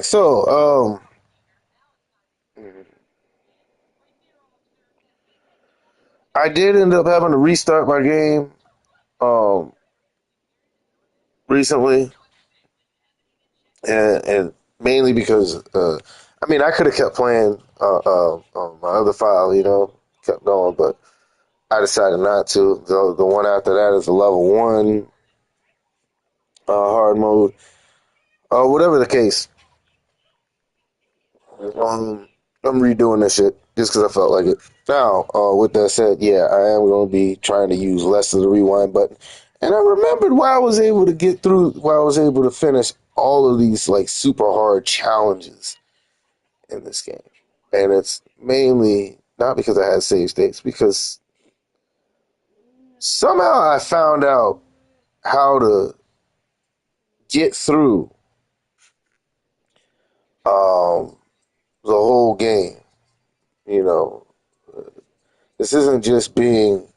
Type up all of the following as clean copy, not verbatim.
So, I did end up having to restart my game um recently, and mainly because I mean I could have kept playing on my other file, kept going, but I decided not to. The one after that is a level one hard mode. Whatever the case, I'm redoing this shit just because I felt like it. Now, with that said, yeah, I am going to be trying to use less of the rewind button. And I remembered why I was able to get through, why I was able to finish all of these like super hard challenges in this game. And it's mainly not because I had save states, because somehow I found out how to get through um, the whole game. You know, this isn't just being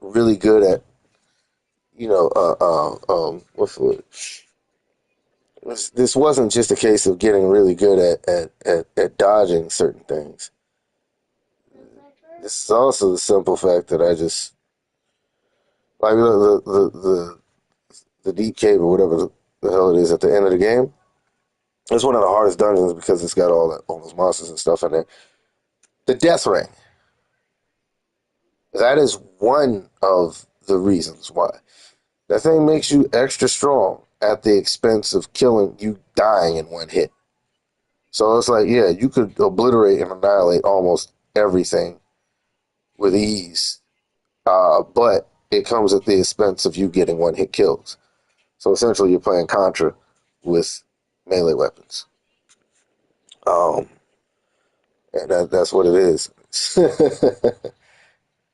really good at, what's the word? This wasn't just a case of getting really good at dodging certain things. This is also the simple fact that I just like the deep cave or whatever the hell it is at the end of the game. It's one of the hardest dungeons because it's got all those monsters and stuff in there. The death ring. That is one of the reasons why. That thing makes you extra strong at the expense of killing you dying in one hit. So it's like, yeah, you could obliterate and annihilate almost everything with ease, but it comes at the expense of you getting one hit kills. So essentially, you're playing Contra with melee weapons, um, and that's what it is.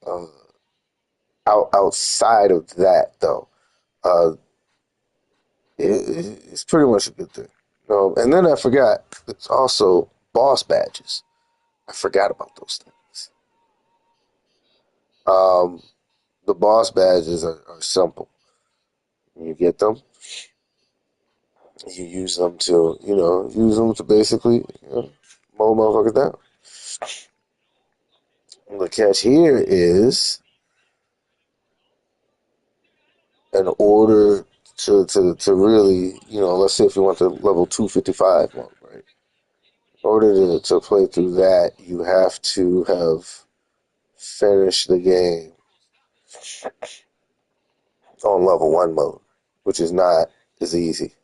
um, outside of that, though, uh, it's pretty much a good thing. And then I forgot, it's also boss badges. I forgot about those things. Um, the boss badges are simple. You get them, you use them to basically, mow motherfuckers down. The catch here is, in order to really, let's say if you want to level 255 one, right? In order to play through that, you have to have finished the game on level one mode, which is not as easy.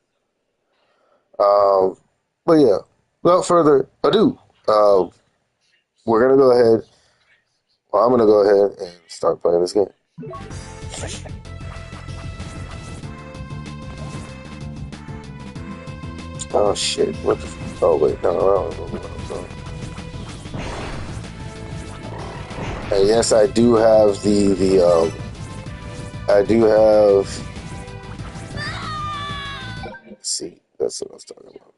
Um, but yeah, without further ado, we're gonna go ahead. Well, I'm gonna go ahead and start playing this game. Oh shit! What the? Oh wait, no. And yes, I do have I do have. Let's see, that's what I was talking about.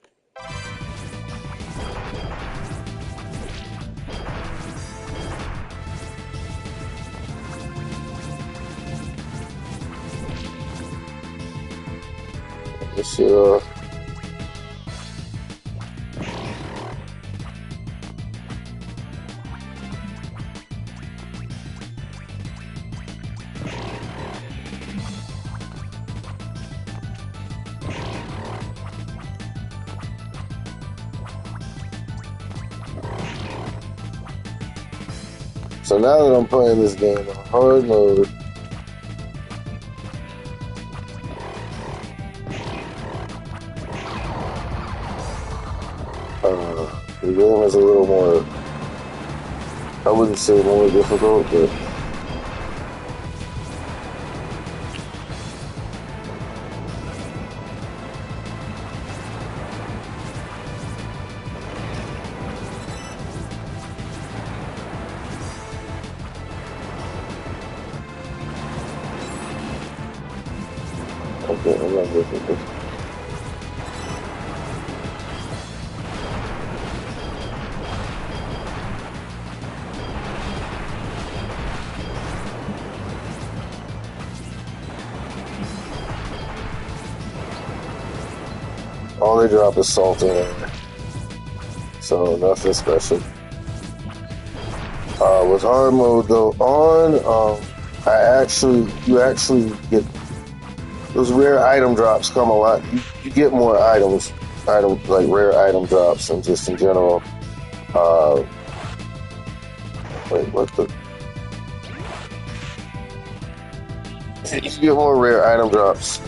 This year, so now that I'm playing this game on hard mode, the game is a little more. I wouldn't say more difficult, but okay, I'm not difficult. All probably drop a salt in there. So nothing special. With hard mode though on, you actually get those rare item drops come a lot. You get more like rare item drops and just in general. Wait, what the? You get more rare item drops.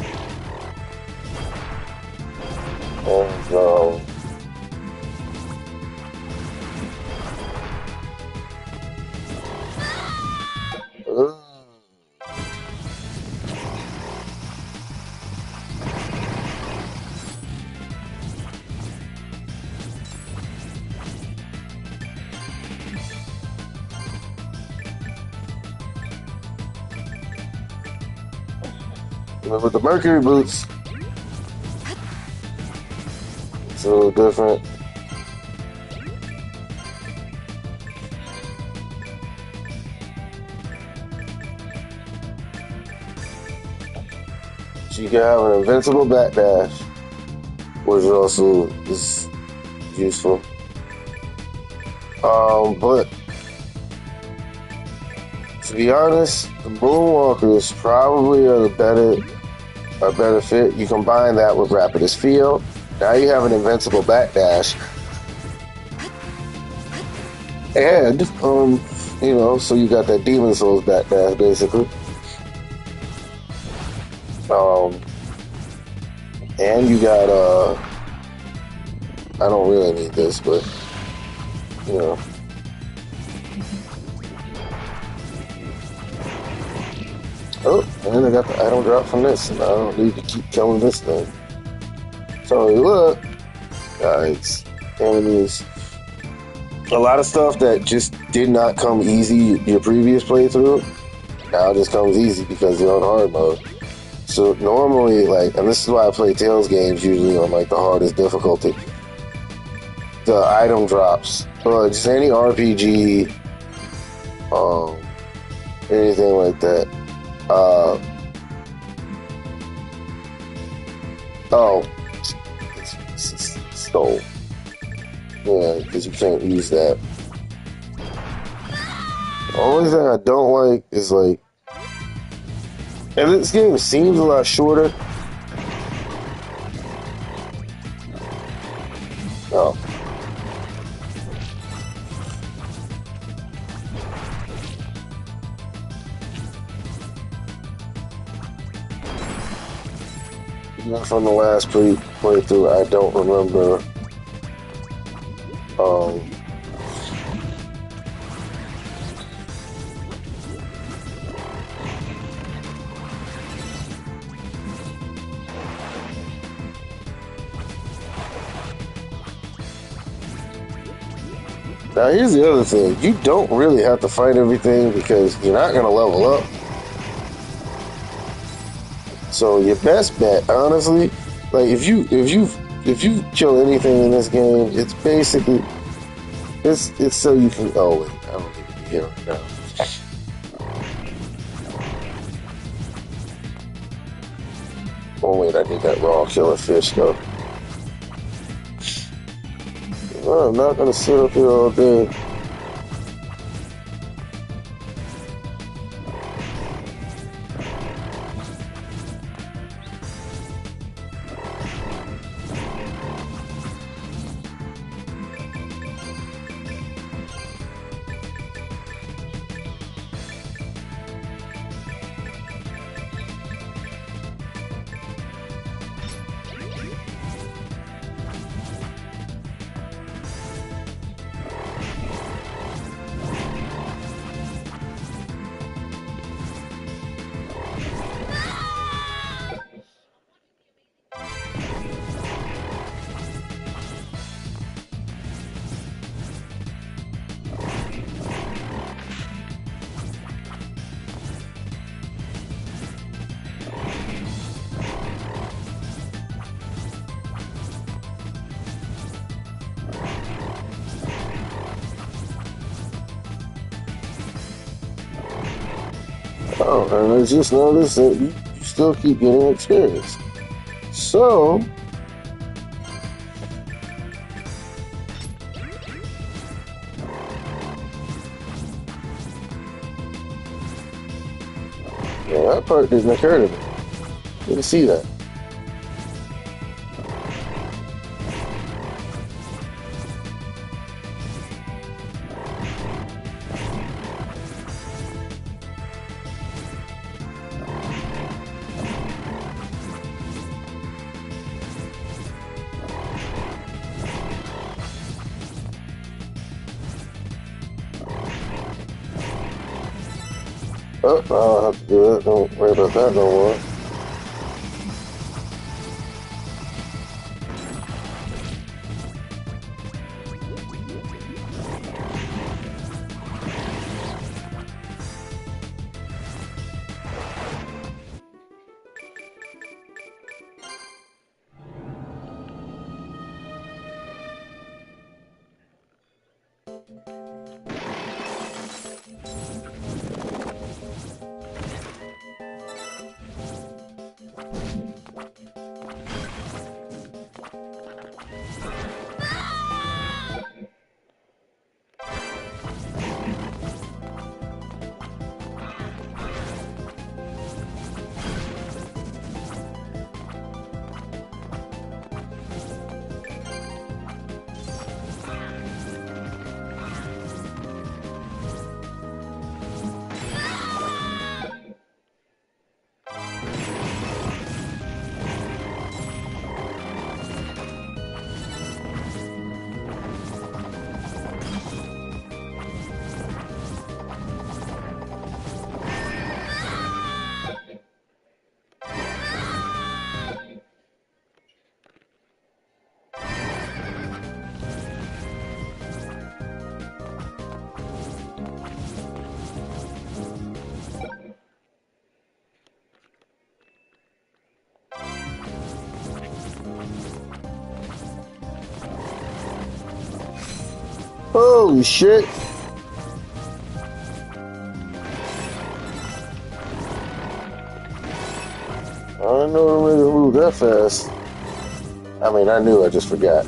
And with the Mercury boots, it's a little different. So you can have an invincible backdash, which also is useful. But to be honest, the Moonwalkers probably are a better fit. You combine that with Rapid as Field. Now you have an invincible backdash. And, so you got that Demon Souls backdash, basically. And you got, I don't really need this, but, Oh, and I got the item drop from this, and I don't need to keep killing this thing. So look, guys, enemies. A lot of stuff that just did not come easy your previous playthrough, now it just comes easy because you're on hard mode. So normally, and this is why I play Tales games usually on the hardest difficulty. The item drops, just any RPG, anything like that. It's stole. Yeah, because you can't use that. The only thing I don't like is and this game seems a lot shorter. Oh. From the last playthrough, I don't remember. Now here's the other thing. You don't really have to fight everything because you're not going to level up. So your best bet, honestly, if you kill anything in this game, it's basically it's so you can. Oh wait, I don't need to be here right now. Oh wait, I need that raw killer fish though. No, I'm not gonna sit up here all day. Oh, and I just noticed that you still keep getting experience. So, that part didn't occur to me. Didn't see that. Oh, I don't have to do that. Don't worry about that no more. Holy shit! I didn't know it really moved that fast. I mean, I knew, I just forgot.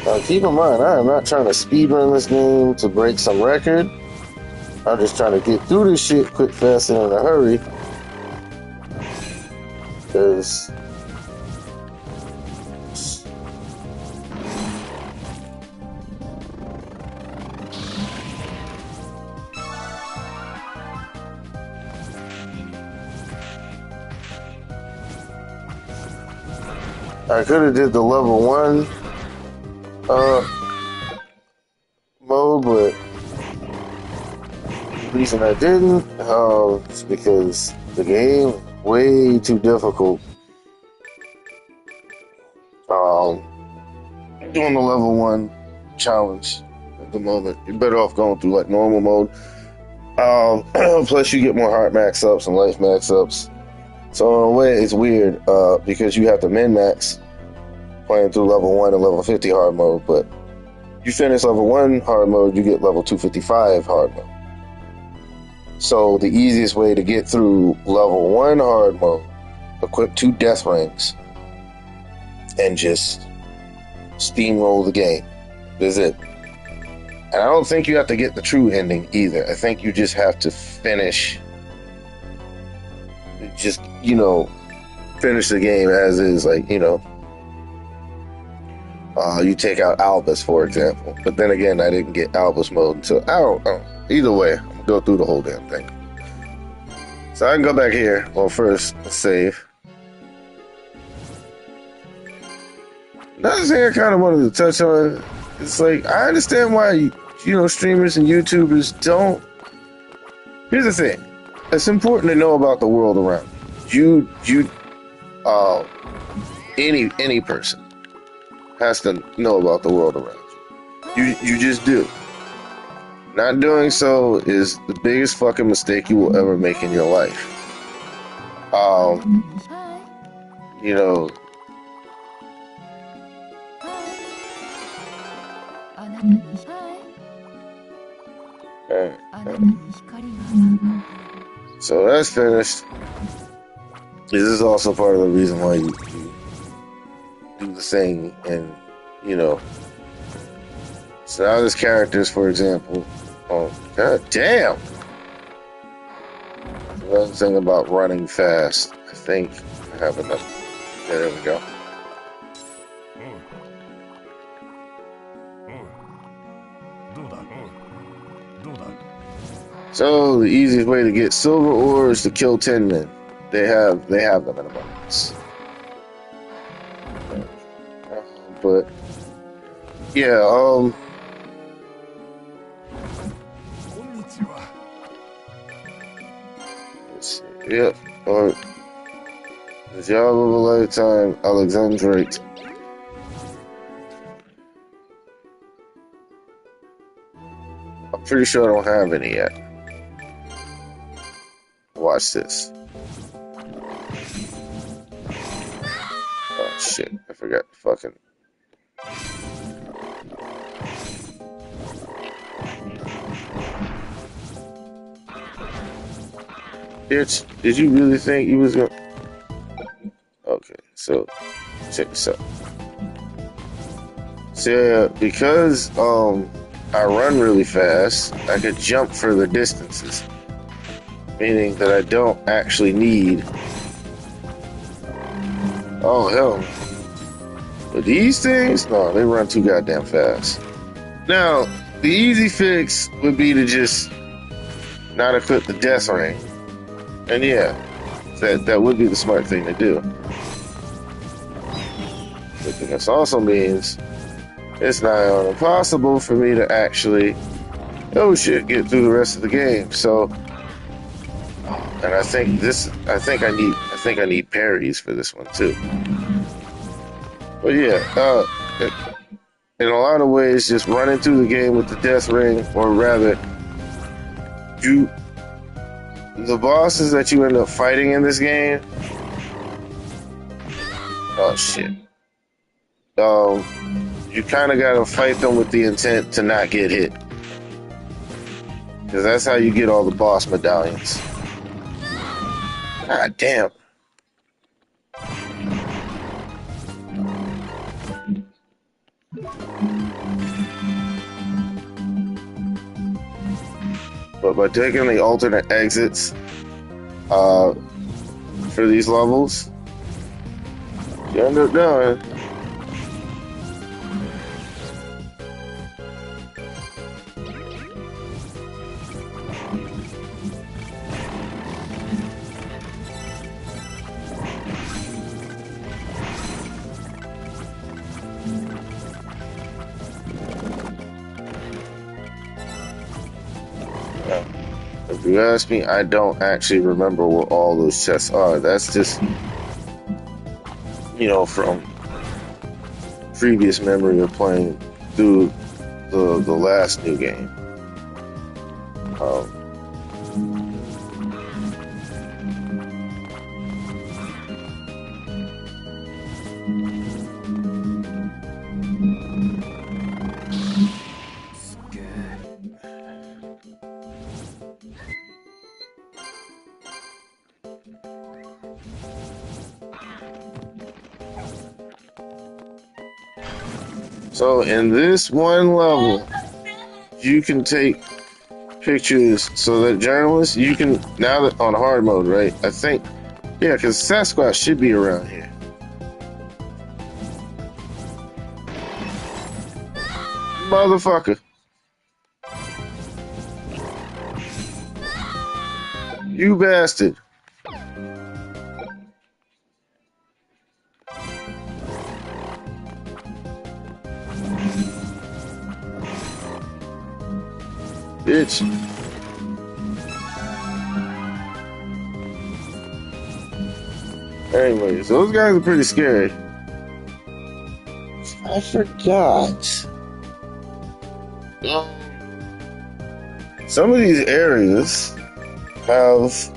Now keep in mind, I am not trying to speedrun this game to break some record. I'm just trying to get through this shit quick, fast, and in a hurry. Because I could have did the level 1 mode, but the reason I didn't is because the game way too difficult. Um, doing the level 1 challenge at the moment. You're better off going through like normal mode. Plus you get more heart max ups and life max ups. So in a way, it's weird because you have to min max playing through level 1 and level 50 hard mode. But you finish level 1 hard mode, you get level 255 hard mode. So the easiest way to get through level 1 hard mode, equip 2 death rings, and just steamroll the game. That's it. And I don't think you have to get the true ending either. I think you just have to finish. Just, finish the game as is. Like, you take out Albus, for example. But then again, I didn't get Albus mode until, I don't know. Either way, I'm going to go through the whole damn thing. So I can go back here. Well, first, let's save. Another thing I kind of wanted to touch on, it's like, I understand why, streamers and YouTubers don't. Here's the thing. It's important to know about the world around you. Any person has to know about the world around you. You just do. Not doing so is the biggest fucking mistake you will ever make in your life. So that's finished. This is also part of the reason why you do the thing, and so now there's characters, for example. Oh, god damn! Another thing about running fast. I think I have enough. Yeah, there we go. So the easiest way to get silver ore is to kill 10 men. They have them in abundance. But yeah, let's see. Yep. Or the job of a lifetime, Alexandrite. I'm pretty sure I don't have any yet. Watch this. Oh shit, I forgot the fucking. Bitch, did you really think you was gonna... Okay, so check this out. So because I run really fast, I could jump further distances. Meaning that I don't actually need... Oh, hell. But these things, no, they run too goddamn fast. Now, the easy fix would be to just not equip the death ring. And yeah, that would be the smart thing to do. But then this also means it's nigh on impossible for me to actually, get through the rest of the game. So... And I think I need parries for this one too. But yeah, in a lot of ways, just running through the game with the death ring, or rather, the bosses that you end up fighting in this game. Oh shit. You kind of gotta fight them with the intent to not get hit, because that's how you get all the boss medallions. God damn. But by taking the alternate exits for these levels, you end up doing. you ask me, I don't actually remember what all those chests are. That's just, from previous memory of playing through the last new game. Um, So in this one level, you can take pictures so that journalists, you can, now that on hard mode, right? I think, yeah, because Sasquatch should be around here. Motherfucker. You bastard. Bitch. Anyways, those guys are pretty scary. I forgot. Some of these areas have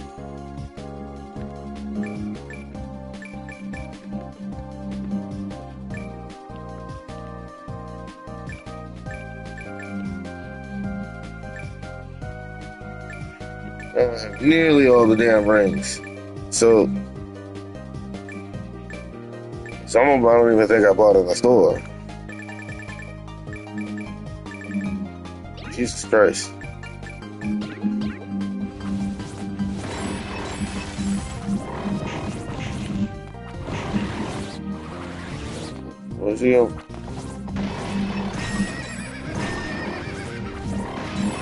nearly all the damn rings. So some of them I don't even think I bought in the store. Jesus Christ. What's he on?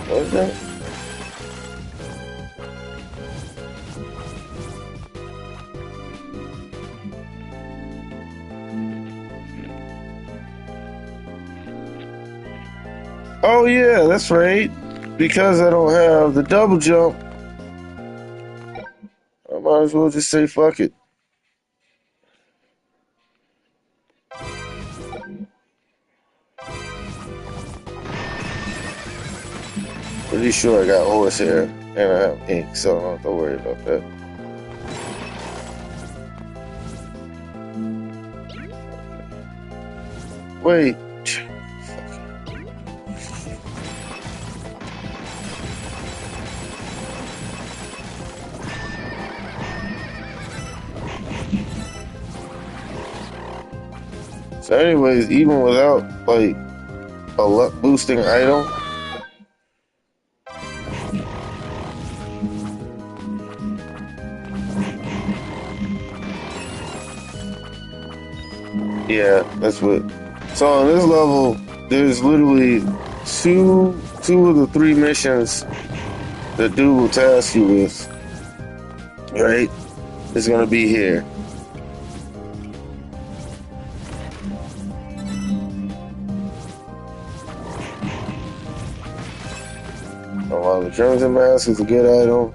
What's that? Oh yeah, that's right. Because I don't have the double jump, I might as well just say fuck it. Pretty sure I got horsehair and I have ink, so I don't have to worry about that. Wait. So anyways, even without like a luck boosting item, yeah, that's what. So on this level, there's literally two of the three missions that dude will task you with, right? It's gonna be here. Oh, the Crimson Mask is a good item.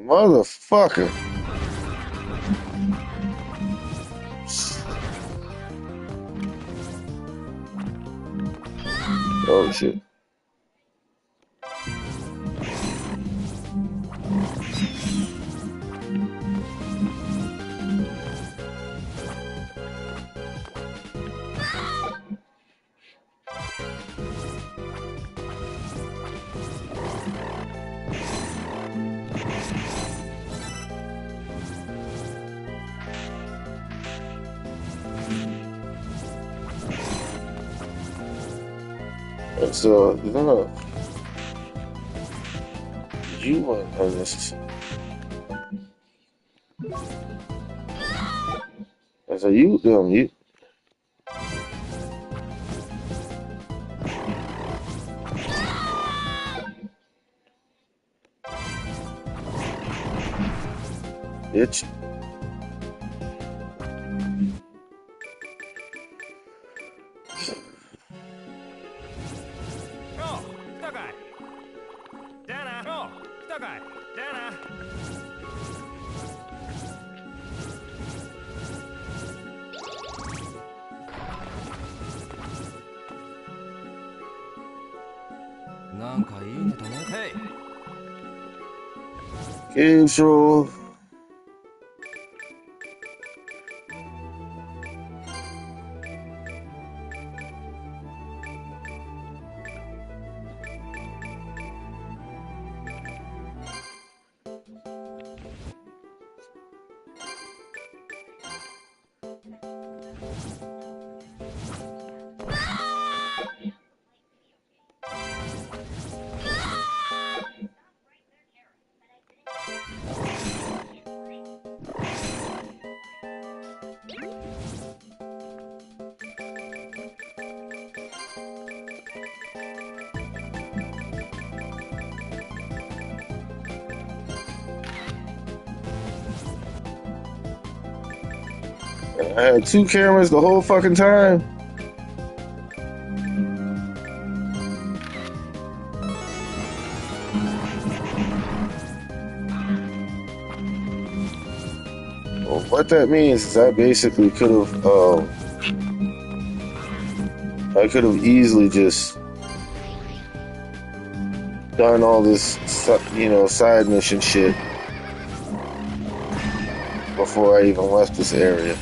Motherfucker. Oh shit. So, you want unnecessary. So you. Bitch. Game show. I had 2 cameras the whole fucking time. Well, what that means is I basically could have, I could have easily just done all this, side mission shit before I even left this area.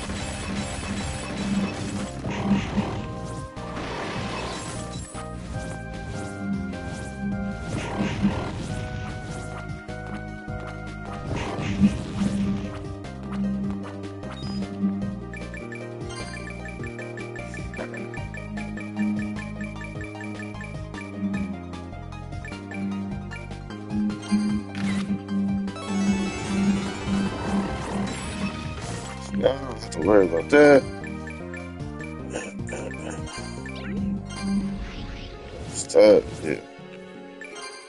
I don't have to worry about that. Stop. Yeah.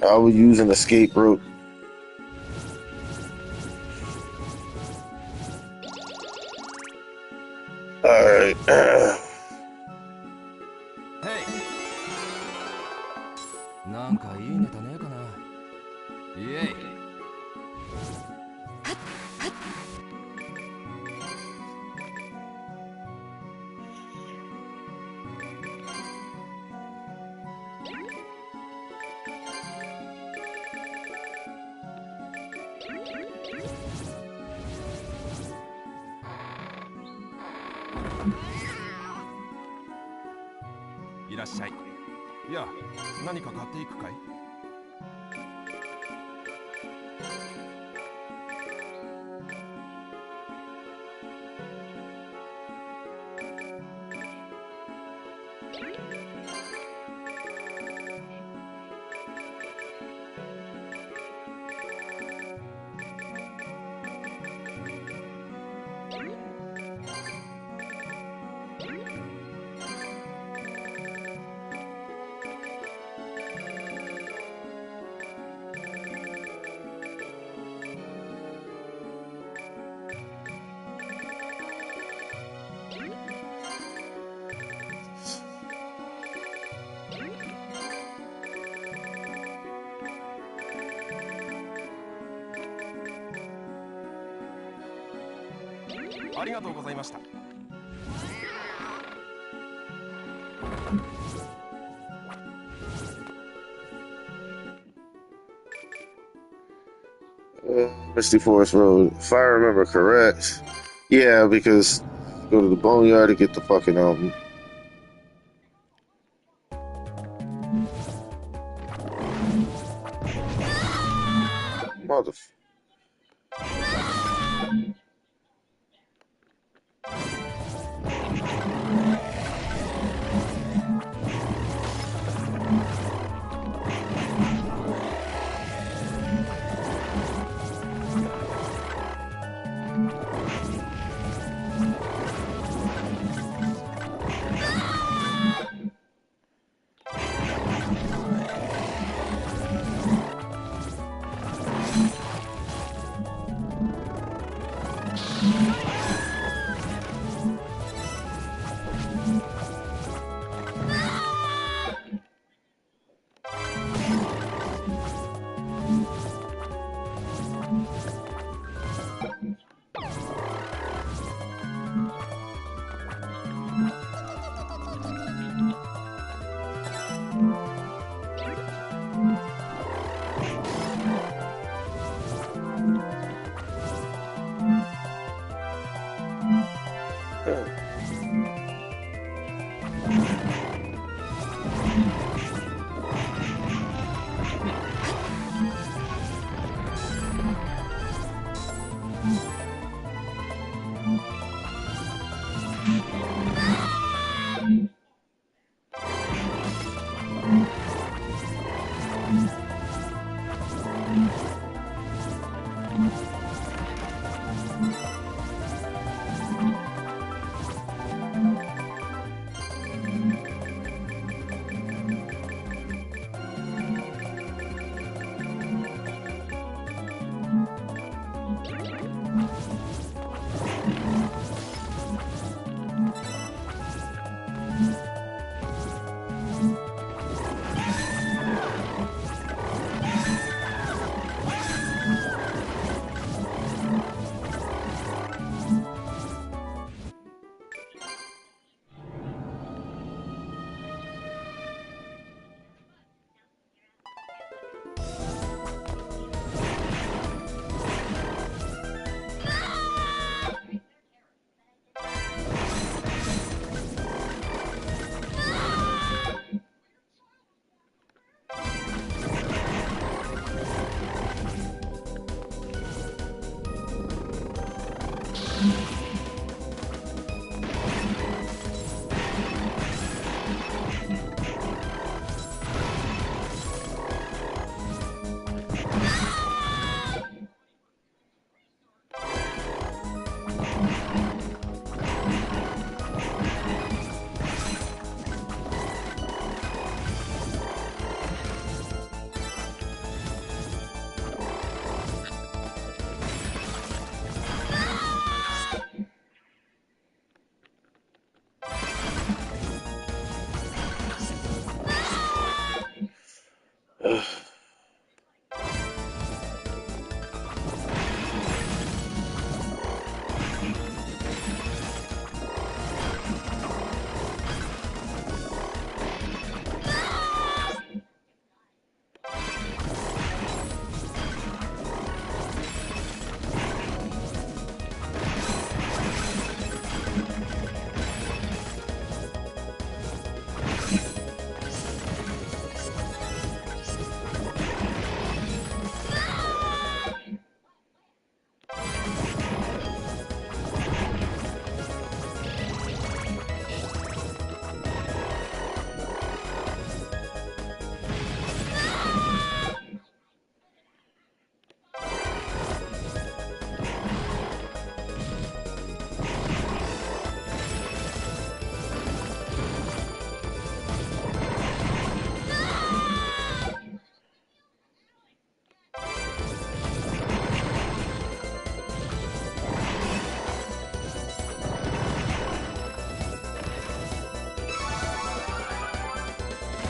I will use an escape rope. Alright. Hey. なんかいいネタねえかな。イエイ。いらっしゃい。いや、何か買っていくかい？ありがとうございました。Misty Forest Road. If I remember correct. Yeah, because go to the boneyard to get the fucking mother.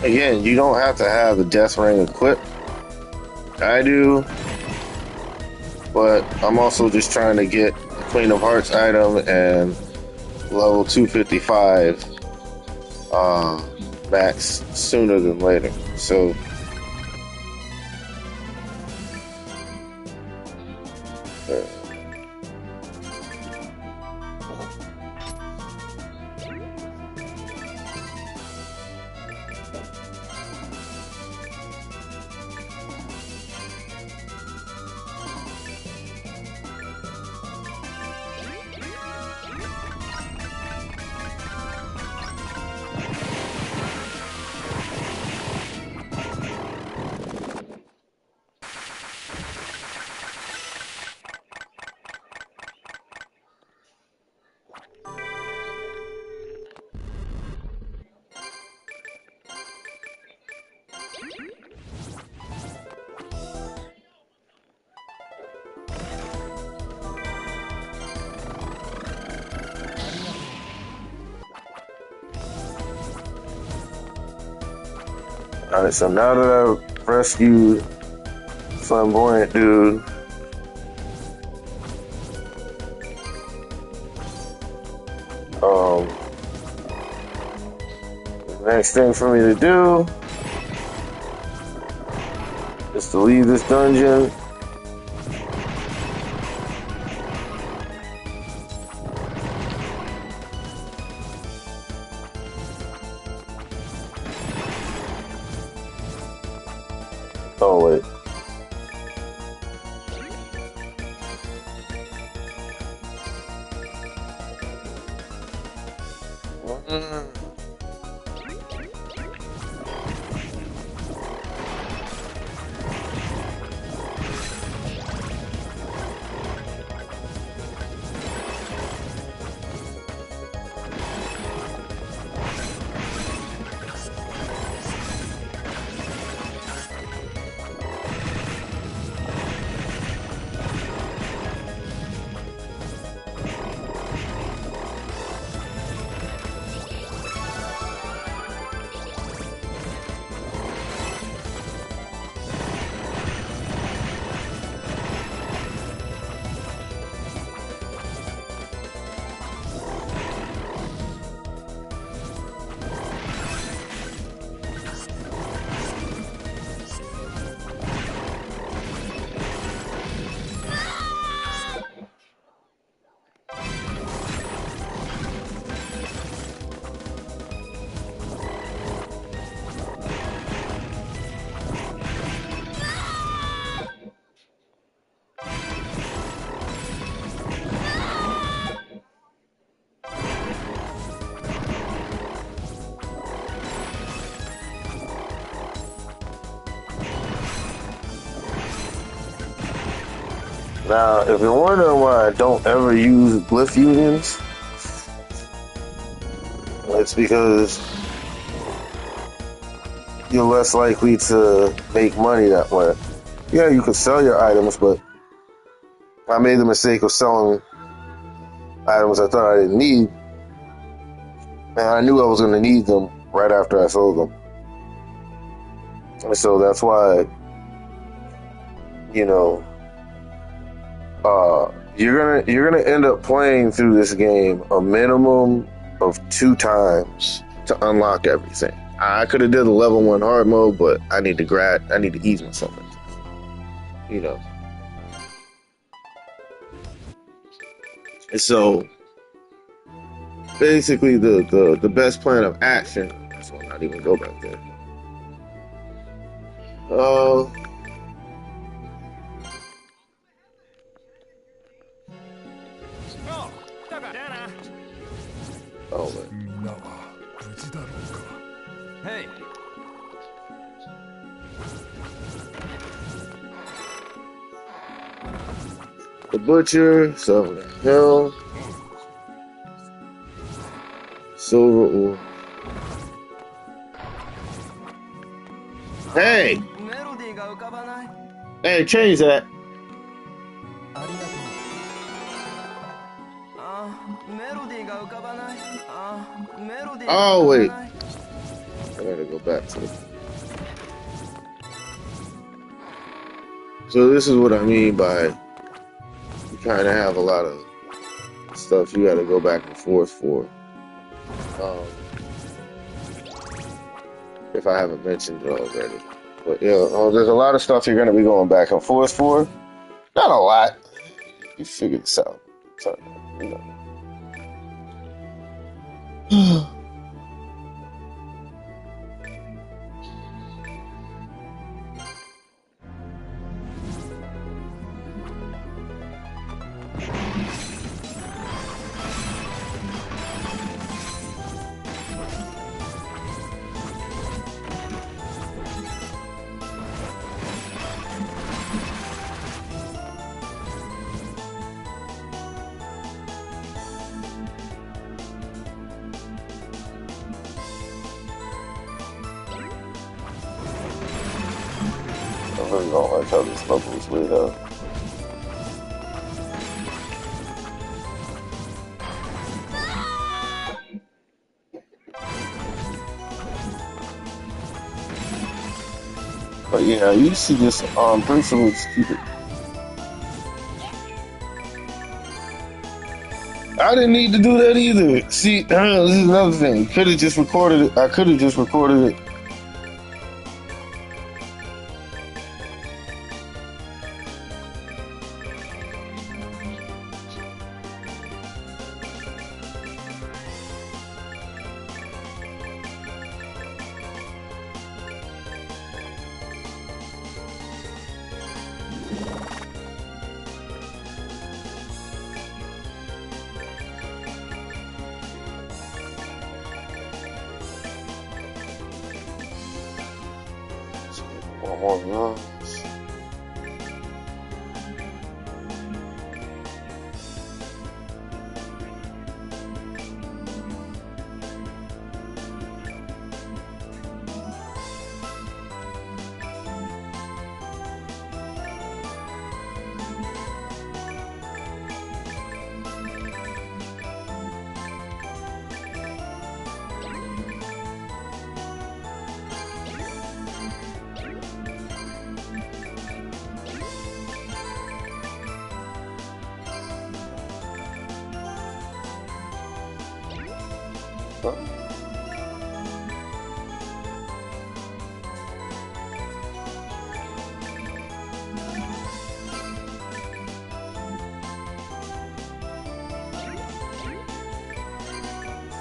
Again, you don't have to have the death ring equipped. I do, but I'm also just trying to get the Queen of Hearts item and level 255 max sooner than later. So alright, so now that I've rescued Flamboyant Dude, the next thing for me to do is to leave this dungeon. Oh wait. Now, if you're wondering why I don't ever use glyph unions, it's because you're less likely to make money that way. Yeah, you can sell your items, but I made the mistake of selling items I thought I didn't need, and I knew I was going to need them right after I sold them. And so that's why, you know, you're gonna end up playing through this game a minimum of 2 times to unlock everything. I could have did the level 1 hard mode, but I need to ease myself into it, you know. And so basically the best plan of action, so I'll not even go back there. Uh oh man. Hey. The Butcher, Silver Hill, Silver Ore. Hey! Hey, change that. Oh, wait. I gotta go back to it. So this is what I mean by you kind of have a lot of stuff you gotta go back and forth for. Um, if I haven't mentioned it already. But yeah, there's a lot of stuff you're gonna be going back and forth for. Not a lot. You figure this out. So, you know. I really don't like how this level is laid out. But yeah, you see this principle, just keep it. I didn't need to do that either. See, this is another thing. Could have just recorded it. I could have just recorded it. One more runs.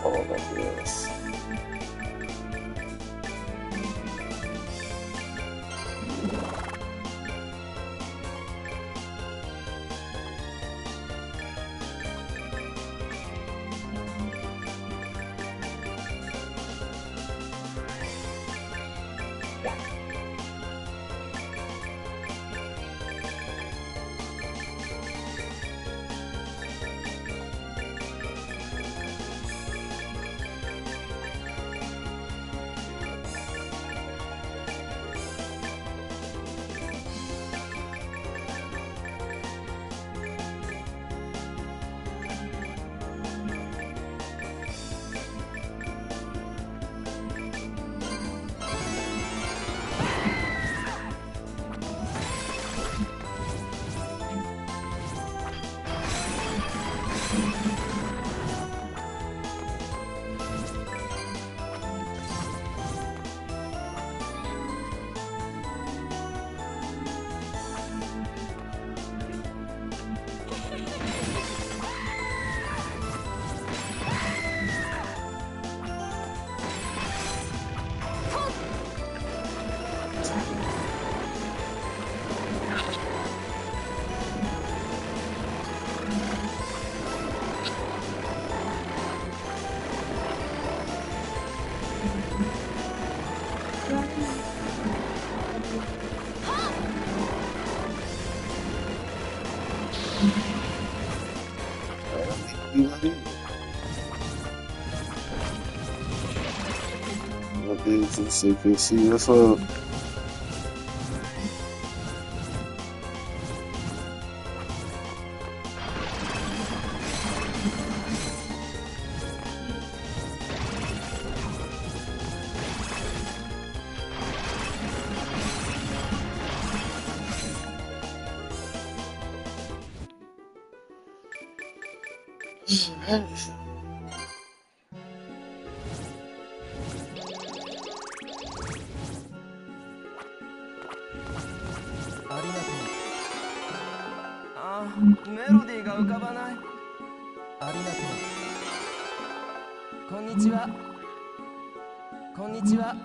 Oh my goodness. To CPC, that's what. ありがとう。ああ、メロディーが浮かばない。ありがとう。こんにちは。こんにちは。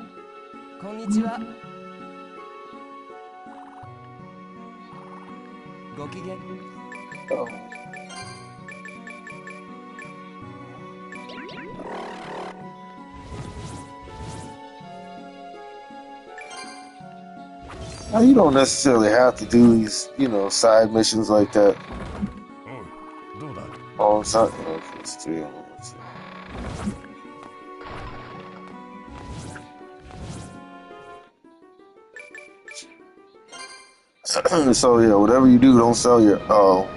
こんにちは。ご機嫌。Now, you don't necessarily have to do these, side missions like that おい、どうだ。 all the time. So yeah, whatever you do, don't sell your. Oh,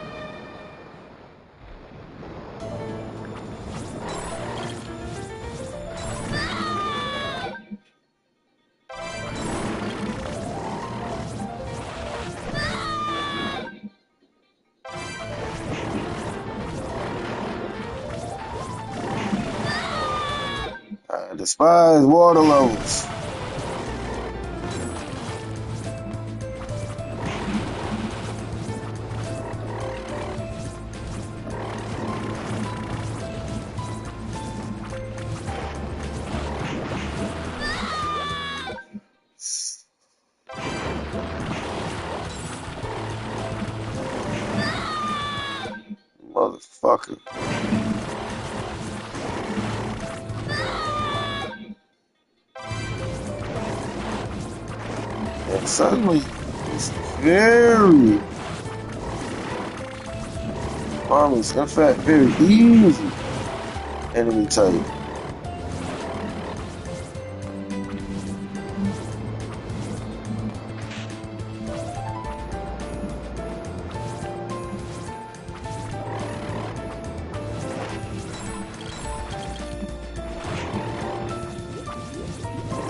I despise water levels. Motherfucker. And suddenly, it's very harmless, in fact, very easy enemy type.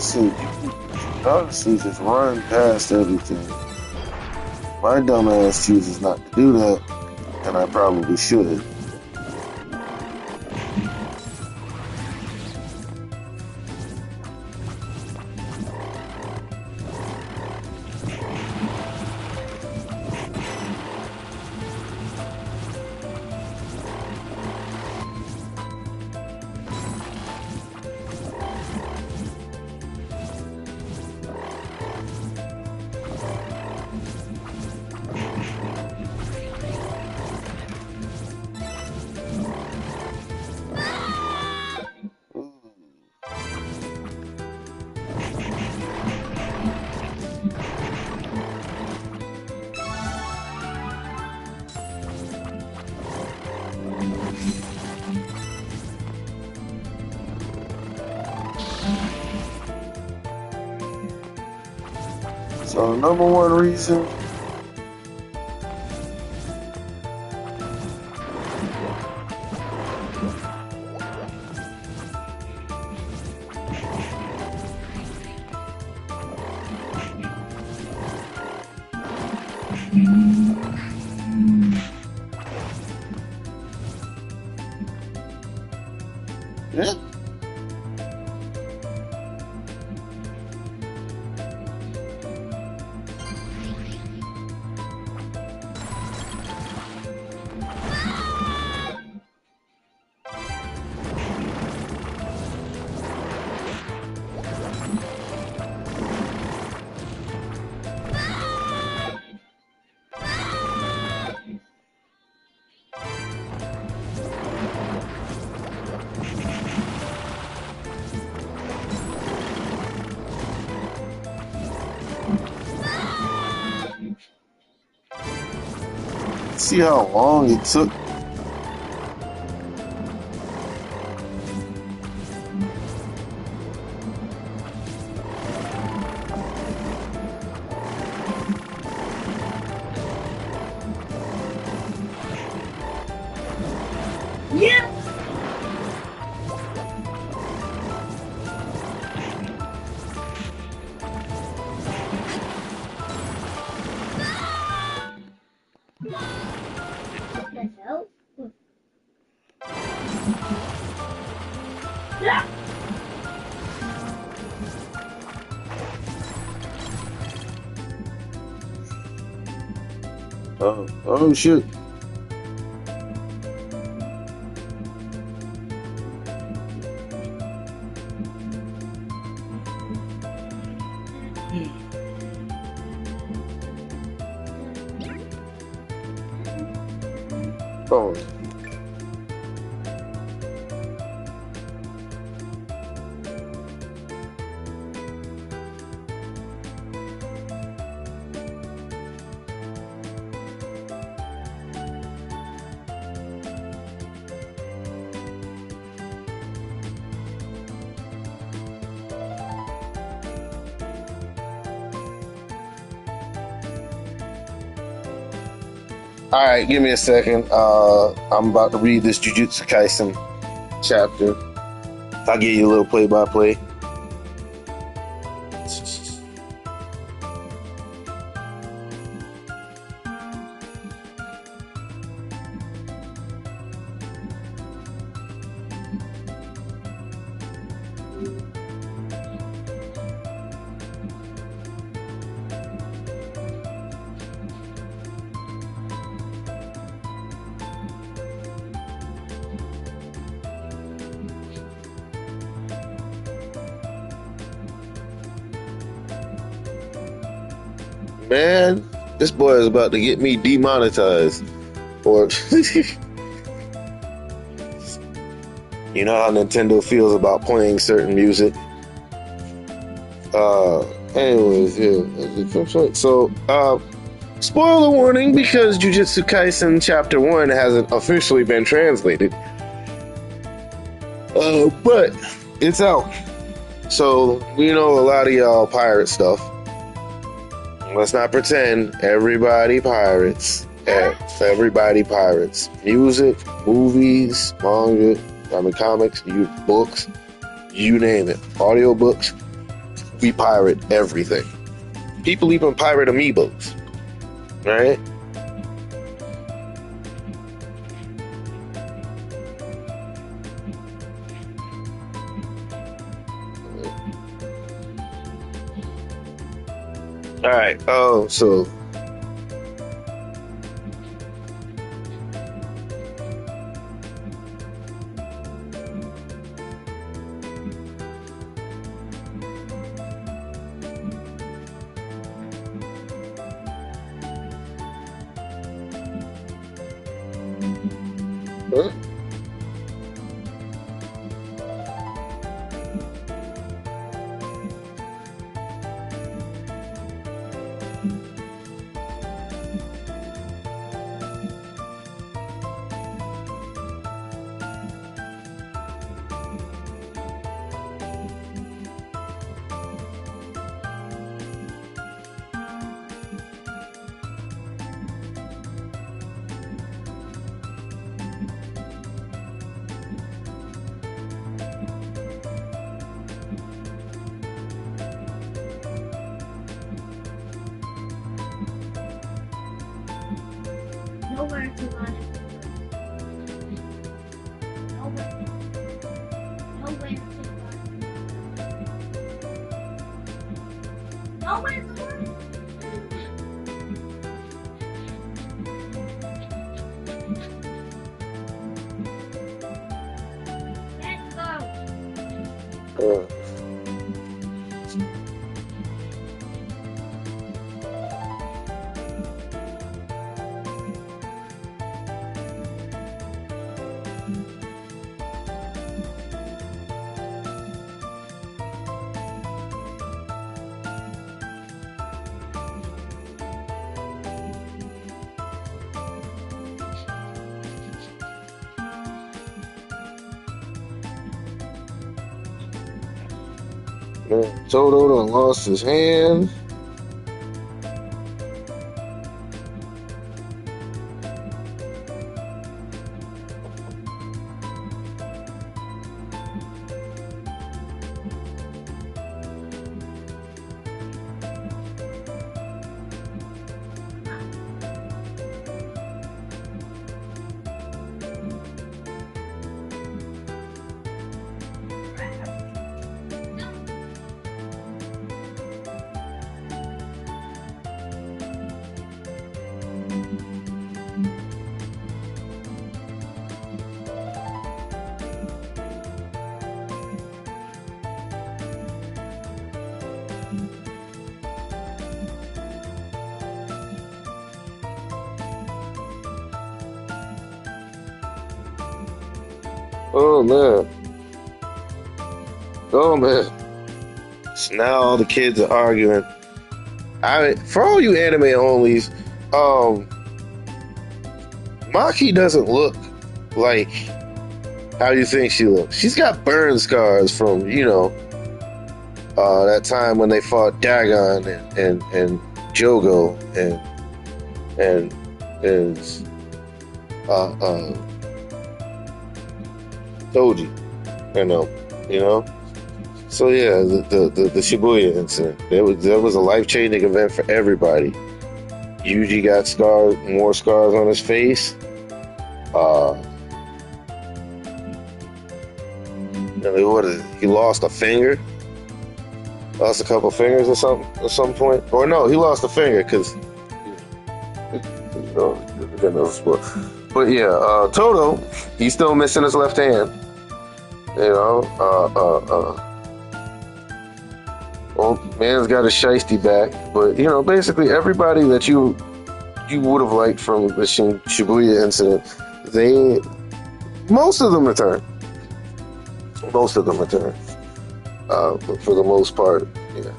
See, honestly, just run past everything. My dumbass chooses not to do that, and I probably should. So the number one reason yeah. See how long it took. Oh shit. Oh. All right, give me a second. I'm about to read this Jujutsu Kaisen chapter. I'll give you a little play-by-play. Man, this boy is about to get me demonetized. Or you know how Nintendo feels about playing certain music. Anyways, yeah. So, spoiler warning because Jujutsu Kaisen Chapter 1 hasn't officially been translated. But it's out. So, we know a lot of y'all pirate stuff. Let's not pretend everybody pirates. Everybody pirates. Music, movies, manga, comics, books, you name it. Audiobooks. We pirate everything. People even pirate amiibos. Right? Alright, oh, so. Huh? Nowhere to run. Nowhere. Nowhere to run. Nowhere to run. Let's go. Toto done lost his hand. Oh man. Oh man. So now all the kids are arguing. For all you anime onlys, um, Maki doesn't look like how you think she looks. She's got burn scars from, that time when they fought Dagon and Jogo and uh, uh, Toji, you know. So yeah, the Shibuya incident. There was a life changing event for everybody. Yuji got scars, more scars on his face. Uh, what is it? He lost a finger, lost a couple fingers or something at some point. Or no, he lost a finger because but yeah, Toto, he's still missing his left hand. Old man's got a shiesty back, but basically everybody that you would have liked from the Shibuya incident, most of them return. Most of them return. For the most part, yeah.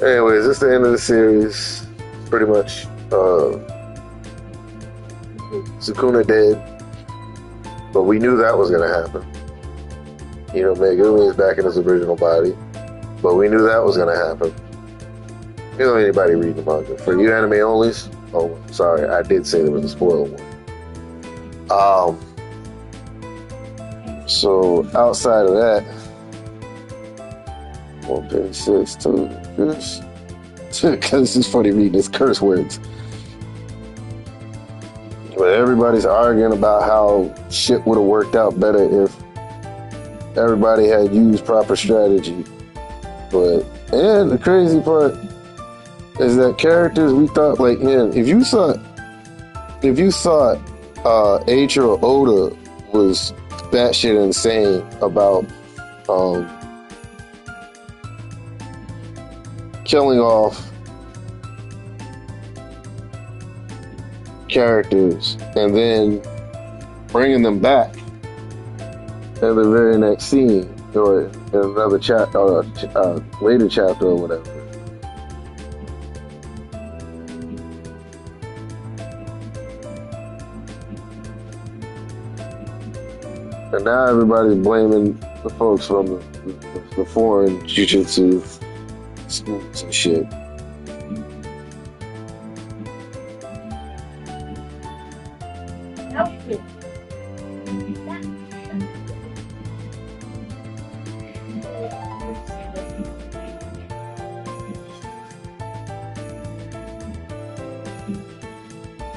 Anyways, this is the end of the series. Pretty much, Sukuna dead, but we knew that was gonna happen. Megumi is back in his original body, but we knew that was gonna happen. Anybody reading the manga. For you anime onlys, oh, sorry, I did say there was a spoiler one. So outside of that, 156 to this, because it's funny reading this curse words. But everybody's arguing about how shit would have worked out better if everybody had used proper strategy. And the crazy part is that characters we thought, like, man, if you thought Eiichiro Oda was batshit insane about killing off characters and then bringing them back in the very next scene or in another chapter or later chapter or whatever. And now everybody's blaming the folks from the foreign jujutsu schools and shit.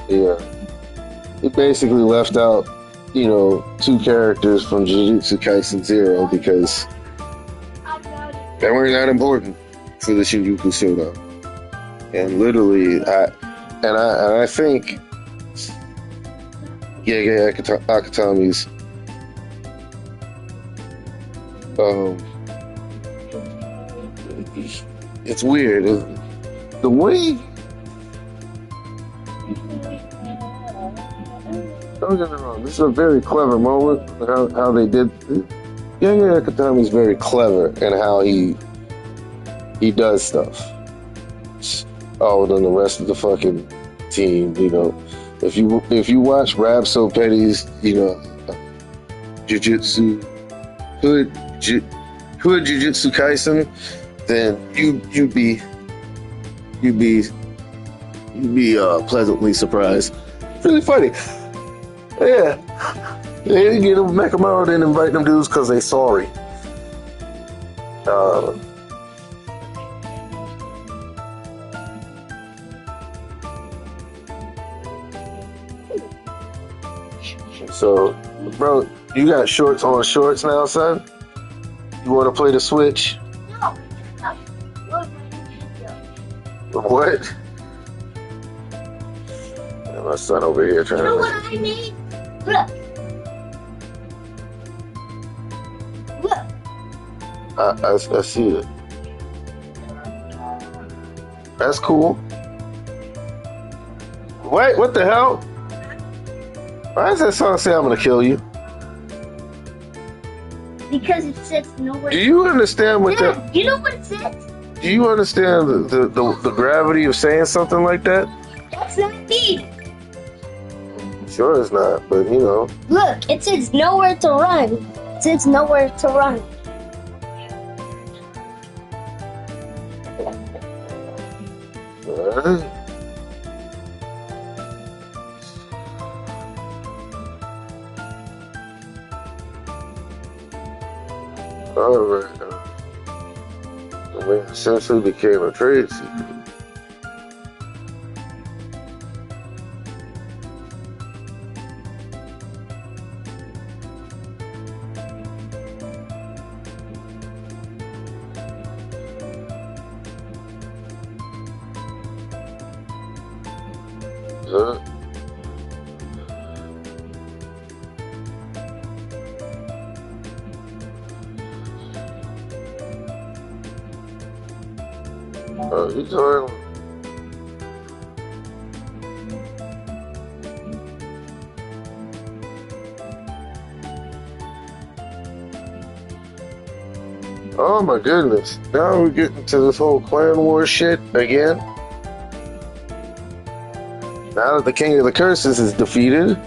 Yeah. He basically left out, two characters from Jujutsu Kaisen 0 because they weren't that important for the Shinjuku Showdown. And literally, I think Akutami's it's weird. The way, don't get me wrong, this is a very clever moment. How they did. Akutami's very clever in how he does stuff. Oh, then the rest of the fucking team, if you watch Rab So Petty's, Jujutsu Hood Jujutsu Kaisen, then you'd be pleasantly surprised. Really funny. Yeah. They didn't get them Mechamaru, didn't invite them dudes because they sorry. So, bro, you got shorts on shorts now, son? You want to play the Switch? No. What? My son over here trying You know to... what I mean? Look. I see it. That's cool. Wait, what the hell? Why does that song say I'm gonna kill you? because it says nowhere. Do you understand what that? Dad, you know what it says? Do you understand the gravity of saying something like that? That's not me. Sure, it's not, but you know. Look, it says nowhere to run. It says nowhere to run. Alright. Alright. The man essentially became a trade secret. Huh? Oh, you talking? Oh my goodness. Now we're getting to this whole clan war shit again. Now that the King of the Curses is defeated,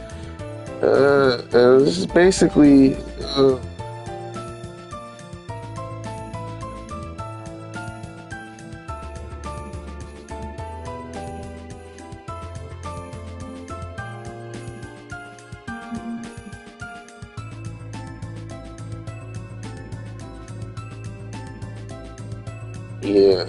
this is basically yeah.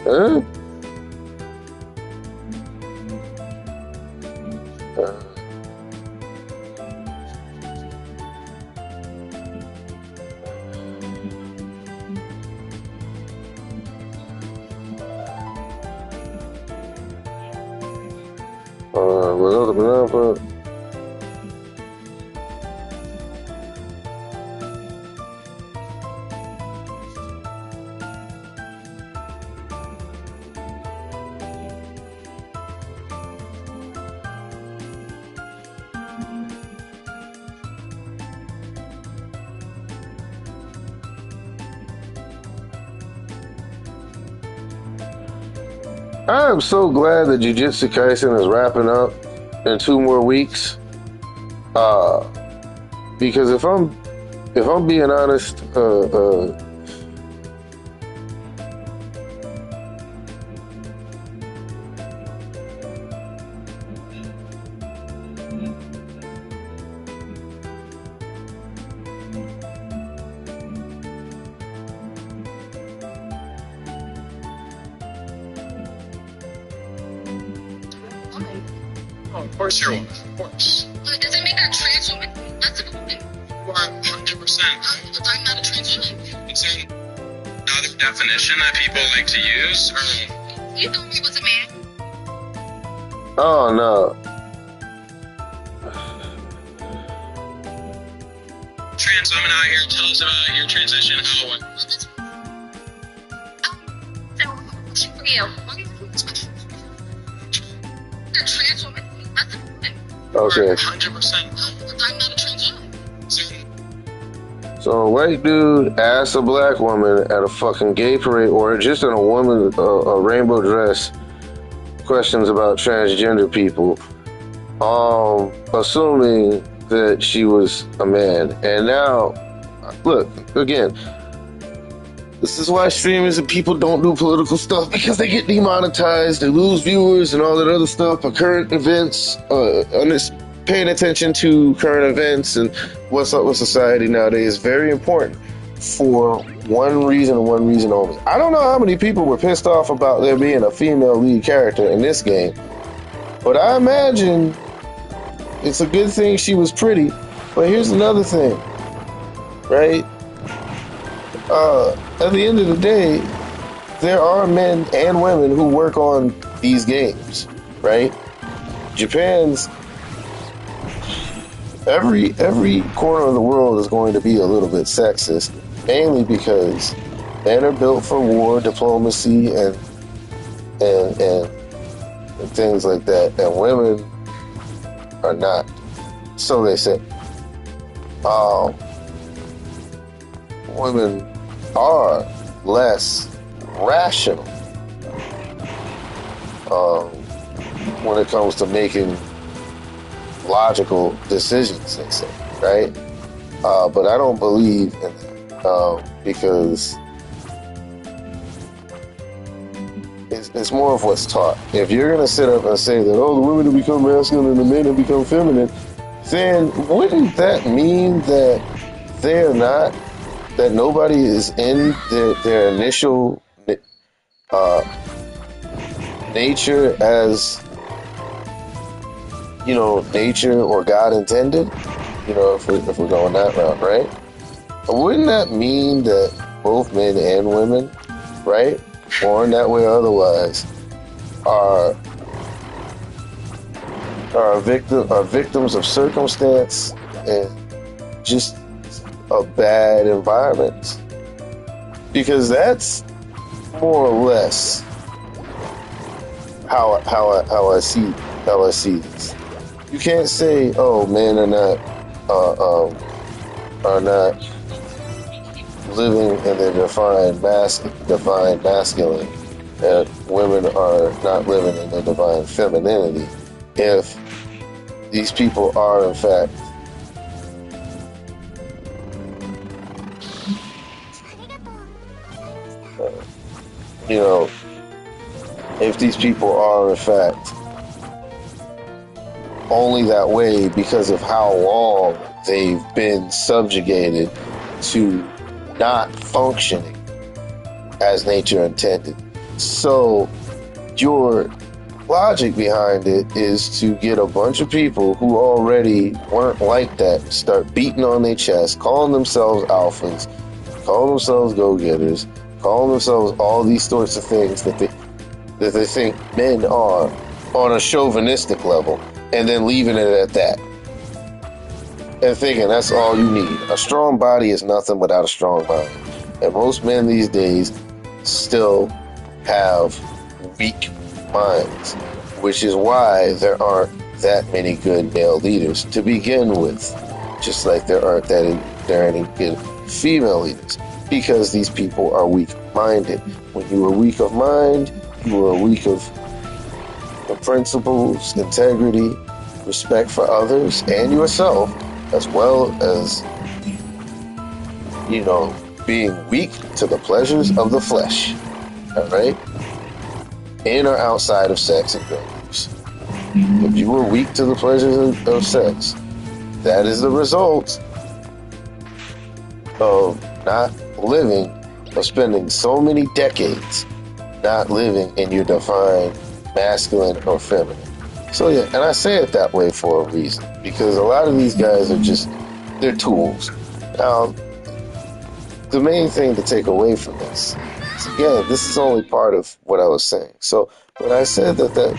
Huh? What other banana? I am so glad that Jujutsu Kaisen is wrapping up in 2 more weeks. Because if I'm being honest, Oh, of course you're one. Of course. But does that make her a trans woman? That's a woman. You are 100%. But I'm not a trans woman. It's another definition that people like to use. Or You thought he was a man? oh no. trans women out here, tell us about your transition, how it went. So, for you, a trans woman, that's a woman. Okay. 100%. I'm not a trans woman. So a white dude asks a black woman at a fucking gay parade or just in a woman, a rainbow dress, questions about transgender people, assuming that she was a man. And now, look, again, this is why streamers and people don't do political stuff, because they get demonetized, they lose viewers and all that other stuff. But current events, paying attention to current events and what's up with society nowadays is very important for one reason and one reason only. I don't know how many people were pissed off about there being a female lead character in this game, but I imagine it's a good thing she was pretty. But here's another thing, right? At the end of the day, there are men and women who work on these games, right? Japan's every corner of the world is going to be a little bit sexist, mainly because men are built for war, diplomacy, and things like that, and women are not. So they say. Women are less rational when it comes to making logical decisions, they say, right? But I don't believe in that because it's more of what's taught. If you're going to sit up and say that, oh, the women have become masculine and the men have become feminine, then wouldn't that mean that they're not, that nobody is in their initial nature as, nature or God intended? If we're going that route, right? Wouldn't that mean that both men and women, right, born that way or otherwise, are victims of circumstance and just a bad environment? Because that's more or less how I see this. You can't say, oh, men are not living in their defined masculine, and women are not living in their divine femininity, if these people are in fact if these people are in fact only that way because of how long they've been subjugated to not functioning as nature intended. So your logic behind it is to get a bunch of people who already weren't like that, start beating on their chest, calling themselves alphas, calling themselves go-getters, calling themselves all these sorts of things that they think men are on a chauvinistic level, and then leaving it at that. And thinking that's all you need. A strong body is nothing without a strong mind. And most men these days still have weak minds, which is why there aren't that many good male leaders to begin with. Just like there aren't any good female leaders, because these people are weak-minded. When you are weak of mind, you are weak of principles, integrity, respect for others and yourself, as well as, being weak to the pleasures of the flesh. All right? In or outside of sex and drug use. If you are weak to the pleasures of sex, that is the result of not living, or spending so many decades not living in your defined masculine or feminine. So yeah, and I say it that way for a reason, because a lot of these guys are they're tools. Now, the main thing to take away from this is, again, this is only part of what I was saying. So when I said that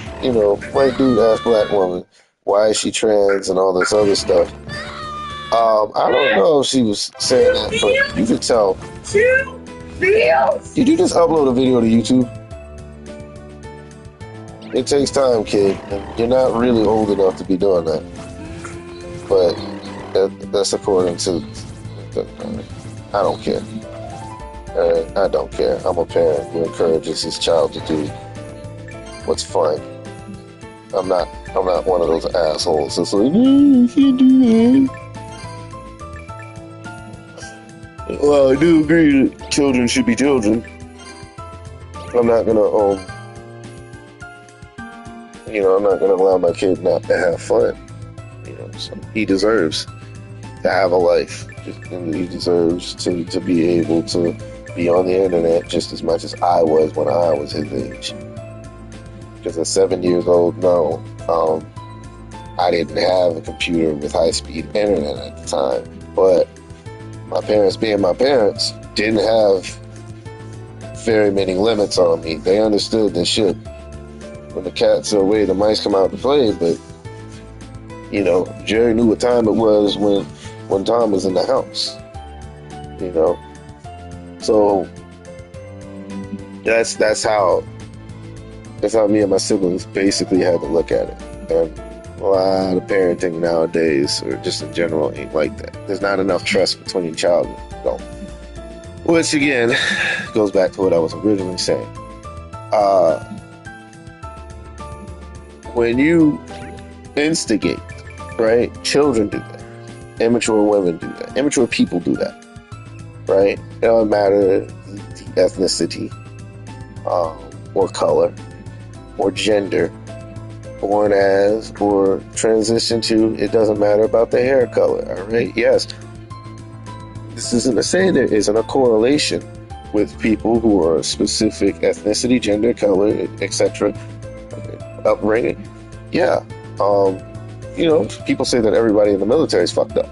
white dude asked black woman, why is she trans and all this other stuff, I don't know if she was saying that, but you could tell. Did you just upload a video to YouTube? It takes time, kid, and you're not really old enough to be doing that. But that's according to... I don't care. I don't care. I'm a parent who encourages his child to do what's fun. I'm not one of those assholes that's like, you can't do that. Well, I do agree that children should be children. I'm not gonna I'm not gonna allow my kid not to have fun. So he deserves to have a life. He deserves to be able to be on the internet just as much as I was when I was his age. Because at 7 years old, no, I didn't have a computer with high-speed internet at the time. But my parents, being my parents, didn't have very many limits on me. They understood this shit. when the cats are away, the mice come out to play. But you know, Jerry knew what time it was when Tom was in the house. You know, so that's how me and my siblings basically had to look at it. And a lot of parenting nowadays, or just in general, ain't like that. There's not enough trust between child and adult. Which again goes back to what I was originally saying. When you instigate, right? Children do that. Immature women do that. Immature people do that. Right? It doesn't matter the ethnicity, or color, or gender, born as, or transition to. It doesn't matter about the hair color. All right? Yes. This isn't to say there isn't a correlation with people who are a specific ethnicity, gender, color, etc., upbringing. Yeah. You know, people say that everybody in the military is fucked up.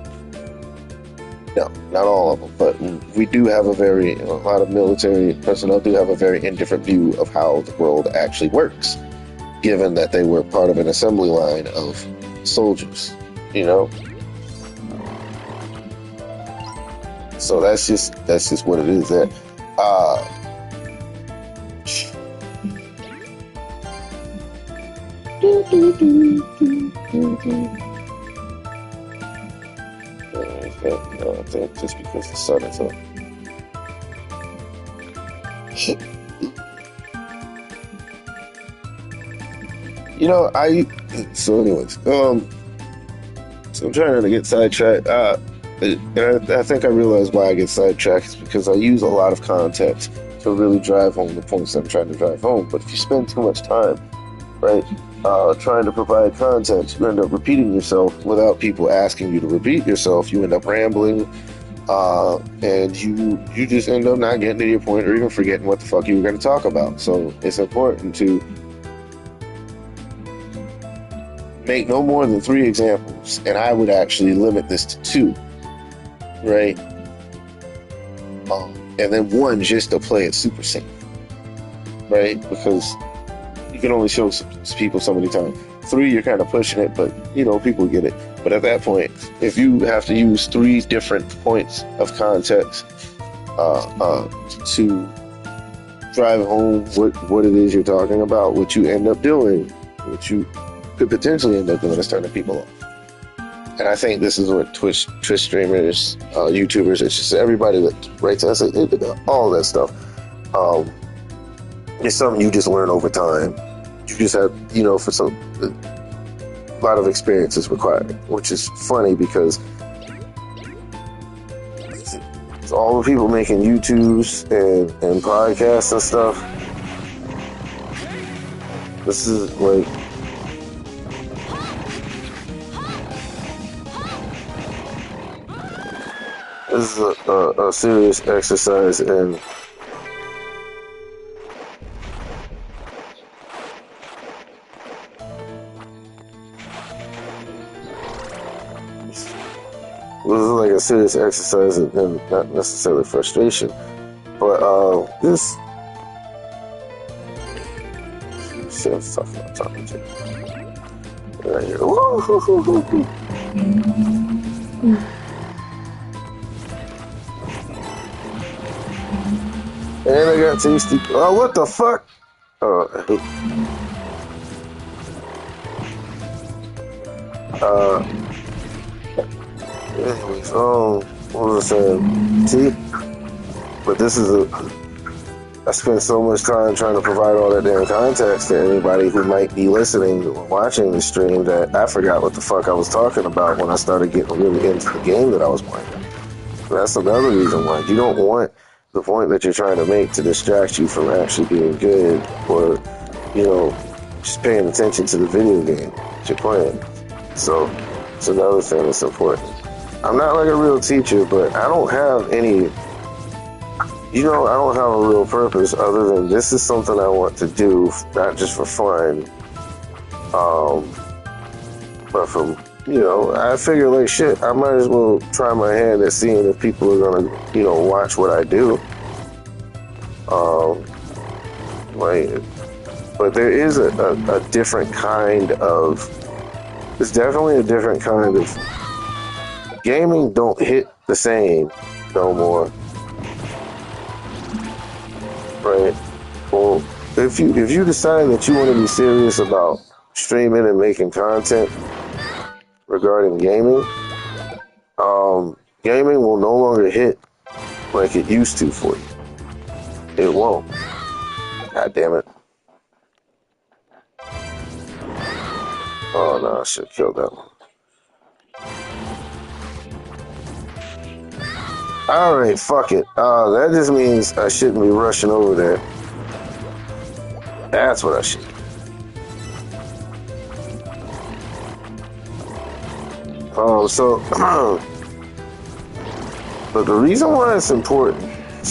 No, not all of them, but we do have a lot of military personnel do have a very indifferent view of how the world actually works, given that they were part of an assembly line of soldiers, you know? So that's just what it is there. I think just because the sun is up. You know, so anyways, so I'm trying to get sidetracked. And I think I realize why I get sidetracked is because I use a lot of context to really drive home the points I'm trying to drive home. But if you spend too much time, right, trying to provide context, you end up repeating yourself without people asking you to repeat yourself. You end up rambling, and you just end up not getting to your point or even forgetting what the fuck you were going to talk about. So it's important to make no more than 3 examples, and I would actually limit this to 2, right? And then 1 just to play it super safe, right? Because you can only show people so many times. 3, you're kind of pushing it, but you know, people get it. But at that point, if you have to use 3 different points of context to drive home what it is you're talking about, what you end up doing, what you could potentially end up doing is turning people off. And I think this is what Twitch streamers, YouTubers, it's just everybody that writes us, all that stuff. It's something you just learn over time. You just have, you know, a lot of experience is required, which is funny because it's all the people making YouTubes and podcasts and stuff. This is like, this is a serious exercise in not necessarily frustration, but this shit I'm talking to right here. And I got tasty. Oh, what the fuck? Anyways, what was I saying? See? But this is I spent so much time trying to provide all that damn context to anybody who might be listening or watching the stream that I forgot what the fuck I was talking about when I started getting really into the game that I was playing. And that's another reason why you don't want the point that you're trying to make to distract you from actually being good, or, you know, just paying attention to the video game that you're playing. So it's another thing that's important. I'm not like a real teacher, but I don't have any, you know, I don't have a real purpose other than this is something I want to do, not just for fun, but from, you know, I figure like shit, I might as well try my hand at seeing if people are gonna, you know, watch what I do. Like, But there is a different kind of. It's definitely a different kind of. Gaming don't hit the same no more, right? Well, if you decide that you want to be serious about streaming and making content regarding gaming, gaming will no longer hit like it used to for you. It won't. God damn it. Oh no, I should have killed that one. Alright, fuck it. That just means I shouldn't be rushing over there. That's what I should do. But the reason why it's important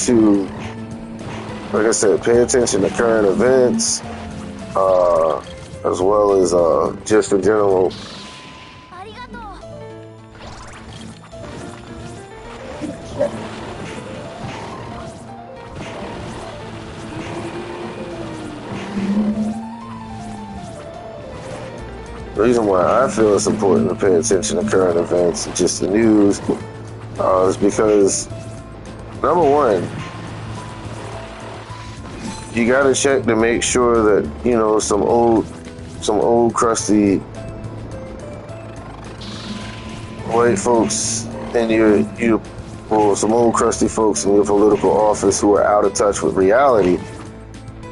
to, like I said, pay attention to current events, as well as just in general. The reason why I feel it's important to pay attention to current events and just the news is because, number one, you gotta check to make sure that, you know, some old crusty white folks in some old crusty folks in your political office who are out of touch with reality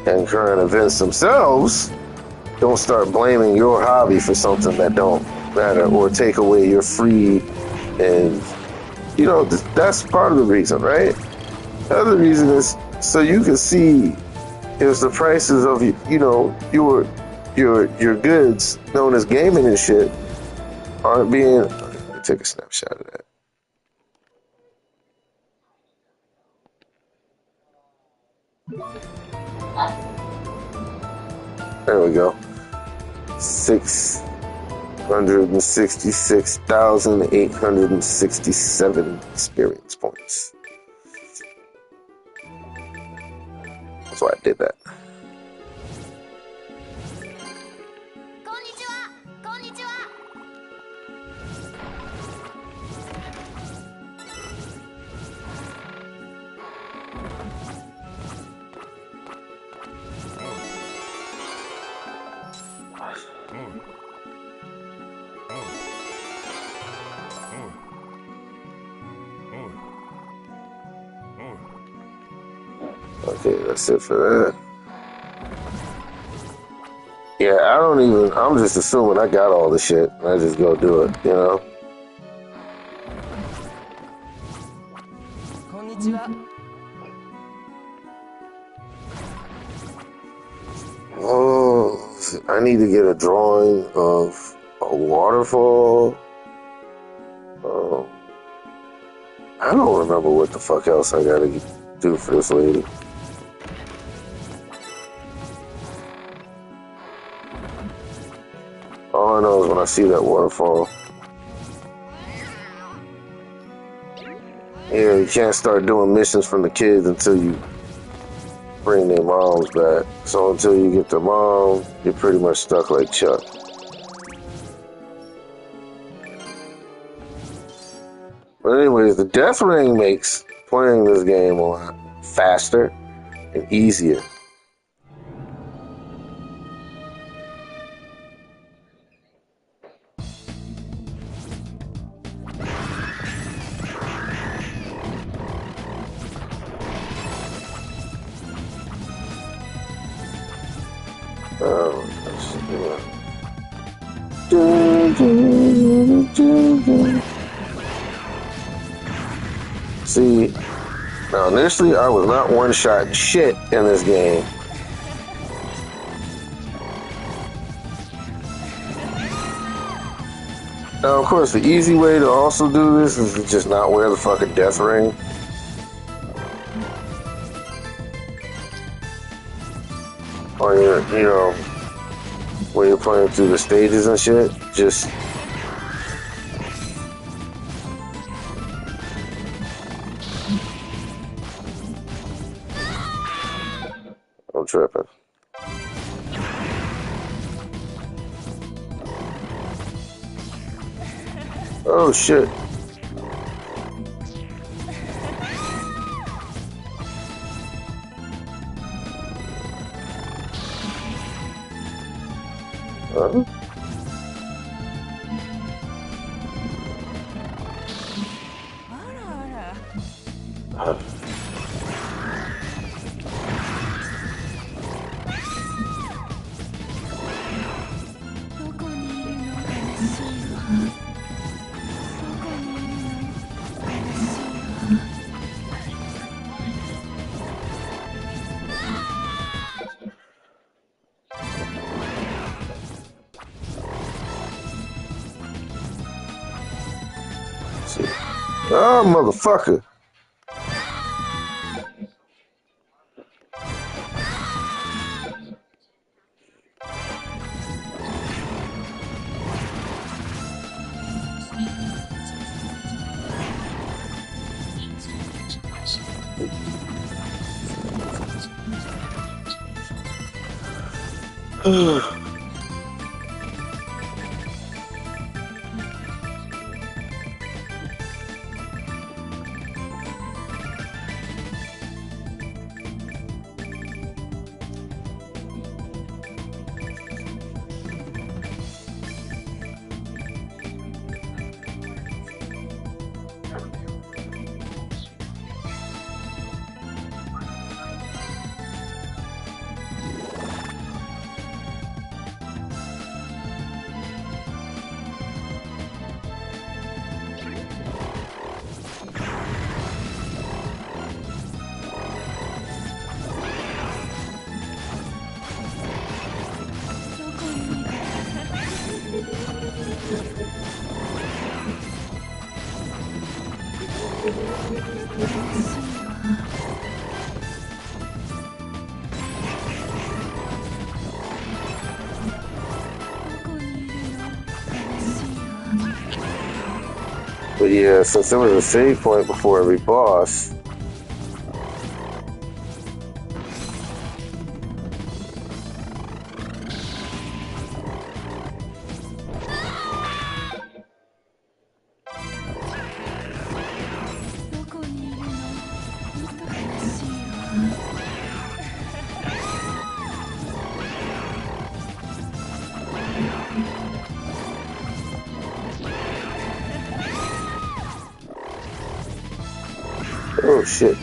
and current events themselves don't start blaming your hobby for something that don't matter or take away your free. And you know, that's part of the reason, right? The other reason is so you can see if the prices of your goods known as gaming and shit aren't being. Let me take a snapshot of that. There we go. 666,867 experience points. That's why I did that. Okay, that's it for that. Yeah, I'm just assuming I got all the shit. I just go do it, you know? Oh, I need to get a drawing of a waterfall. I don't remember what the fuck else I gotta do for this lady. All I know is when I see that waterfall. Yeah, you can't start doing missions from the kids until you bring their moms back. So until you get their mom, you're pretty much stuck like Chuck. But anyways, the death ring makes playing this game a lot faster and easier. See, now initially I was not one-shot shit in this game. Now, of course, the easy way to also do this is to just not wear the fucking death ring. Or when you're playing through the stages and shit, just I'm tripping. Oh shit. Huh? Oh, motherfucker. But yeah, since there was a save point before every boss, oh shit.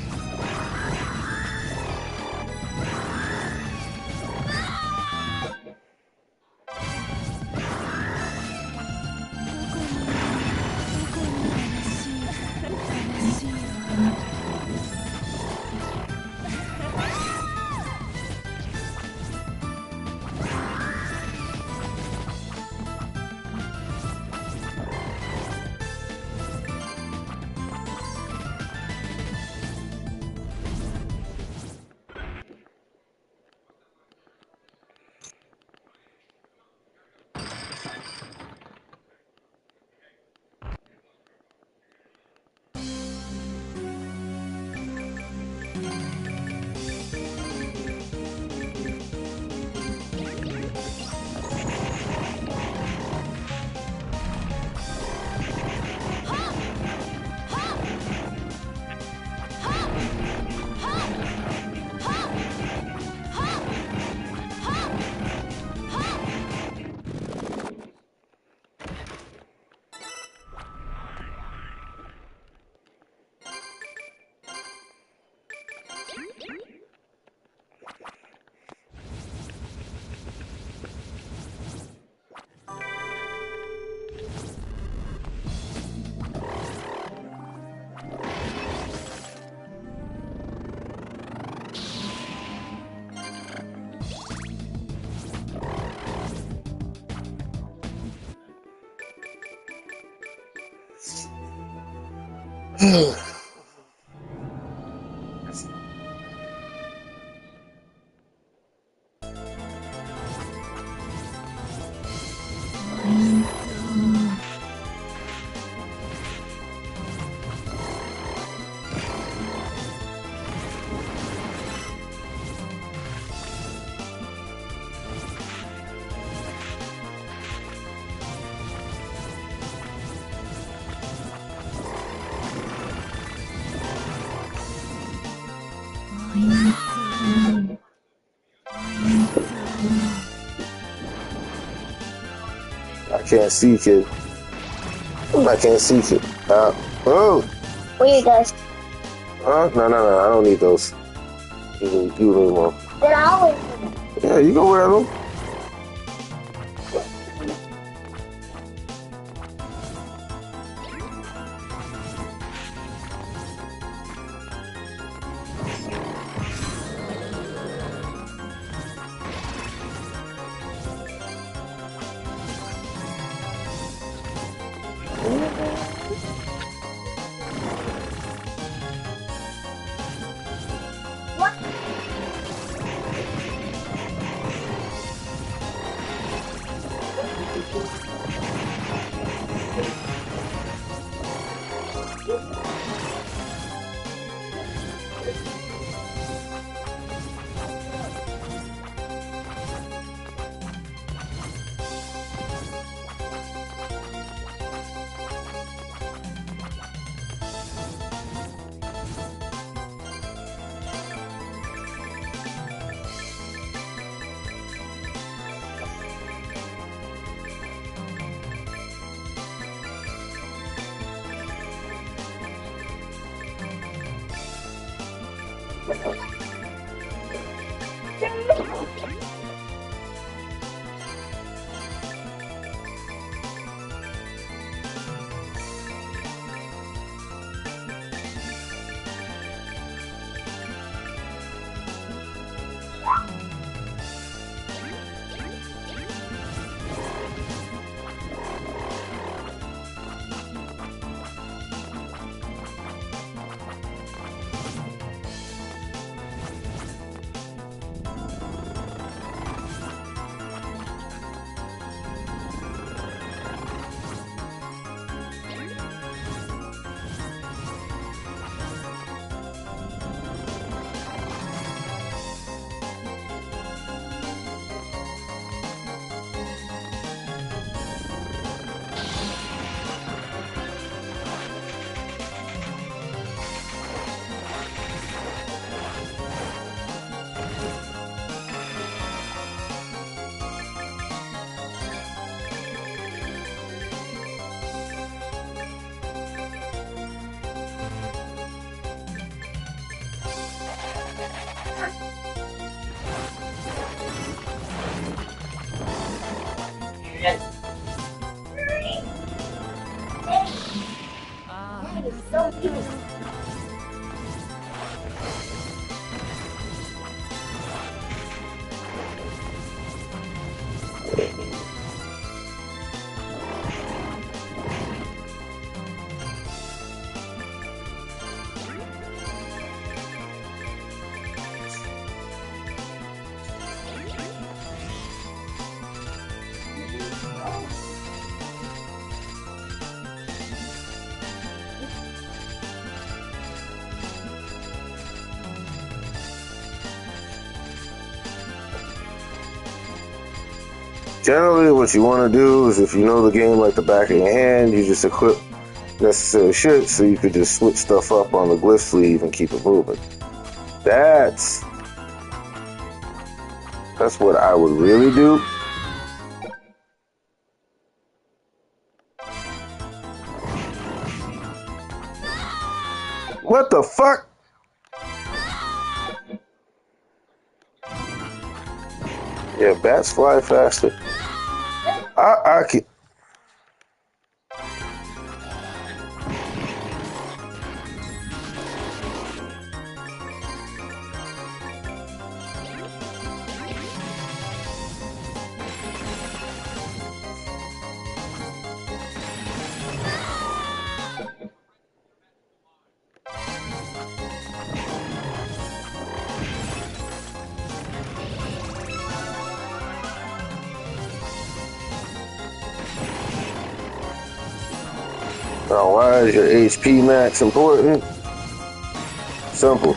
I can't see, kid. I can't see, kid. Oh! Wait, guys. No. I don't need those. You need more. Then I'll wait. Yeah, you can wear them. Generally, what you want to do is if you know the game like the back of your hand, you just equip necessary shit so you could just switch stuff up on the glyph sleeve and keep it moving. That's what I would really do. What the fuck? Yeah, bats fly faster. I can. Now, why is your HP max important? Simple.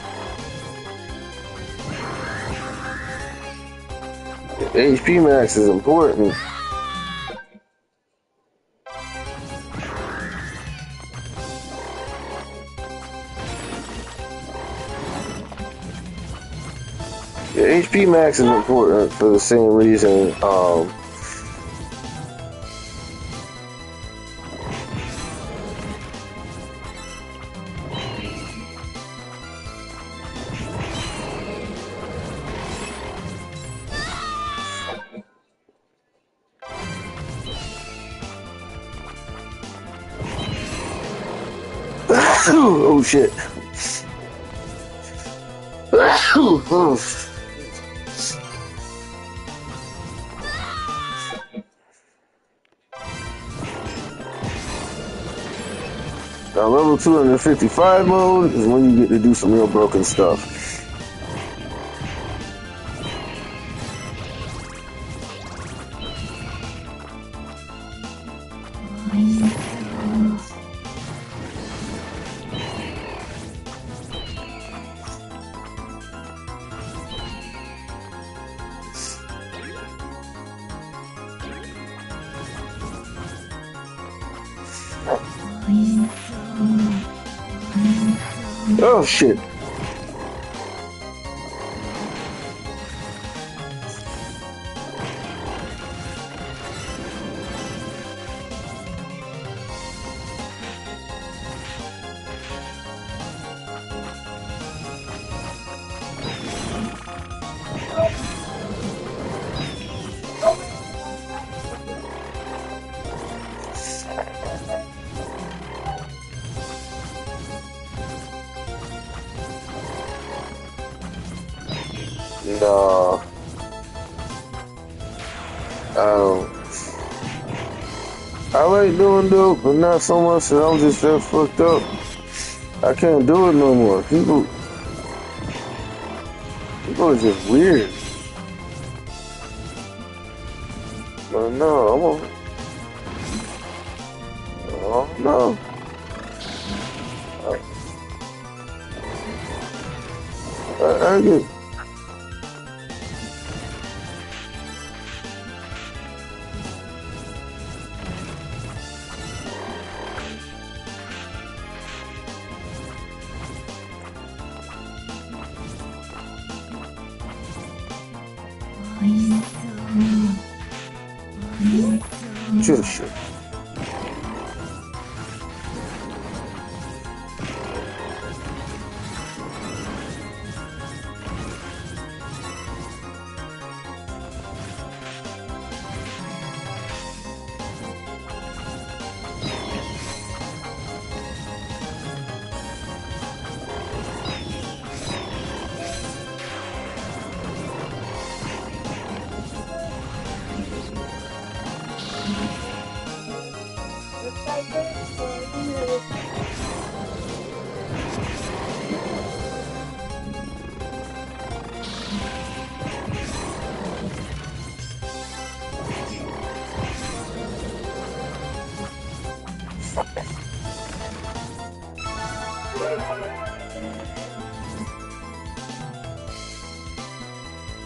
Your HP max is important. Your HP max is important for the same reason. Oh shit. Now, level 255 mode is when you get to do some real broken stuff. Oh shit. No. I like doing dope, but not so much that I'm just that fucked up. I can't do it no more. People are just weird. But no, I'm on. Oh no. I get. Shit.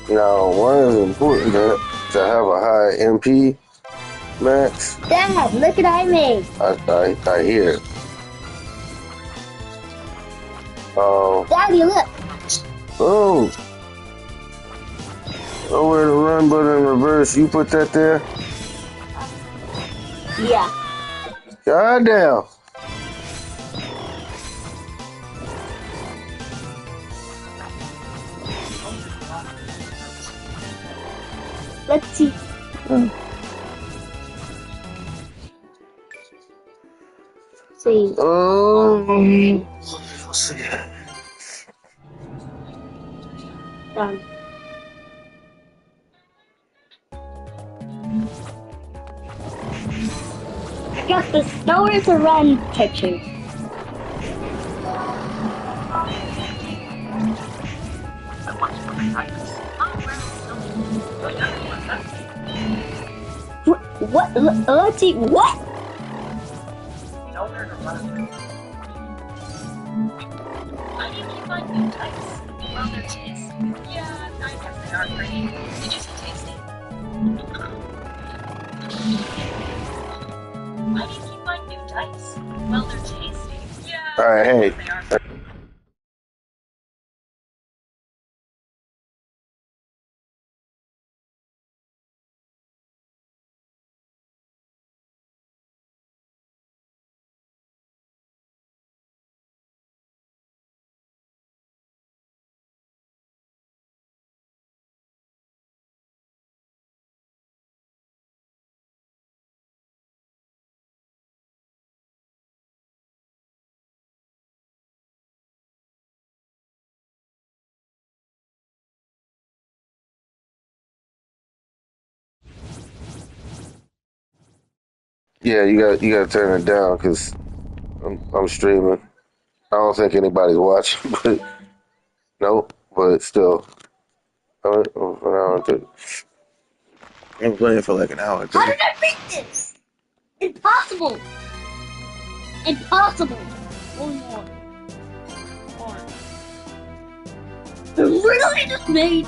Now, one is important to have a high MP max. Dad, look at I made. I hear. Daddy, look. Oh, where the run button in reverse? You put that there? Yeah. God damn. Let's see. See. Let's see. Done. I got the slower to run picture. What? Let's see. What? How do you keep on new types? Well, they're tasty. Yeah, I guess they are pretty. Did you say tasty? How do you keep on new types? Well, they're tasty. Yeah, All right, hey. they are pretty. Yeah, you got to turn it down because I'm streaming. I don't think anybody's watching, but nope. But still, I'm playing for like an hour. How did I beat this? Impossible! Impossible! One more. I literally just made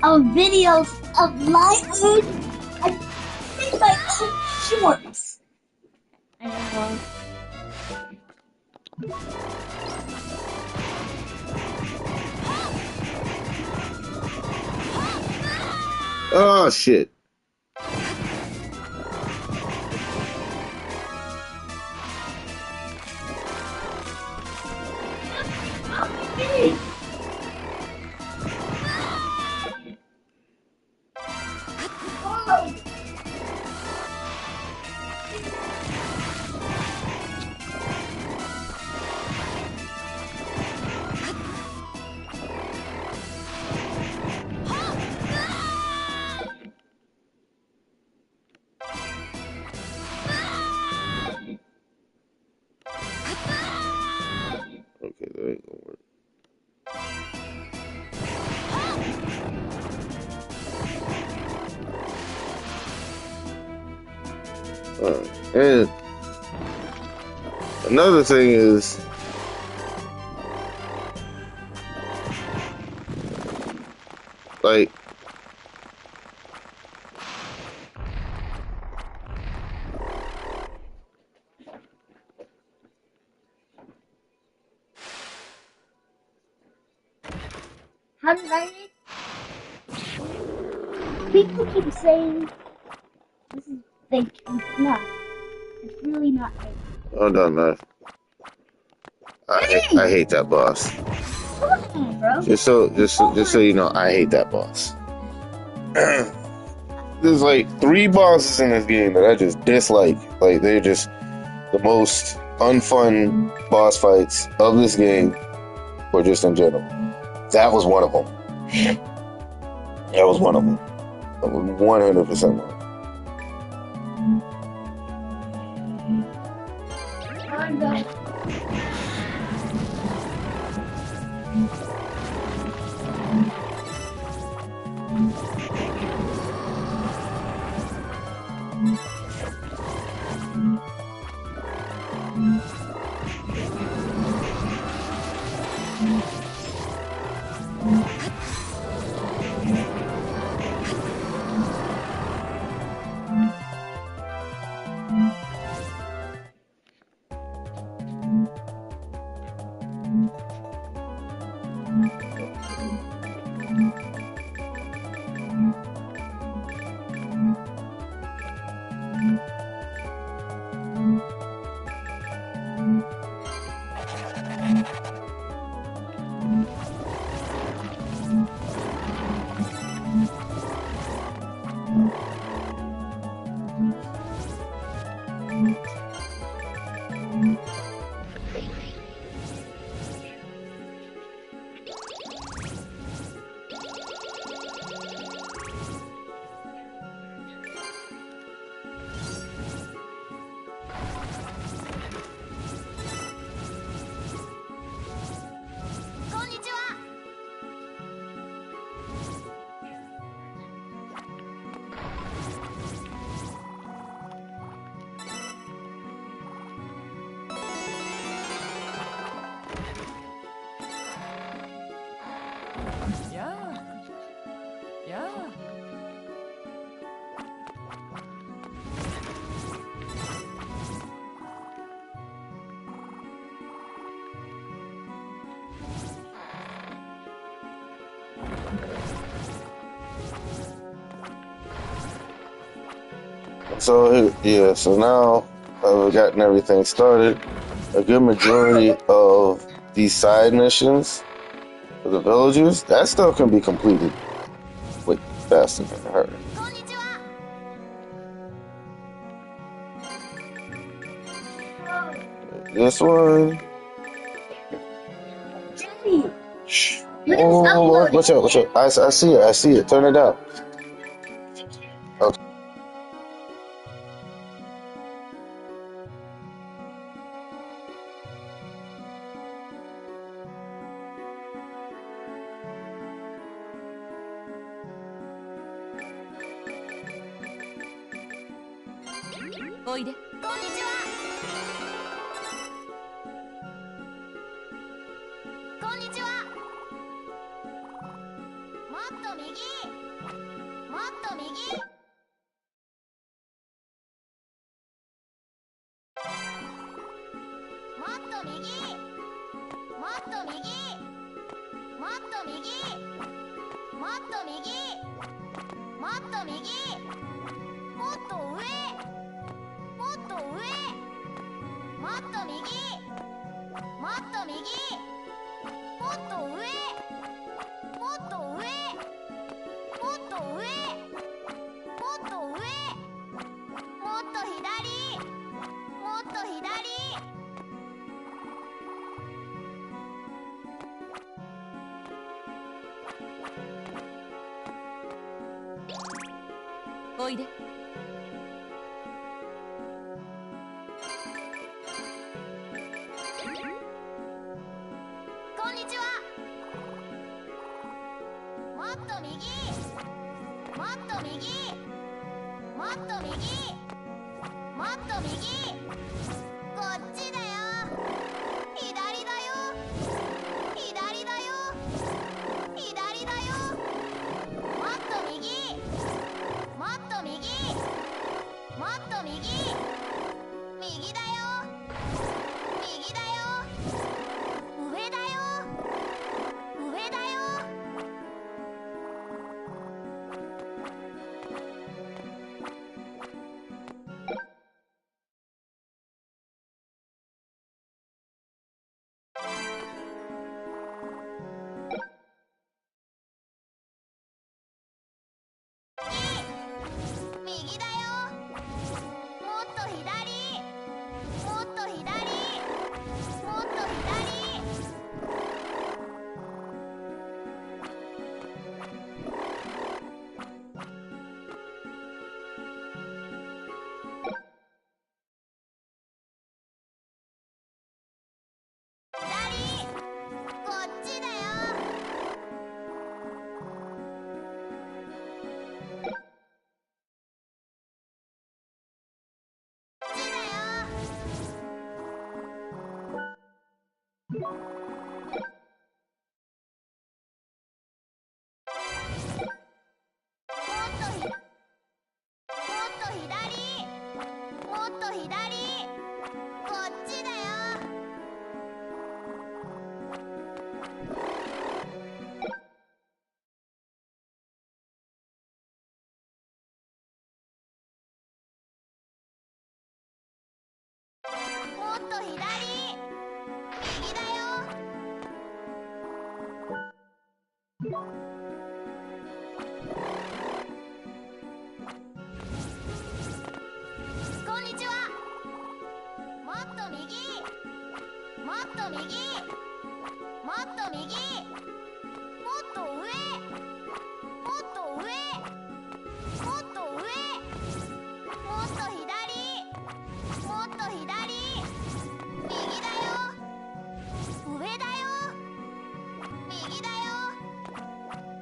a video of my own. I made my own shorts. I don't know. Oh shit! Okay, that ain't gonna work. And another thing is, like, How did I make? People keep saying this is fake. It's not. It's really not fake. hold on, man. I hate that boss. Come on, bro. Just so you know, I hate that boss. There's like 3 bosses in this game that I just dislike. Like they're just the most unfun boss fights of this game, or just in general. That was one of them. That was one of them. 100% one. Yeah. Yeah. So yeah, so now we've gotten everything started. A good majority of these side missions for the villagers, that stuff can be completed way faster than her. This one. Jimmy, Shh. look at this Oh, upload. watch out, watch out. I see it, I see it. Turn it down. Okay. おいで。こんにちは。こんにちは。もっと右。もっと右。もっと右。もっと右。もっと右。もっと右。もっと右。もっと上。もっと上。もっと右。もっと右。もっと上。もっと上。もっと上。もっと上。もっと左。もっと左。おいで。こんにちは。もっと右。もっと右。もっと右。もっと右。こっちだよ。左だよ。左だよ。左だよ。もっと右。もっと右。もっと右。右だよ。右だよ。上だよ。上だよ。右だよ。もっと左。もっと左。もっと左。左。こっちだよ。こっちだよ。もっと左。もっと左。こっちだよ。もっと左。右だよ。こんにちは。もっと右。もっと右。もっと右。もっと上。もっと上。もっと上。もっと左。もっと左。右だよ。上だよ。右だよ。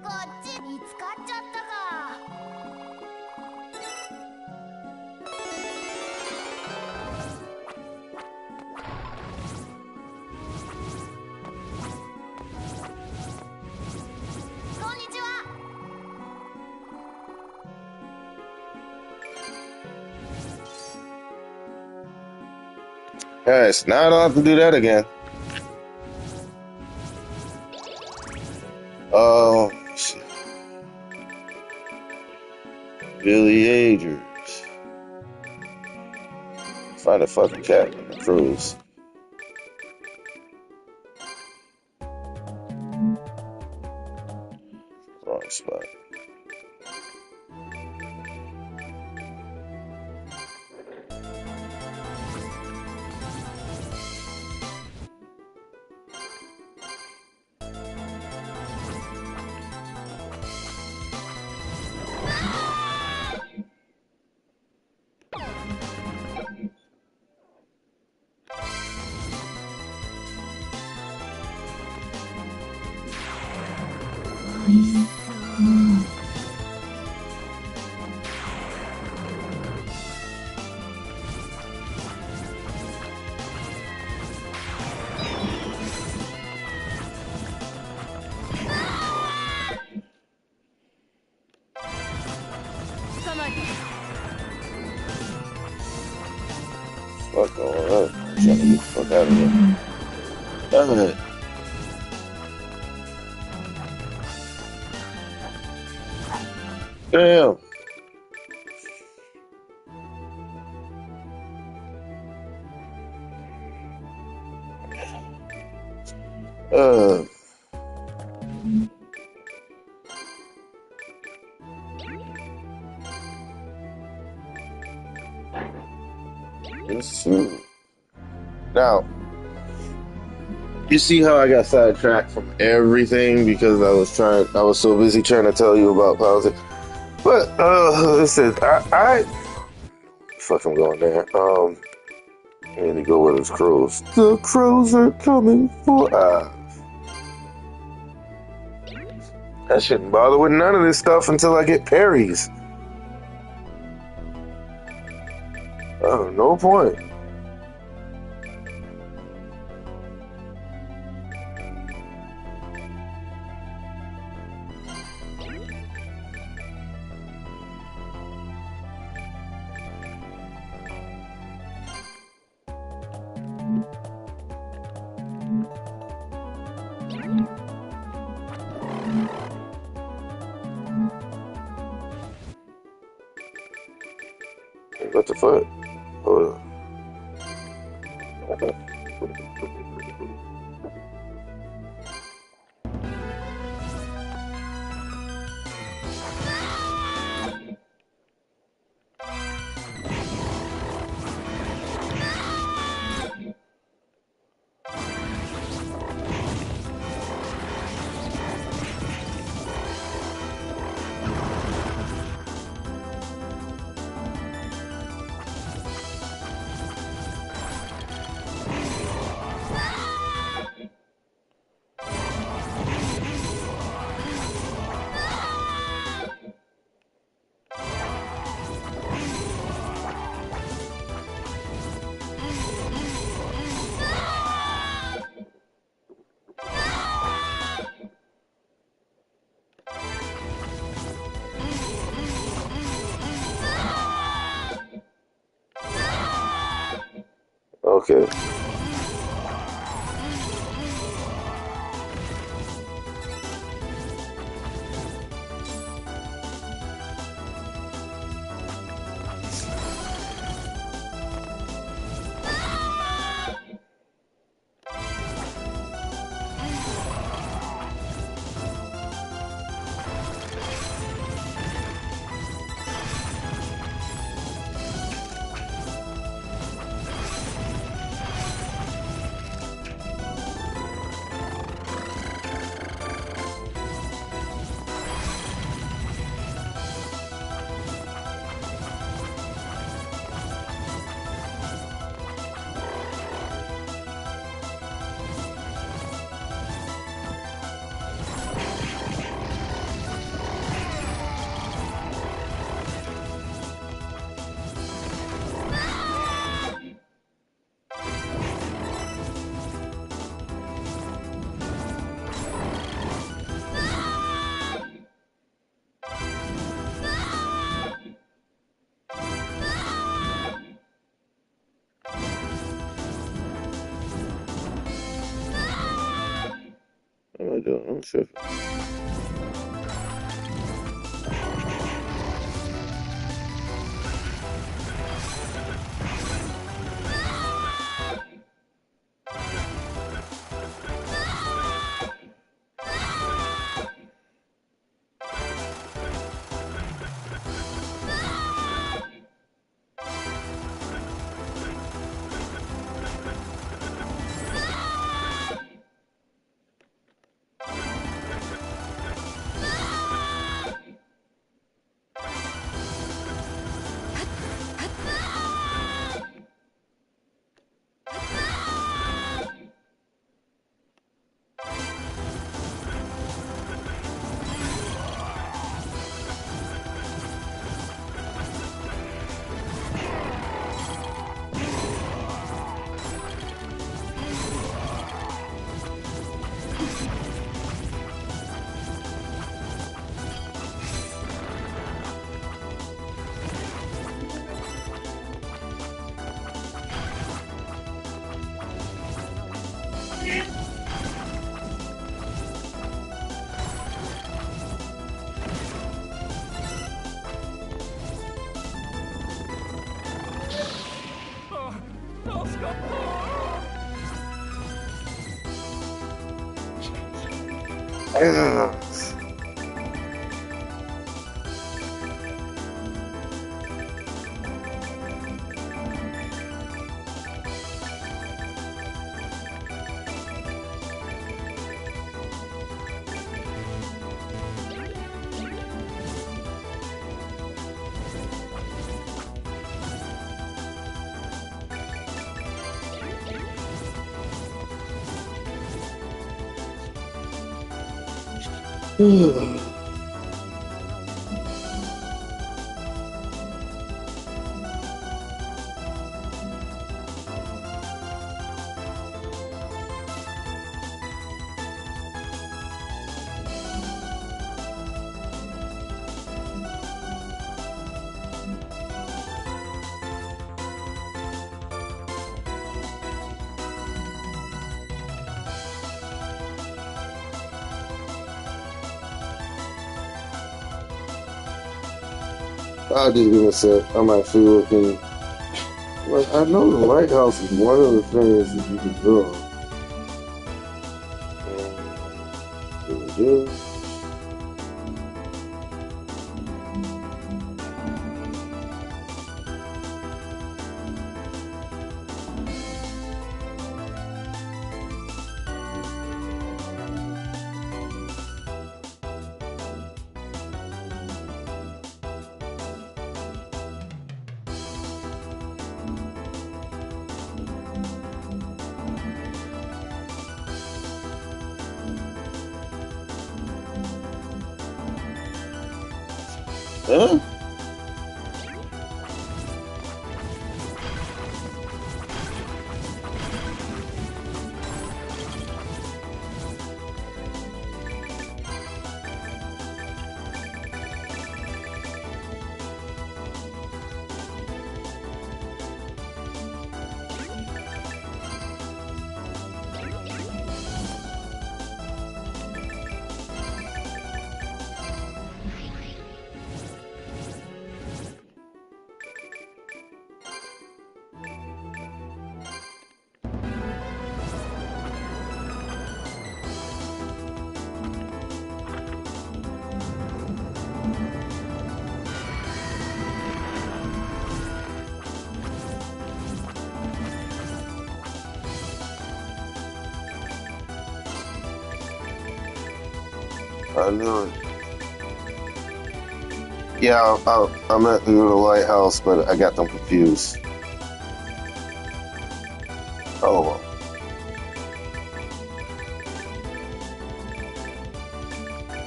こっち見つかっちゃったか。こんにちは。Yes, now I don't have to do that again. Oh, shit. Billy Agers. Find a fucking cat on the cruise. Wrong spot. 様に。 Fuck all that. I'm trying to get the fuck out of here. Alright. Damn. Uh, let's see. Now, you see how I got sidetracked from everything because I was so busy trying to tell you about politics. But listen, I fuck, I'm going there. I need to go with those crows. The crows are coming for us. I shouldn't bother with none of this stuff until I get Perry's. Oh, no point. What the fuck? Hold on. Okay. What am I doing? I'm tripping. I'll just give a sec. I'm actually looking. Well, I know the lighthouse is one of the things that you can draw. And huh? I knew it. Yeah, I meant to go to the lighthouse, but I got them confused. Oh well.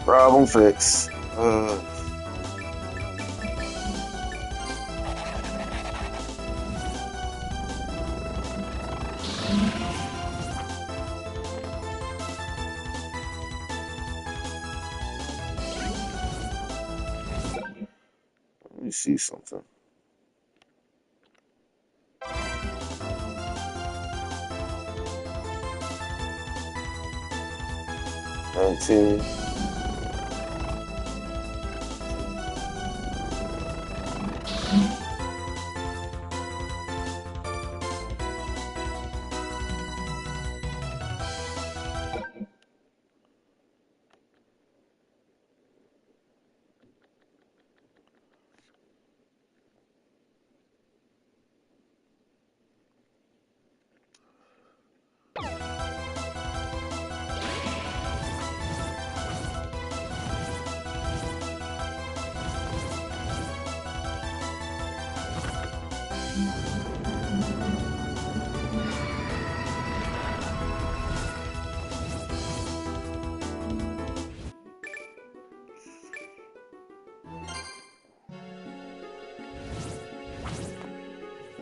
Problem fixed. Let me see something. 19.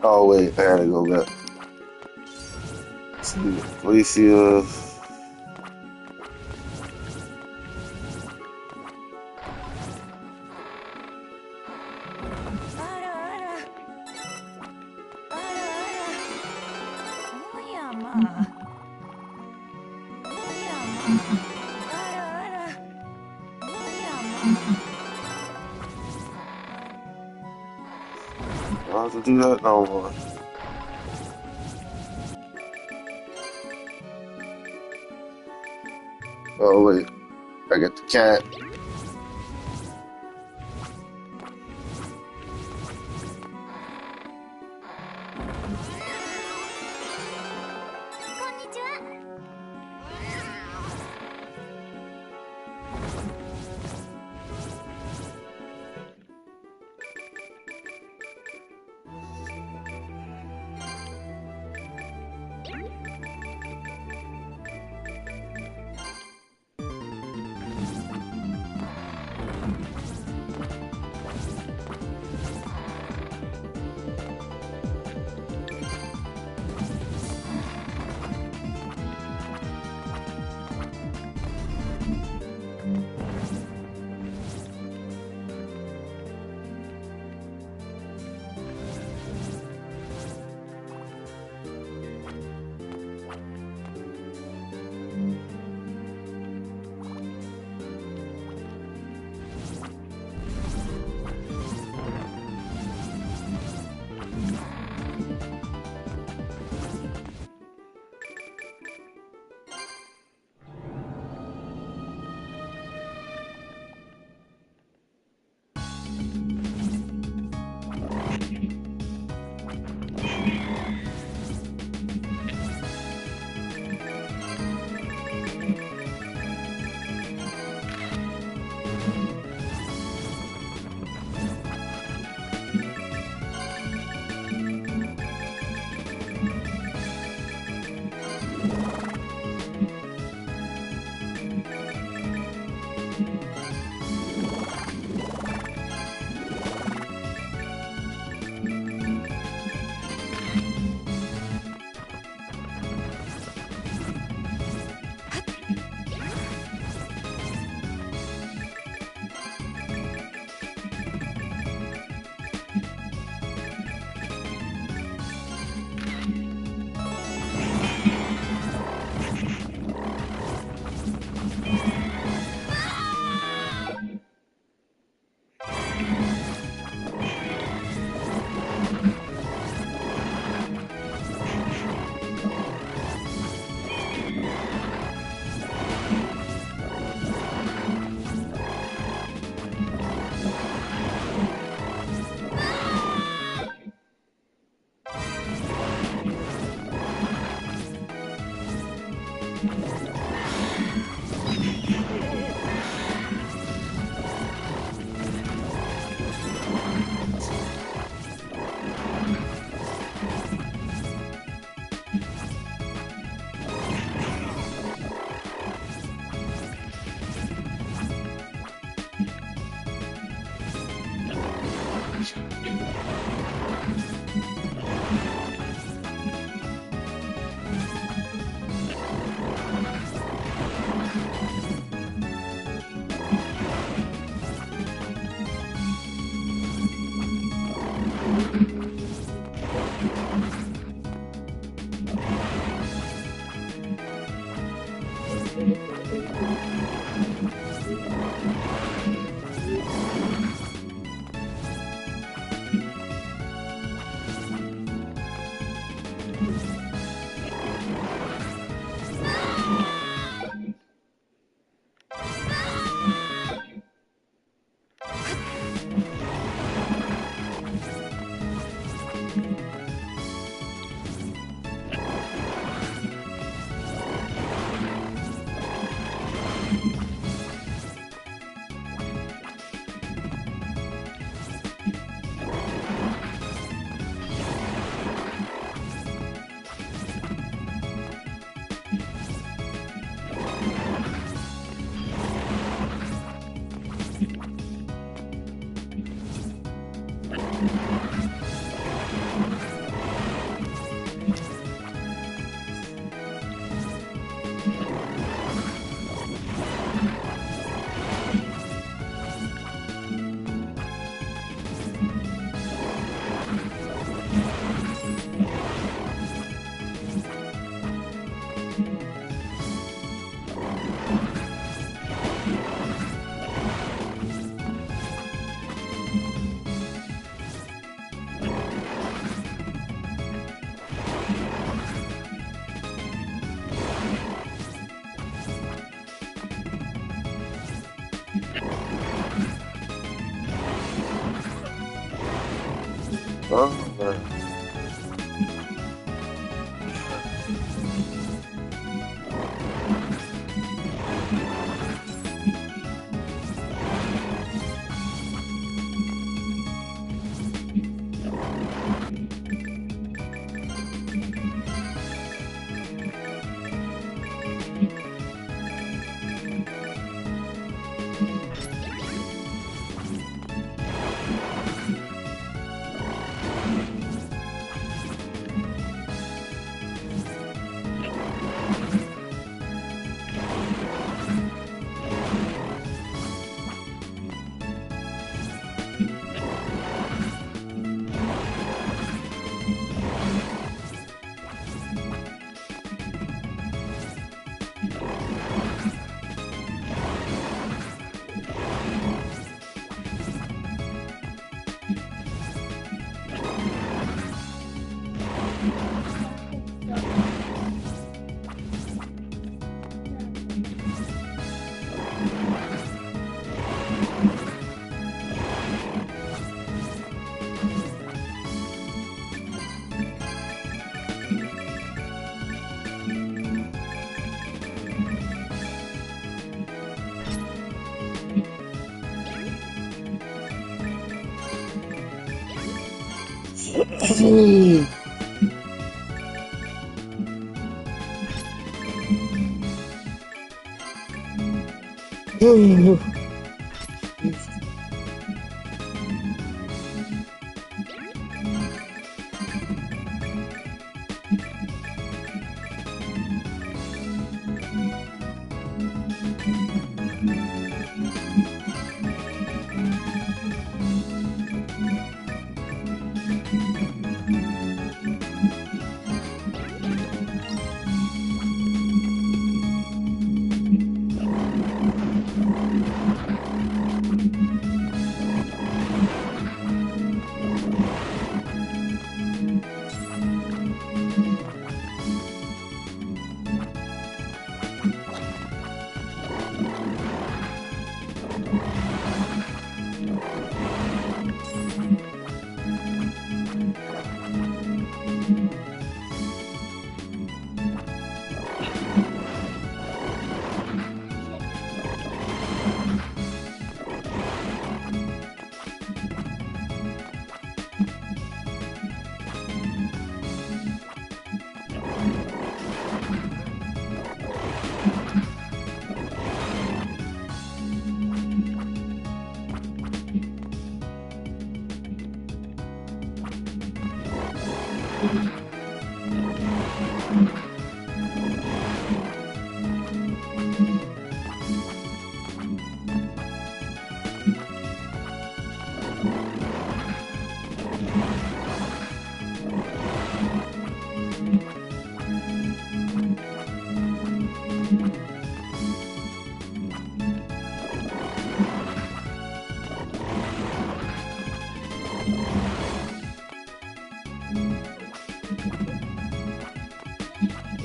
Oh wait, I had to go back. See, Felicia. I don't have to do that no more. Oh wait, I got the cat. Oh, man.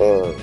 Uh,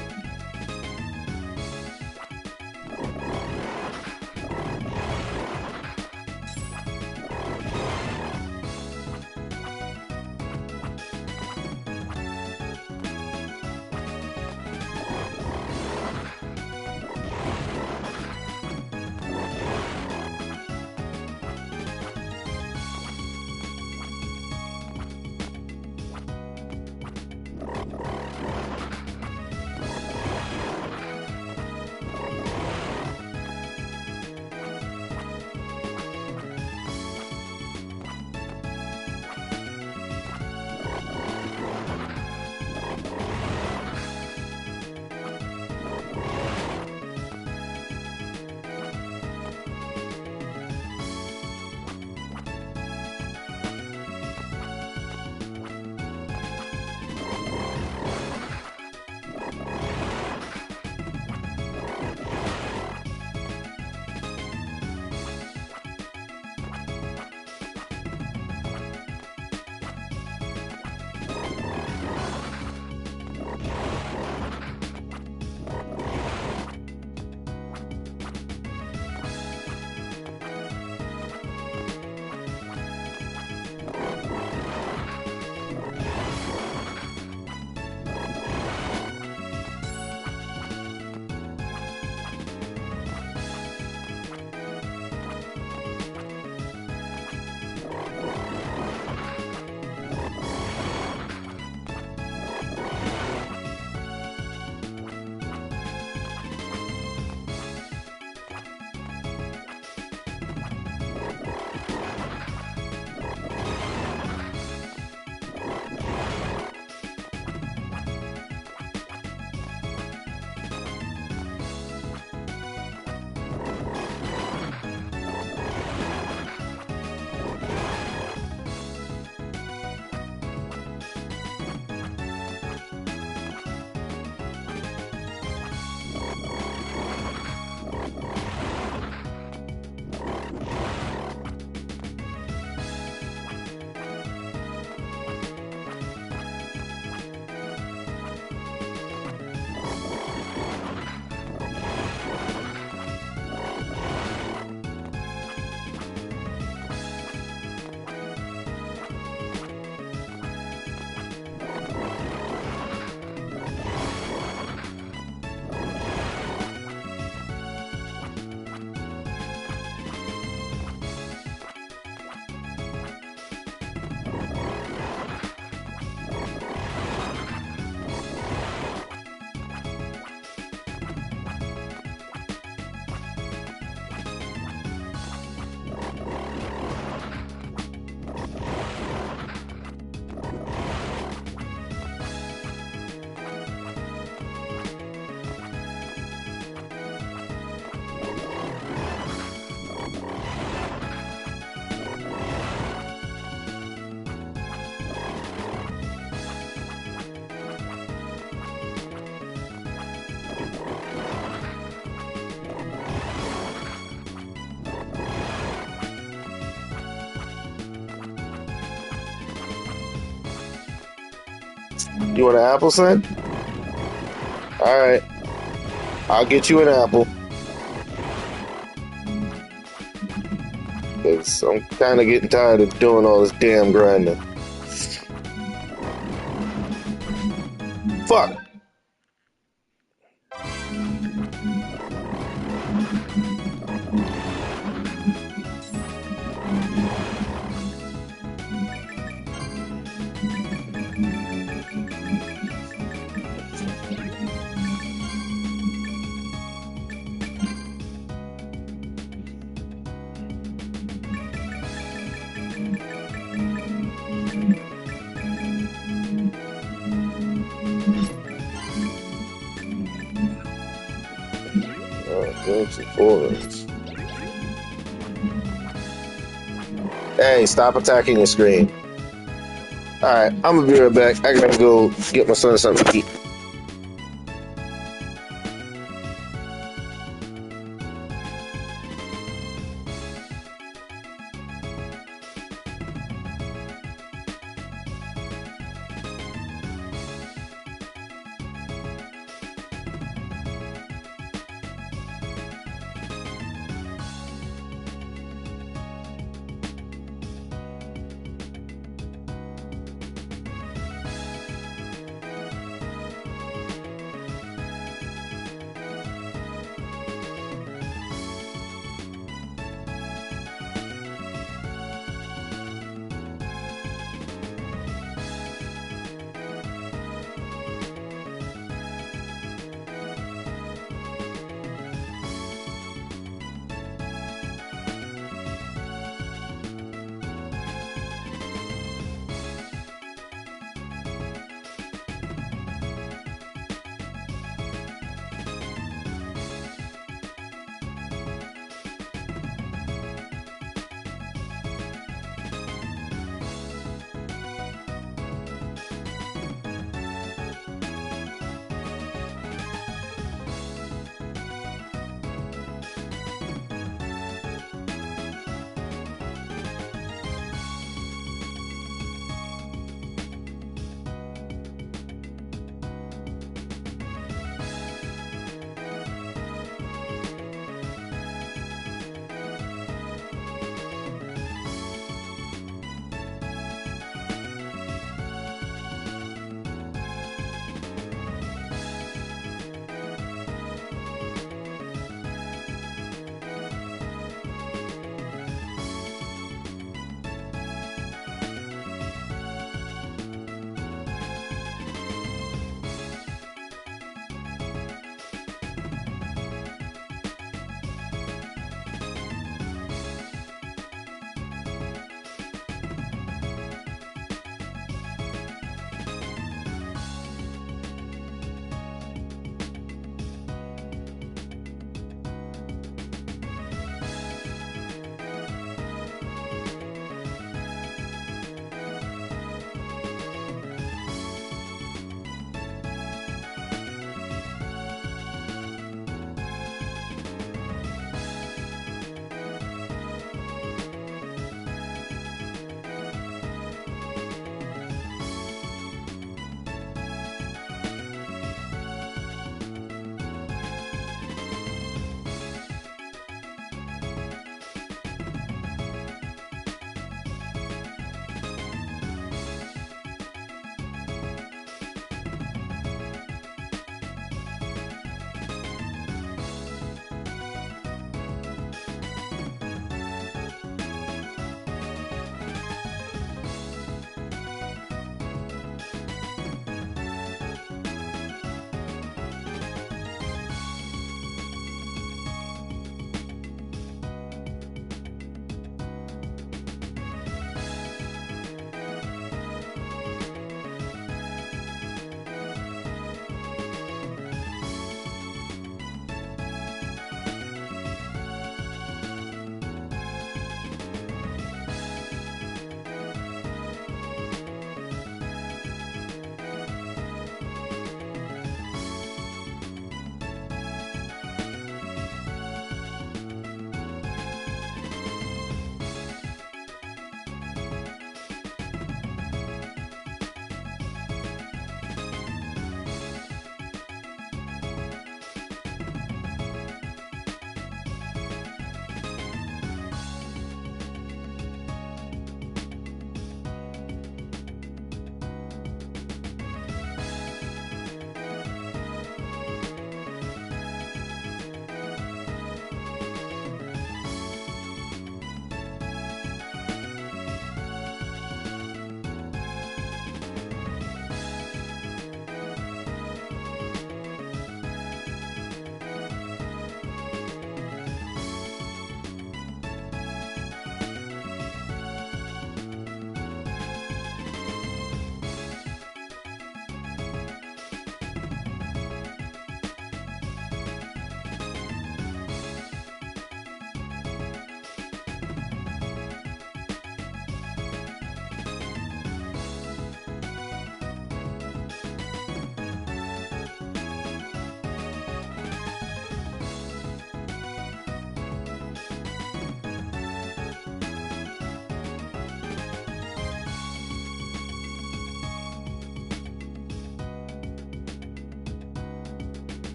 You want an apple, son? All right. I'll get you an apple. Because I'm kind of getting tired of doing all this damn grinding. Fuck! Forwards. Hey, stop attacking your screen. Alright, I'm gonna be right back. I gotta go get my son something to eat.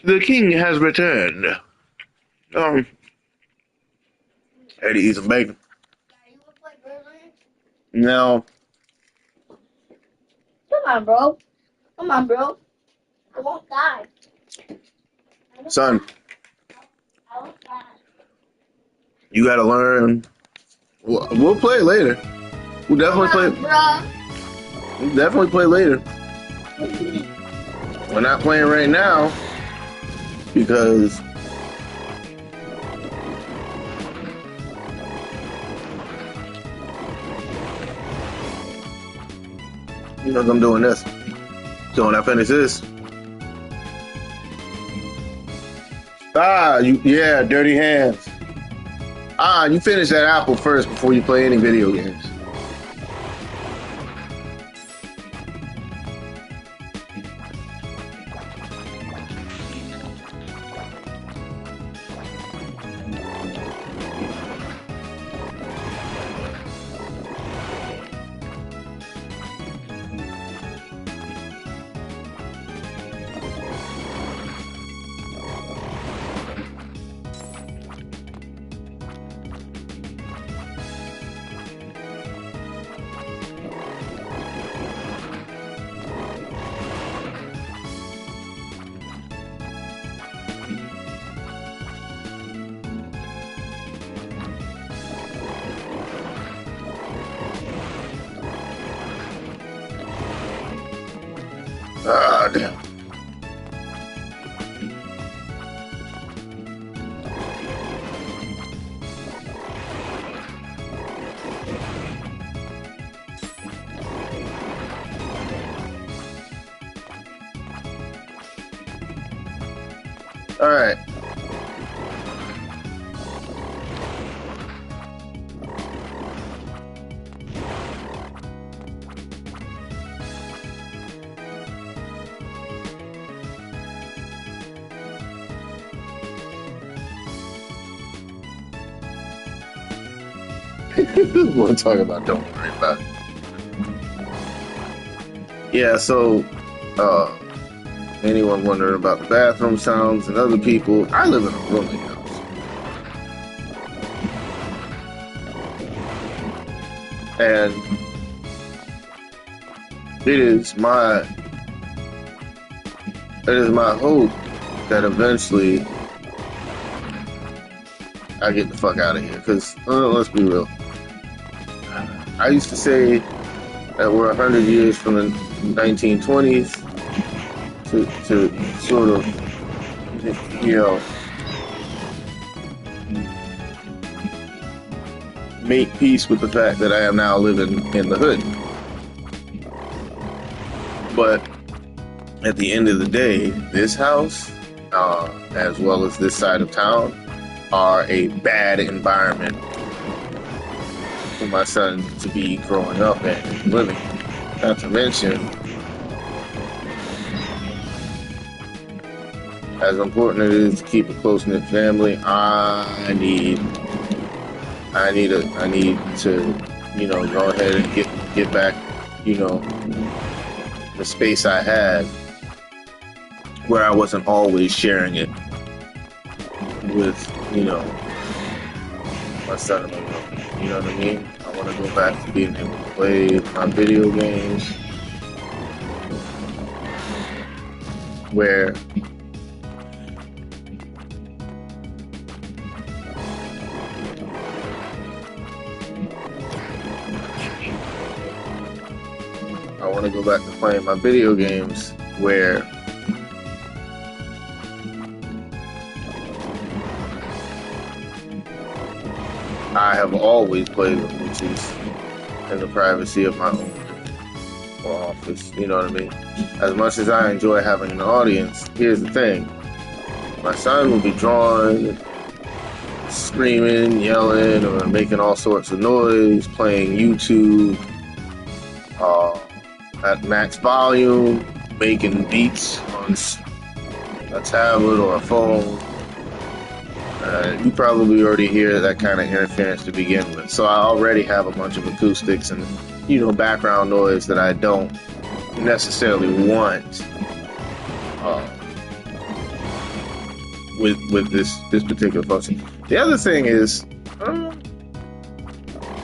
The king has returned. I had to eat some bacon. Now, Come on, bro. Come on, bro. I won't die. son, I won't die. you gotta learn. We'll play later. We'll definitely play. Bro. We'll definitely play later. We're not playing right now because I'm doing this. So when I finish this, dirty hands. You finish that apple first before you play any video games. Ah, damn. All right. We'll talk about don't worry about it. Yeah, so anyone wondering about the bathroom sounds and other people, I live in a rooming house. And it is my hope that eventually I get the fuck out of here. Because let's be real. I used to say that we're 100 years from the 1920s to sort of, make peace with the fact that I am now living in the hood. But at the end of the day, this house, as well as this side of town, are a bad environment for my son to be growing up and living. Not to mention, as important it is to keep a close-knit family, I need to, go ahead and get back, the space I had where I wasn't always sharing it with, my son and my mom. You know what I mean? I want to go back to being able to play my video games where I have always played them, which is in the privacy of my own office. You know what I mean? As much as I enjoy having an audience, here's the thing. My son will be drawing, screaming, yelling, or making all sorts of noise, playing YouTube at max volume, making beats on a tablet or a phone. You probably already hear that kind of interference to begin with. So I already have a bunch of acoustics and, background noise that I don't necessarily want with this particular function. The other thing is,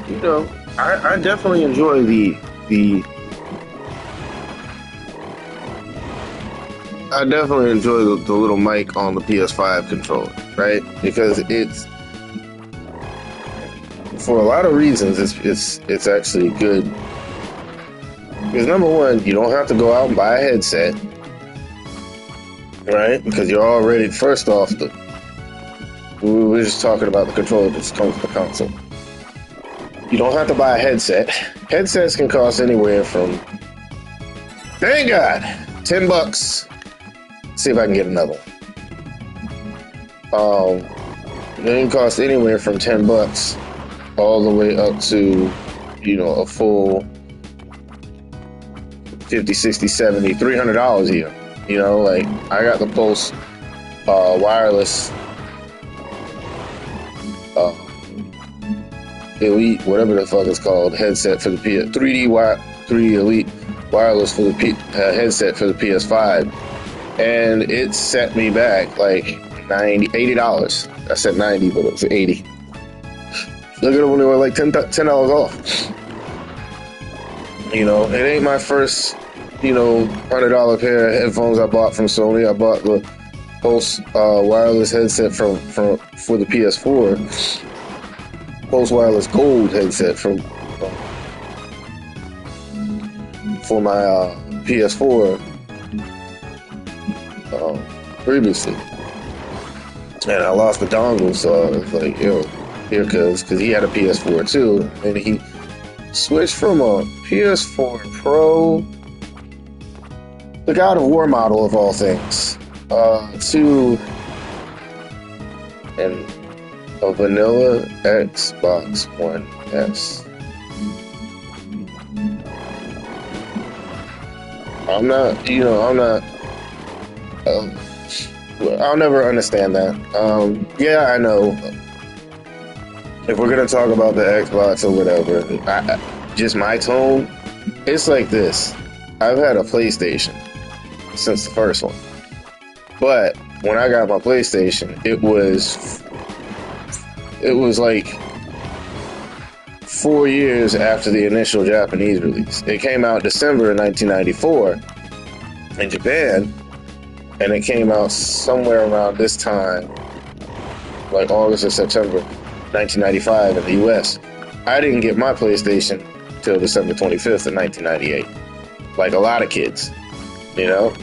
you know, I definitely enjoy the I definitely enjoy the little mic on the PS5 controller, right? Because it's for a lot of reasons it's actually good. Because number one, you don't have to go out and buy a headset, right? Because you're already first off we were just talking about the controller that comes with the console. You don't have to buy a headset. Headsets can cost anywhere from, thank God, $10. See if I can get another one. It can cost anywhere from $10 all the way up to, you know, a full 50, 60, 70, $300 here. You know, like I got the Pulse wireless Elite, whatever the fuck it's called, headset for the 3D Elite wireless for the headset for the PS5, and it set me back like $80. I said 90, but it was 80. Look at it when they were like $10 off. You know, it ain't my first, you know, $100 pair of headphones I bought from Sony. I bought the Pulse wireless headset for the PS4. Pulse wireless gold headset for my PS4 previously, and I lost the dongle, so I was like, yo, here because he had a PS4 too, and he switched from a PS4 Pro, the God of War model of all things, to a vanilla Xbox One S. I'll never understand that. Yeah, I know. If we're gonna talk about the Xbox or whatever, just my tone, it's like this. I've had a PlayStation since the first one, but when I got my PlayStation, it was like 4 years after the initial Japanese release. It came out December of 1994 in Japan, and it came out somewhere around this time, like August or September 1995 in the US. I didn't get my PlayStation till December 25th of 1998, like a lot of kids, you know?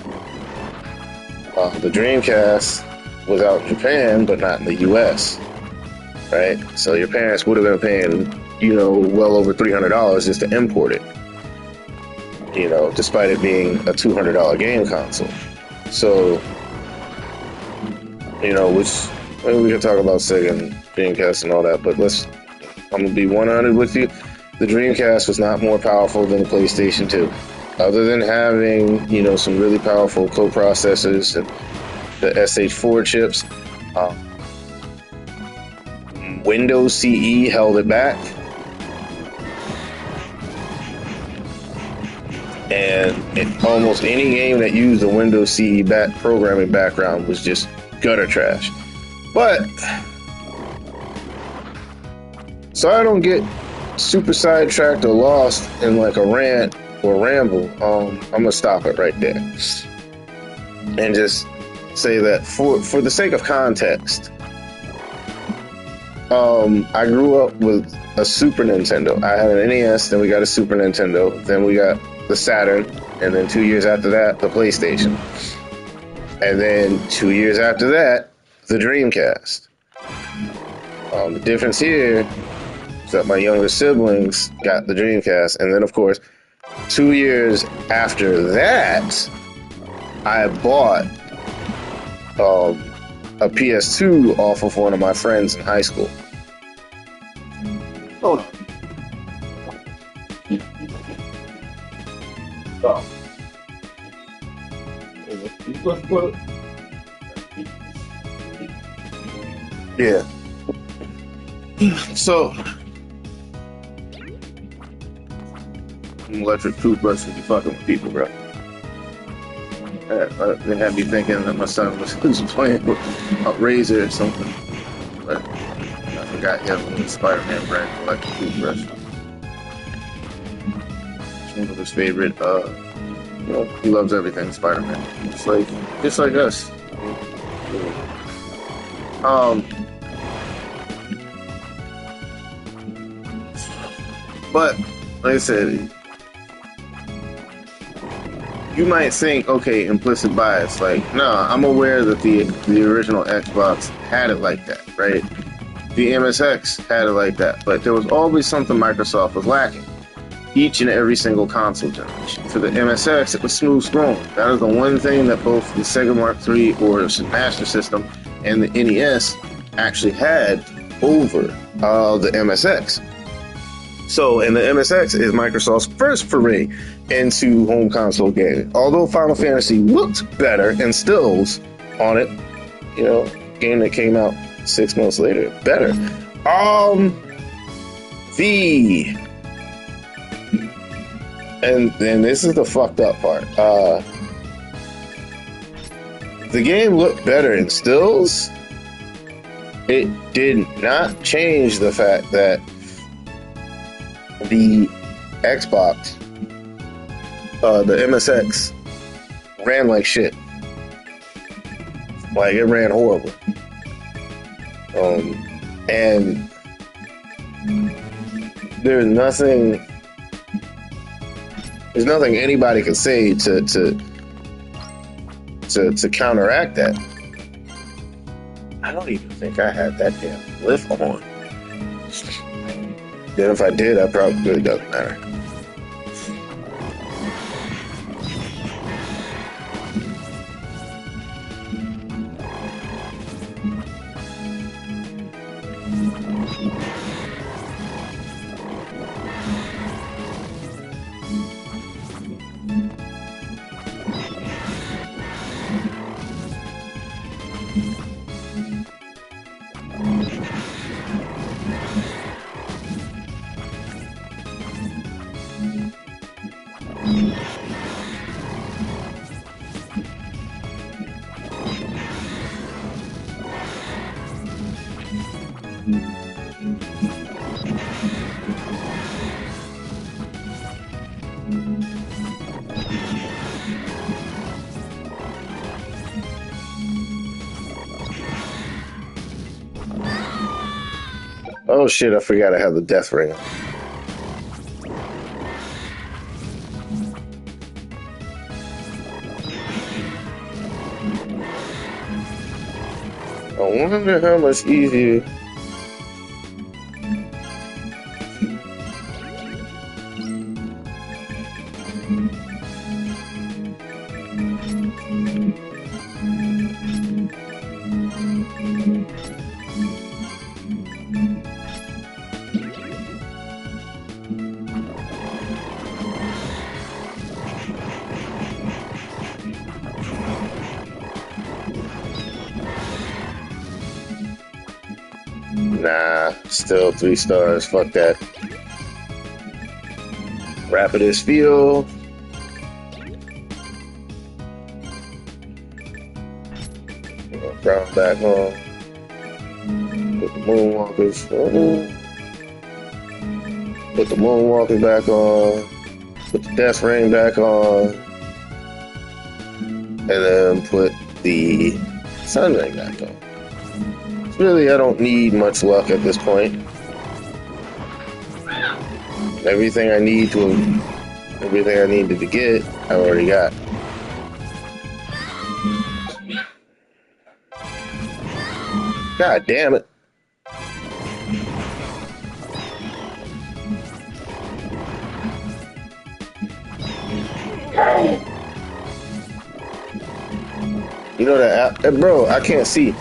The Dreamcast was out in Japan, but not in the US. Right? So your parents would have been paying, you know, well over $300 just to import it, you know, despite it being a $200 game console. So, you know, which, I mean, we can talk about Sega and Dreamcast and all that, but I'm gonna be 100 with you. The Dreamcast was not more powerful than the PlayStation 2. Other than having, you know, some really powerful co-processors and the SH4 chips, Windows CE held it back, and almost any game that used the Windows CE programming background was just gutter trash. But so I don't get super sidetracked or lost in like a rant or ramble, I'm gonna stop it right there and just say that for the sake of context, I grew up with a Super Nintendo. I had an NES, then we got a Super Nintendo, then we got the Saturn, and then 2 years after that, the PlayStation. And then 2 years after that, the Dreamcast. The difference here is that my younger siblings got the Dreamcast, and then, of course, 2 years after that, I bought a PS2 off of one of my friends in high school. Hold on. Oh. Yeah. So, electric toothbrush should be fucking with people, bro. They had me thinking that my son was playing with a razor or something. But I forgot he has a little Spider-Man brand electric toothbrush. It's one of his favorite. He loves everything Spider-Man. Just like us. But like I said, you might think, okay, implicit bias. Like, nah, I'm aware that the original Xbox had it like that, right? The MSX had it like that, but there was always something Microsoft was lacking. Each and every single console generation. For the MSX, it was smooth scrolling. That is the one thing that both the Sega Mark III or Master System and the NES actually had over the MSX. So, and the MSX is Microsoft's first foray into home console gaming. Although Final Fantasy looked better and stills on it, game that came out 6 months later, better. And this is the fucked up part. The game looked better in stills. It did not change the fact that the Xbox, the MSX, ran like shit. Like, it ran horrible. And there's nothing anybody can say to counteract that. I don't even think I had that damn lift on. Then if I did, I probably really doesn't matter. Oh shit, I forgot I have the death ring. I wonder how much easier. Nah, still 3 stars. Fuck that. Rapidest feel. Brown back on. Put the moonwalkers. Put the moonwalkers back on. Put the death ring back on. And then put the sun ring back on. Really, I don't need much luck at this point. Everything I needed to get, I already got. God damn it. You know that, bro, I can't see.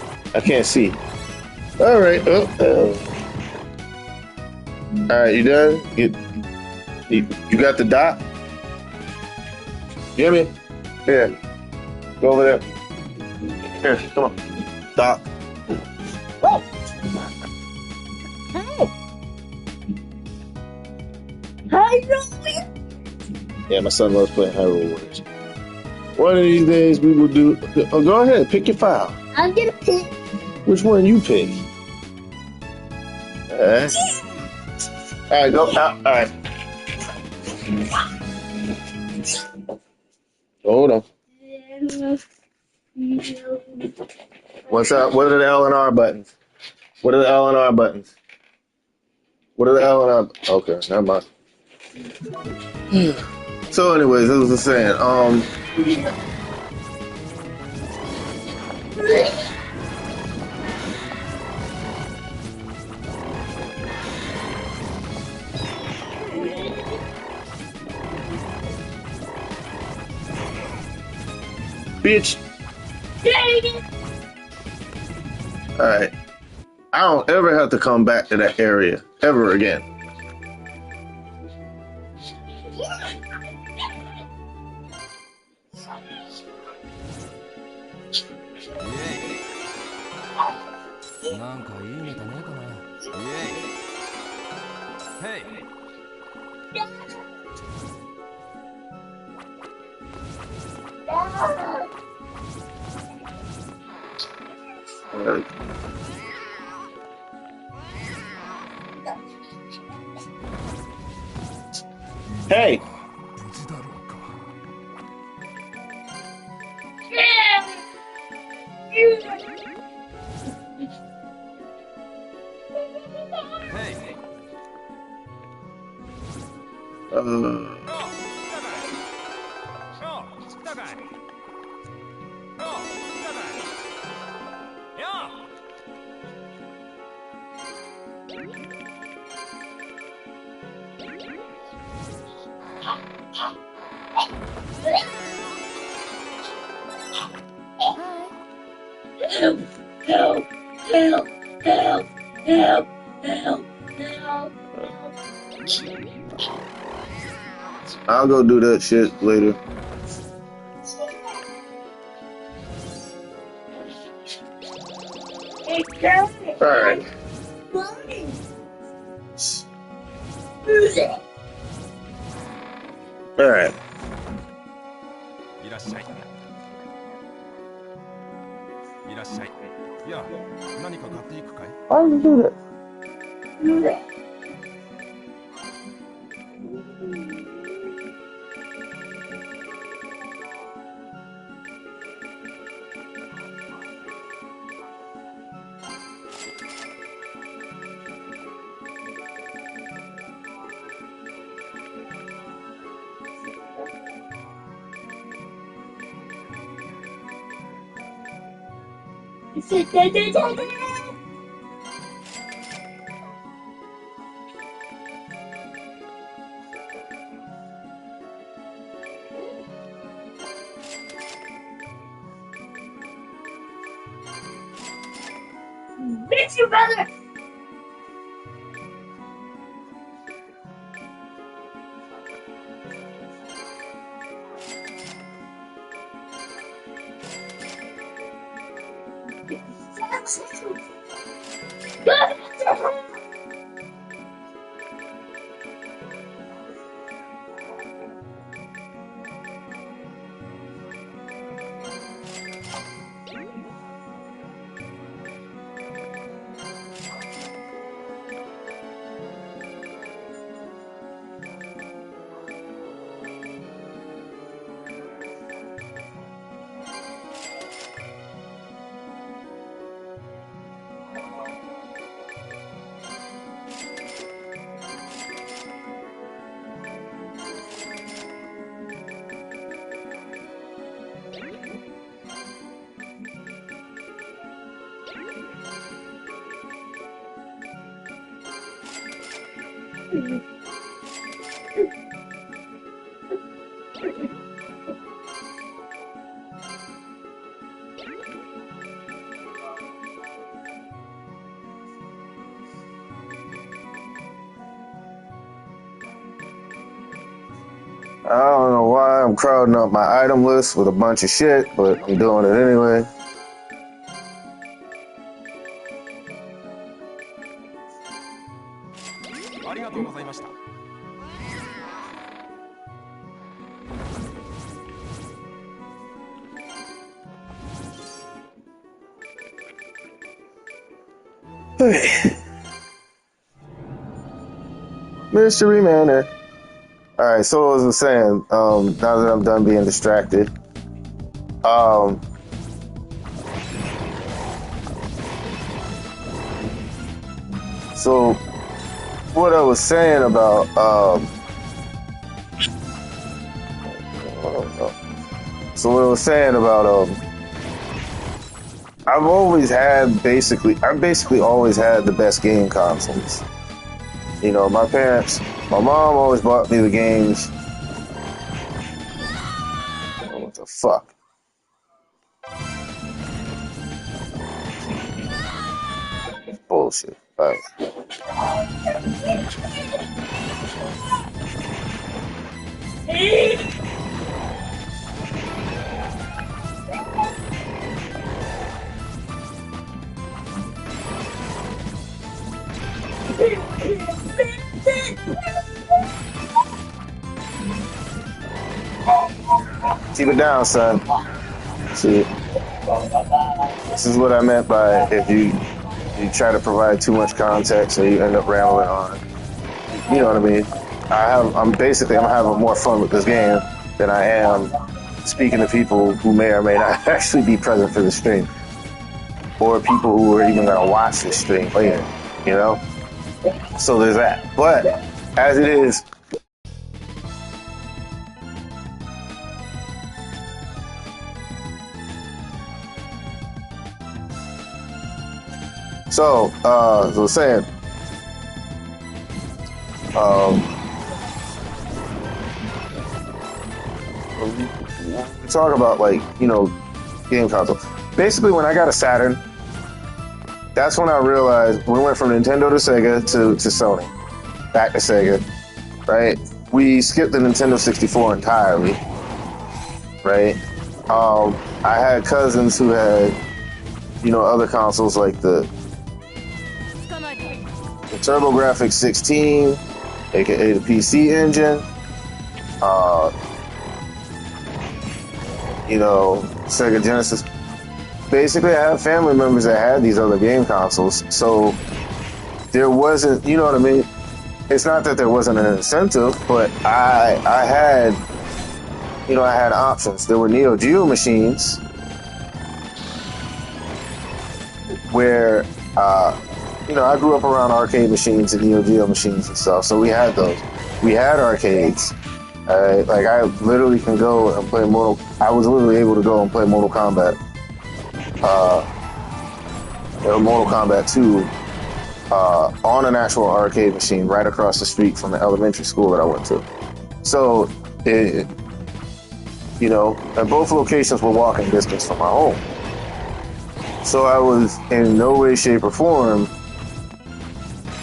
All right. All right, you done? You got the dot? You hear me? Yeah. Go over there. Here, come on. Dot. Oh. Hi, Roman. Yeah, my son loves playing Hyrule Warriors. One of these days we will do. Oh, go ahead, pick your file. I'm gonna pick. Which one you pick? Alright. Alright, go out. Alright. Hold on. What's up? What are the L and R buttons? What are the L and R buttons? What are the L and R? Okay, never mind. So, anyways, as I was saying, bitch. Alright. I don't ever have to come back to that area ever again. Alright. Hey! Help, help, help, help, help, help, help. I'll go do that shit later. Alright. Alright. いらっしゃい。いらっしゃい。いや、何か買っていくかい？ Why did you do that? Bitch, you brother! I don't know why I'm crowding up my item list with a bunch of shit, but I'm doing it anyway. Okay. Mystery Manor. Alright, so as I was saying, now that I'm done being distracted, so what I was saying about, so what I was saying about, I've basically always had the best game consoles. You know, my mom always bought me the games. Oh, what the fuck? Bullshit. All right. Keep it down, son. See, this is what I meant by if you try to provide too much context or you end up rambling on. You know what I mean? I'm having more fun with this game than I am speaking to people who may or may not actually be present for the stream, or people who are even gonna watch the stream later. You know? So there's that. But as it is, so as I was saying, we talk about like, you know, game console. Basically, when I got a Saturn, that's when I realized we went from Nintendo to Sega to Sony, back to Sega, right? We skipped the Nintendo 64 entirely, right? I had cousins who had, you know, other consoles like the TurboGrafx 16, aka the PC Engine, you know, Sega Genesis. Basically, I have family members that had these other game consoles, so there wasn't, you know what I mean? It's not that there wasn't an incentive, but I had, you know, I had options. There were Neo Geo machines where, you know, I grew up around arcade machines and Neo Geo machines and stuff, so we had those. We had arcades. Like, I literally can go and play I was literally able to go and play Mortal Kombat. Mortal Kombat 2 on an actual arcade machine right across the street from the elementary school that I went to. So, you know, and both locations were walking distance from my home. So I was in no way, shape, or form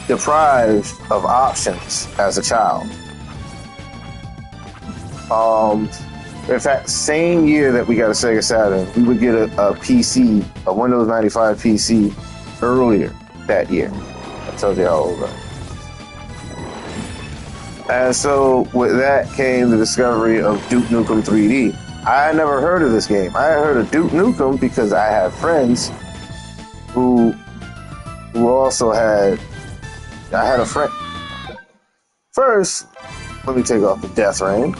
deprived of options as a child. In fact, same year that we got a Sega Saturn, we would get a PC, a Windows 95 PC earlier that year. That tells you how old I am. And so with that came the discovery of Duke Nukem 3D. I had never heard of this game. I had heard of Duke Nukem because I had friends who also had. I had a friend. First, let me take off the death ring.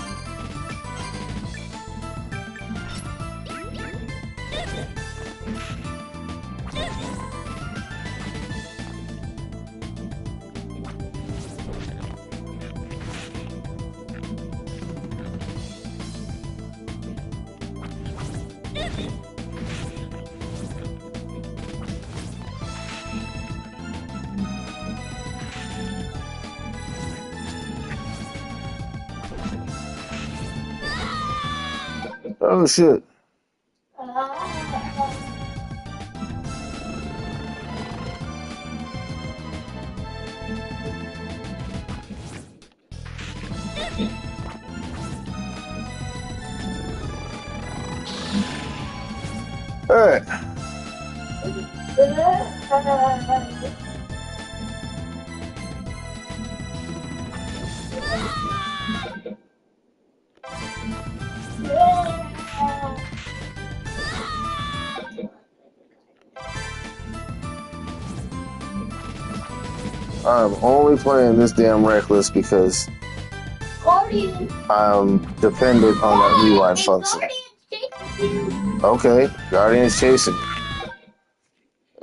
Oh shit. All right. I'm only playing this damn reckless because Guardian. I'm dependent on that rewind function. Okay, Guardian's chasing me.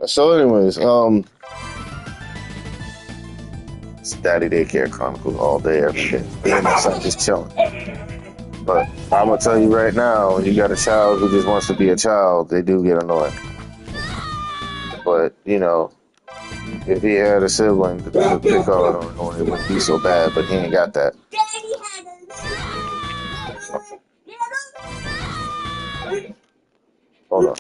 So, anyways, it's Daddy Daycare Chronicles all day, every day. Me and my son just chilling. But I'm gonna tell you right now, you got a child who just wants to be a child, they do get annoying. But you know, if he had a sibling to pick on, it wouldn't be so bad. But he ain't got that. Daddy had a Hold on.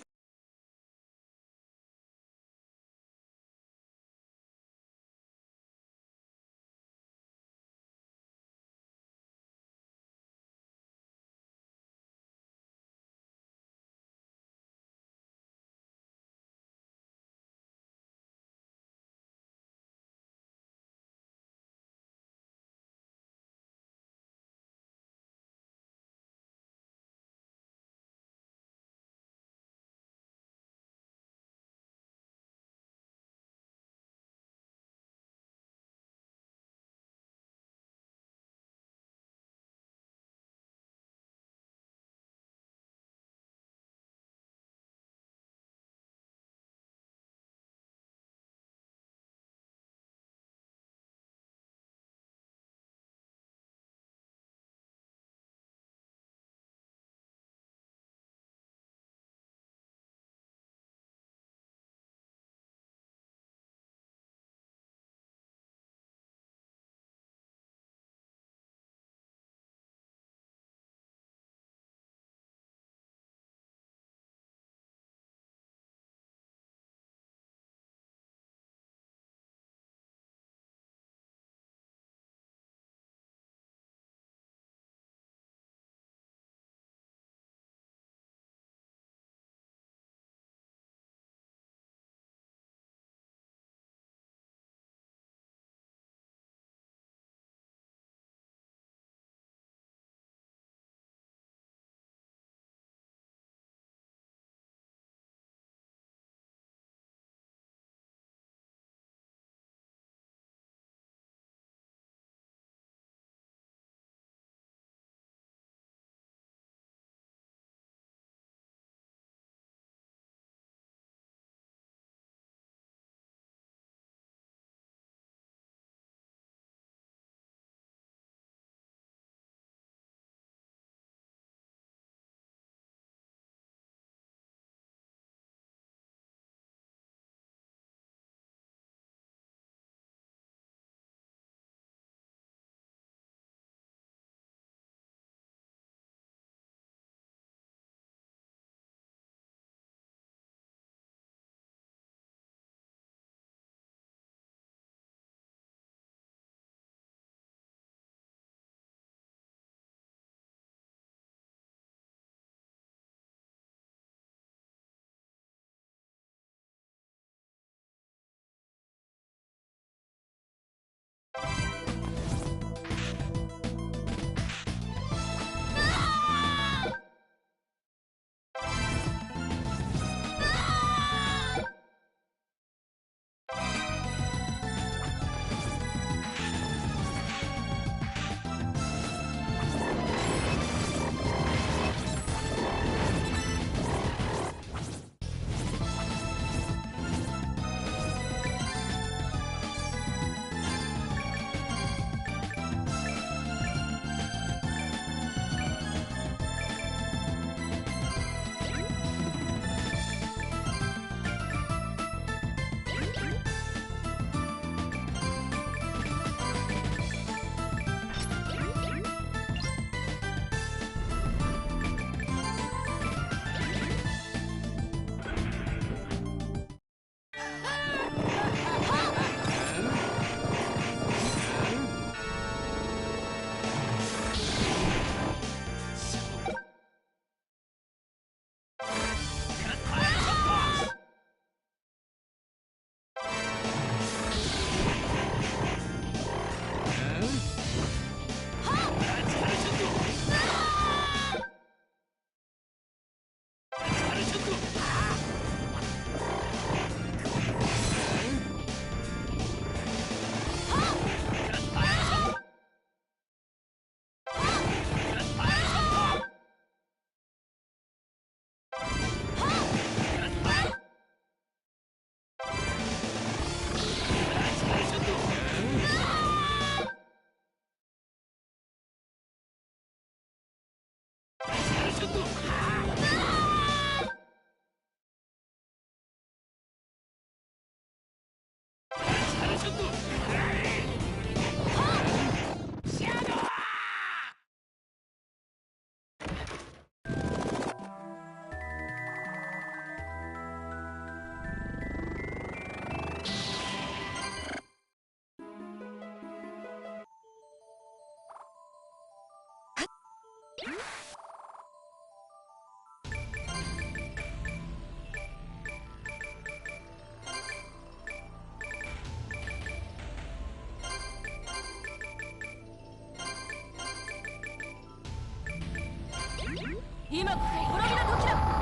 今こそ滅びの時だ。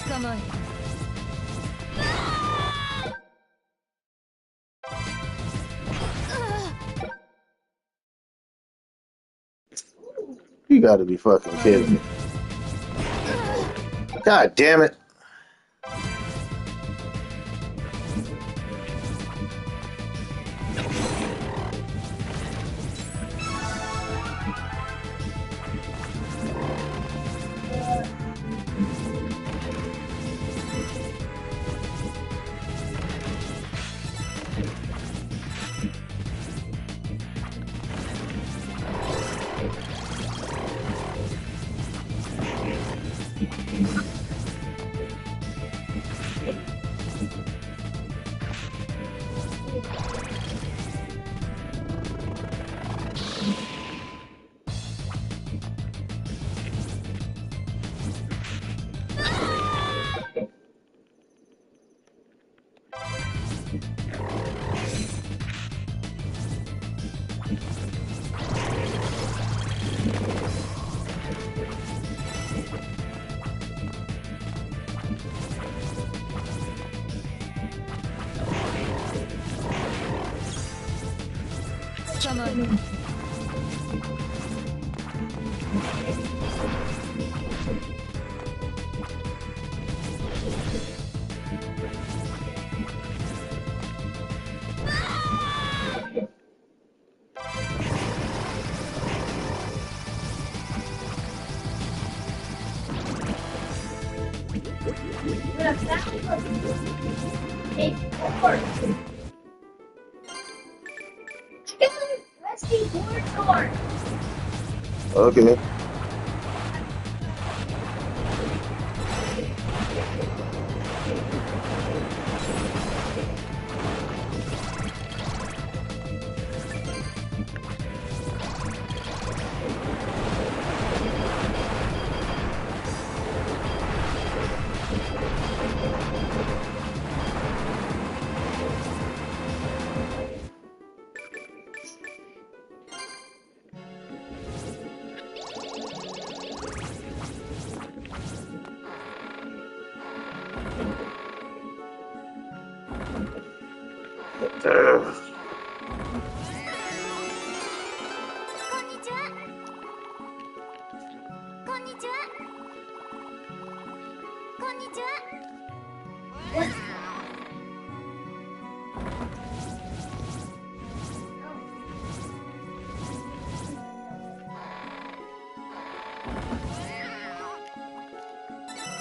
捕まえる。You gotta be fucking kidding me. God damn it. 捕まえる。Rescue board door. Okay. Uh, こんにちは。こんにちは。こんにちは。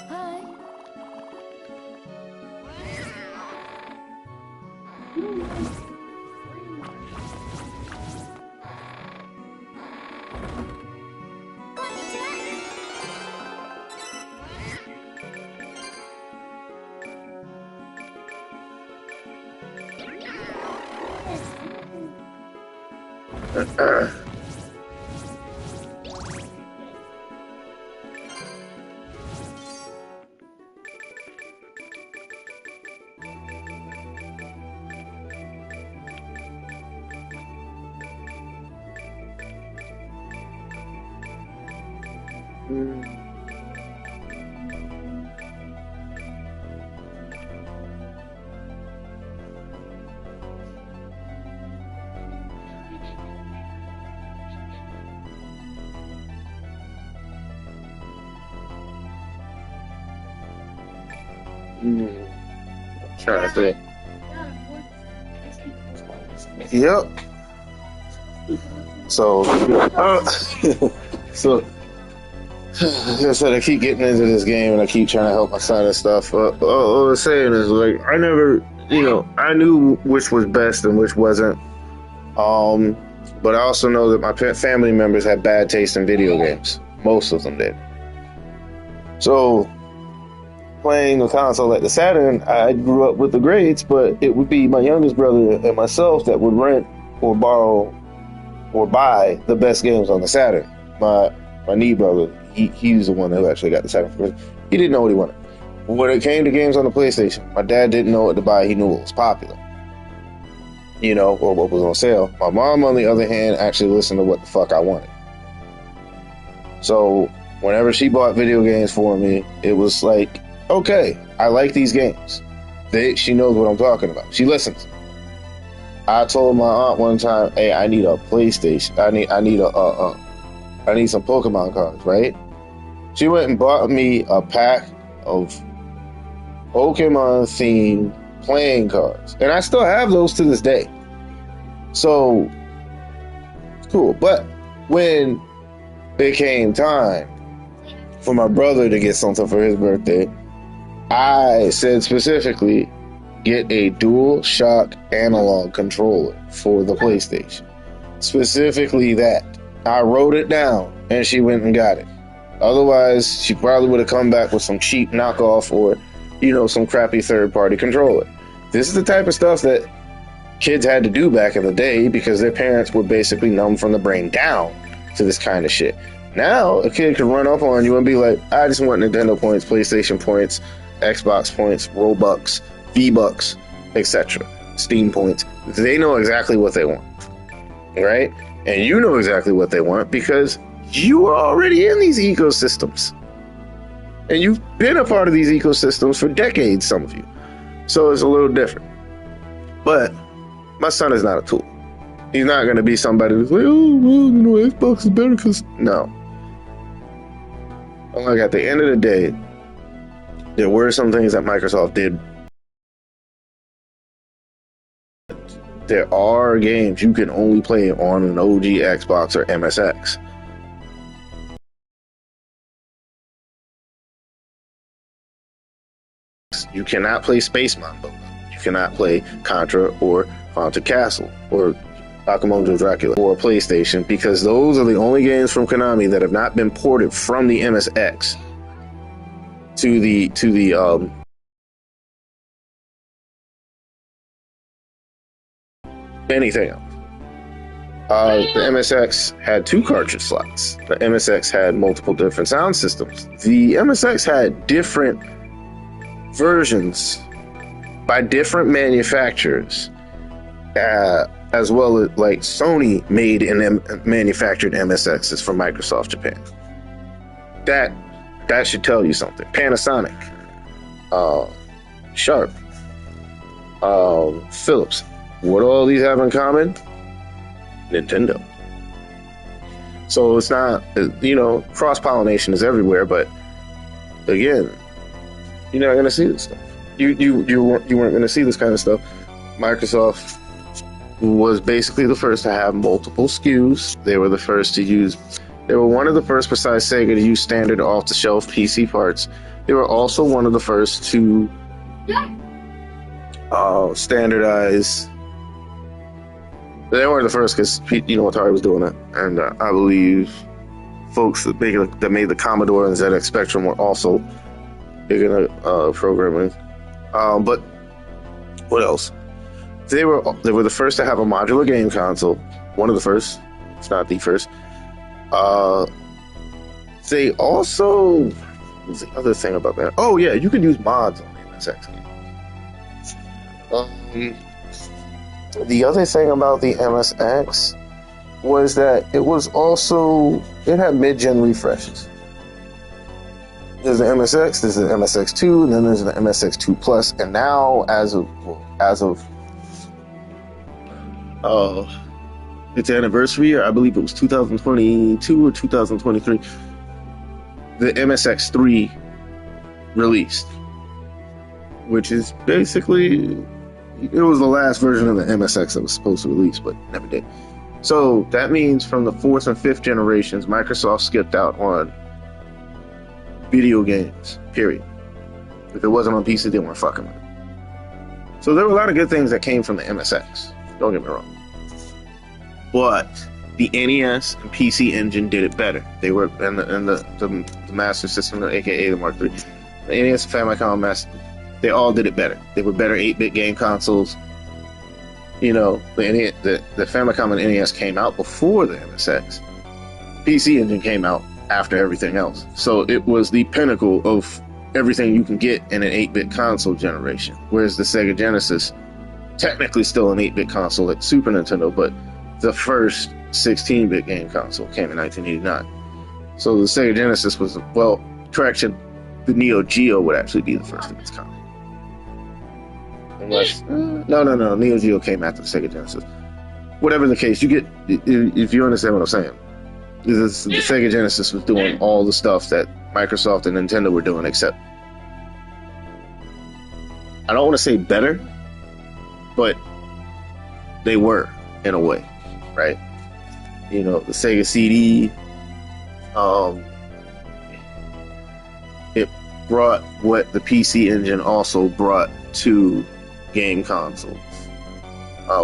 はい。こんにちは。Trying to think. Yep. So, so like I said, I keep getting into this game and I keep trying to help my son and stuff. All I was saying is, like, I never, I knew which was best and which wasn't. But I also know that my family members had bad taste in video games. Most of them did. So, playing a console like the Saturn, I grew up with the grades, but it would be my youngest brother and myself that would rent or borrow or buy the best games on the Saturn. My knee brother, he's the one who actually got the Saturn for Christmas. He didn't know what he wanted. When it came to games on the PlayStation, my dad didn't know what to buy. He knew what was popular, or what was on sale. My mom, on the other hand, actually listened to what the fuck I wanted. So whenever she bought video games for me, it was like, okay, I like these games. She knows what I'm talking about. She listens. I told my aunt one time, "Hey, I need a PlayStation. I need some Pokemon cards, right?" She went and bought me a pack of Pokemon themed playing cards, and I still have those to this day. So cool. But when it came time for my brother to get something for his birthday, I said specifically, get a dual shock analog controller for the PlayStation. Specifically that. I wrote it down and she went and got it. Otherwise, she probably would have come back with some cheap knockoff or, some crappy third-party controller. This is the type of stuff that kids had to do back in the day because their parents were basically numb from the brain down to this kind of shit. Now, a kid can run up on you and be like, I just want Nintendo points, PlayStation points, Xbox points, Robux, V-Bucks, etc. Steam points. They know exactly what they want, right? And you know exactly what they want because you are already in these ecosystems. And you've been a part of these ecosystems for decades, some of you. So it's a little different. But my son is not a tool. He's not going to be somebody who's like, oh, well, Xbox is better because... No. Like, at the end of the day, there were some things that Microsoft did. There are games you can only play on an OG Xbox or MSX. You cannot play Space Mamba. You cannot play Contra or Haunted Castle or Akamojo Dracula or PlayStation, because those are the only games from Konami that have not been ported from the MSX to the anything else. The MSX had 2 cartridge slots. The MSX had multiple different sound systems. The MSX had different versions by different manufacturers, as well as like Sony made and manufactured MSXs for Microsoft Japan. That should tell you something. Panasonic, Sharp, Philips. What do all these have in common? Nintendo. So it's not, cross-pollination is everywhere, but again, you're not going to see this stuff. You weren't going to see this kind of stuff. Microsoft was basically the first to have multiple SKUs. They were the first to use, they were one of the first besides Sega to use standard off-the-shelf PC parts. They were also one of the first to standardize. They weren't the first because Atari was doing it, and I believe folks that made the Commodore and ZX Spectrum were also big in programming. But what else? They were the first to have a modular game console. One of the first, if not the first. They also, what was the other thing about that? Oh yeah, you can use mods on the MSX games. The other thing about the MSX was that it had mid-gen refreshes. There's the MSX, there's the MSX2, and then there's the MSX2 Plus, and now as of its anniversary year, I believe it was 2022 or 2023, the MSX3 released, which is basically, it was the last version of the MSX that was supposed to release, but never did. So that means from the 4th and 5th generations, Microsoft skipped out on video games, period. If it wasn't on PC, they weren't fucking with it. So there were a lot of good things that came from the MSX, don't get me wrong. But the NES and PC Engine did it better. They were, and the Master System, aka the Mark III, the NES and Famicom Master, they all did it better. They were better 8-bit game consoles. The Famicom and NES came out before the MSX. PC Engine came out after everything else. So it was the pinnacle of everything you can get in an 8-bit console generation. Whereas the Sega Genesis, technically still an 8-bit console at Super Nintendo, but the first 16-bit game console came in 1989. So the Sega Genesis was, the Neo Geo would actually be the first of its kind. Unless, no, Neo Geo came after the Sega Genesis. Whatever the case, you get, if you understand what I'm saying, the Sega Genesis was doing all the stuff that Microsoft and Nintendo were doing, except, I don't want to say better, but they were, in a way, right? The Sega CD, it brought what the PC Engine also brought to game consoles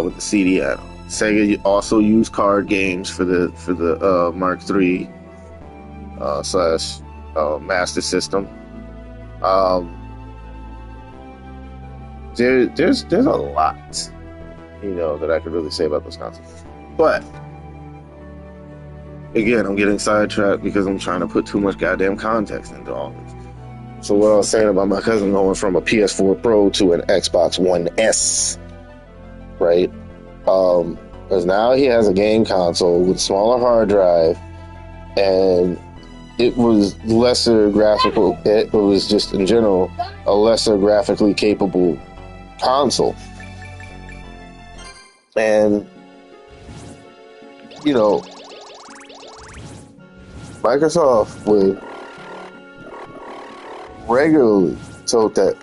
with the CD add-on. Sega also used card games for the Mark III slash Master System. There's a lot, that I could really say about those consoles. But again, I'm getting sidetracked because I'm trying to put too much goddamn context into all this. So what I was saying about my cousin going from a PS4 Pro to an Xbox One S, right? Because now he has a game console with a smaller hard drive, and it was lesser graphical. It was just in general a lesser graphically capable console, and you know, Microsoft would regularly told that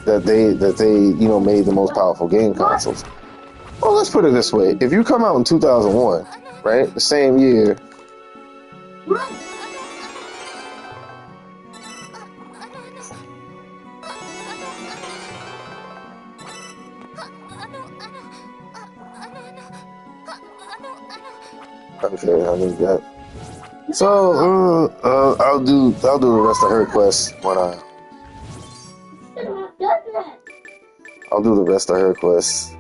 they you know made the most powerful game consoles. Well, let's put it this way: if you come out in 2001, right, the same year. Okay, I need that. So I'll do the rest of her quest when I'll do the rest of her quest.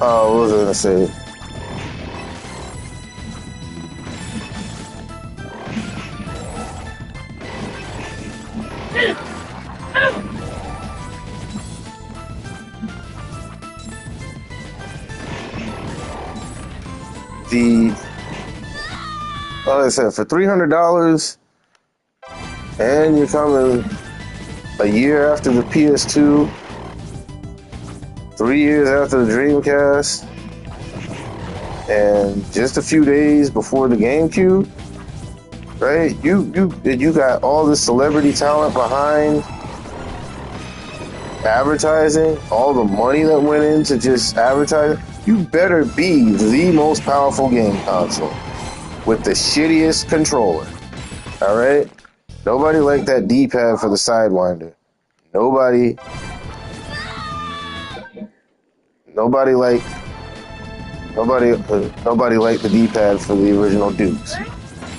What was I gonna say? Like I said, for $300, and you're coming a year after the PS2, 3 years after the Dreamcast, and just a few days before the GameCube, right? You got all this celebrity talent behind advertising, all the money that went into just advertising. You better be the most powerful game console with the shittiest controller. All right? Nobody liked that D-pad for the Sidewinder. Nobody liked the D-pad for the original Dukes.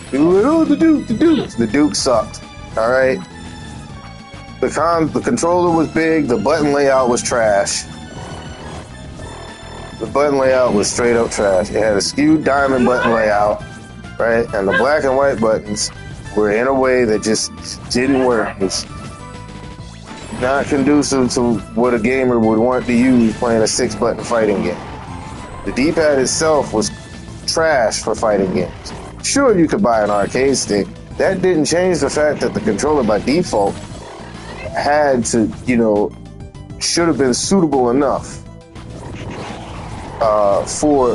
People were like, oh, the Dukes. The Dukes sucked. All right? The controller was big. The button layout was trash. The button layout was straight up trash. It had a skewed diamond button layout, right? And the black and white buttons were in a way that just didn't work. It's not conducive to what a gamer would want to use playing a 6-button fighting game. The D-pad itself was trash for fighting games. Sure, you could buy an arcade stick. That didn't change the fact that the controller by default had to, should have been suitable enough for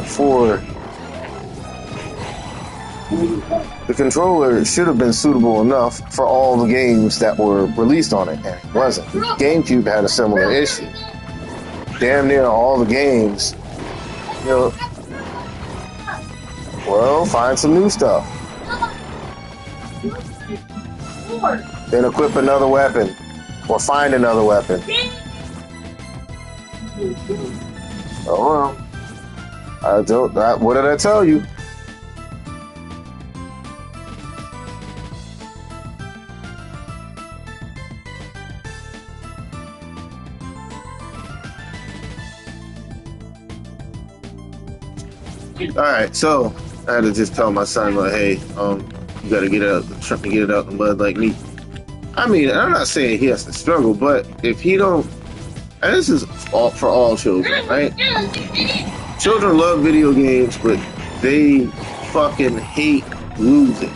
the controller should have been suitable enough for all the games that were released on it, and it wasn't. GameCube had a similar issue. Damn near all the games, well, find some new stuff. Then equip another weapon, or find another weapon. Oh well. What did I tell you? All right, so I had to just tell my son, like, hey, you got to get it out the mud like me. I mean, I'm not saying he has to struggle, but if he don't, and this is for all children, right? Children love video games, but they fucking hate losing.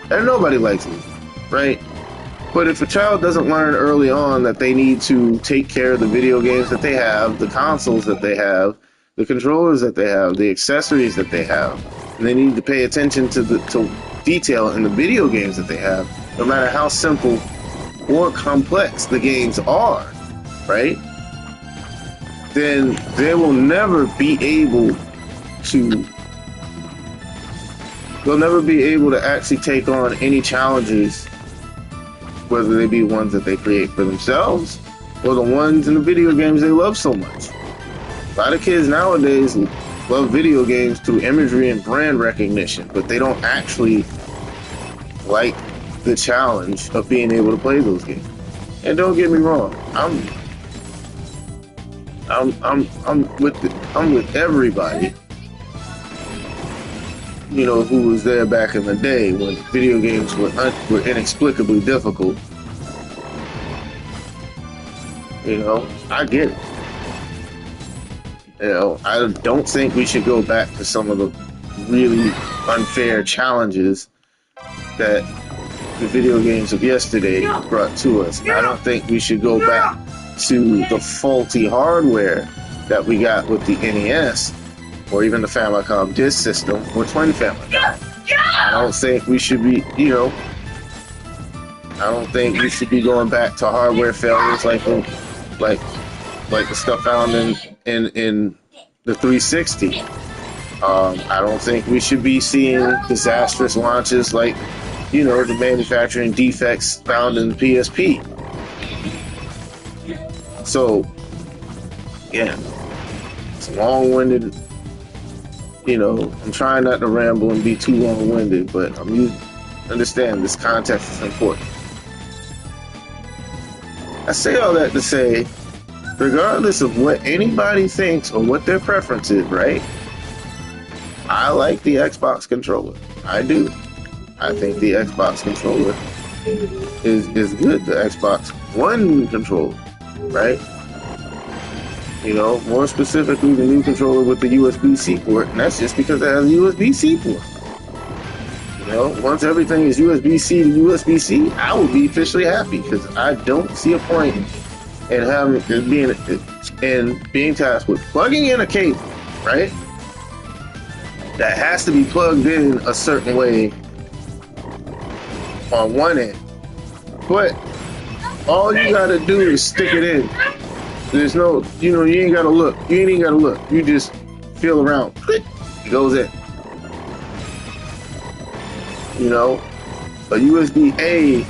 And nobody likes losing, right? But if a child doesn't learn early on that they need to take care of the video games that they have, the consoles that they have, the controllers that they have, the accessories that they have, and they need to pay attention to detail in the video games that they have, no matter how simple or complex the games are, right? Then they will never be able to actually take on any challenges, whether they be ones that they create for themselves or the ones in the video games they love so much. A lot of kids nowadays love video games through imagery and brand recognition, but they don't actually like the challenge of being able to play those games. And don't get me wrong, I'm with everybody. You know, who was there back in the day when video games were inexplicably difficult. You know, I get it. You know, I don't think we should go back to some of the really unfair challenges that the video games of yesterday brought to us. I don't think we should go back to the faulty hardware that we got with the NES or even the Famicom disk system or Twin Famicom. I don't think we should be, you know, I don't think we should be going back to hardware failures like the stuff found in the 360. I don't think we should be seeing disastrous launches like, you know, the manufacturing defects found in the PSP. So, yeah, it's long-winded. You know, I'm trying not to ramble and be too long-winded, but understand this context is important. I say all that to say, regardless of what anybody thinks or what their preference is, right? I like the Xbox controller. I do. I think the Xbox controller is good. The Xbox One controller, right? You know, more specifically, the new controller with the USB-C port, and that's just because it has a USB-C port. You know, once everything is USB-C to USB-C, I will be officially happy because I don't see a point in being tasked with plugging in a cable, right? That has to be plugged in a certain way on one end, but all you gotta do is stick it in. There's no, you know, you ain't gotta look. You ain't even gotta look. You just feel around. Click, it goes in. You know, a USB-A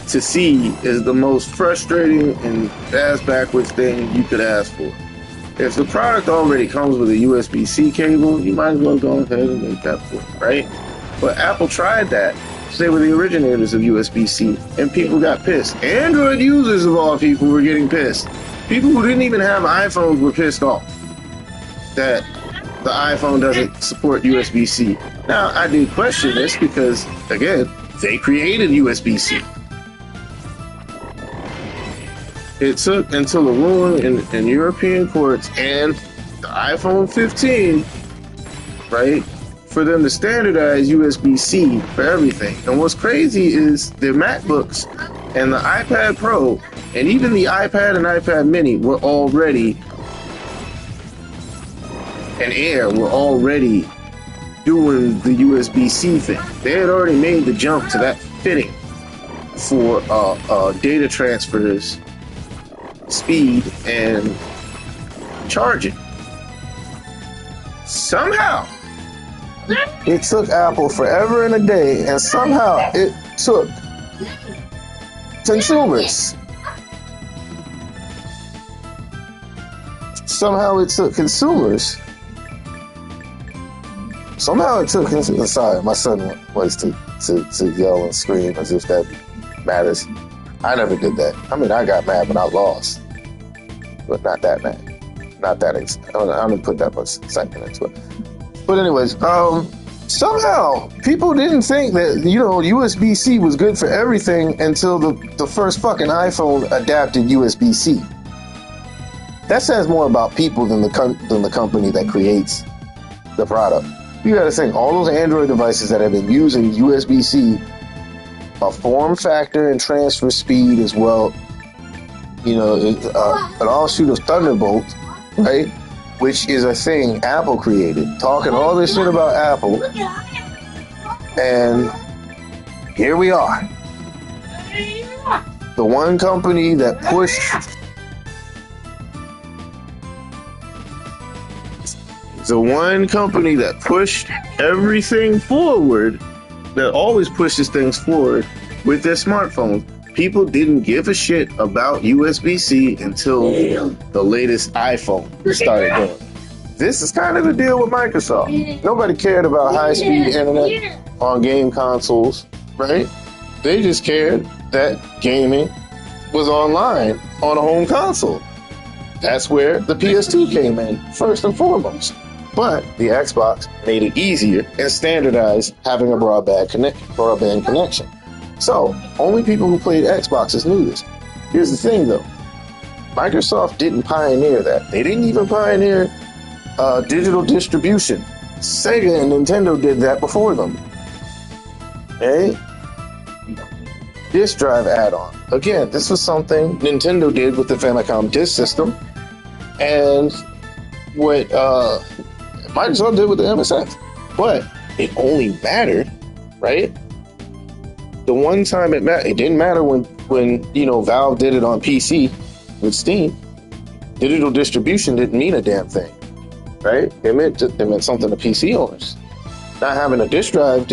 to C is the most frustrating and ass backwards thing you could ask for. If the product already comes with a USB-C cable, you might as well go ahead and make that port, right? But Apple tried that. They were the originators of USB-C, and people got pissed. Android users of all people were getting pissed. People who didn't even have iPhones were pissed off that the iPhone doesn't support USB-C. Now, I do question this because, again, they created USB-C. It took until the ruling in European courts and the iPhone 15, right, for them to standardize USB-C for everything. And what's crazy is the MacBooks and the iPad Pro and even the iPad and iPad Mini were already, and Air were already doing the USB-C thing. They had already made the jump to that fitting for data transfers, speed, and charging. Somehow, it took Apple forever and a day, and somehow it took consumers. Somehow it took consumers. Sorry, my son wants to yell and scream as if that matters. I never did that. I mean, I got mad when I lost, but not that mad. Not that. I don't put that much excitement into it. But anyways, somehow people didn't think that, you know, USB-C was good for everything until the first fucking iPhone adapted USB-C. That says more about people than the company that creates the product. You got to think all those Android devices that have been using USB-C, a form factor and transfer speed as well. You know, an offshoot of Thunderbolt, right? Which is a thing Apple created. Talking all this shit about Apple, and here we are. The one company that pushed everything forward, that always pushes things forward with their smartphones. People didn't give a shit about USB-C until the latest iPhone started doing it. This is kind of the deal with Microsoft. Nobody cared about high-speed internet on game consoles, right? They just cared that gaming was online on a home console. That's where the PS2 came in, first and foremost. But the Xbox made it easier and standardized having a broadband connection. So, only people who played Xboxes knew this. Here's the thing though. Microsoft didn't pioneer that. They didn't even pioneer digital distribution. Sega and Nintendo did that before them. Okay? Disk drive add-on. Again, this was something Nintendo did with the Famicom disk system, and what Microsoft did with the MSX. But it only mattered, right? The one time it mattered. It didn't matter when Valve did it on PC with Steam. Digital distribution didn't mean a damn thing, right? It meant something to PC owners. Not having a disk drive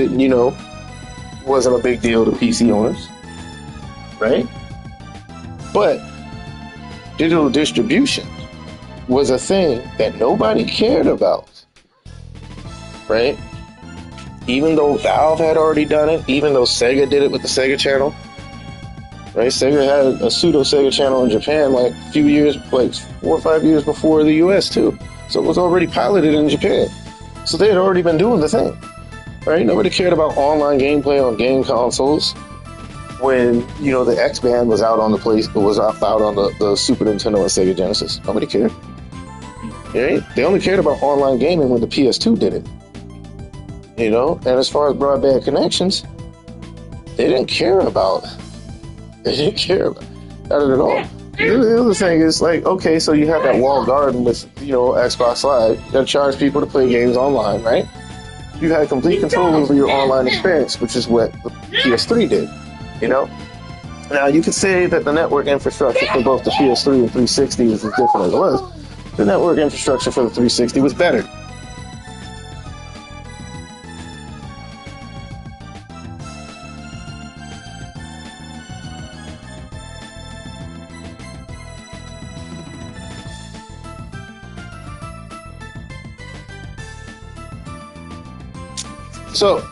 wasn't a big deal to PC owners, right? But digital distribution was a thing that nobody cared about, right? Even though Valve had already done it, even though Sega did it with the Sega channel, right? Sega had a pseudo Sega channel in Japan like a few years, like 4 or 5 years before the US too. So it was already piloted in Japan. So they had already been doing the thing, right? Nobody cared about online gameplay on game consoles when, the X-Band was out on the the Super Nintendo and Sega Genesis. Nobody cared. Right? They only cared about online gaming when the PS2 did it. And as far as broadband connections, they didn't care about not at all. The other thing is like, okay, so you have that walled garden with, Xbox Live. You gotta charge people to play games online, right? You had complete control over your online experience, which is what the PS3 did, Now, you could say that the network infrastructure for both the PS3 and 360 is as different as it was. The network infrastructure for the 360 was better. So,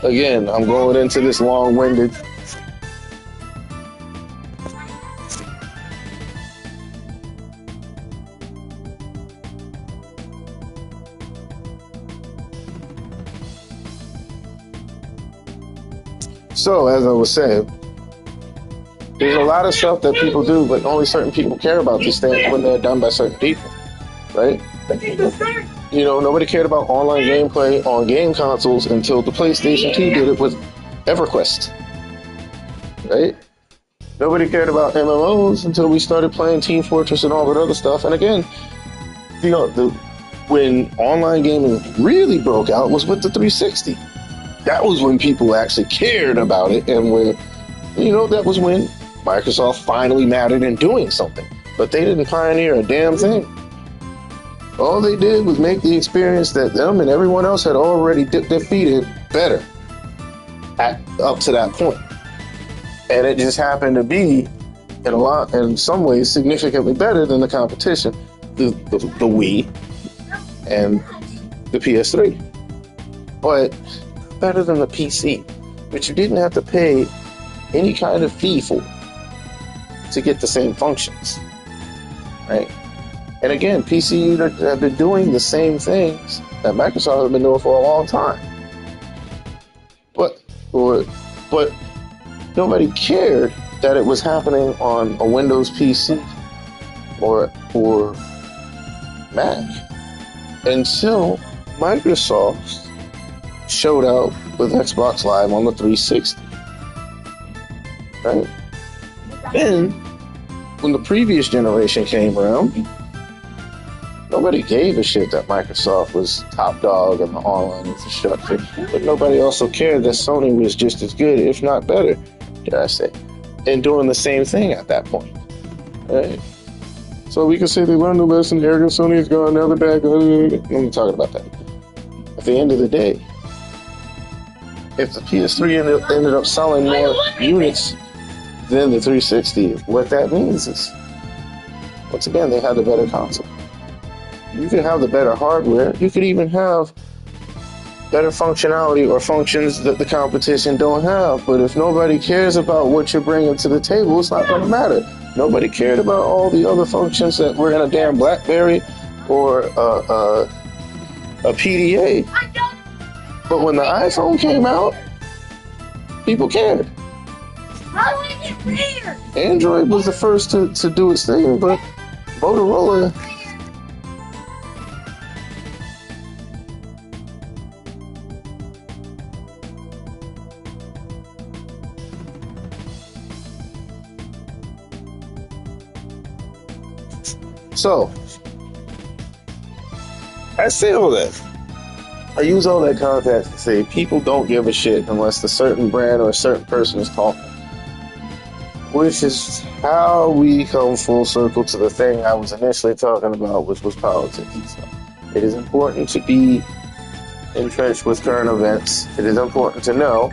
again, I'm going into this long-winded. So, as I was saying, there's a lot of stuff that people do, but only certain people care about these things when they're done by certain people, right? Nobody cared about online gameplay on game consoles until the PlayStation 2 did it with EverQuest, right? Nobody cared about MMOs until we started playing Team Fortress and all that other stuff. And again, when online gaming really broke out was with the 360. That was when people actually cared about it, and that was when Microsoft finally mattered in doing something. But they didn't pioneer a damn thing. All they did was make the experience that them and everyone else had already dipped their feet in better up to that point. And it just happened to be, in some ways, significantly better than the competition, the Wii and the PS3. But better than the PC, which you didn't have to pay any kind of fee for to get the same functions, right? And again, PC have been doing the same things that Microsoft has been doing for a long time. But nobody cared that it was happening on a Windows PC or Mac until Microsoft showed up with Xbox Live on the 360. Right? Then, when the previous generation came around, nobody gave a shit that Microsoft was top dog in the online infrastructure, but nobody also cared that Sony was just as good, if not better, dare I say, in doing the same thing at that point. Right? So we can say they learned the lesson, arrogant Sony is gone, now they're back. I'm not talking about that. At the end of the day, if the PS3 ended up selling more units than the 360, what that means is, once again, they had the better console. You could have the better hardware. You could even have better functionality or functions that the competition don't have. But if nobody cares about what you're bringing to the table, it's not going to matter. Nobody cared about all the other functions that were in a damn BlackBerry or a PDA. But when the iPhone came out, people cared. How do I get rare? Android was the first to do its thing, but Motorola. So, I say all that. I use all that context to say people don't give a shit unless a certain brand or a certain person is talking. Which is how we come full circle to the thing I was initially talking about, which was politics and stuff. It is important to be entrenched with current events. It is important to know.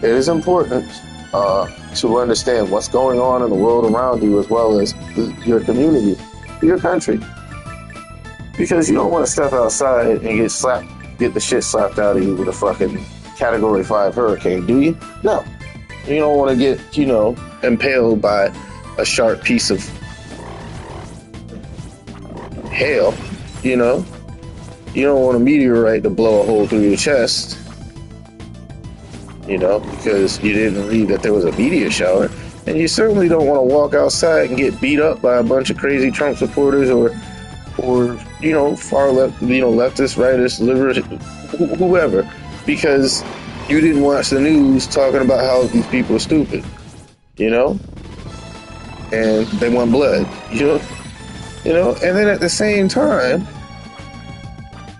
It is important to understand what's going on in the world around you as well as your community, your country. Because you don't want to step outside and get the shit slapped out of you with a fucking Category 5 hurricane, do you? No. You don't want to get, impaled by a sharp piece of hail, You don't want a meteorite to blow a hole through your chest, because you didn't read that there was a meteor shower. And you certainly don't want to walk outside and get beat up by a bunch of crazy Trump supporters or far left, leftist, rightist, liberal, whoever, because you didn't watch the news talking about how these people are stupid, and they want blood, and then at the same time,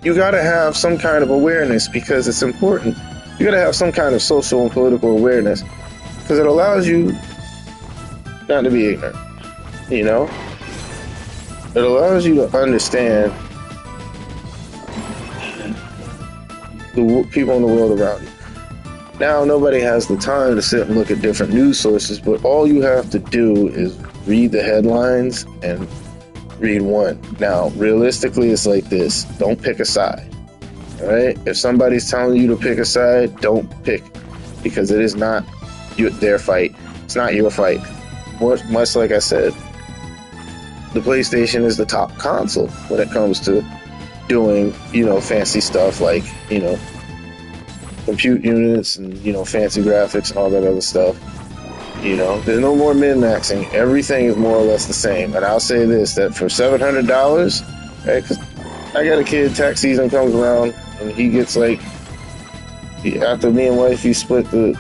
you got to have some kind of awareness because it's important. You got to have some kind of social and political awareness because it allows you not to be ignorant, It allows you to understand the people in the world around you. Now, nobody has the time to sit and look at different news sources, but all you have to do is read the headlines and read one. Now, realistically, it's like this. Don't pick a side. All right? If somebody's telling you to pick a side, don't pick, because it is not their fight. It's not your fight. Much like I said, the PlayStation is the top console when it comes to doing, fancy stuff like, compute units and, fancy graphics and all that other stuff. There's no more min-maxing. Everything is more or less the same. And I'll say this, that for $700, right, because I got a kid, tax season comes around, and he gets after me and wifey split the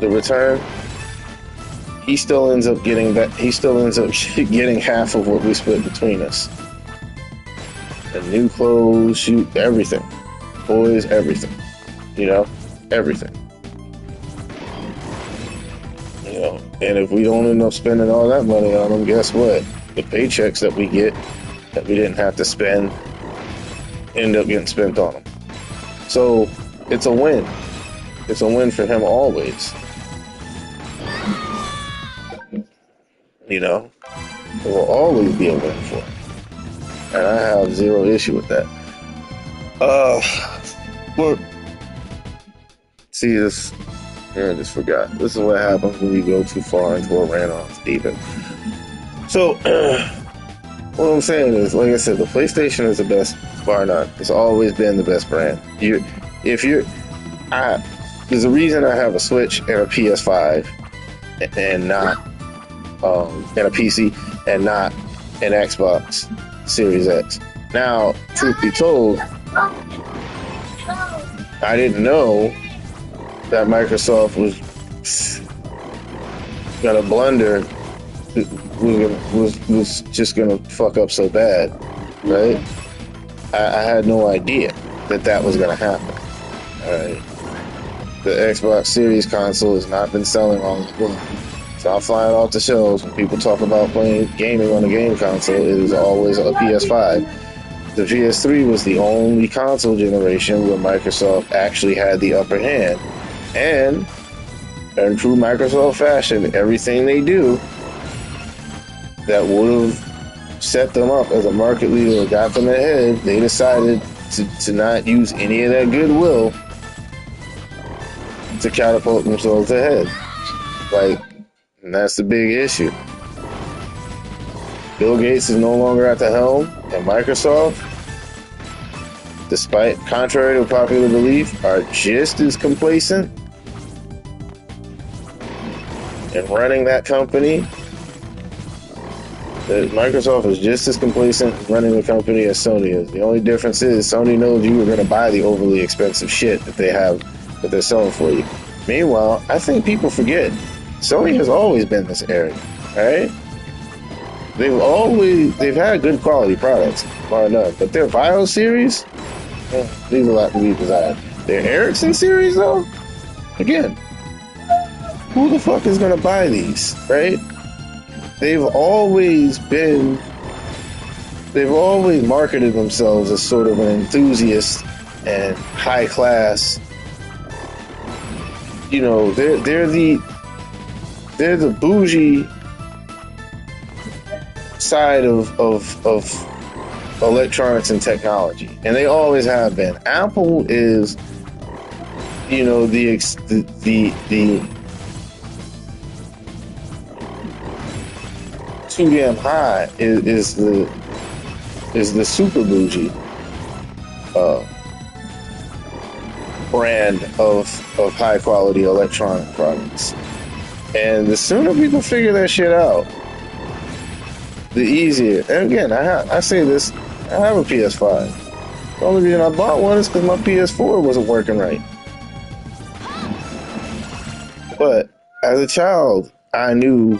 return, he still ends up getting getting half of what we split between us. And new clothes, shoot, everything. Boys, everything. Everything. And if we don't end up spending all that money on them, guess what? The paychecks that we get that we didn't have to spend end up getting spent on them. So it's a win. It's a win for him always. It will always be a win for him. And I have zero issue with that. Look. See this. I just forgot. This is what happens when you go too far into a rant on Steven. So, what I'm saying is, like I said, the PlayStation is the best, bar none. It's always been the best brand. There's a reason I have a Switch and a PS5 and not, and a PC and not an Xbox Series X. Now, truth be told, I didn't know that Microsoft was gonna blunder, was just gonna fuck up so bad, right? I had no idea that was gonna happen. All right, the Xbox Series console has not been selling all that well. It's not flying off the shelves. When people talk about playing gaming on a game console, it is always a PS5. The PS3 was the only console generation where Microsoft actually had the upper hand. And in true Microsoft fashion, everything they do that would have set them up as a market leader or got them ahead, they decided to not use any of that goodwill to catapult themselves ahead. Like, And that's the big issue. Bill Gates is no longer at the helm, and Microsoft, despite contrary to popular belief, are just as complacent in running that company. Microsoft is just as complacent in running the company as Sony is. The only difference is Sony knows you are going to buy the overly expensive shit that they have that they're selling for you. Meanwhile, I think people forget Sony has always been this area, right? They've had good quality products, far enough, but their Vio series leaves a lot to be desired. Their Ericsson series, though, again, who the fuck is gonna buy these, right? They've always marketed themselves as sort of an enthusiast and high class. You know, they're the bougie side of electronics and technology, and they always have been. Apple is, you know, the too damn high is the super bougie brand of high quality electronic products. And the sooner people figure that shit out, the easier. And again, I say this, I have a PS5. The only reason I bought one is because my PS4 wasn't working right. But as a child, I knew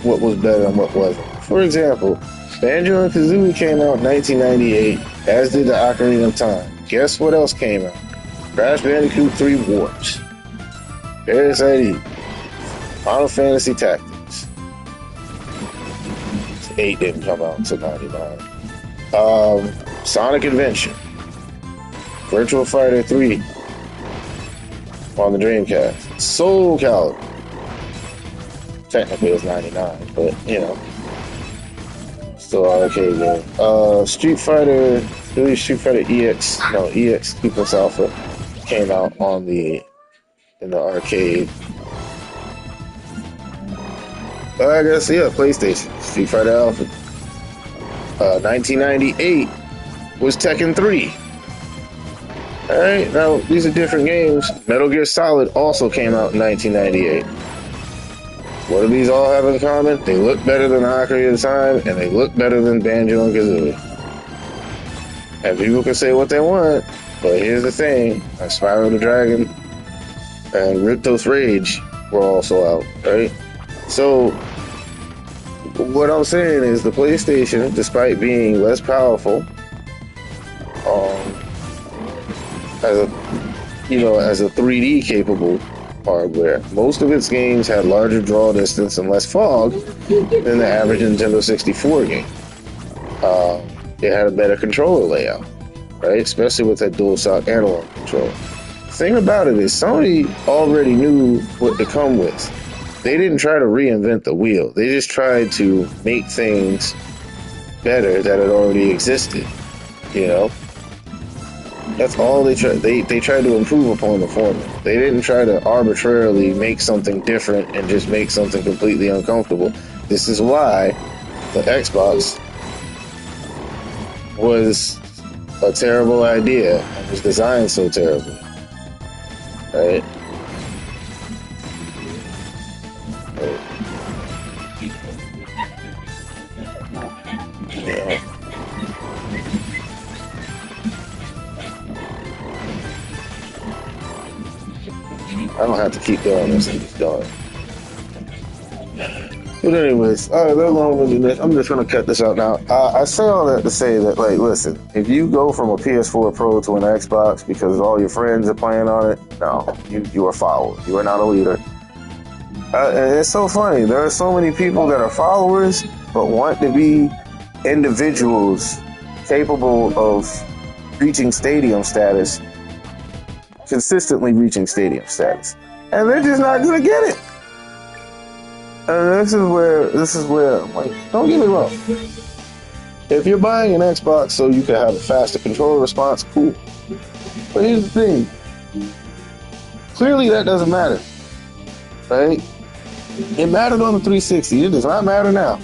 what was better and what wasn't. For example, Banjo and Kazooie came out in 1998, as did the Ocarina of Time. Guess what else came out? Crash Bandicoot 3 Warps, Paradise ID, Final Fantasy Tactics. 8 didn't come out until 99. Sonic Adventure, Virtual Fighter 3 on the Dreamcast, Soul Calibur. Technically it's 99, but you know, still arcade game. Street Fighter EX, EX 2 Plus Alpha came out in the arcade. I guess, yeah, PlayStation. Street Fighter Alpha. 1998 was Tekken 3. Alright, now these are different games. Metal Gear Solid also came out in 1998. What do these all have in common? They look better than Ocarina of Time, and they look better than Banjo and Kazooie. And people can say what they want, but here's the thing. Spyro the Dragon and Riptos Rage were also out, right? So, what I'm saying is the PlayStation, despite being less powerful, as a 3D capable hardware, most of its games had larger draw distance and less fog than the average Nintendo 64 game. It had a better controller layout, right? Especially with that DualShock analog controller. The thing about it is Sony already knew what to come with. They didn't try to reinvent the wheel. They just tried to make things better that had already existed, you know? That's all they tried. They tried to improve upon the formula. They didn't try to arbitrarily make something different and just make something completely uncomfortable. This is why the Xbox was a terrible idea and was designed so terribly. Right? Yeah. I don't have to keep doing this. I'm just doing it. But anyways, all right, that's long-winded. I'm just gonna cut this out now. I say all that to say that, like, listen, if you go from a PS4 Pro to an Xbox because all your friends are playing on it, no, you are followed. You are not a leader. And it's so funny. There are so many people that are followers but want to be individuals capable of reaching stadium status, consistently reaching stadium status, and they're just not gonna get it. And this is where I'm like, don't get me wrong. If you're buying an Xbox so you can have a faster controller response, cool. But here's the thing. Clearly that doesn't matter, right? It mattered on the 360. It does not matter now.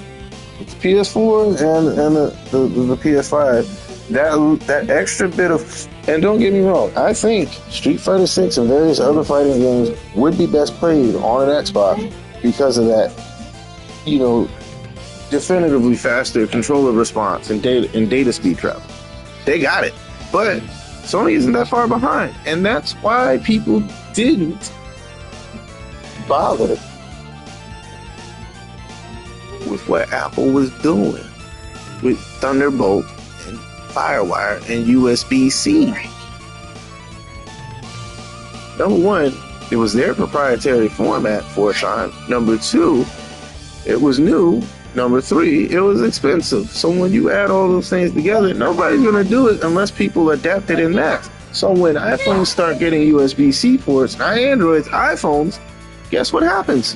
It's PS4 and the PS5. That extra bit of, and don't get me wrong, I think Street Fighter 6 and various other fighting games would be best played on an Xbox because of that, you know, definitively faster controller response and data speed travel. They got it, but Sony isn't that far behind, and that's why people didn't bother with what Apple was doing with Thunderbolt and Firewire and USB-C. Number one, it was their proprietary format for a time. Number two, it was new. Number three, it was expensive. So when you add all those things together, nobody's going to do it unless people adapt it in mass. So when iPhones start getting USB-C ports, not Androids, iPhones, guess what happens?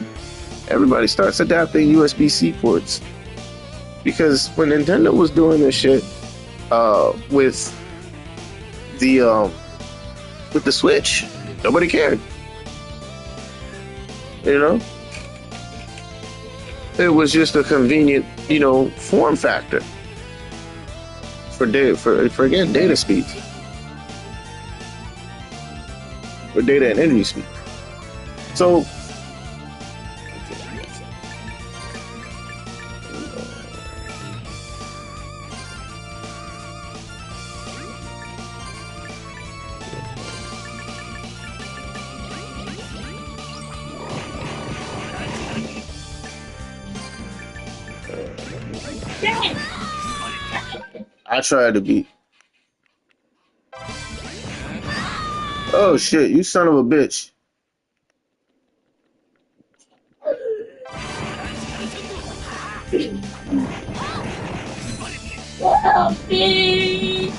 Everybody starts adapting USB-C ports. Because when Nintendo was doing this shit with the Switch, nobody cared. You know? It was just a convenient, form factor for again, data speed. For data and energy speed. So I tried to be. Oh shit, you son of a bitch. Help me!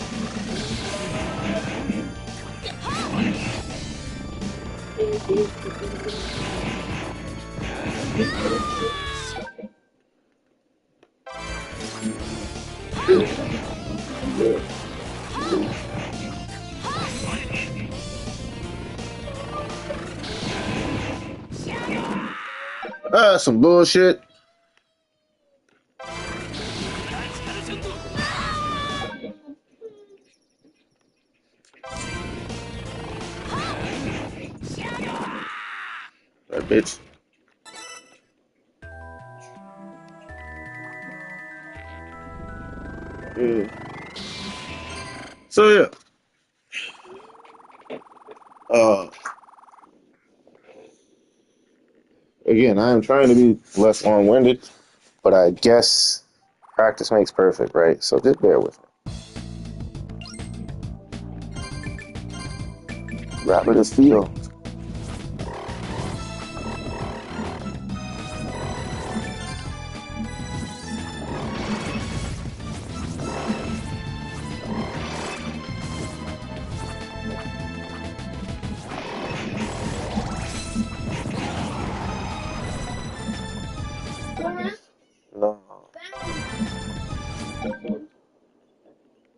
Some bullshit. That bitch. Yeah. So yeah. Again, I am trying to be less long-winded, but I guess practice makes perfect, right? So just bear with me. Rapid as field.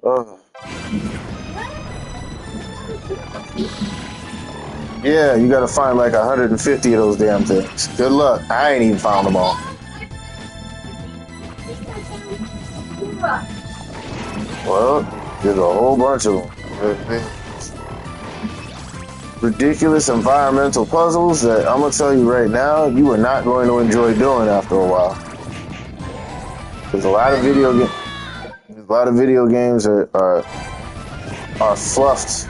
No. Yeah, you gotta find like 150 of those damn things. Good luck. I ain't even found them all. Well, there's a whole bunch of them. Ridiculous environmental puzzles that I'm gonna tell you right now, you are not going to enjoy doing after a while. There's a lot of video games are fluffed.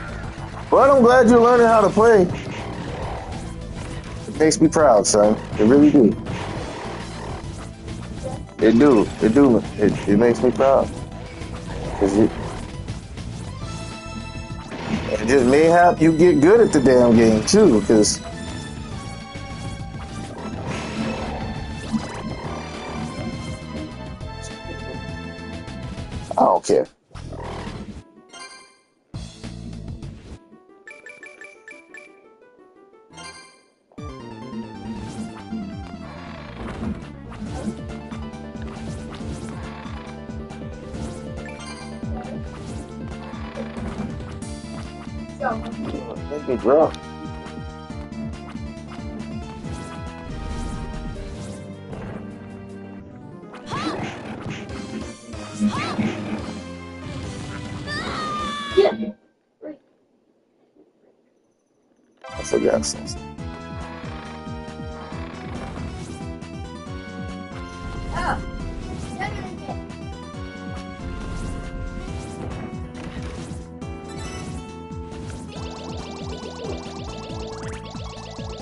But I'm glad you're learning how to play. It makes me proud, son. It really do. It makes me proud. It just may help you get good at the damn game too, because I don't care. Make me drunk. I forgot something.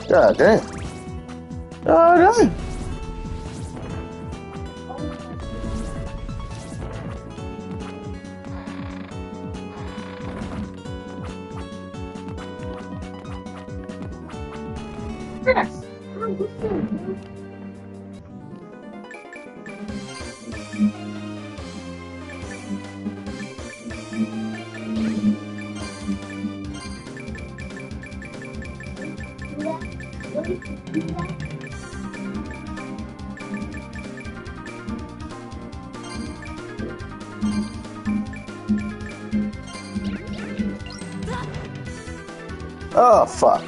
God damn. God damn. Oh, fuck.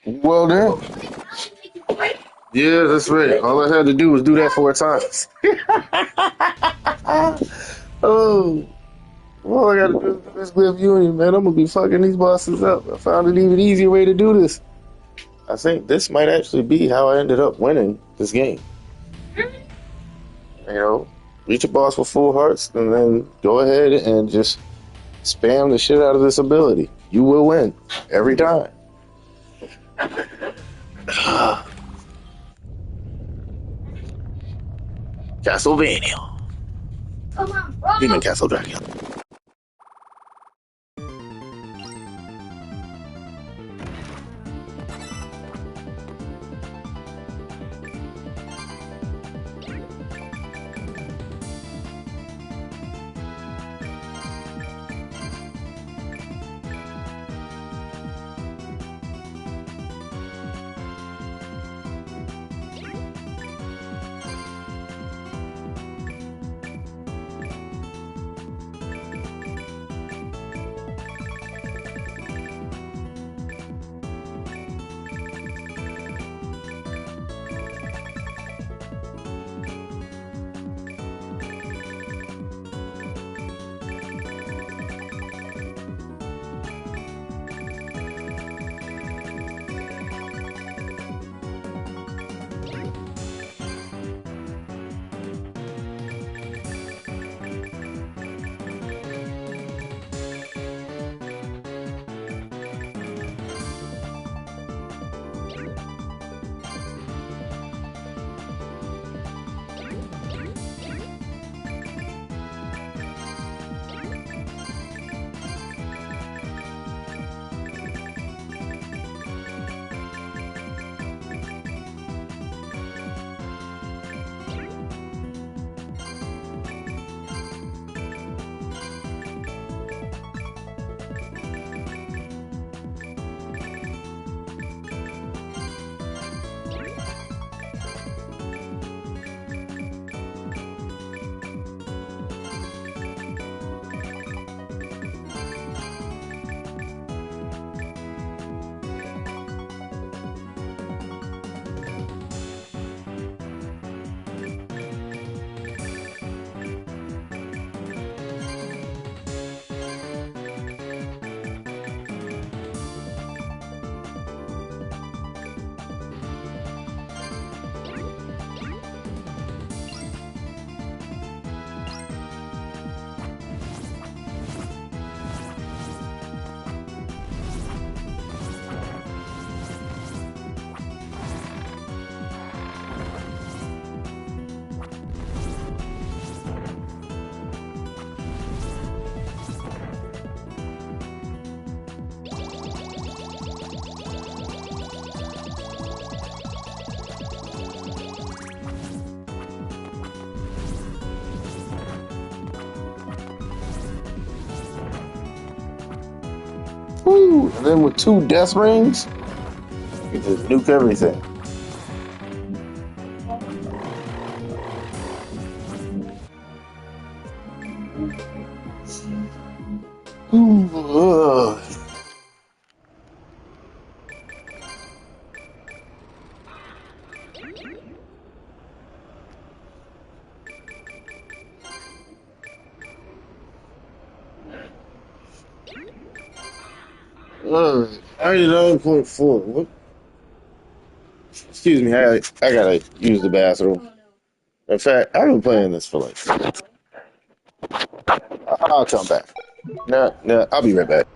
Well, then. Yeah, that's right. All I had to do was do that 4 times. Oh. All I gotta do is do this Glyph Union, man. I'm gonna be fucking these bosses up. I found an even easier way to do this. I think this might actually be how I ended up winning this game. You know, reach a boss with full hearts and then go ahead and just spam the shit out of this ability. You will win every time. Castlevania. Demon Castle Dragon. Woo! And then with 2 death rings, you can just nuke everything. Ooh, ugh. 99.4. What? Excuse me, I gotta use the bathroom. In fact, I've been playing this for like. I'll come back. No, I'll be right back.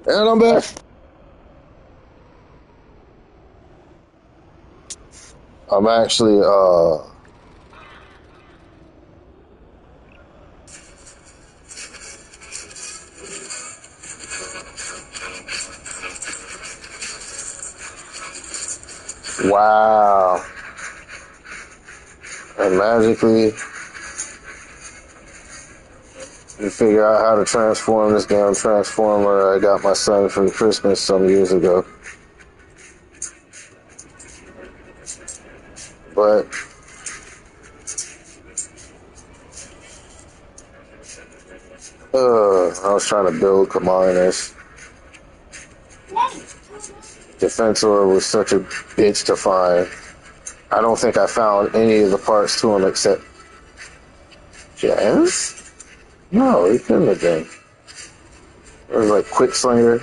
And I'm back. I'm actually Wow. And magically, you figure out how to transform this damn transformer I got my son for Christmas some years ago. But I was trying to build Commodus. Defensor was such a bitch to find. I don't think I found any of the parts to him except Jazz? No, he couldn't have been. It was like Quickslinger.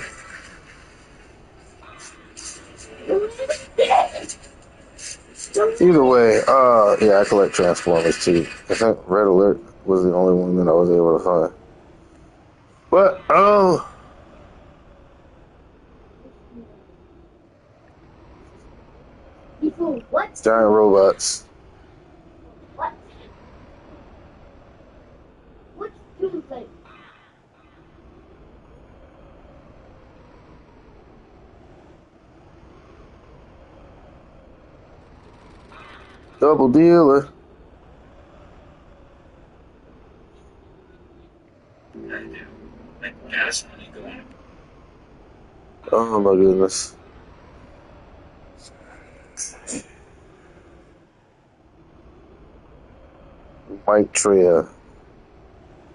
Either way, yeah, I collect Transformers too. I think Red Alert was the only one that I was able to find. But, What? giant robots. What? What's Tuesday? Double dealer. Oh my goodness. Mike Tria.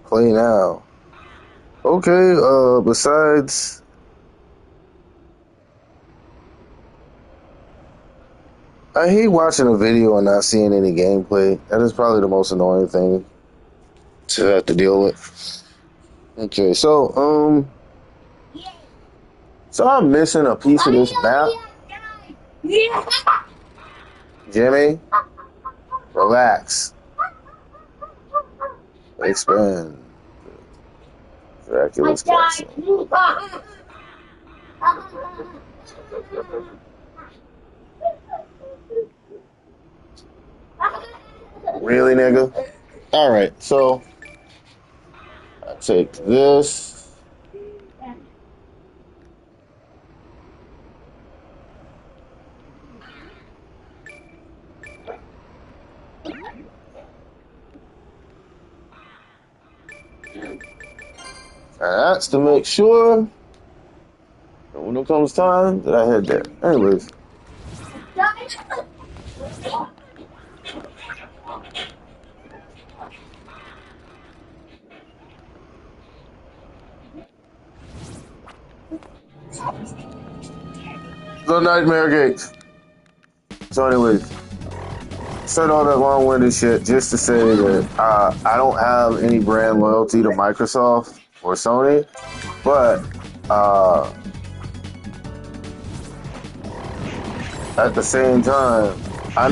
Play now. Okay, besides I hate watching a video and not seeing any gameplay. That is probably the most annoying thing to have to deal with. Okay, so I'm missing a piece of this map. Jimmy, relax. Expand. Dracula's castle. Really, nigga? Alright, so I take this. And that's to make sure that when it comes time that I head there. Anyways. The Nightmare Gate. So anyways, said all that long-winded shit just to say that I don't have any brand loyalty to Microsoft or Sony, but at the same time, I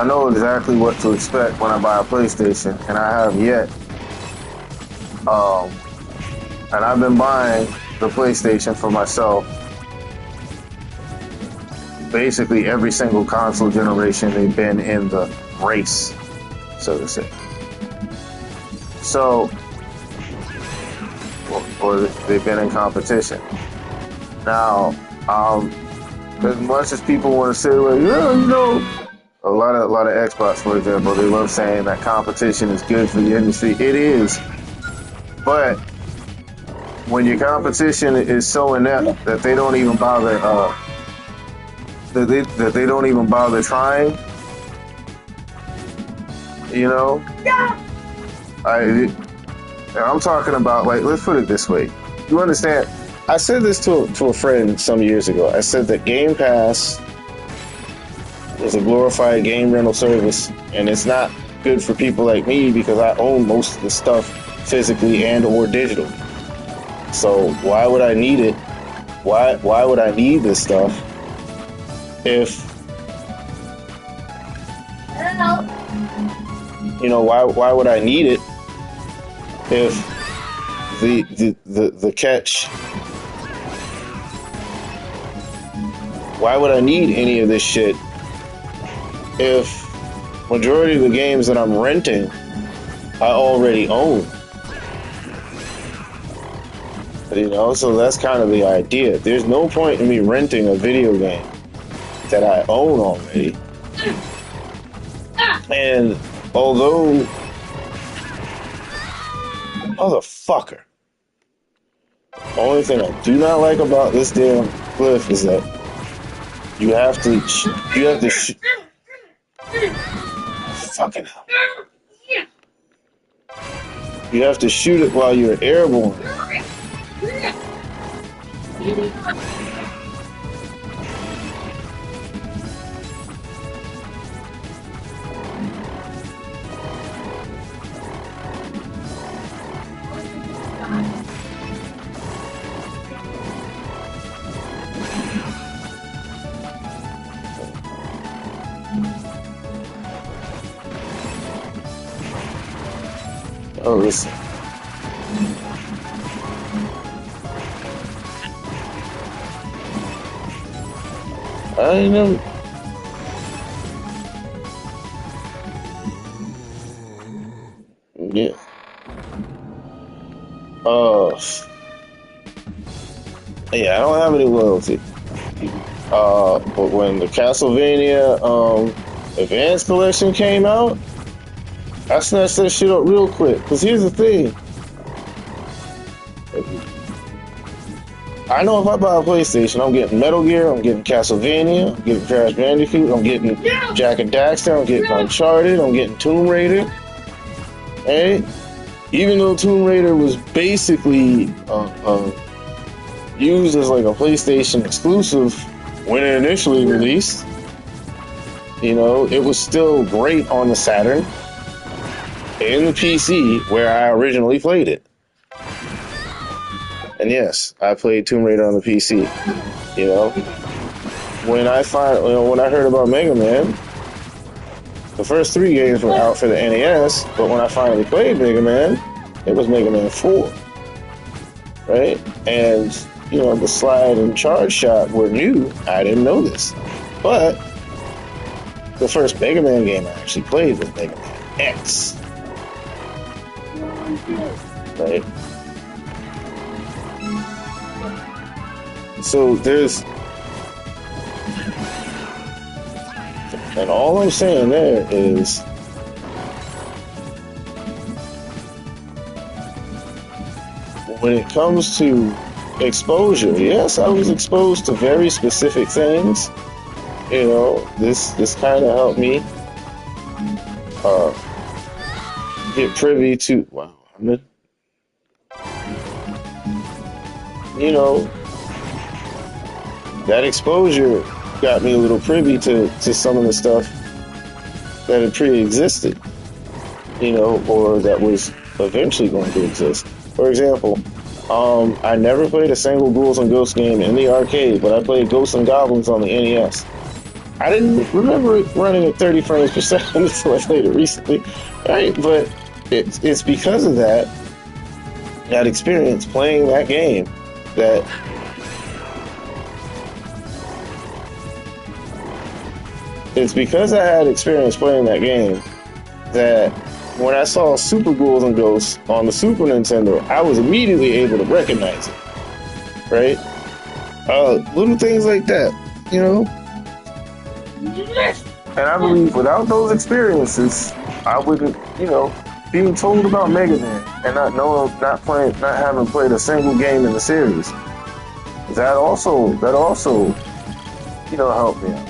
know exactly what to expect when I buy a PlayStation, and I have yet. And I've been buying the PlayStation for myself. Basically, every single console generation they've been in the race, so to say. So, or they've been in competition. Now, as much as people want to say, well, yeah, you know, a lot of Xbox, for example, they love saying that competition is good for the industry. It is, but when your competition is so inept that they don't even bother, that they don't even bother trying, you know, I'm talking about, like, let's put it this way. You understand? I said this to a friend some years ago. I said that Game Pass is a glorified game rental service, and it's not good for people like me because I own most of the stuff physically and or digital. So why would I need it? Why would I need this stuff if, you know, why would I need it if the catch, why would I need any of this shit if majority of the games that I'm renting I already own? You know, so that's kind of the idea. There's no point in me renting a video game that I own already. And although, motherfucker, the only thing I do not like about this damn cliff is that you have to, fucking hell. You have to shoot it while you're airborne. Oh, listen. I know. Yeah. Yeah, I don't have any loyalty. But when the Castlevania Advanced Collection came out, I snatched that shit up real quick. Cause here's the thing. I know if I buy a PlayStation, I'm getting Metal Gear, I'm getting Castlevania, I'm getting Crash Bandicoot, I'm getting Jack and Daxter, I'm getting Uncharted, I'm getting Tomb Raider. Right? Even though Tomb Raider was basically used as like a PlayStation exclusive when it initially released, you know, it was still great on the Saturn and the PC where I originally played it. And yes, I played Tomb Raider on the PC. You know, when I heard about Mega Man, the first 3 games were out for the NES, but when I finally played Mega Man, it was Mega Man 4, right? And you know, the slide and charge shot were new. I didn't know this, but the first Mega Man game I actually played was Mega Man X, right? So there's, and all I'm saying there is, when it comes to exposure, yes, I was exposed to very specific things. You know, this kind of helped me get privy to, wow, I mean, you know, that exposure got me a little privy to some of the stuff that had pre-existed, you know, or that was eventually going to exist. For example, I never played a single Ghouls and Ghosts game in the arcade, but I played Ghosts and Goblins on the NES. I didn't remember it running at 30 frames per second until I played it recently, right? But it's because of that experience playing that game that it's because I had experience playing that game that when I saw Super Ghouls and Ghosts on the Super Nintendo, I was immediately able to recognize it, right? Little things like that, you know? And I believe without those experiences, I wouldn't, you know, being told about Mega Man and not having played a single game in the series, that also, you know, helped me out.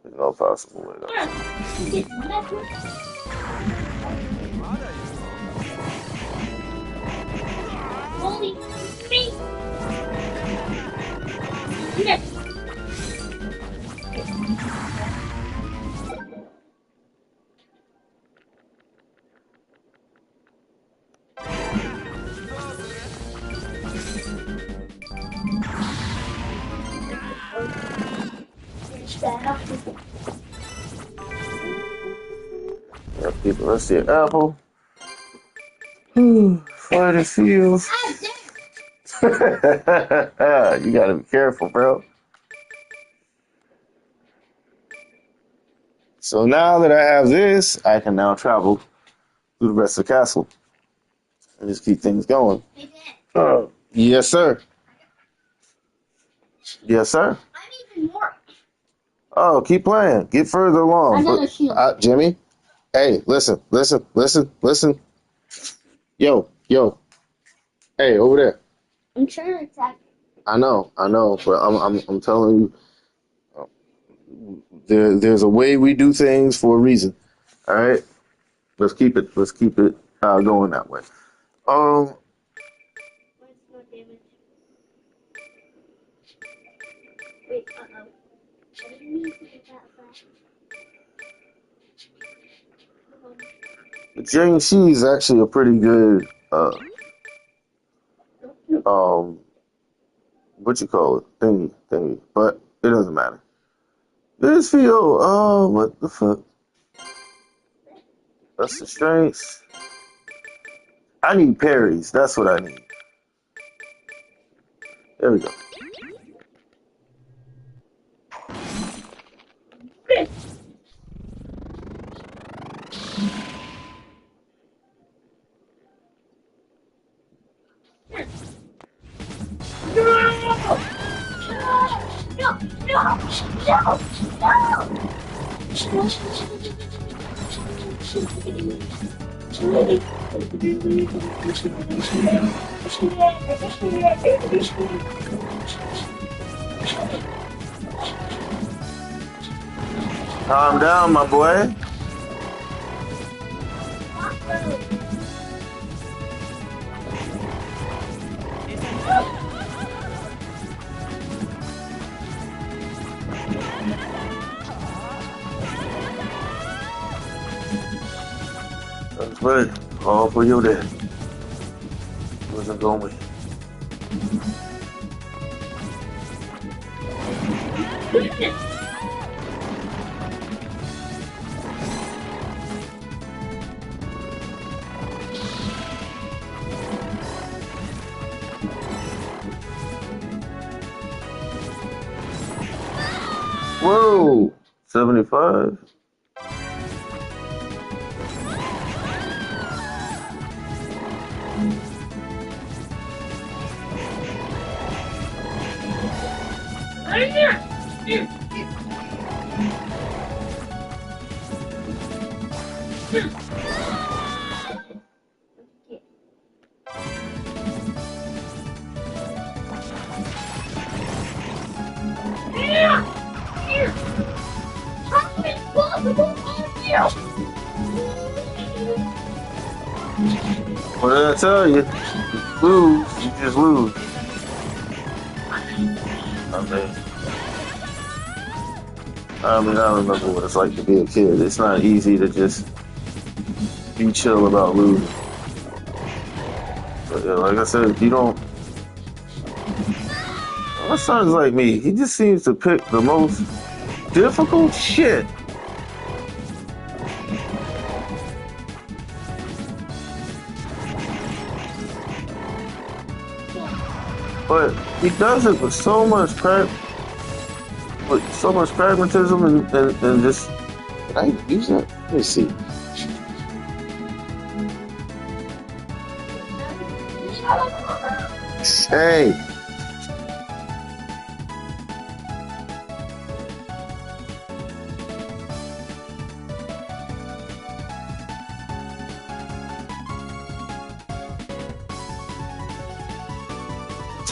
There's no possible way though. Get the rest of your apple. Fly the fields. You gotta be careful, bro. So now that I have this, I can now travel through the rest of the castle and just keep things going. Yes, sir. Yes, sir. I need more. Oh, keep playing. Get further along. Another shield. Jimmy, hey, listen. Yo. Hey, over there. I'm trying to attack. I know, but I'm telling you, there's a way we do things for a reason. All right, let's keep it going that way. Um, Where's no damage? Wait, uh-oh. What do you mean by that fast? Jing-Shi is actually a pretty good what you call it, thingy, but it doesn't matter. This feel, oh, what the fuck? That's the strengths. I need parries. That's what I need. There we go. Calm down, my boy. That's right. All for your dad. Wasn't going with Whoa! 75. What did I tell you? You lose, you just lose. I mean, I remember what it's like to be a kid. It's not easy to just be chill about losing. But yeah, like I said, if you don't... My son's like me. He just seems to pick the most difficult shit. But he does it with so much pragmatism and just. Can I use that? Let me see. Hey.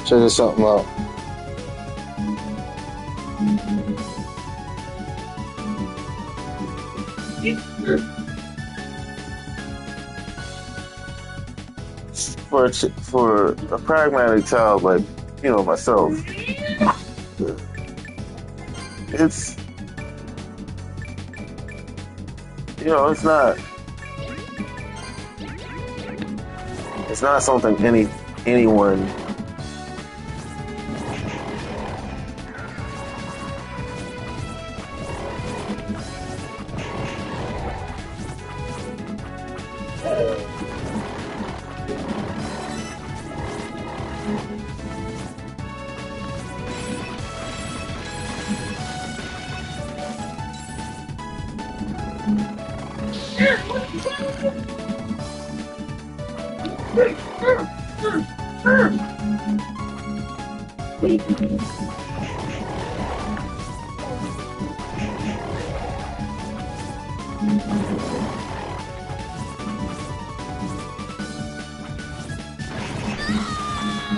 Check this something out. For a pragmatic child like myself, it's it's not something anyone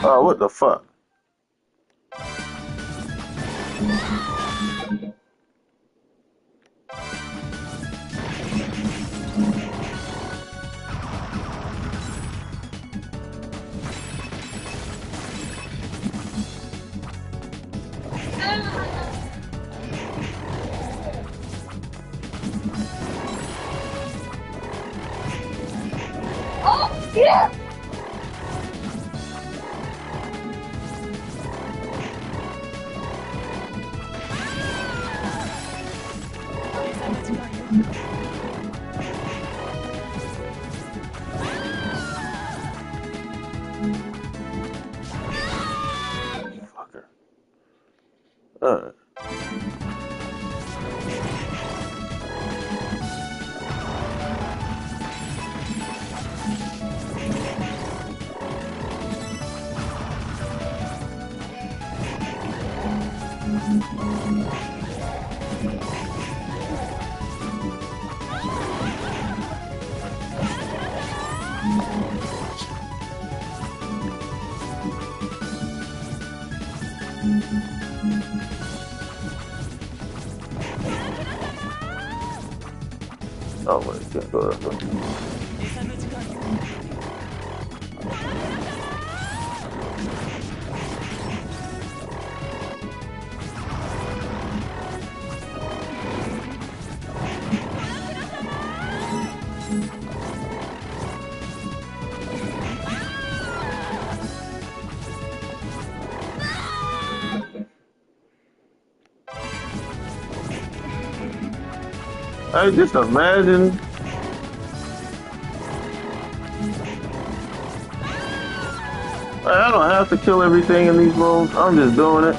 Oh, what the fuck? Oh, yeah! Fucker. Oh, wait, can't go that way. I just imagine. I don't have to kill everything in these rooms. I'm just doing it.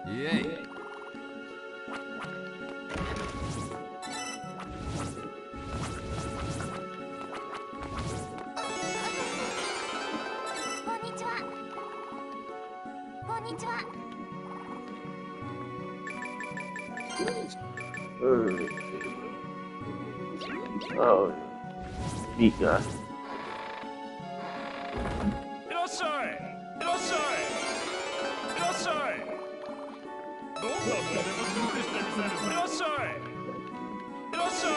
Yay. こんにちは。こんにちは。 Oh, neat guy. いらっしゃい。いらっしゃい。いらっしゃい。どんなものでも準備してみせる。いらっしゃい。いらっしゃい。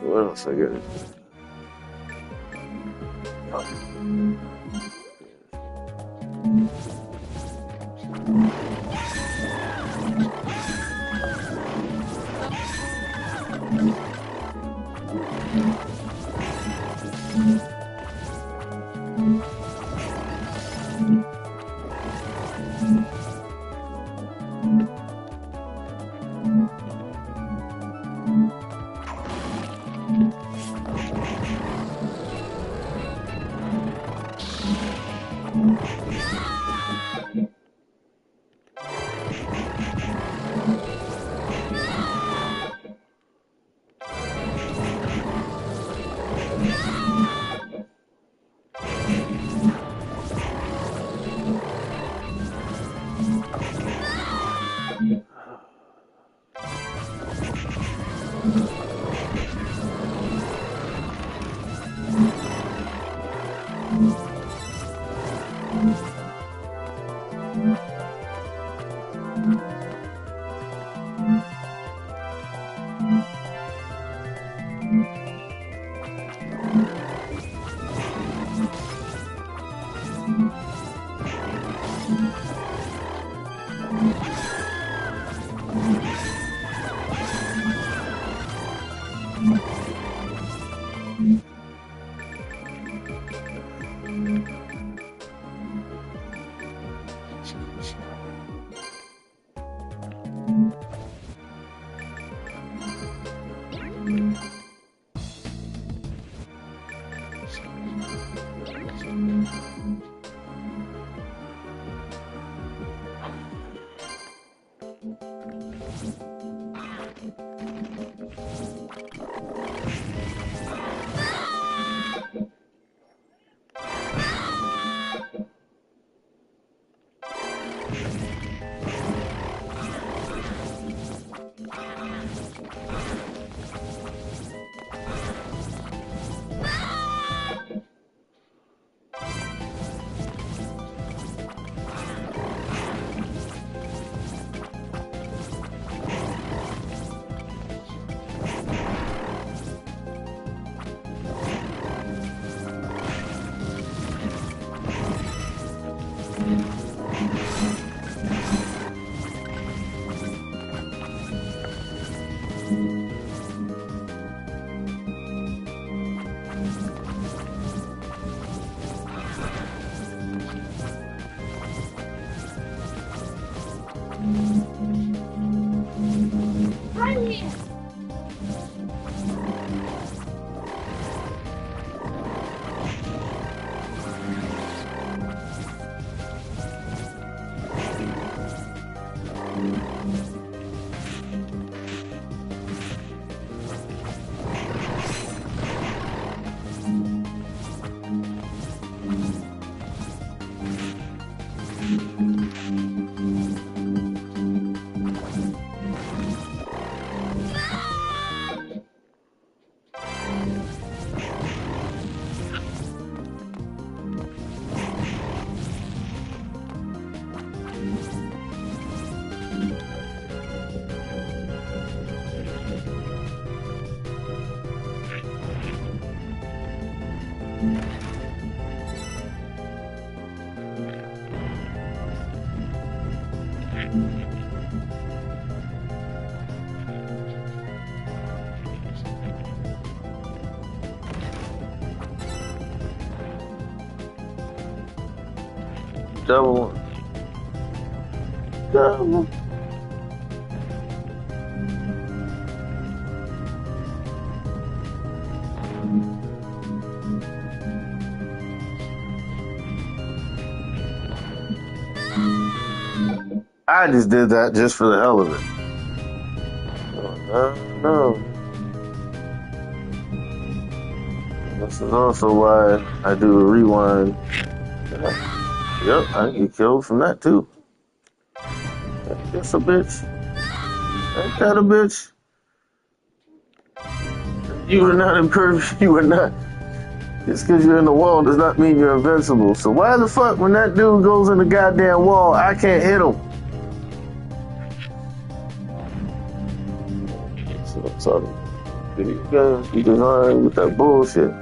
What else I got? Double. Double. I just did that just for the hell of it. No. This is also why I do a rewind. Yep, I get killed from that too. That's a bitch. Ain't that a bitch? You are not impervious. You are not. Just because you're in the wall does not mean you're invincible. So why the fuck, when that dude goes in the goddamn wall, I can't hit him? So I'm talking video games, you design with that bullshit.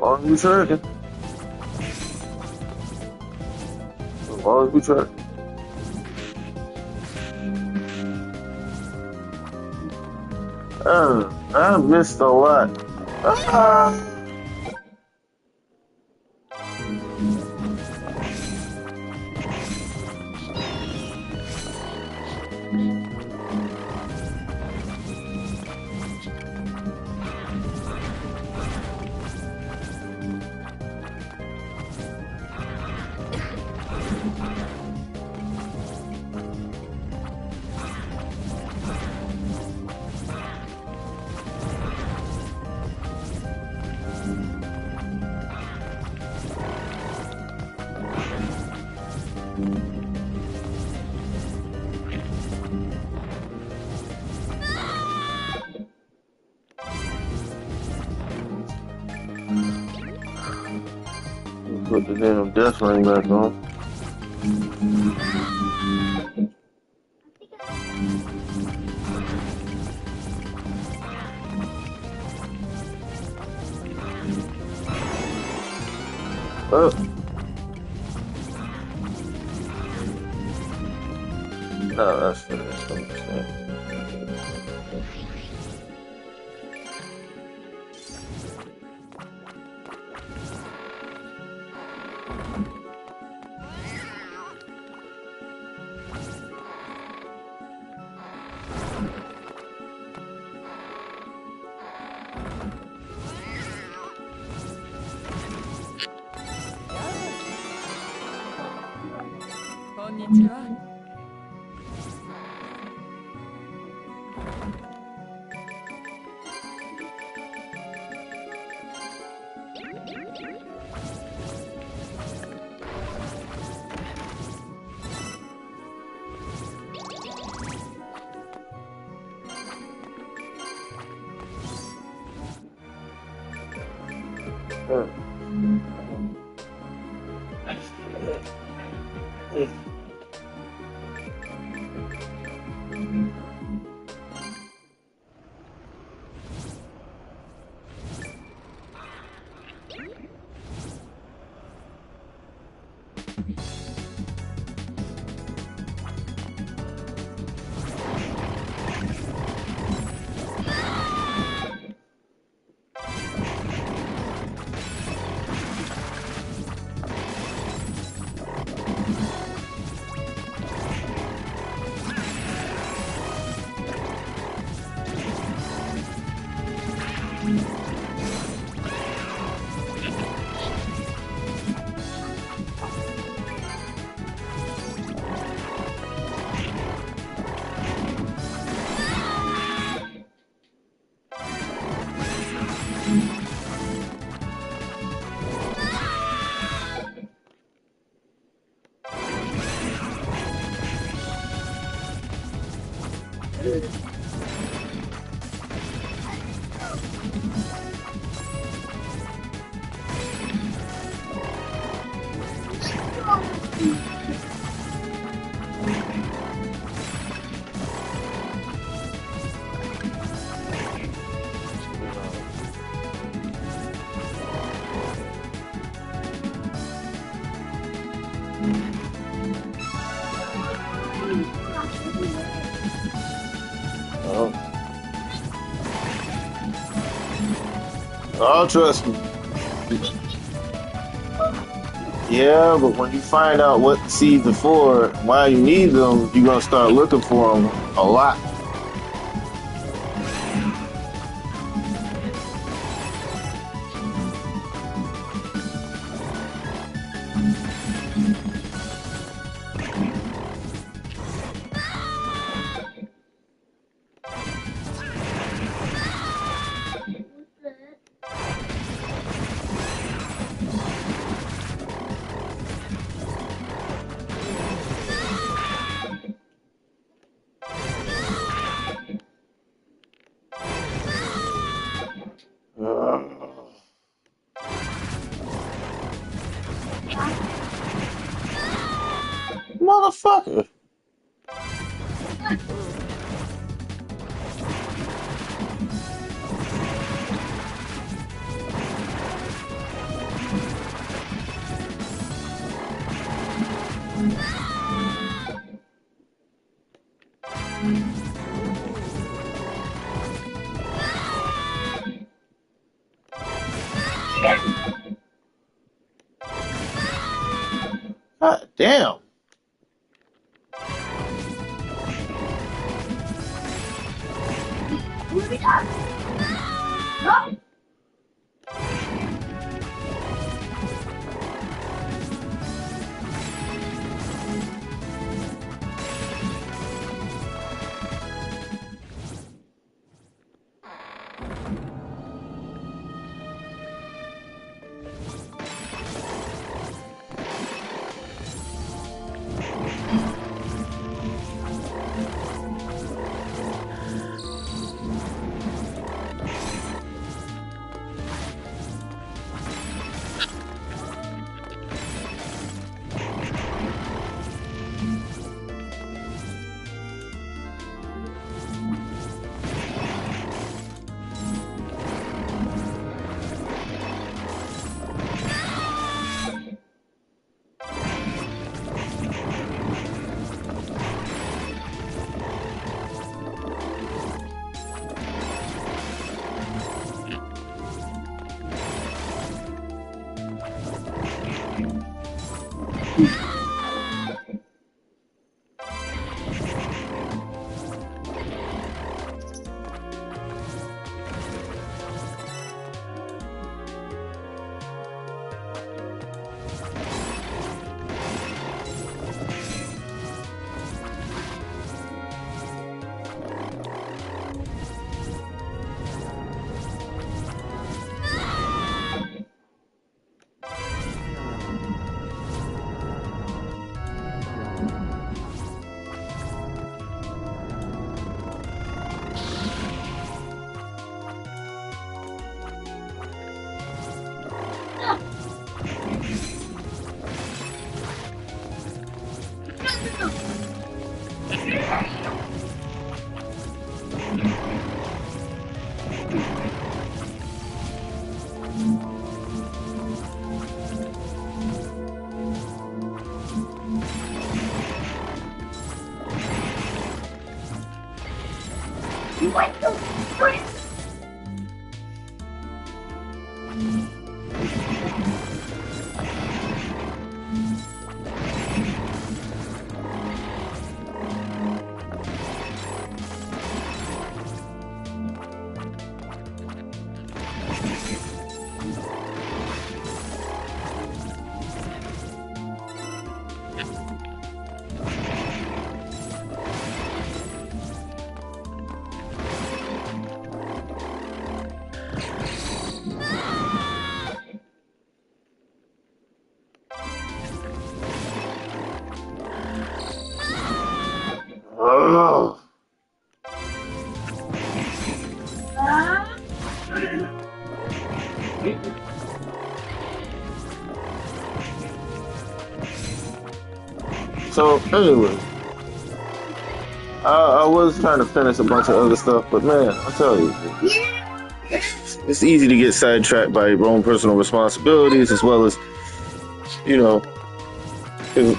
As long as we tracking. As long as we tracking. I missed a lot. Ah. Put the damn death ring back on. Oh. No, that's finished. Oh. Oh, trust me. Yeah, but when you find out what the seeds are for, why you need them, you're gonna start looking for them a lot. Motherfucker. God damn. What the frick? Oh. So anyway, I was trying to finish a bunch of other stuff, but man, I tell you, it's easy to get sidetracked by your own personal responsibilities as well as, you know, 'cause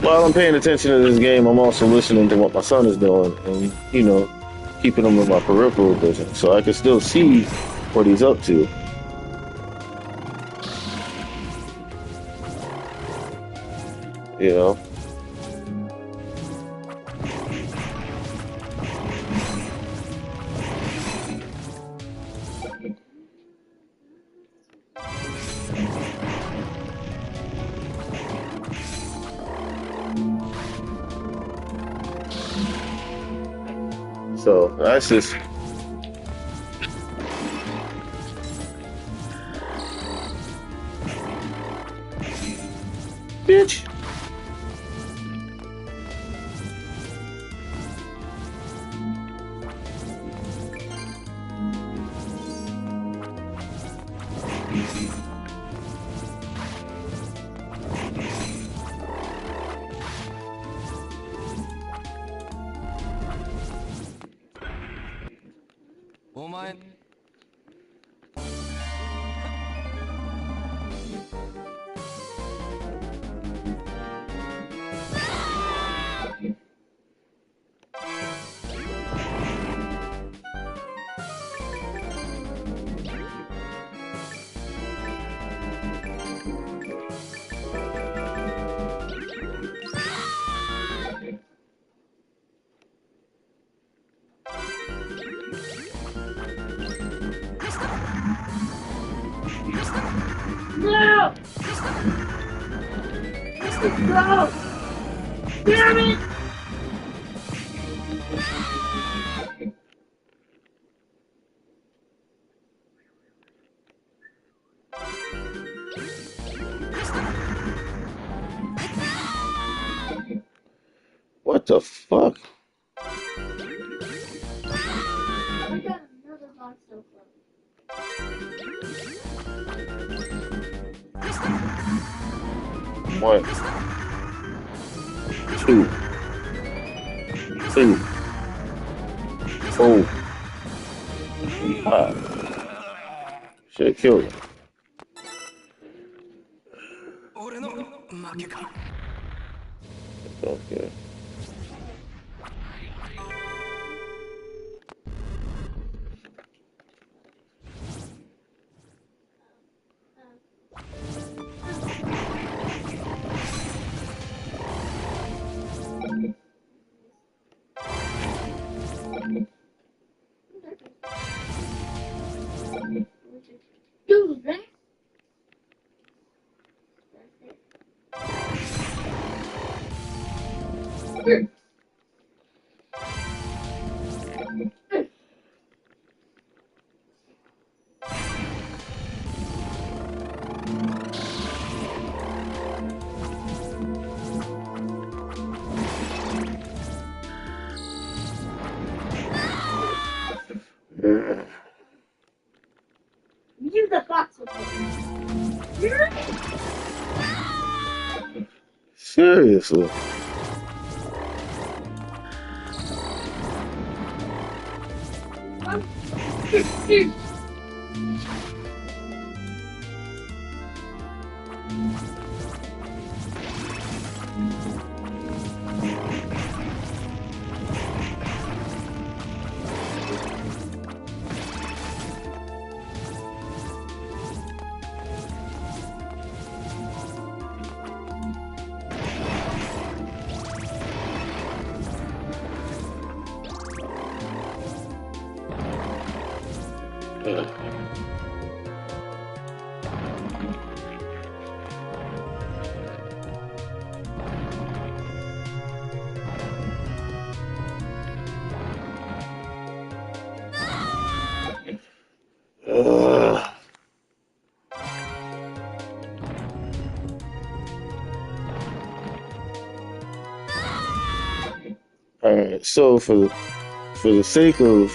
while I'm paying attention to this game, I'm also listening to what my son is doing and, you know, keeping him in my peripheral vision so I can still see what he's up to. You know? So that's just bitch. No! No! Damn it! What the fuck? I got another box so far. One, two, three, four, five. Should kill you. Okay. Dude, right? Use the box with me. Seriously. right, so for the sake of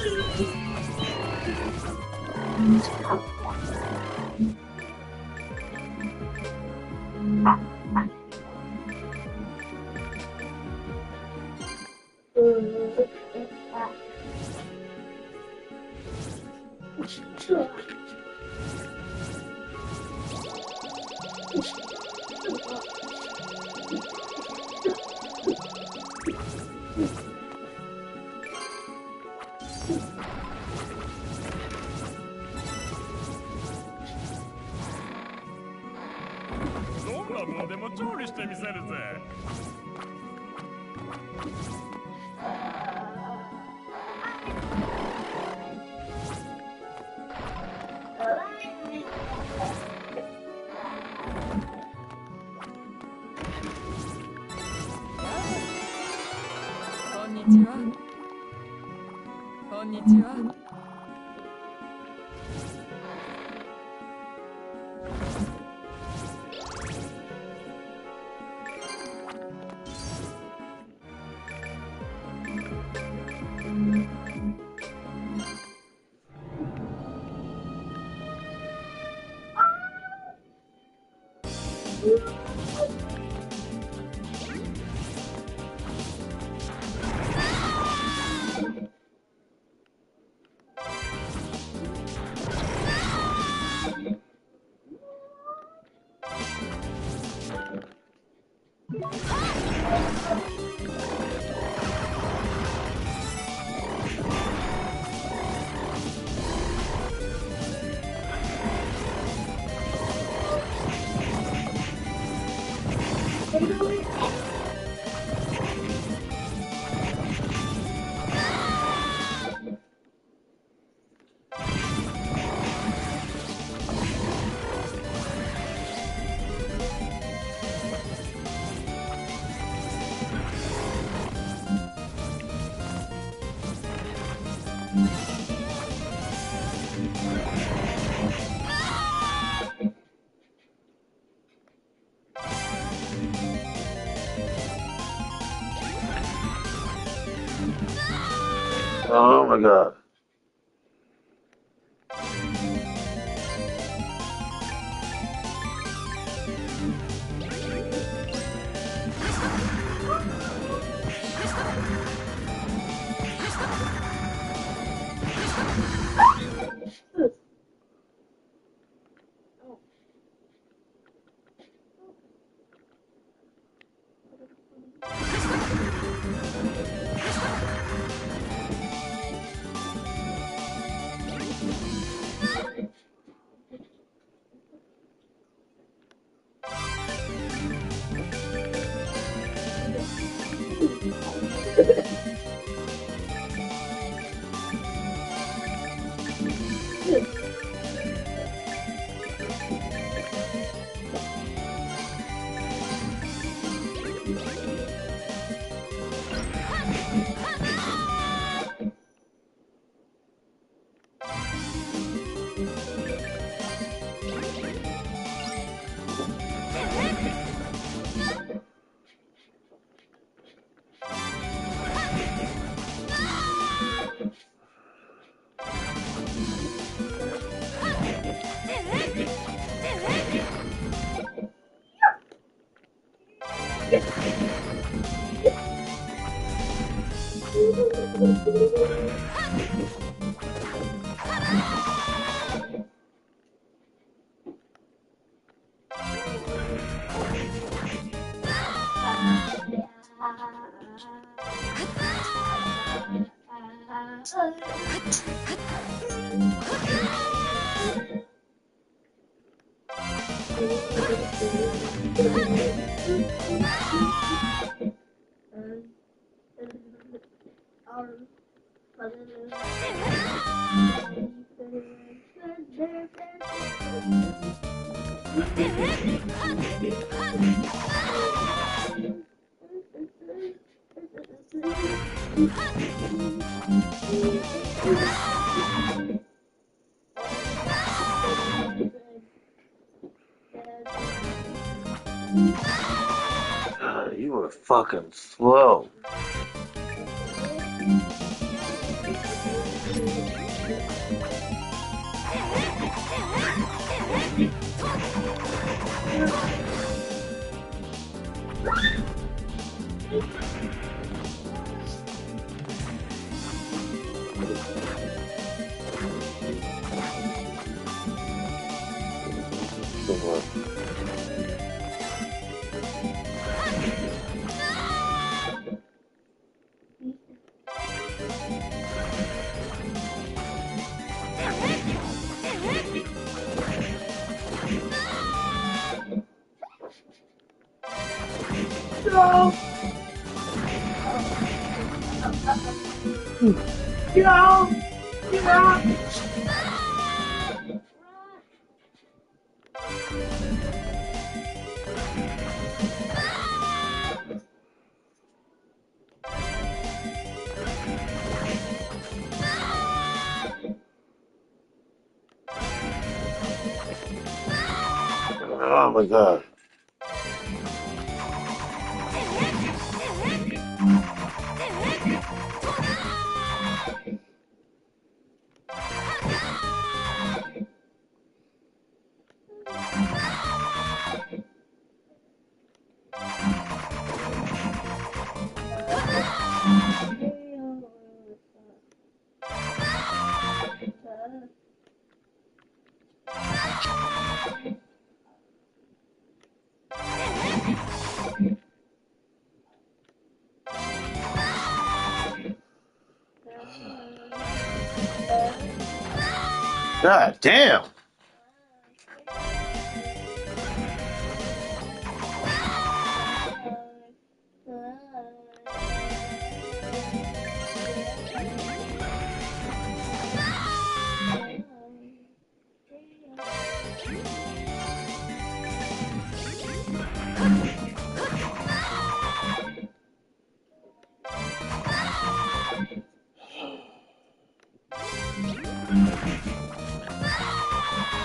どんなもんでも調理してみせるぜ。こんにちは。こんにちは。Oh my god. God, you were fucking slow. Come on. No. Get out! Get out! Oh my god. God damn.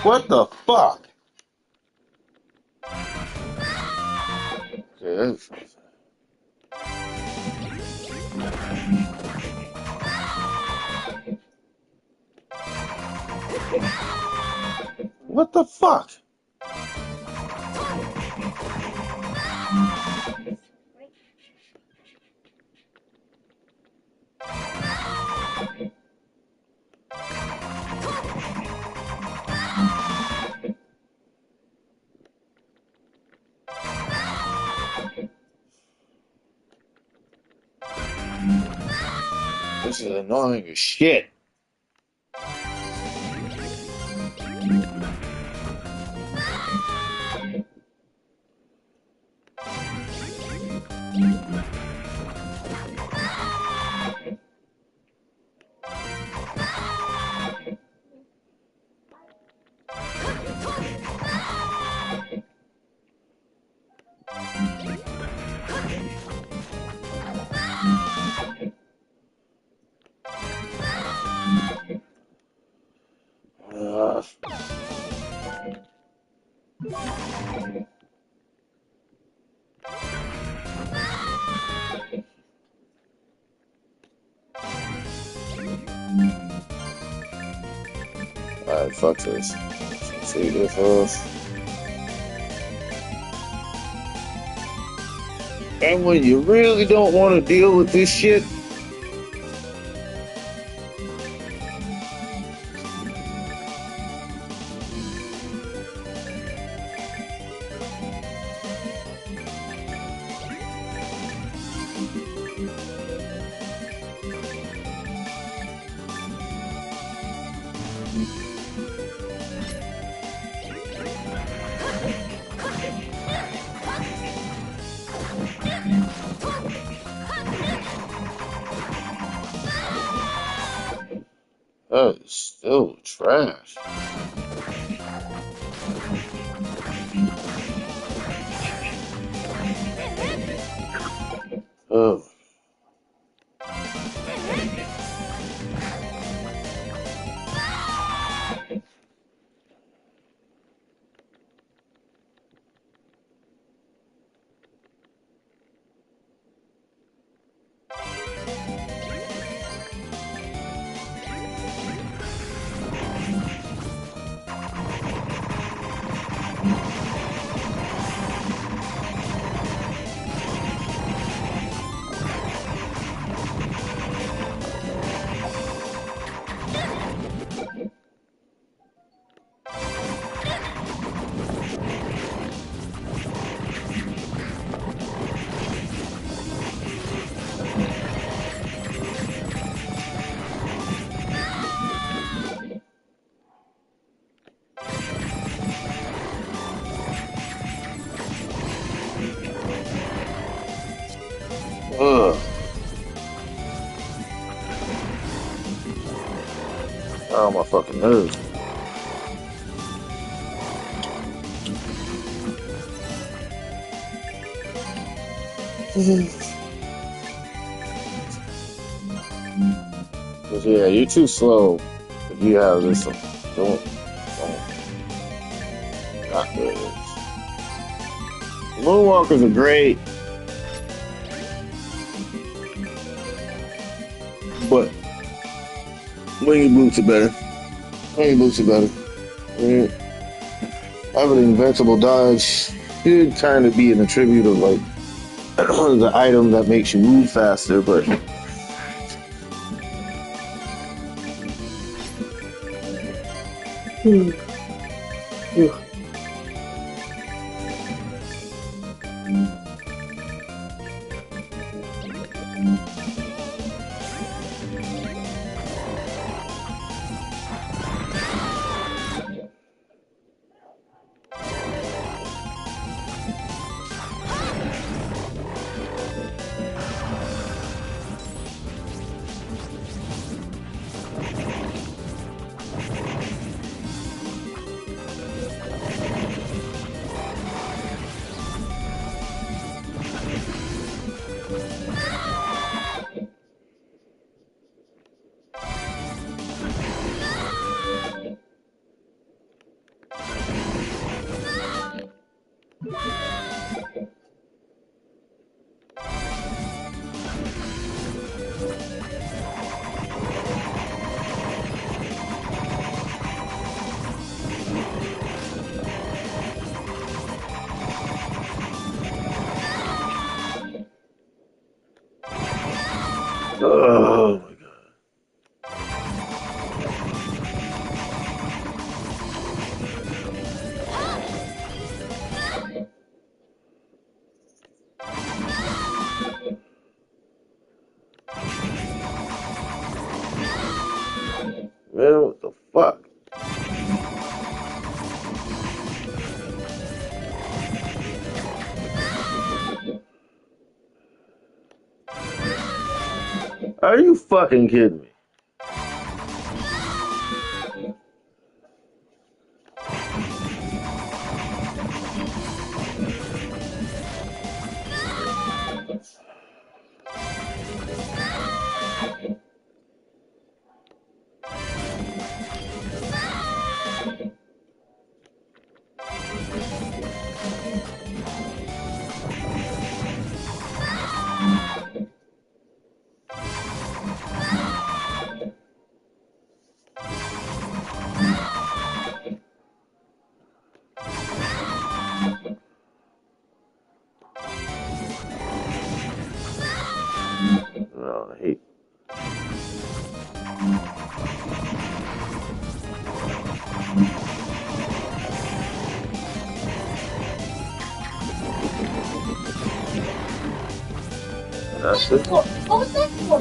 What the fuck? Okay, that's... What the fuck? This is annoying as shit. Uh, Alright, fuck this. See this first. And when you really don't want to deal with this shit, that is still trash. Oh. Oh, my fucking nerves. But yeah, you're too slow if you have this. Don't, not good. Moonwalkers are great, but winged boots are better. Winged boots are better. Mm. Having an invincible dodge should kind of be an attribute of like the item that makes you move faster, but oh my god. Man, what the fuck? Are you fucking kidding me? No, I hate. That's it. What was that for?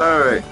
All right.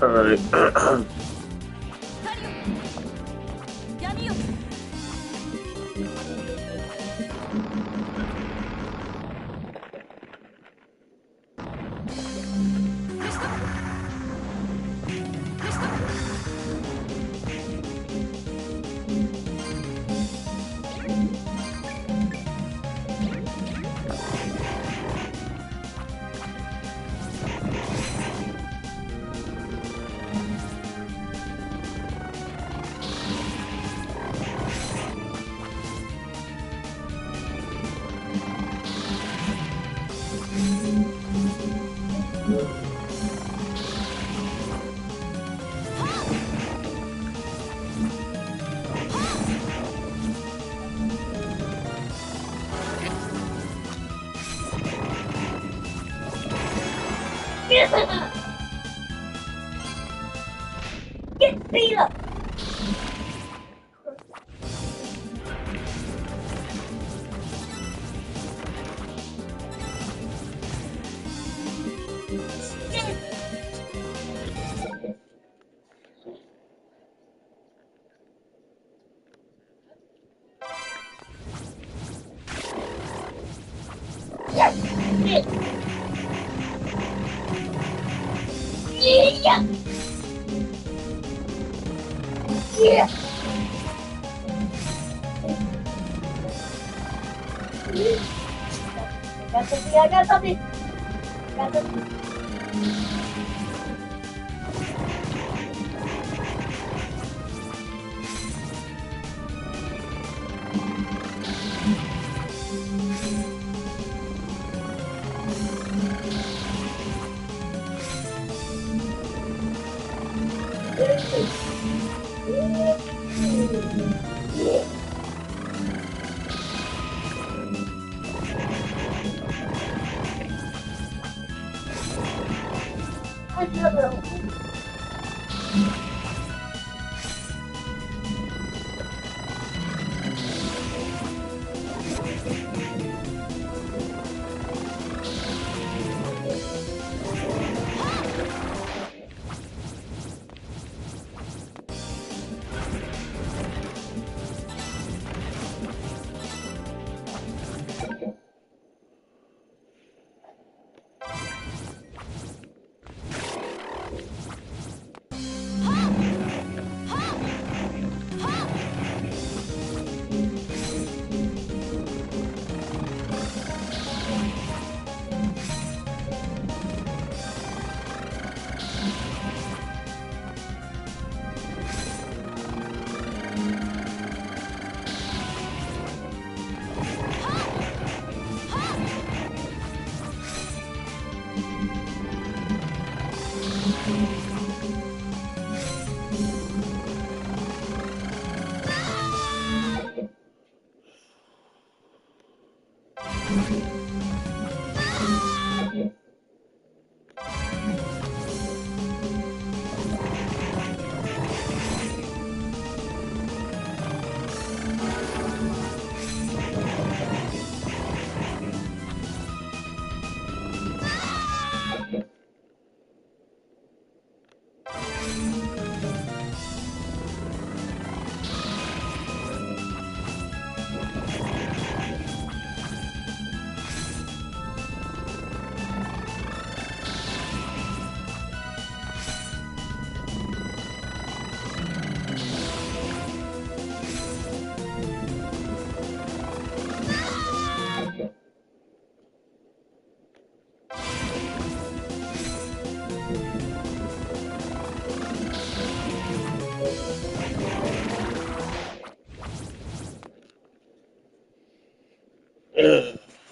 All right. 闇よ All Get beat up! Yeah! Yeah! I got something! I got something! Another one.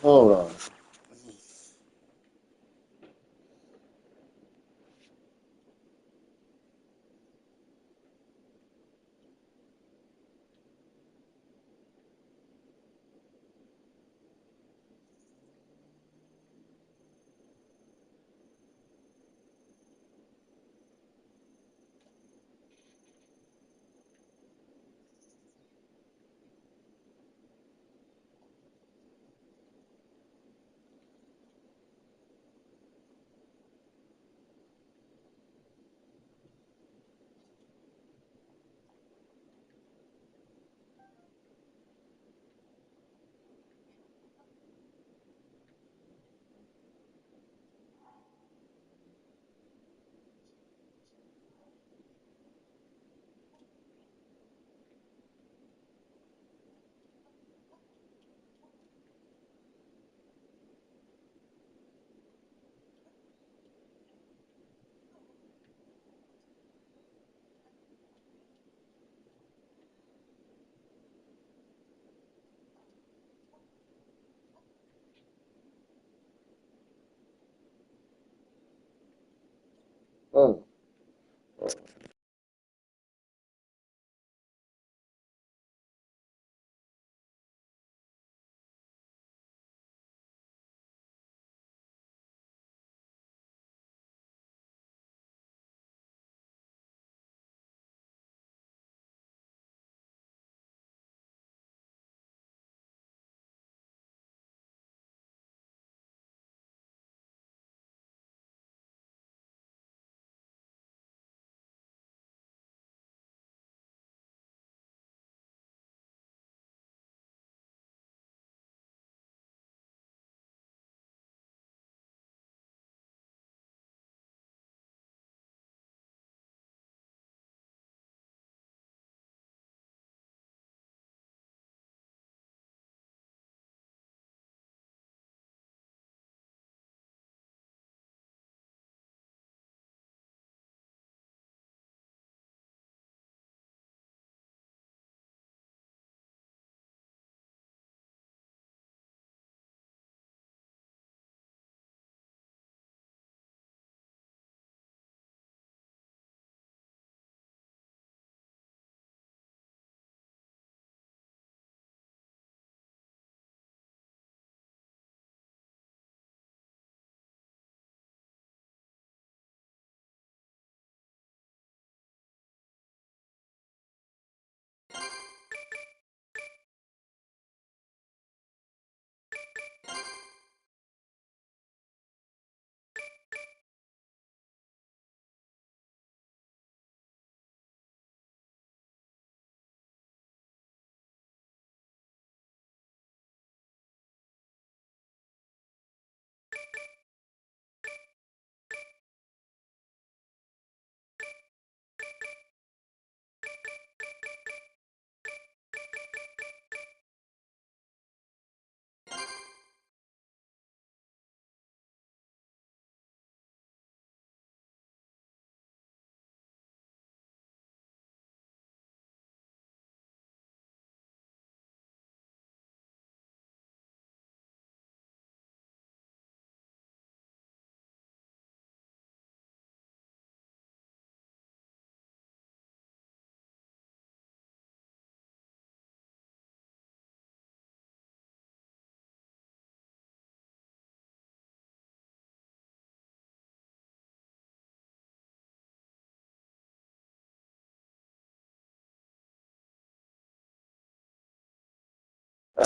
Hold on.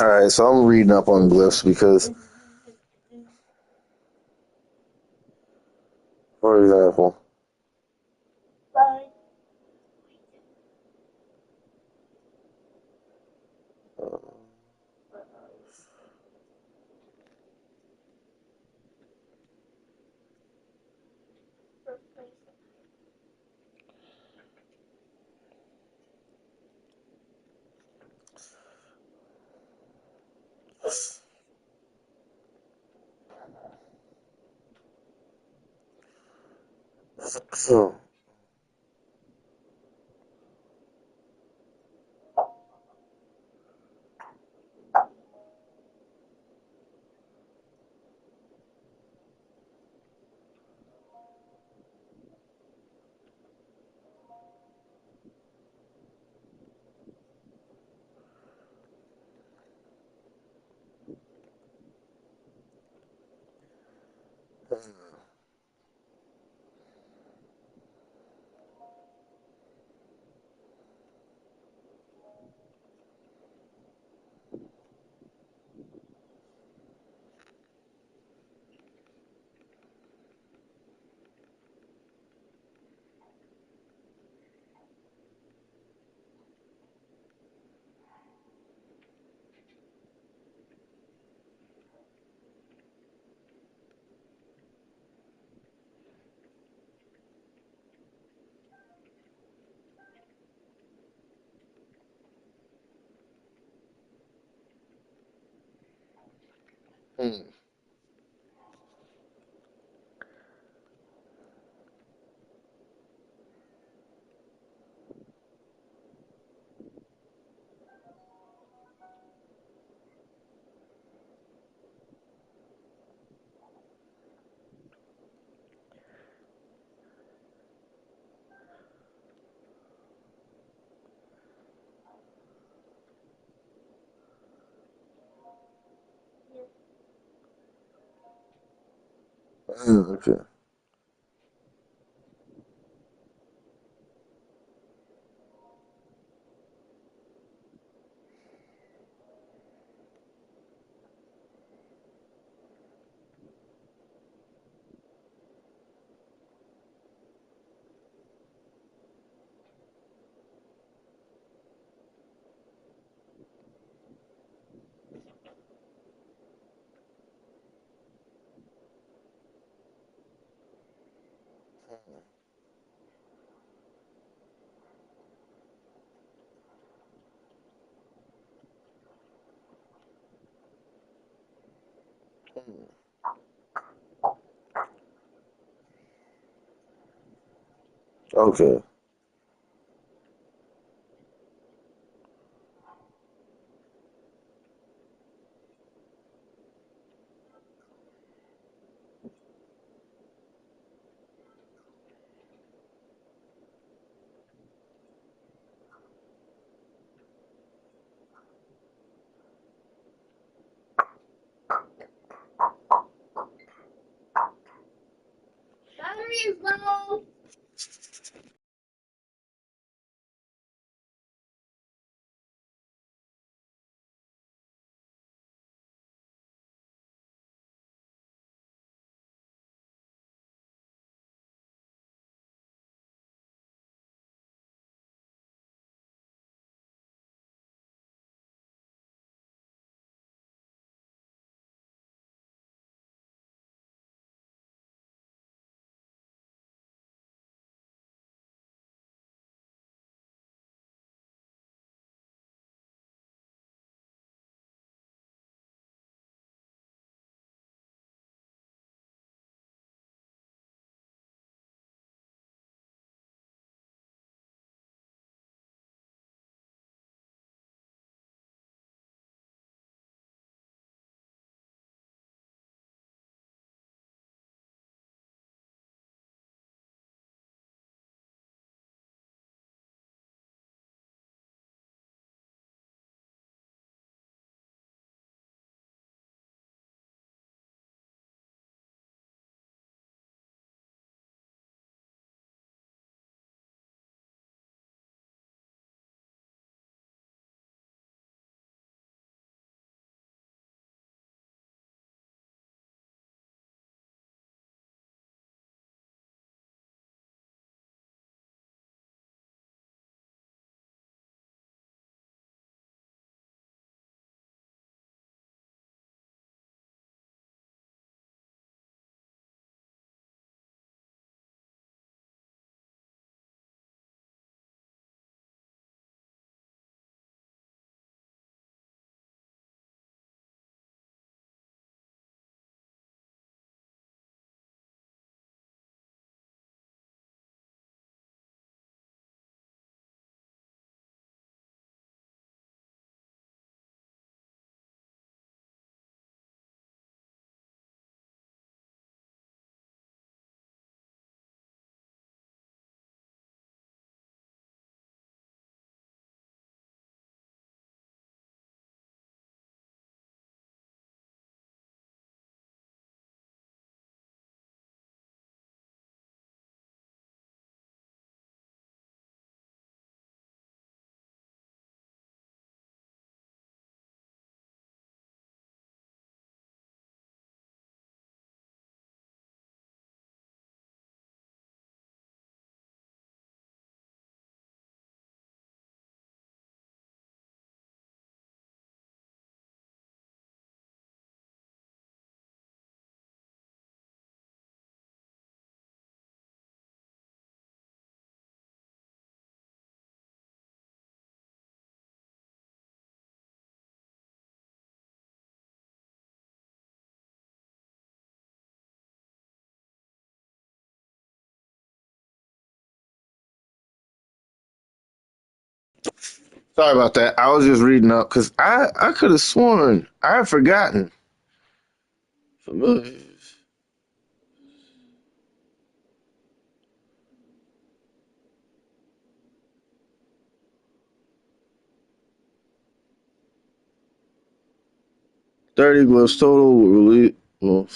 All right, so I'm reading up on glyphs because, for example, Bye. so hmm, okay. Okay. Battery is low. Sorry about that. I was just reading up because I could have sworn I had forgotten. Familiar. 30 glyphs total will release. Well,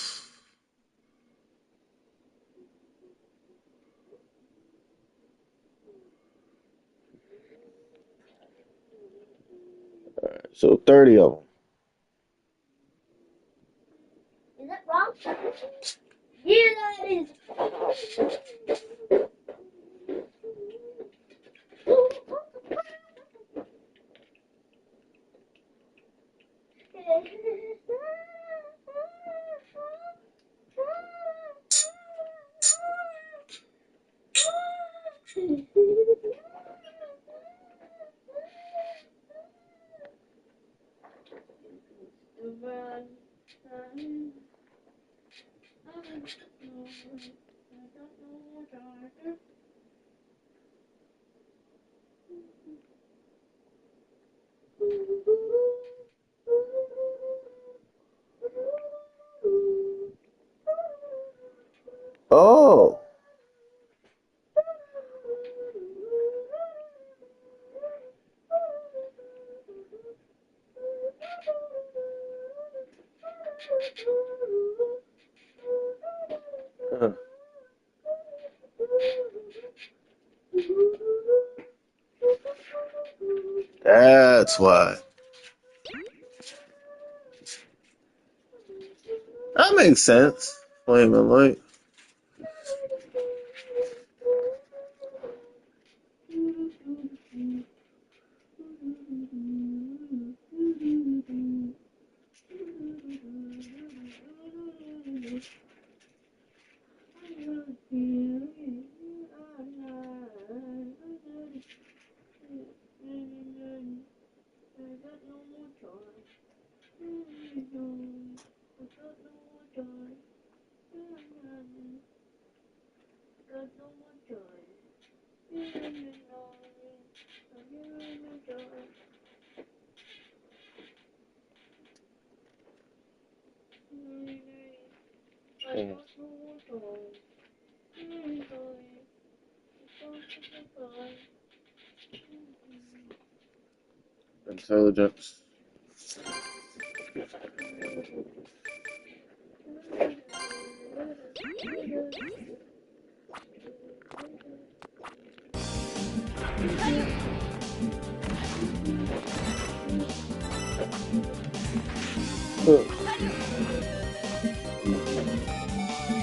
so 30 of them. Is that wrong? Yeah, that is. Oh. Huh. That's why. That makes sense. Flaming light. Intelligence.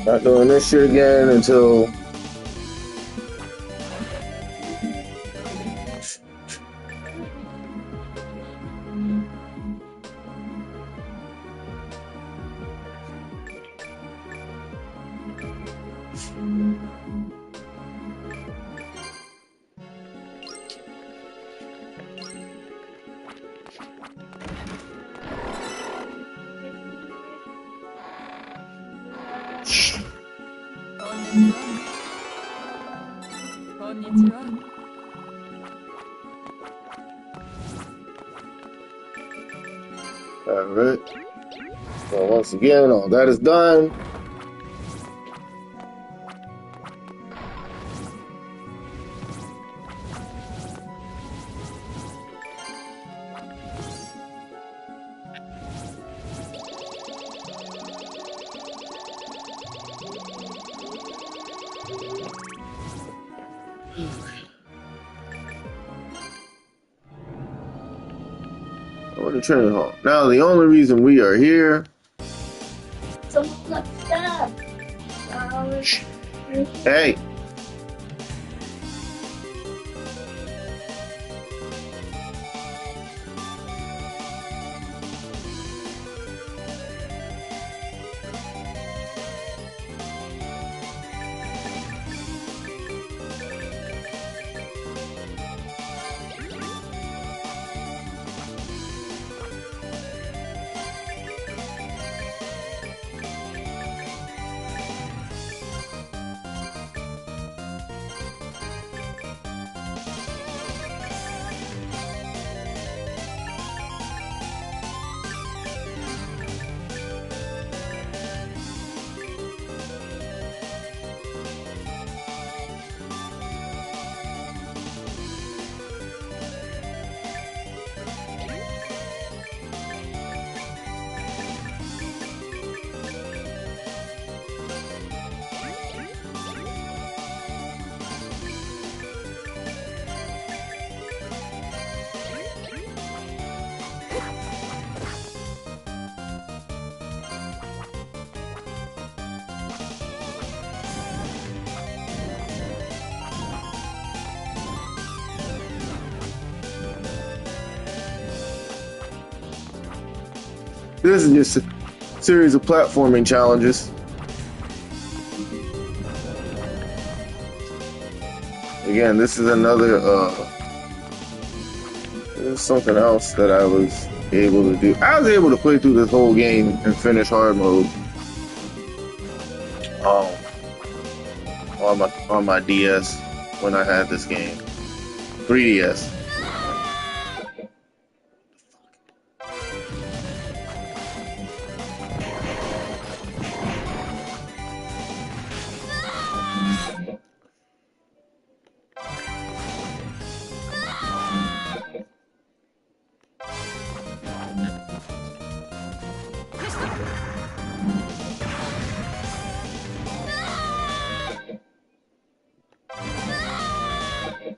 Not doing this shit again until. Alright. So once again, all that is done. Over the training hall. Now the only reason we are here. Someone left stuff. Hey. This is just a series of platforming challenges. Again, this is another, this is something else that I was able to do. I was able to play through this whole game and finish hard mode, on my DS when I had this game. 3DS.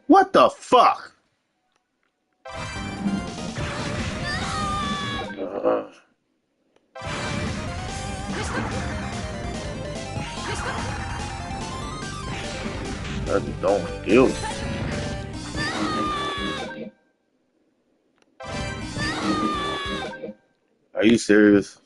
What the fuck? I just don't want to deal with it. Are you serious?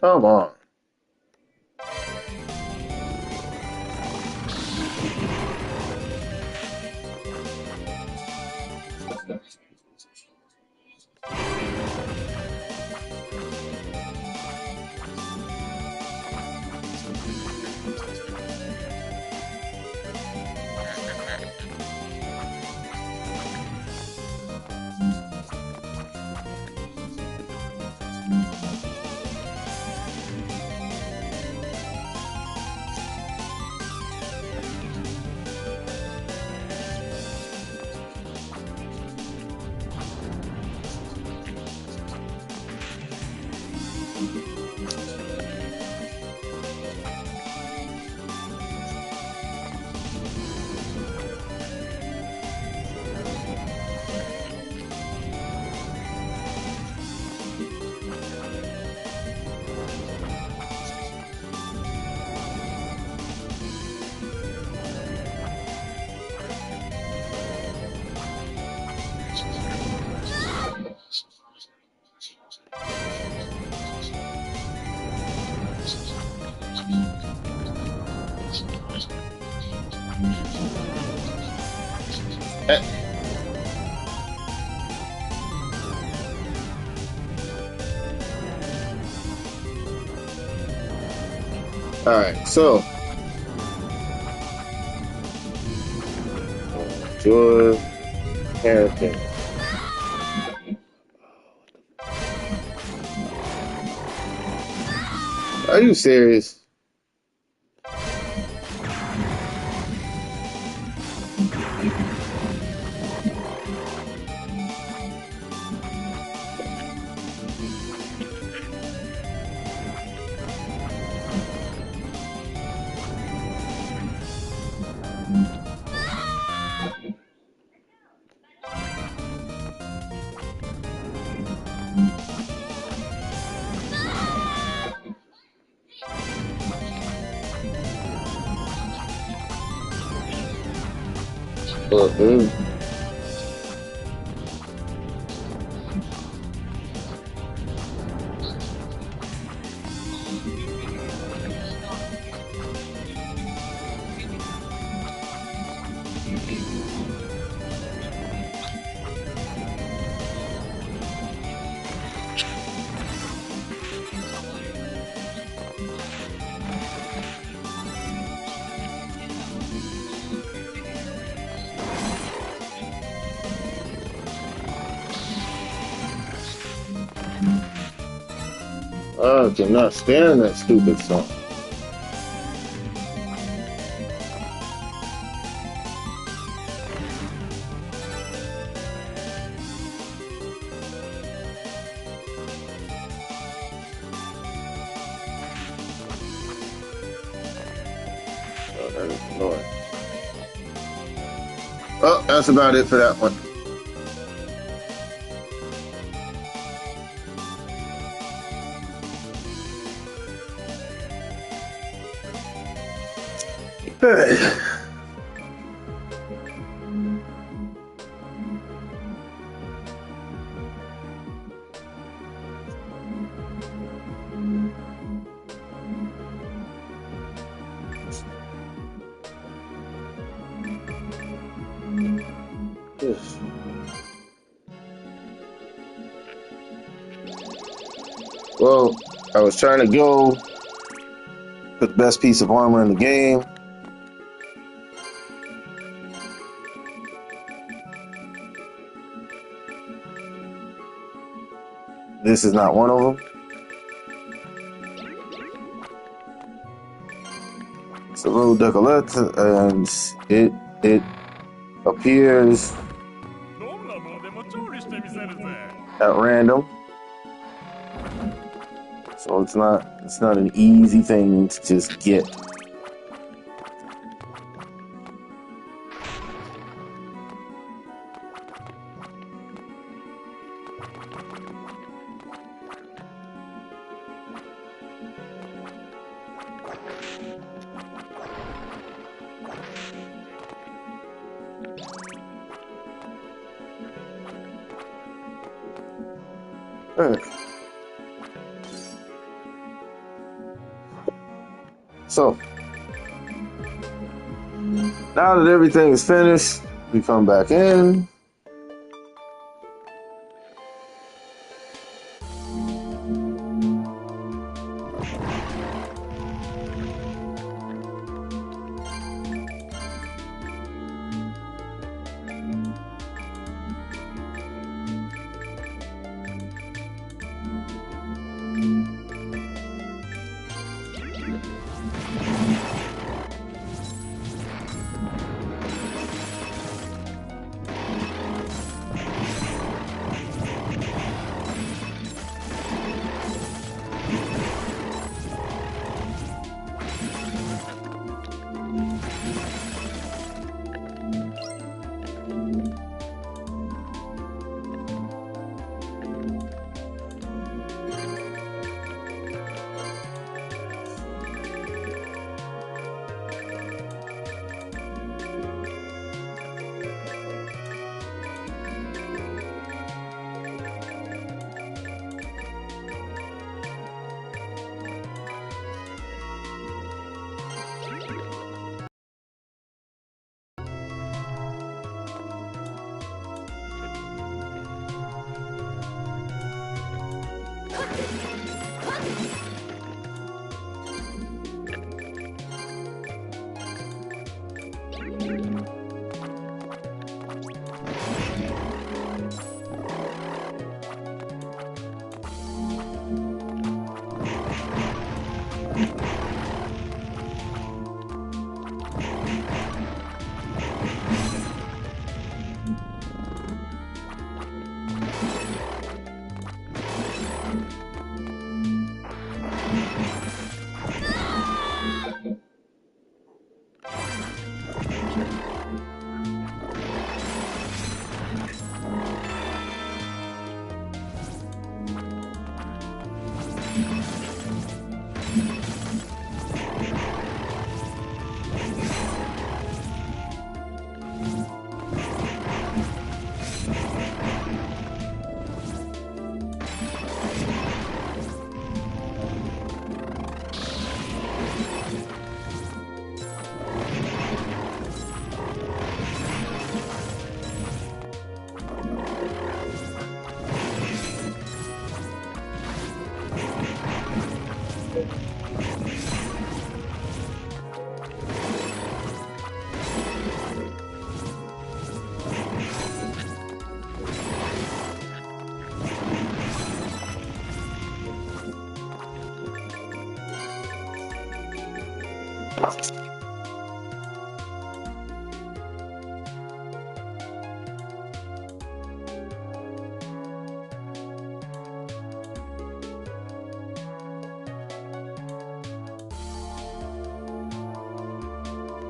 Come on. Alright, so enjoy parenting. Are you serious? Dude. I cannot stand that stupid song. that is annoying. Well, that's about it for that one. Well, I was trying to go for the best piece of armor in the game. This is not one of them. It's a road decollete, and it appears どんなものでも調理してみせるぜ at random. So it's not an easy thing to just get. So now that everything is finished, we come back in.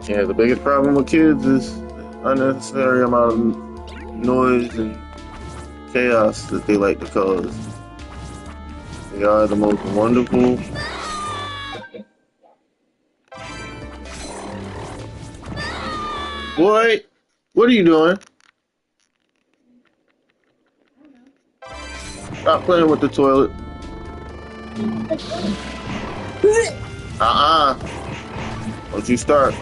Yeah, the biggest problem with kids is unnecessary amount of noise and chaos that they like to cause. They are the most wonderful. Boy, what are you doing? Stop playing with the toilet. Uh-uh. Don't you start.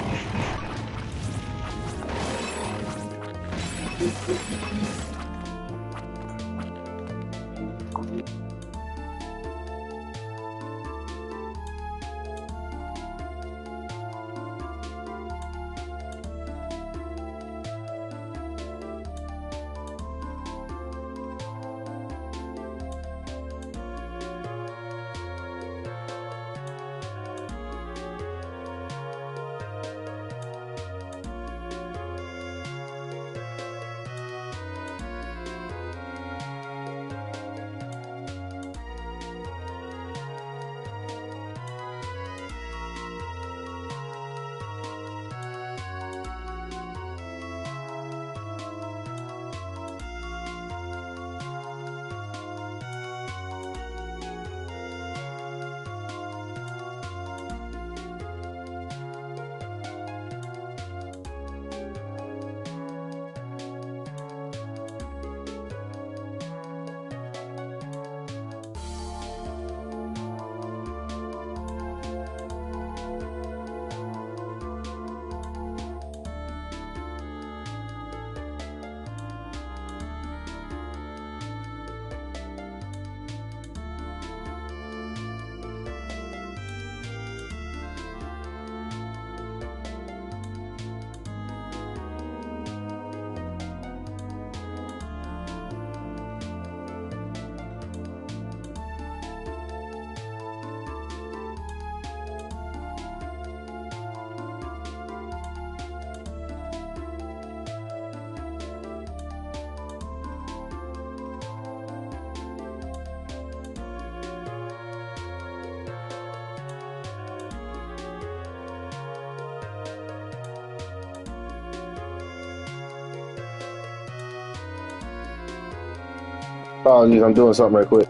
Apologies, I'm doing something right quick.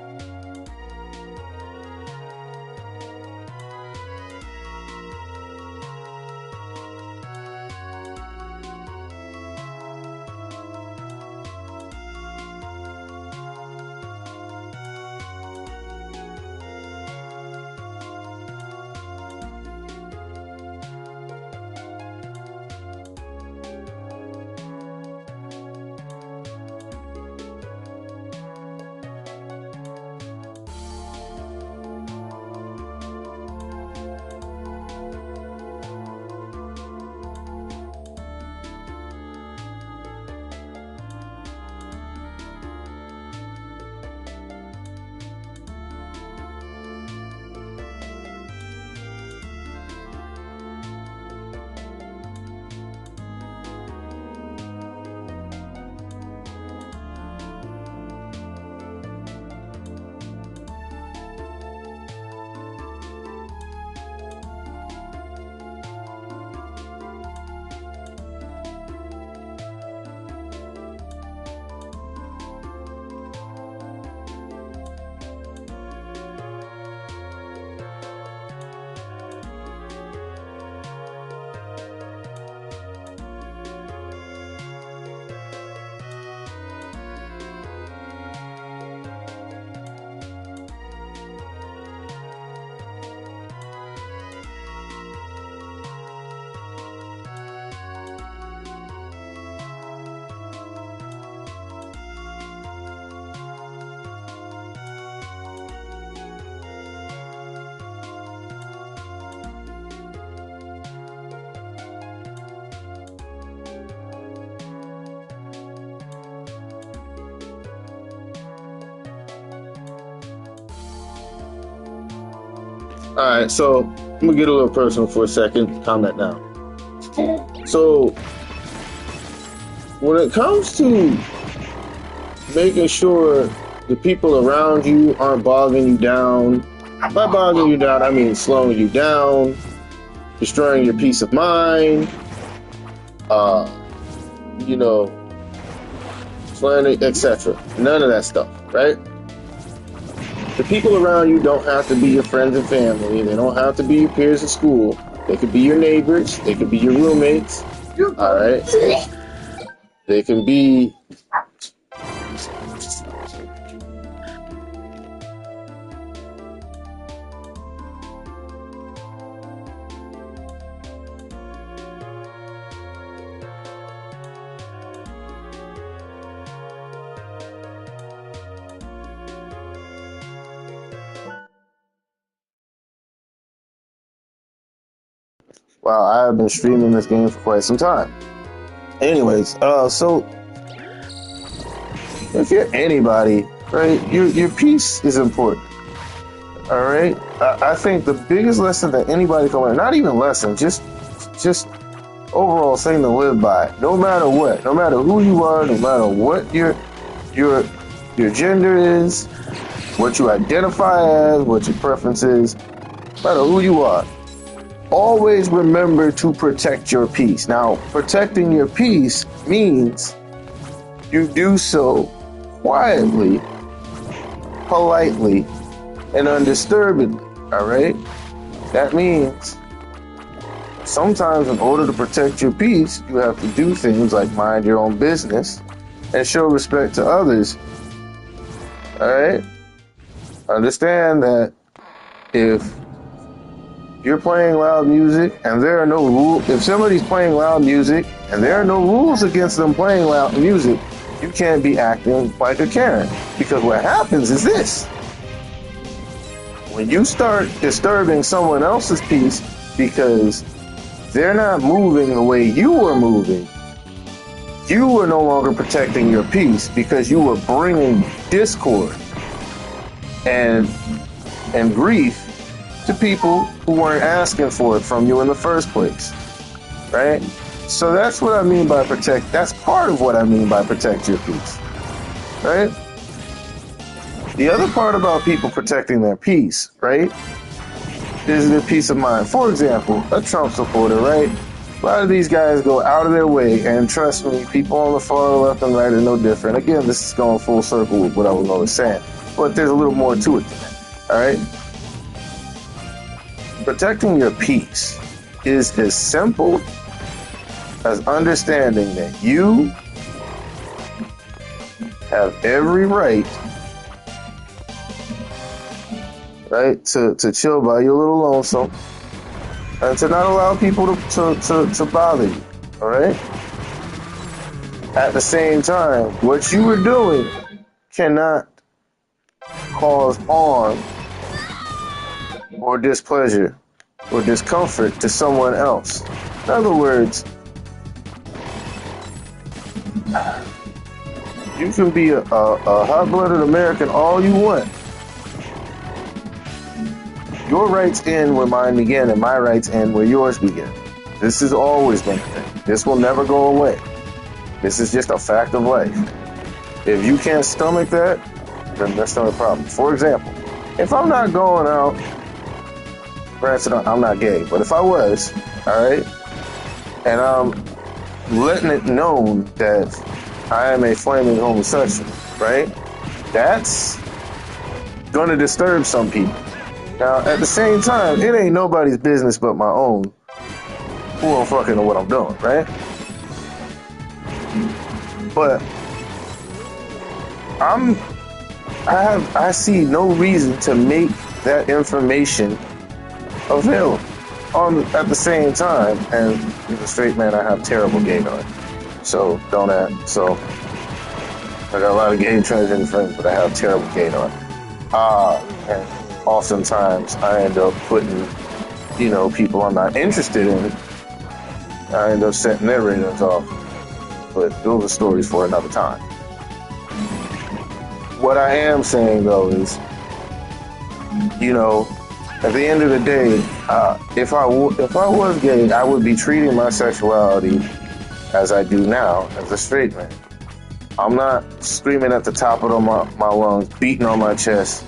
All right, so I'm gonna get a little personal for a second. Calm that down. So, when it comes to making sure the people around you aren't bogging you down, by bogging you down, I mean slowing you down, destroying your peace of mind, you know, slander, etc. None of that stuff, right? The people around you don't have to be your friends and family. They don't have to be your peers at school. They could be your neighbors. They could be your roommates. All right. They can be. Wow, I have been streaming this game for quite some time. Anyways, so if you're anybody, right, your peace is important. All right, I think the biggest lesson that anybody can learn, not even lesson, just overall thing to live by, no matter what, no matter who you are, no matter what your gender is, what you identify as, what your preference is, no matter who you are, always remember to protect your peace. Now, protecting your peace means you do so quietly, politely, and undisturbedly, all right? That means sometimes in order to protect your peace, you have to do things like mind your own business and show respect to others, all right? Understand that if you're playing loud music and there are no rules, if somebody's playing loud music and there are no rules against them playing loud music, you can't be acting like a Karen. Because what happens is this. When you start disturbing someone else's peace because they're not moving the way you are moving, you are no longer protecting your peace because you were bringing discord and grief to people who weren't asking for it from you in the first place, right? So that's what I mean by protect. That's part of what I mean by protect your peace, right? The other part about people protecting their peace, right, is their peace of mind. For example, a Trump supporter, right? A lot of these guys go out of their way, and trust me, people on the far left and right are no different. Again, this is going full circle with what I was always saying, but there's a little more to it than that, all right? Protecting your peace is as simple as understanding that you have every right to chill by your little lonesome and to not allow people to bother you, all right? At the same time, what you are doing cannot cause harm or displeasure or discomfort to someone else. In other words, you can be a hot-blooded American all you want. Your rights end where mine begin, and my rights end where yours begin. This has always been a thing. This will never go away. This is just a fact of life. If you can't stomach that, then that's not a problem. For example, if I'm not going out, granted, I'm not gay, but if I was, all right, and I'm letting it known that I am a flaming homosexual, right, that's going to disturb some people. Now, at the same time, it ain't nobody's business but my own who don't fucking know what I'm doing, right? But I see no reason to make that information available. At the same time, and as a straight man, I have terrible gay on. So don't ask. So I got a lot of gay transgender friends, but I have terrible gay on. And oftentimes I end up putting, people I'm not interested in, I end up setting their ratings off. But those are stories for another time. What I am saying though is, at the end of the day, if I was gay, I would be treating my sexuality as I do now as a straight man. I'm not screaming at the top of my lungs, beating on my chest,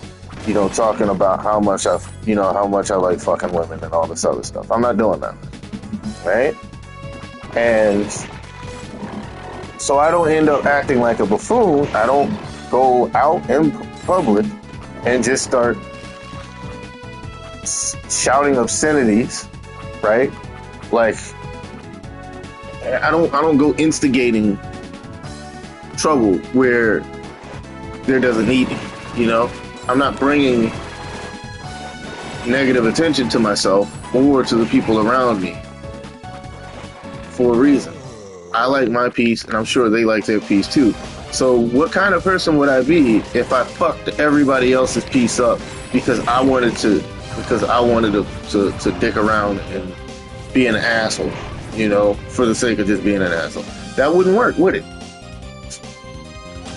talking about how much how much I like fucking women and all this other stuff. I'm not doing that, right? And so I don't end up acting like a buffoon. I don't go out in public and just start shouting obscenities, right? Like I don't go instigating trouble where there doesn't need it. I'm not bringing negative attention to myself or to the people around me for a reason. I like my peace, and I'm sure they like their peace too. So what kind of person would I be if I fucked everybody else's peace up because I wanted to dick around and be an asshole, for the sake of just being an asshole? That wouldn't work, would it?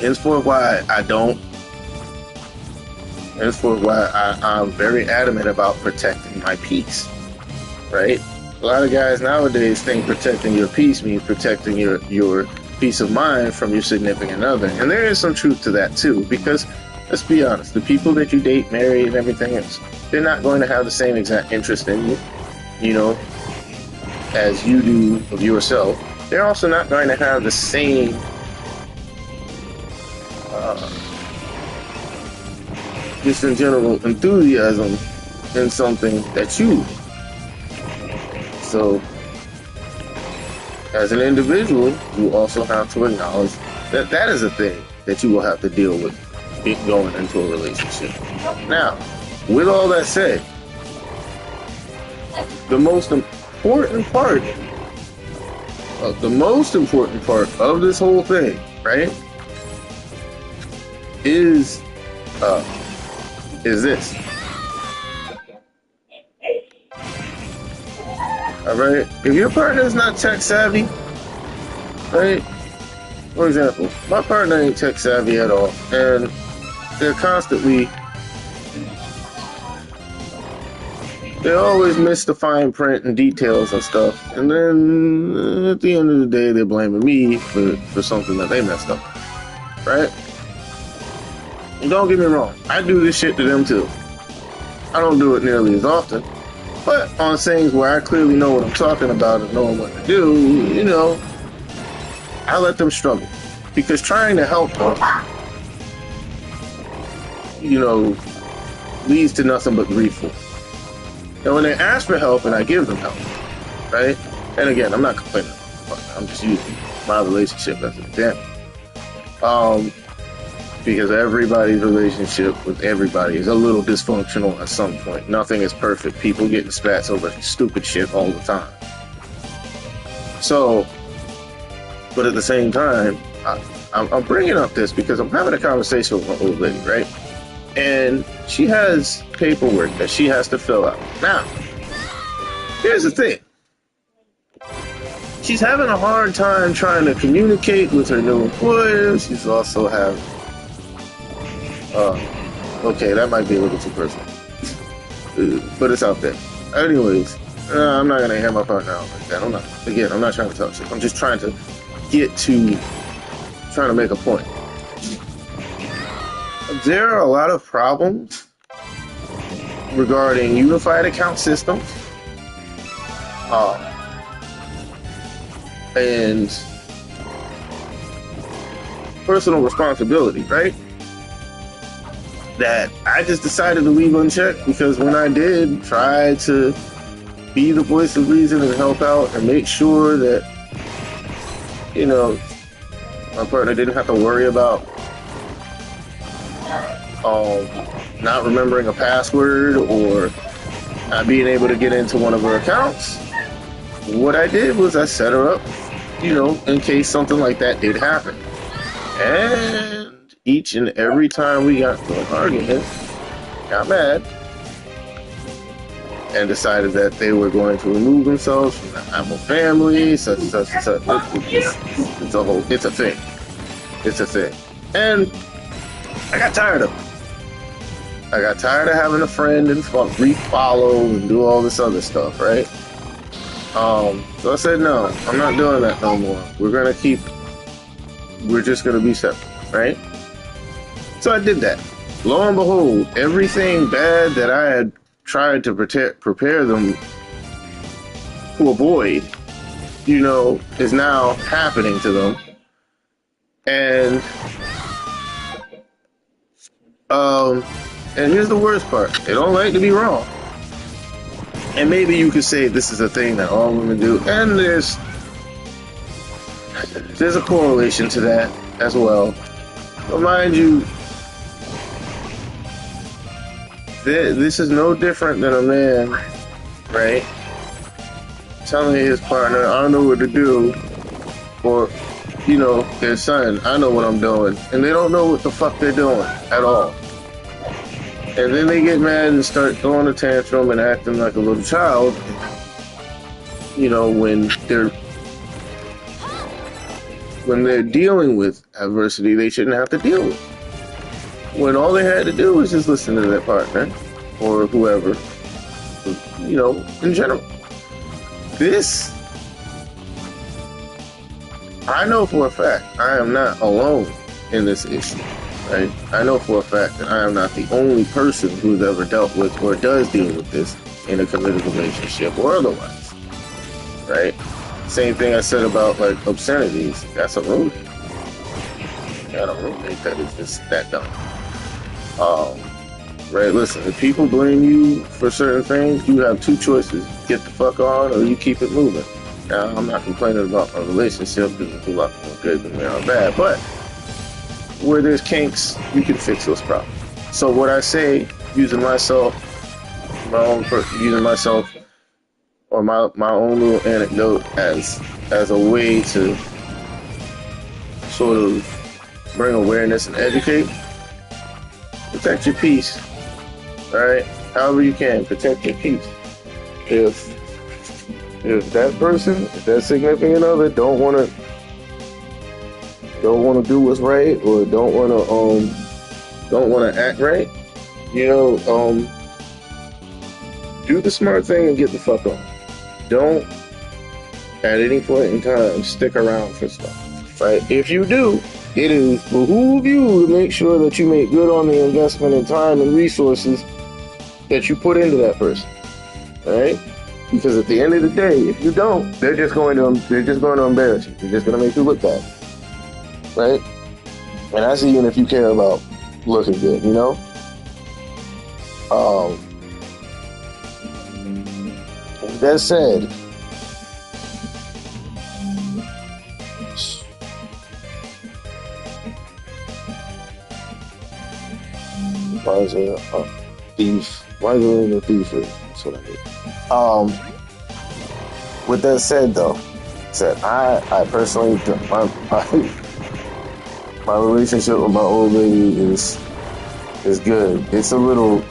Henceforth, I'm very adamant about protecting my peace, right? A lot of guys nowadays think protecting your peace means protecting your peace of mind from your significant other. And there is some truth to that too, because let's be honest, the people that you date, marry, and everything else, they're not going to have the same exact interest in you, as you do of yourself. They're also not going to have the same just in general enthusiasm in something that you. So, as an individual, you also have to acknowledge that that is a thing that you will have to deal with going into a relationship. Now, with all that said, the most important part of this whole thing, right, is this. Alright? If your partner is not tech savvy, right? For example, my partner ain't tech savvy at all, and they always miss the fine print and details and stuff, and then at the end of the day, they're blaming me for something that they messed up, right? And don't get me wrong, I do this shit to them too. I don't do it nearly as often, but on things where I clearly know what I'm talking about and know what to do, I let them struggle. Because trying to help them, leads to nothing but grief for them. And when they ask for help and I give them help, right? And again, I'm not complaining. I'm just using my relationship as an example. Because everybody's relationship with everybody is a little dysfunctional at some point. Nothing is perfect. People get in spats over stupid shit all the time. So, but at the same time, I'm bringing up this because I'm having a conversation with my old lady, right? And she has paperwork that she has to fill out. Now, here's the thing. She's having a hard time trying to communicate with her new employer. She's also having... okay, that might be a little too personal. But it's out there. Anyways, I'm not gonna hear my partner out like that. I'm not trying to talk shit. I'm just trying to make a point. There are a lot of problems regarding unified account systems, and personal responsibility, right? That I just decided to leave unchecked because when I did try to be the voice of reason and help out and make sure that, my partner didn't have to worry about not remembering a password or not being able to get into one of her accounts, what I did was I set her up, in case something like that did happen. And each and every time we got into an argument, got mad, and decided that they were going to remove themselves from the Apple family, such. It's a thing. It's a thing. And I got tired of it. I got tired of having a friend and refollow and do all this other stuff, right? So I said, no, I'm not doing that no more. We're just gonna be separate, right? So I did that. lo and behold, everything bad that I had tried to prepare them to avoid, is now happening to them. And and here's the worst part. They don't like to be wrong. And maybe you could say this is a thing that all women do, and there's a correlation to that as well. But mind you, this is no different than a man, right? Telling his partner, I don't know what to do, or, their son, I know what I'm doing, and they don't know what the fuck they're doing at all. And then they get mad and start throwing a tantrum and acting like a little child, when they're dealing with adversity they shouldn't have to deal with. When all they had to do was just listen to their partner or whoever, in general. This, I know for a fact I am not alone in this issue, right? I know for a fact that I am not the only person who's ever dealt with or does deal with this in a committed relationship or otherwise, right? Same thing I said about like obscenities. That's a roommate. Got a roommate that is just that dumb. Right? Listen, if people blame you for certain things, you have two choices: get the fuck on, or you keep it moving. Now, I'm not complaining about my relationship because there's a lot more good than there are bad, but where there's kinks, you can fix those problems. So what I say, using myself or my own little anecdote as a way to sort of bring awareness and educate, protect your peace. Alright? However you can, protect your peace. If that person, if that significant other don't wanna do what's right or don't wanna act right, do the smart thing and get the fuck on. Don't at any point in time stick around for stuff. Right? If you do, it is behoove you to make sure that you make good on the investment in time and resources that you put into that person. Right? Because at the end of the day, if you don't, they're just going to embarrass you. They're just going to make you look bad. Right? And that's even if you care about looking good, That said, why is there a thief? Why is there a thief? That's what I mean. With that said, though, I personally, my relationship with my old lady is good. It's a little,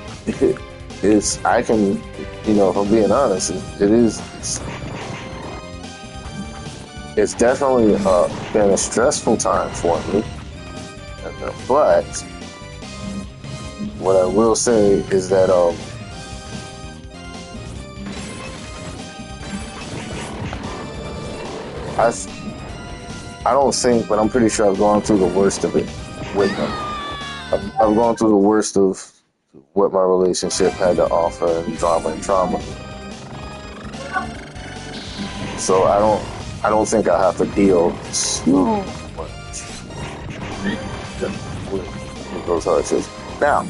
I can, if I'm being honest, it's definitely been a stressful time for me. But what I will say is that I don't think, but I'm pretty sure I've gone through the worst of it with them. I've gone through the worst of what my relationship had to offer and drama and trauma. So I don't think I have to deal too much with those hardships. Now,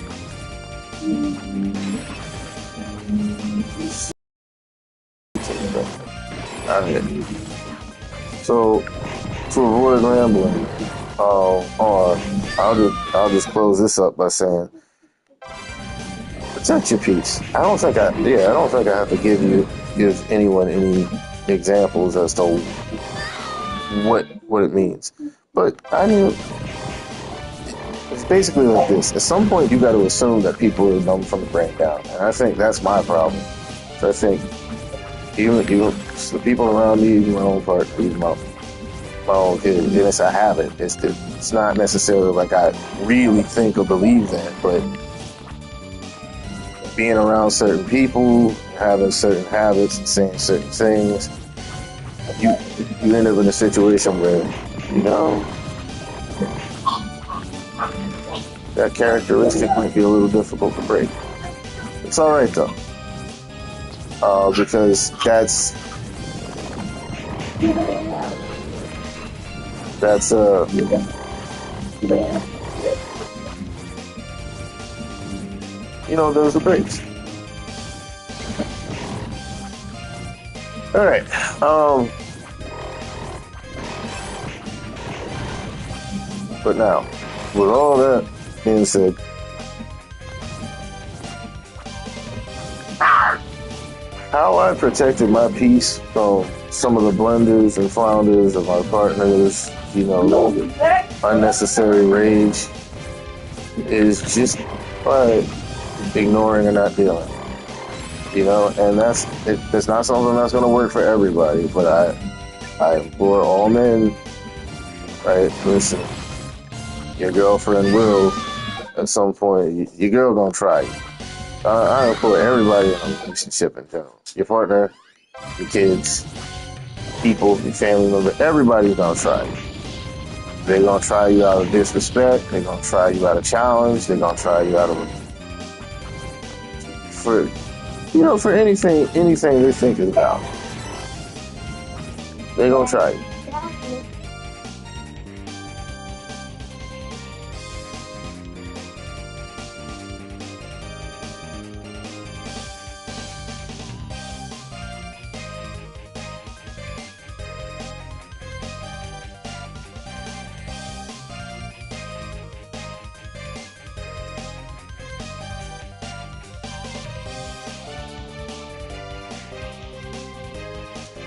so to avoid rambling on, I'll just close this up by saying, protect your peace. I don't think I have to give anyone any examples as to what it means. But I mean, it's basically like this. At some point, you got to assume that people are dumb from the brain down, and I think that's my problem. So I think even the people around me, even my own part, even my own kid, and it's a habit. It's not necessarily like I really think or believe that, but being around certain people, having certain habits, and saying certain things, you end up in a situation where, That characteristic might be a little difficult to break. It's all right though, because that's those are breaks. All right. But now, with all that being said, how I protected my peace from some of the blunders and flounders of my partners, unnecessary rage, is just by ignoring and not dealing. And that's not something that's going to work for everybody, but I implore all men, right? Listen, your girlfriend will, at some point, your girl gonna try you. I implore everybody in a relationship in general. Your partner, your kids, people, your family member, everybody's gonna try you. They're gonna try you out of disrespect. They're gonna try you out of challenge. They're gonna try you out of for anything they think is about. They're gonna try you.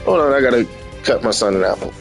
Hold on, I gotta cut my son an apple.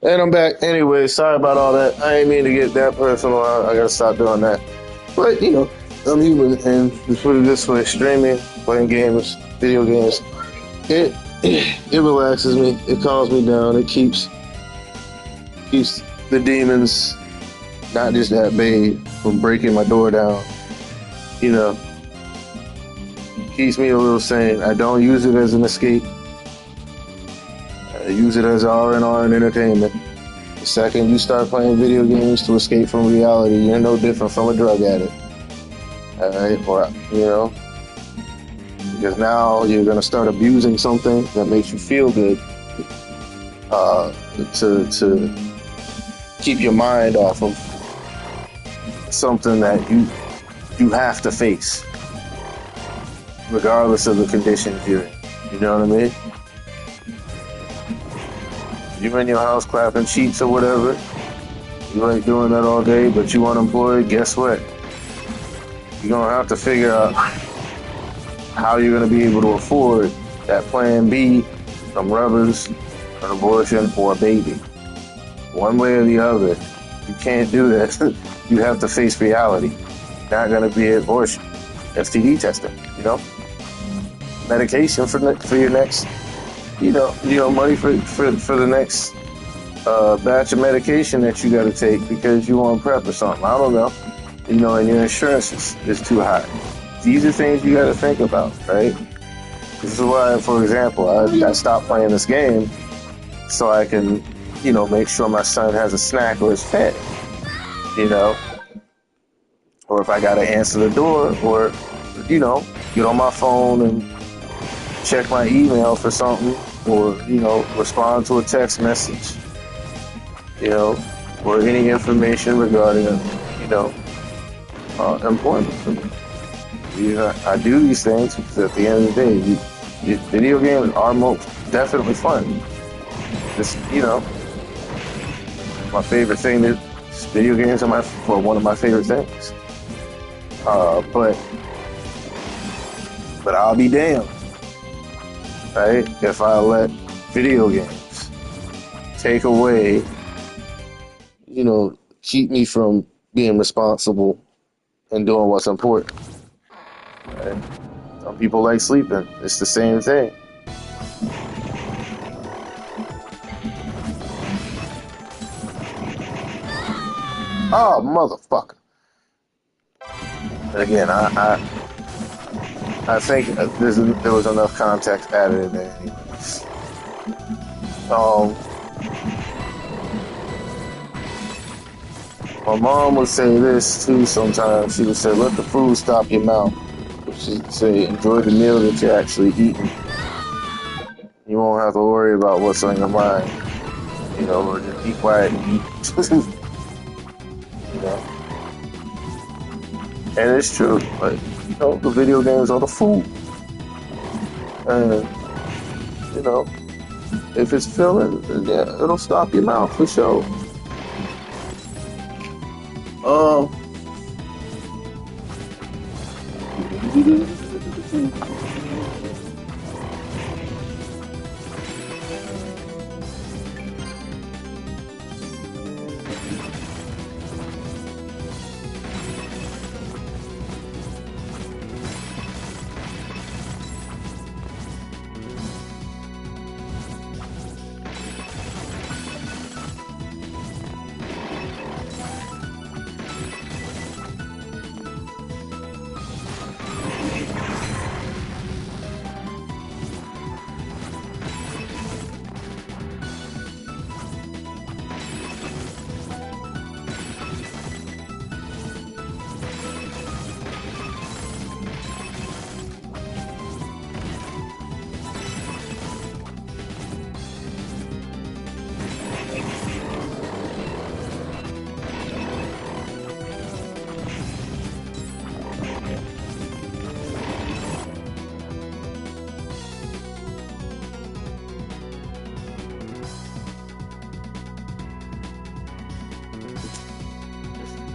And I'm back. Anyway, sorry about all that. I ain't mean to get that personal. I gotta stop doing that. But, you know, I'm human, and to put it this way, streaming, playing games, video games, it relaxes me. It calms me down. It keeps the demons not just at bay from breaking my door down. You know, keeps me a little sane. I don't use it as an escape. I use it as R&R and entertainment. The second you start playing video games to escape from reality, you're no different from a drug addict. All right, or you know, because now you're gonna start abusing something that makes you feel good, to keep your mind off of something that you have to face, regardless of the conditions you're in. You know what I mean? You're in your house clapping sheets or whatever. You like doing that all day, but you unemployed. Guess what? You're gonna have to figure out how you're gonna be able to afford that plan B, some rubbers, an abortion, or a baby. One way or the other. You can't do that. You have to face reality. Not gonna be an abortion. STD testing, you know? Medication for your next, money for the next batch of medication that you gotta take because you on prep or something. I don't know. And your insurance is too high. These are things you gotta think about, right? This is why, for example, I stopped playing this game so I can, make sure my son has a snack or is fed, or if I gotta answer the door or, get on my phone and check my email for something or, respond to a text message, or any information regarding, employment. I do these things because at the end of the day, video games are most definitely fun. Just, my favorite thing is video games are one of my favorite things. But I'll be damned, right, if I let video games take away, keep me from being responsible and doing what's important. Right? Some people like sleeping. It's the same thing. Oh, motherfucker. Again, I think there was enough context added in there anyways. My mom would say this too sometimes. She would say, let the food stop your mouth. She'd say, enjoy the meal that you're actually eating. You won't have to worry about what's on your mind. Or just be quiet and eat. And it's true. Like, the video games are the food. And, if it's filling, then yeah, it'll stop your mouth for sure.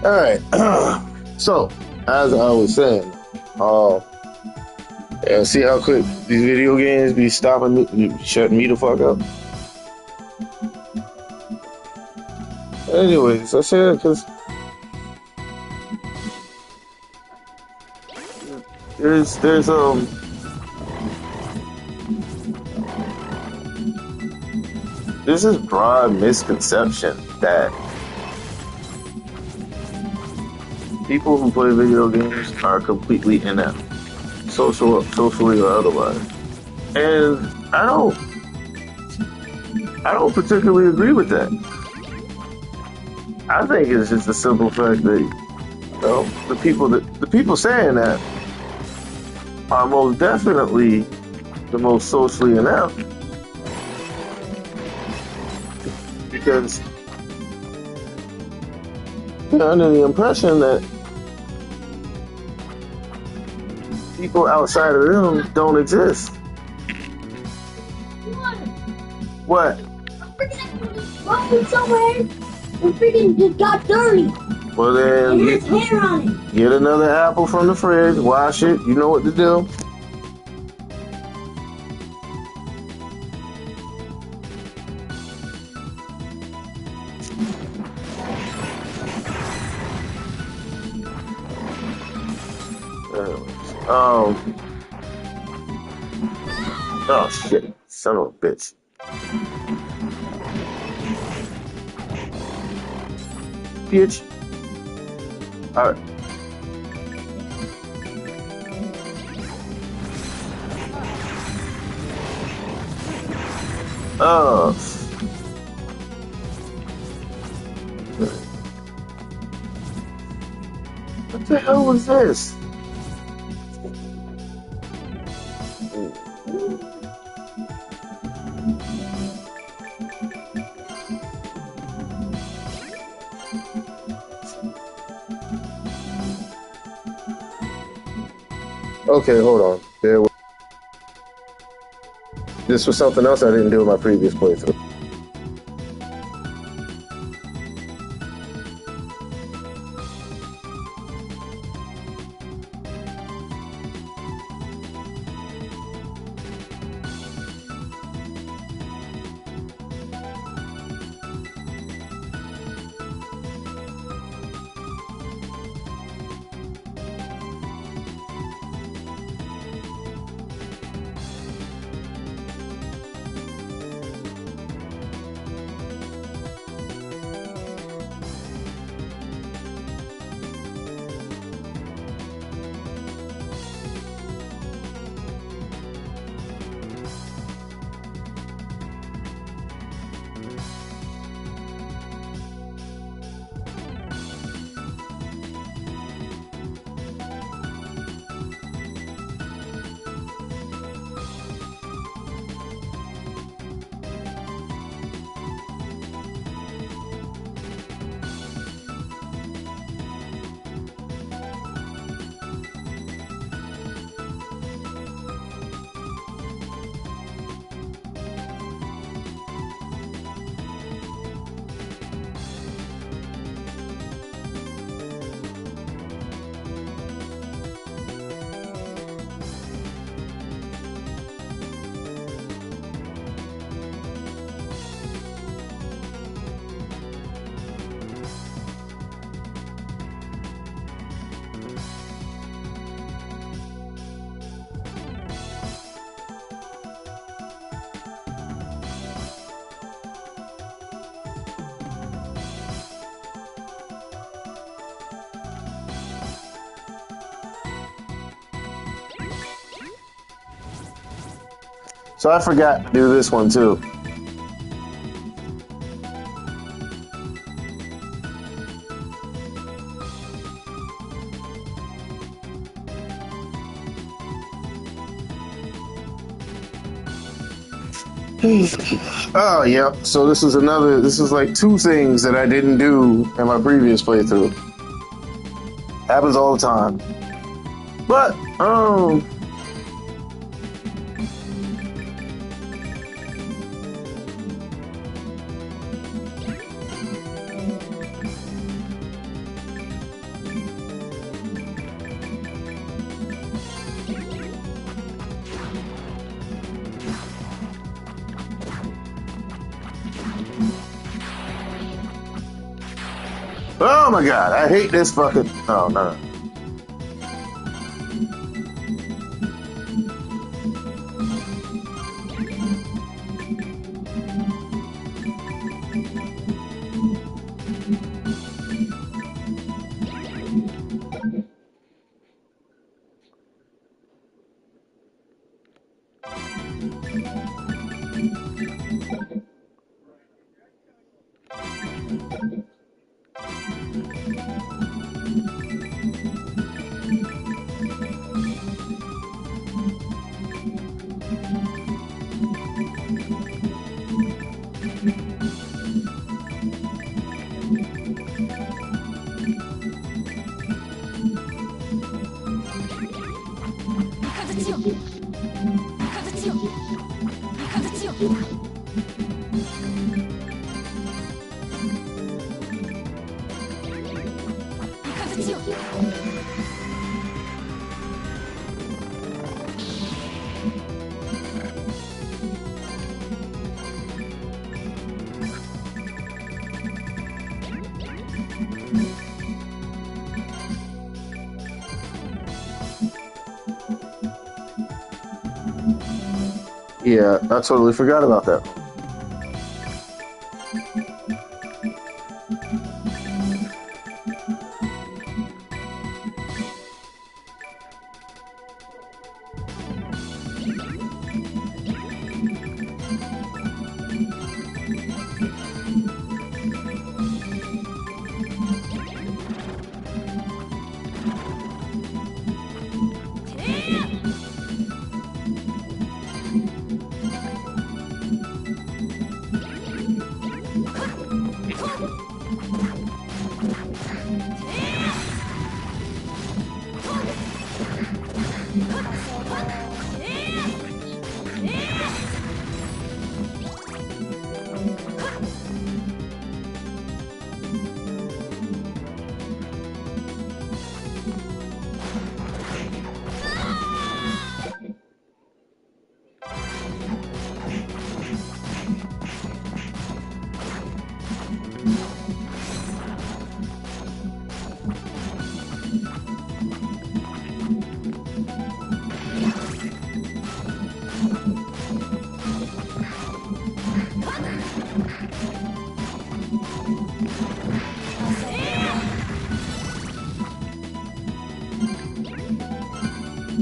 All right. So, as I was saying, see how quick these video games be stopping me, shutting me the fuck up. Anyways, I say that because there's there's this broad misconception that people who play video games are completely inept, socially or otherwise. And I don't particularly agree with that. I think it's just a simple fact that the people saying that are most definitely the most socially inept because they're under the impression that people outside of them don't exist. What? I'm freaking road somewhere. And freaking just got dirty. Well And then, there's hair on it. get another apple from the fridge, wash it. You know what to do. Anyways, oh shit, son of a bitch. Bitch. Alright. Oh. What the hell was this? Okay, hold on. This was something else I didn't do in my previous playthrough. So I forgot to do this one too. Oh, yeah. So this is like two things that I didn't do in my previous playthrough. Happens all the time. But, Oh my god, I hate this fucking. Oh no. Yeah, I totally forgot about that.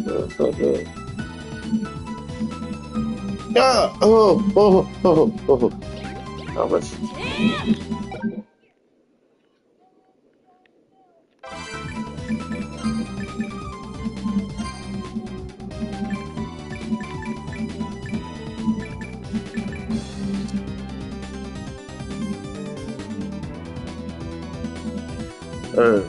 That's so good. Ah! Oh! Oh! Oh! Oh! How much? Uh,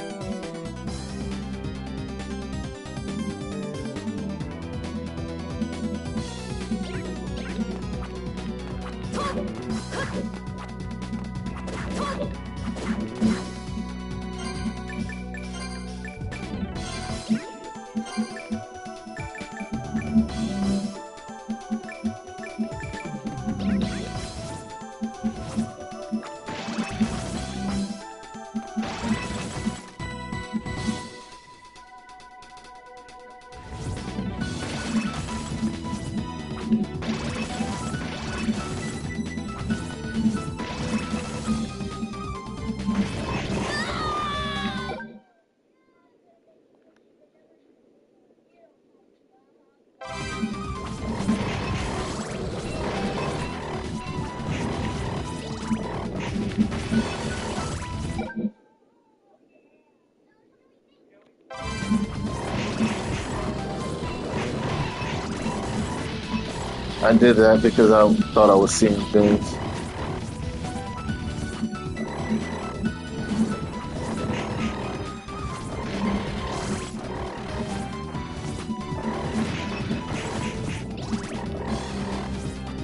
I did that because I thought I was seeing things.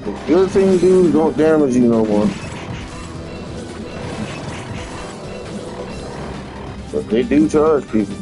The good thing dudes don't damage you no more. But they do charge people.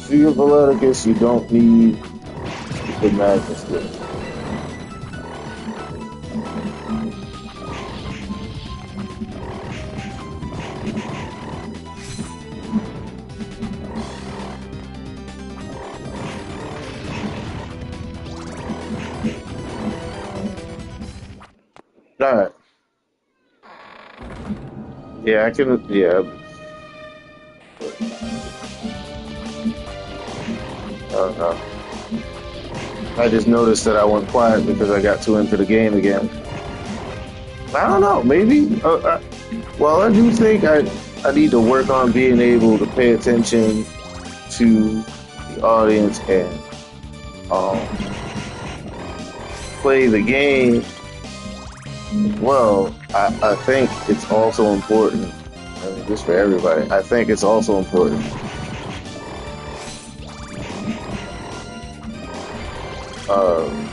Sugar Valeticus, you don't need the magnet switch. Alright. Yeah, I can. Yeah. Uh, I just noticed that I went quiet because I got too into the game again. I don't know. Maybe. Well, I do think I need to work on being able to pay attention to the audience and um, play the game. Well, I think it's also important. I mean, just for everybody. I think it's also important. Um,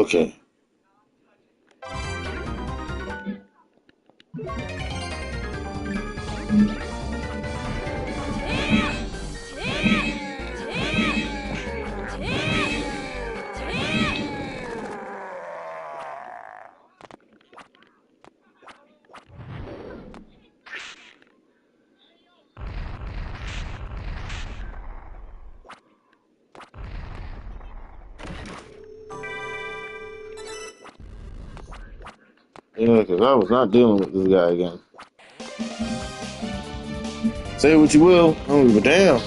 Okay. Yeah, because I was not dealing with this guy again. Say what you will, I don't give a damn.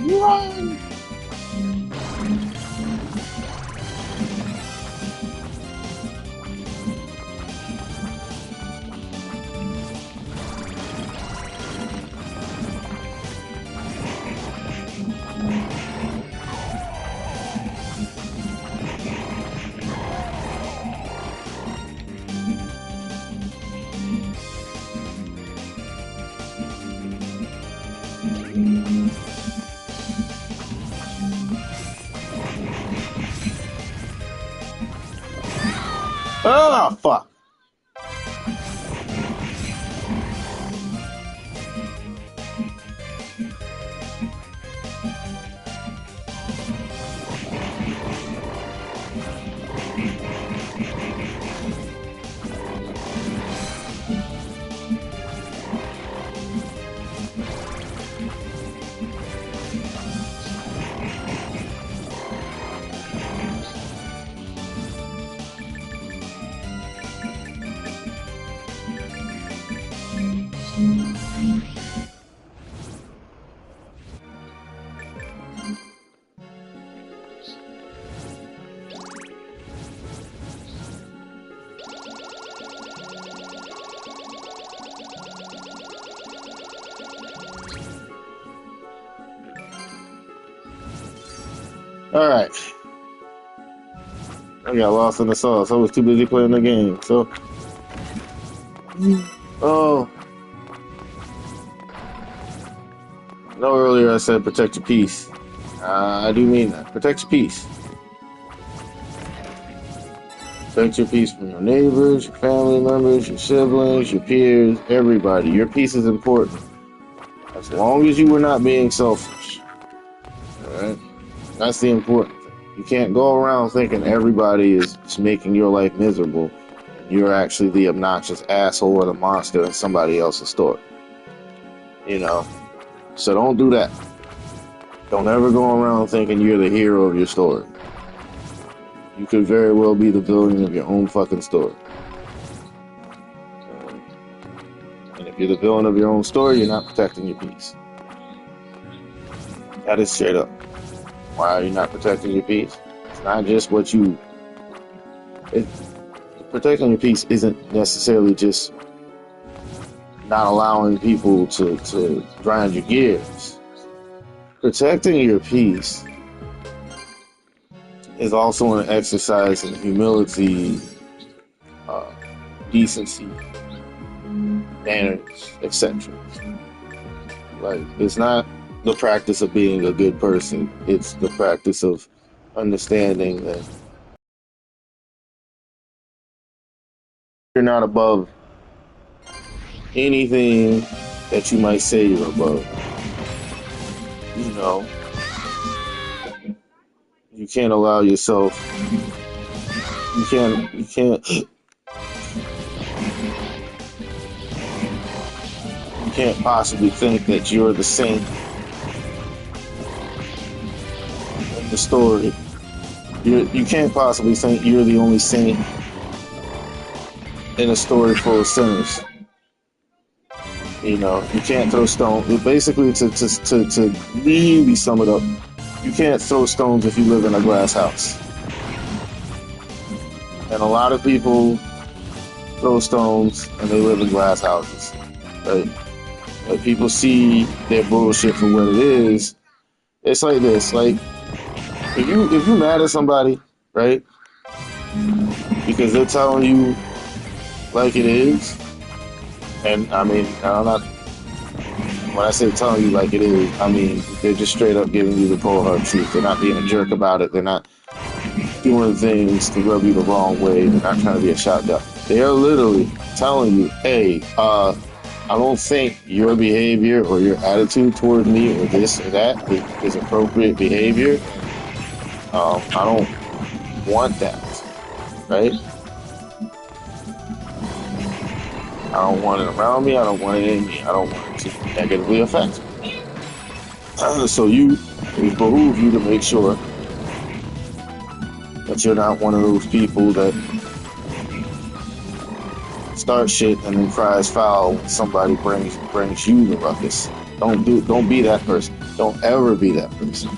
Run! Oh, fuck. All right. I got lost in the sauce. I was too busy playing the game. So, oh, no, earlier I said protect your peace. I do mean that. Protect your peace. Protect your peace from your neighbors, your family members, your siblings, your peers, everybody. Your peace is important. As long as you are not being selfish. Alright? That's the important thing. You can't go around thinking everybody is making your life miserable. You're actually the obnoxious asshole or the monster in somebody else's story. You know? So don't do that. Don't ever go around thinking you're the hero of your story. You could very well be the villain of your own fucking story. And if you're the villain of your own story, you're not protecting your peace. That is straight up. Why are you not protecting your peace? It's not just what you... Protecting your peace isn't necessarily just not allowing people to grind your gears. Protecting your peace is also an exercise in humility, decency, manners, etc. Like, it's not the practice of being a good person. It's the practice of understanding that you're not above anything that you might say you're above. You know, you can't allow yourself, you can't possibly think that you're the saint in the story. You can't possibly think you're the only saint in a story full of sinners. You know, you can't throw stones. Basically, to really sum it up, you can't throw stones if you live in a glass house. And a lot of people throw stones and they live in glass houses. Right? Like, people see their bullshit for what it is. It's like this. Like, if you mad at somebody, right? Because they're telling you like it is. And I mean, I'm not, when I say telling you like it is, I mean, they're just straight up giving you the cold hard truth. They're not being a jerk about it. They're not doing things to rub you the wrong way. They're not trying to be a shotgun. They are literally telling you, hey, I don't think your behavior or your attitude towards me or this or that is appropriate behavior. I don't want that, right? I don't want it around me. I don't want it in me. I don't want it to negatively affect me. So it behooves you to make sure that you're not one of those people that start shit and then cries foul when somebody brings you the ruckus. Don't be that person. Don't ever be that person.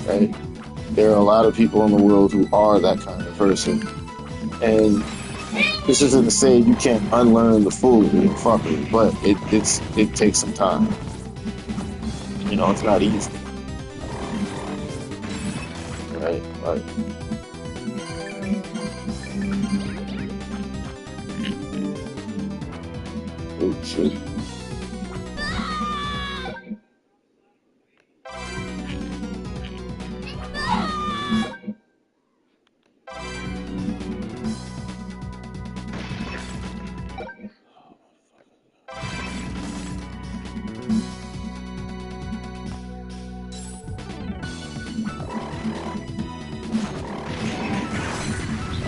Right? There are a lot of people in the world who are that kind of person. And this isn't to say you can't unlearn the foolery and fuckery, but it takes some time. You know, it's not easy. Right? Like, oh shit.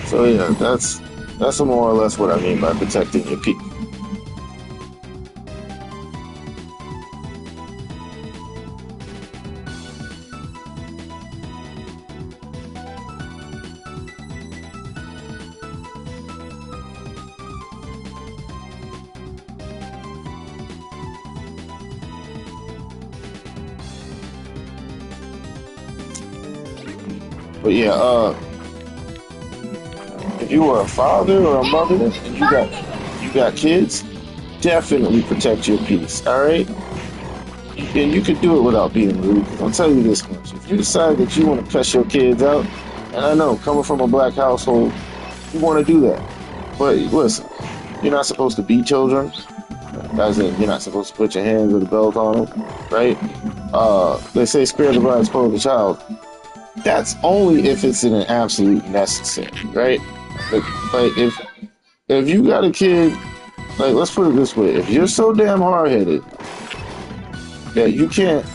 So yeah, that's more or less what I mean by protecting your peak. But yeah, if you are a father or a mother and you got kids, definitely protect your peace. All right, and you could do it without being rude. Because I'll tell you this much: if you decide that you want to cuss your kids out, and I know coming from a black household, you want to do that. But listen, you're not supposed to beat children. As in, you're not supposed to put your hands or the belt on them, right? They say spare the rod, spoil the child. That's only if it's in an absolute necessary, right? Like if you got a kid, like let's put it this way: if you're so damn hard headed that you can't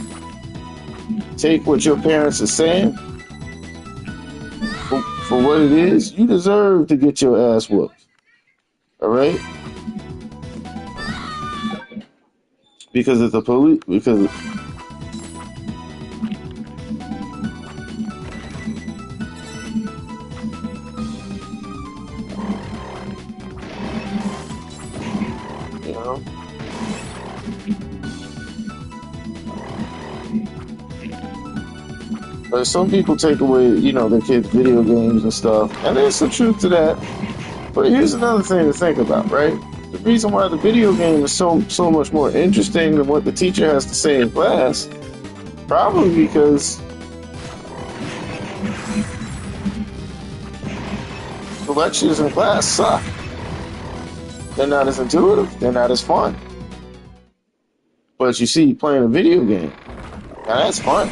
take what your parents are saying for what it is, you deserve to get your ass whooped. All right? Because it's the police. Because you know. But some people take away, you know, their kids' video games and stuff, and there's some truth to that. But here's another thing to think about, right? The reason why the video game is so much more interesting than what the teacher has to say in class, probably because the lectures in class suck. They're not as intuitive. They're not as fun. But you see, playing a video game, now that's fun.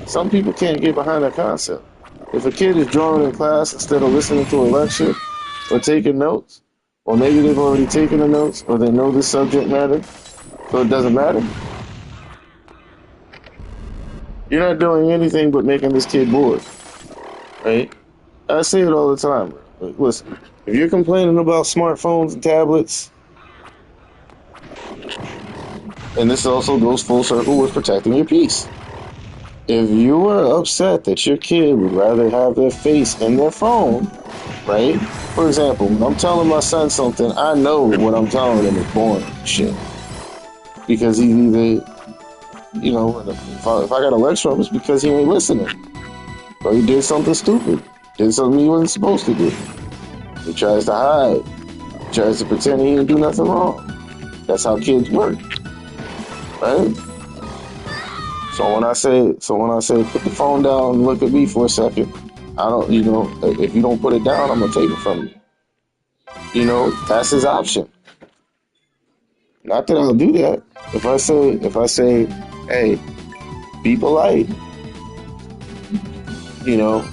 Some people can't get behind that concept. If a kid is drawing in class instead of listening to a lecture or taking notes, or maybe they've already taken the notes, or they know this subject matter, so it doesn't matter, you're not doing anything but making this kid bored, right? I say it all the time. Like, listen, if you're complaining about smartphones and tablets, and this also goes full circle with protecting your peace. If you are upset that your kid would rather have their face in their phone, right? For example, when I'm telling my son something, I know what I'm telling him is boring shit. Because he's either, you know, if I got a lecture on him, it's because he ain't listening. Or he did something stupid. Did something he wasn't supposed to do. He tries to hide. He tries to pretend he didn't do nothing wrong. That's how kids work. Right? So when I say put the phone down and look at me for a second, I don't, you know, if you don't put it down, I'm gonna take it from you. You know, that's his option. Not that I'll do that. If I say, hey, be polite, you know,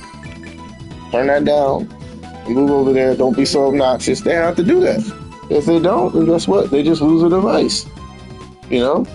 turn that down, and move over there, don't be so obnoxious, they have to do that. If they don't, then guess what? They just lose a device. You know?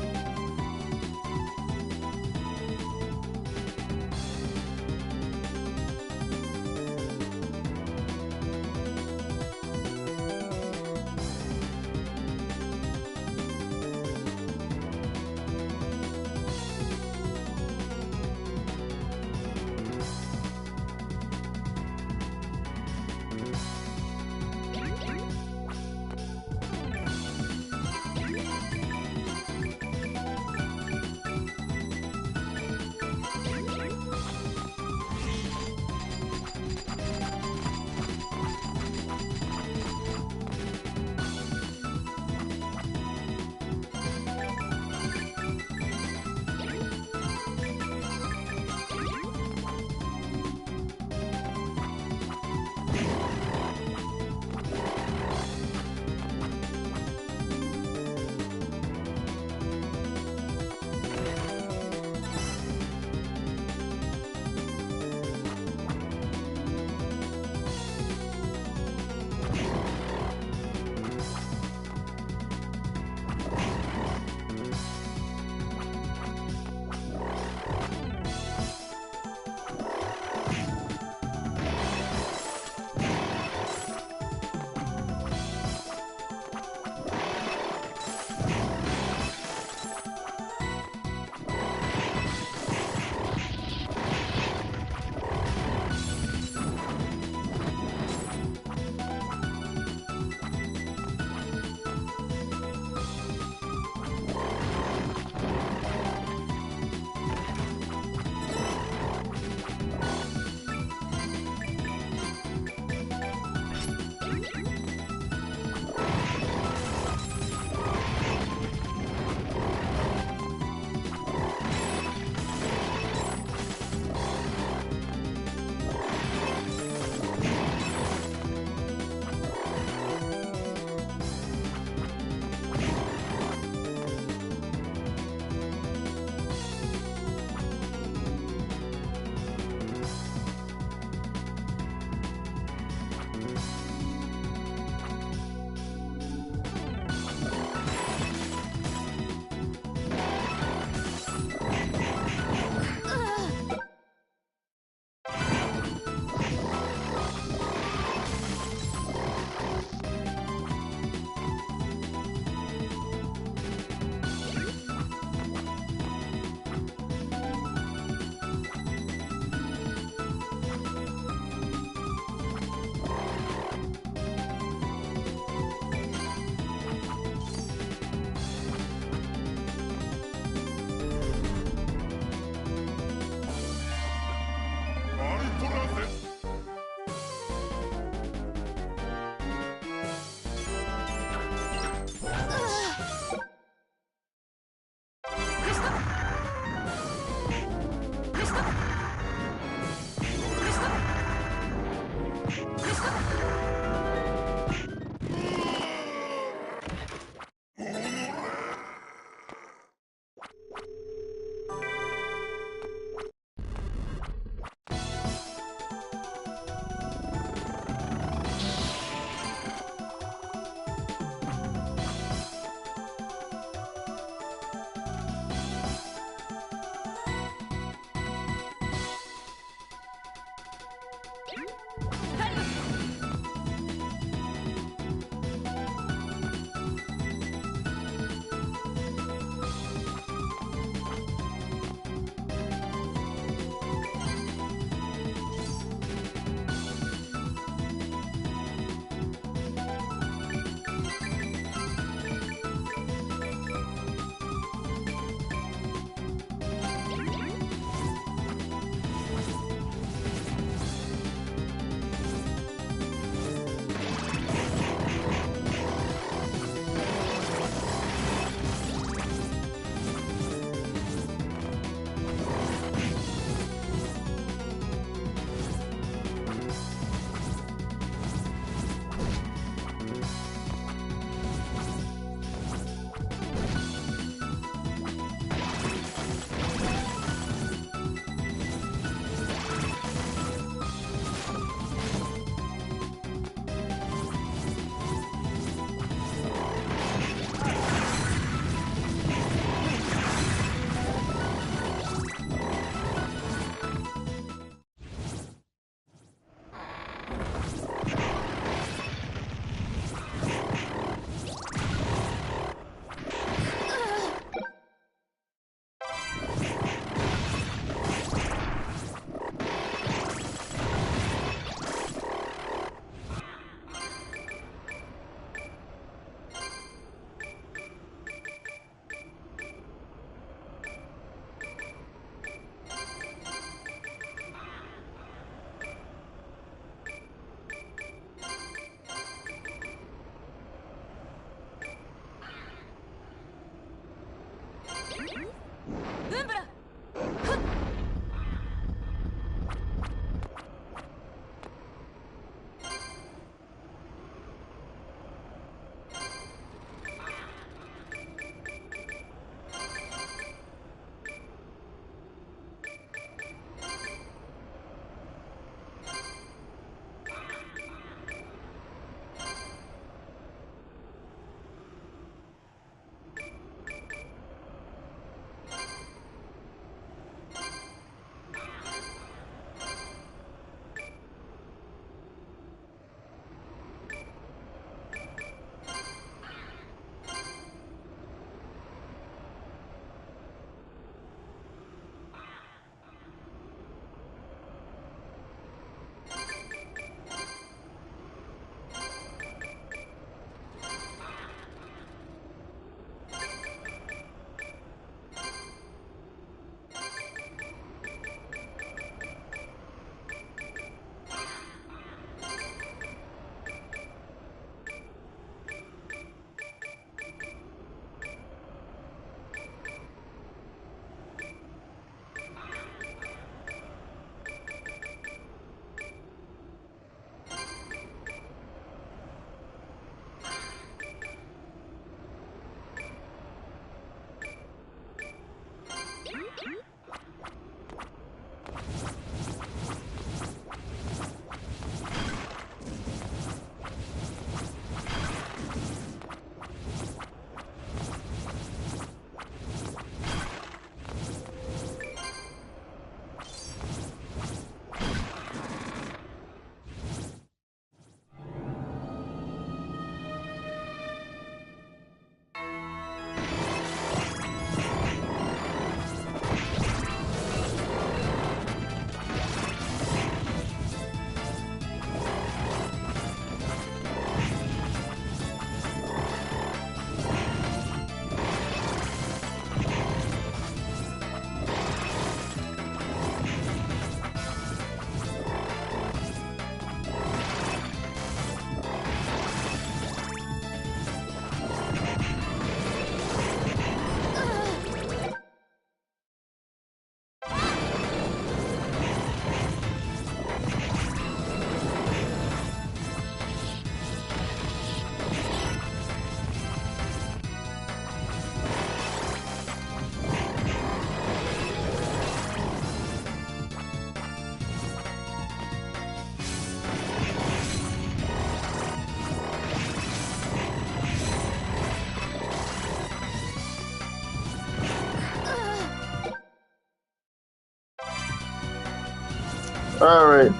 All right.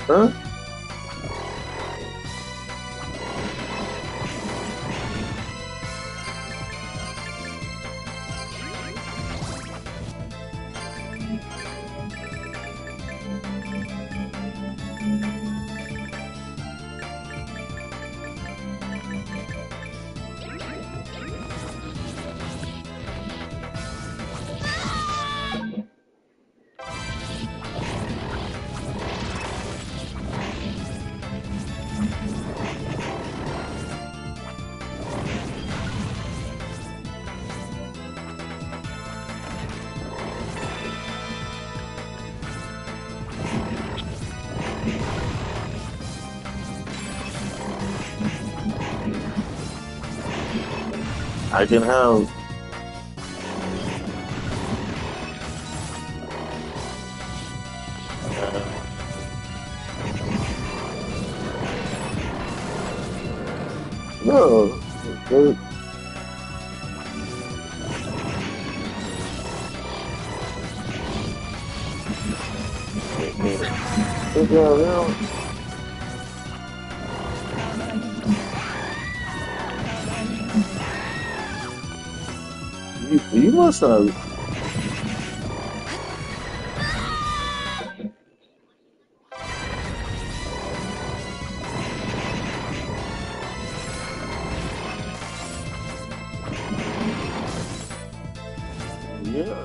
Huh? I can help. No. Good job, Al. You must have. Yeah.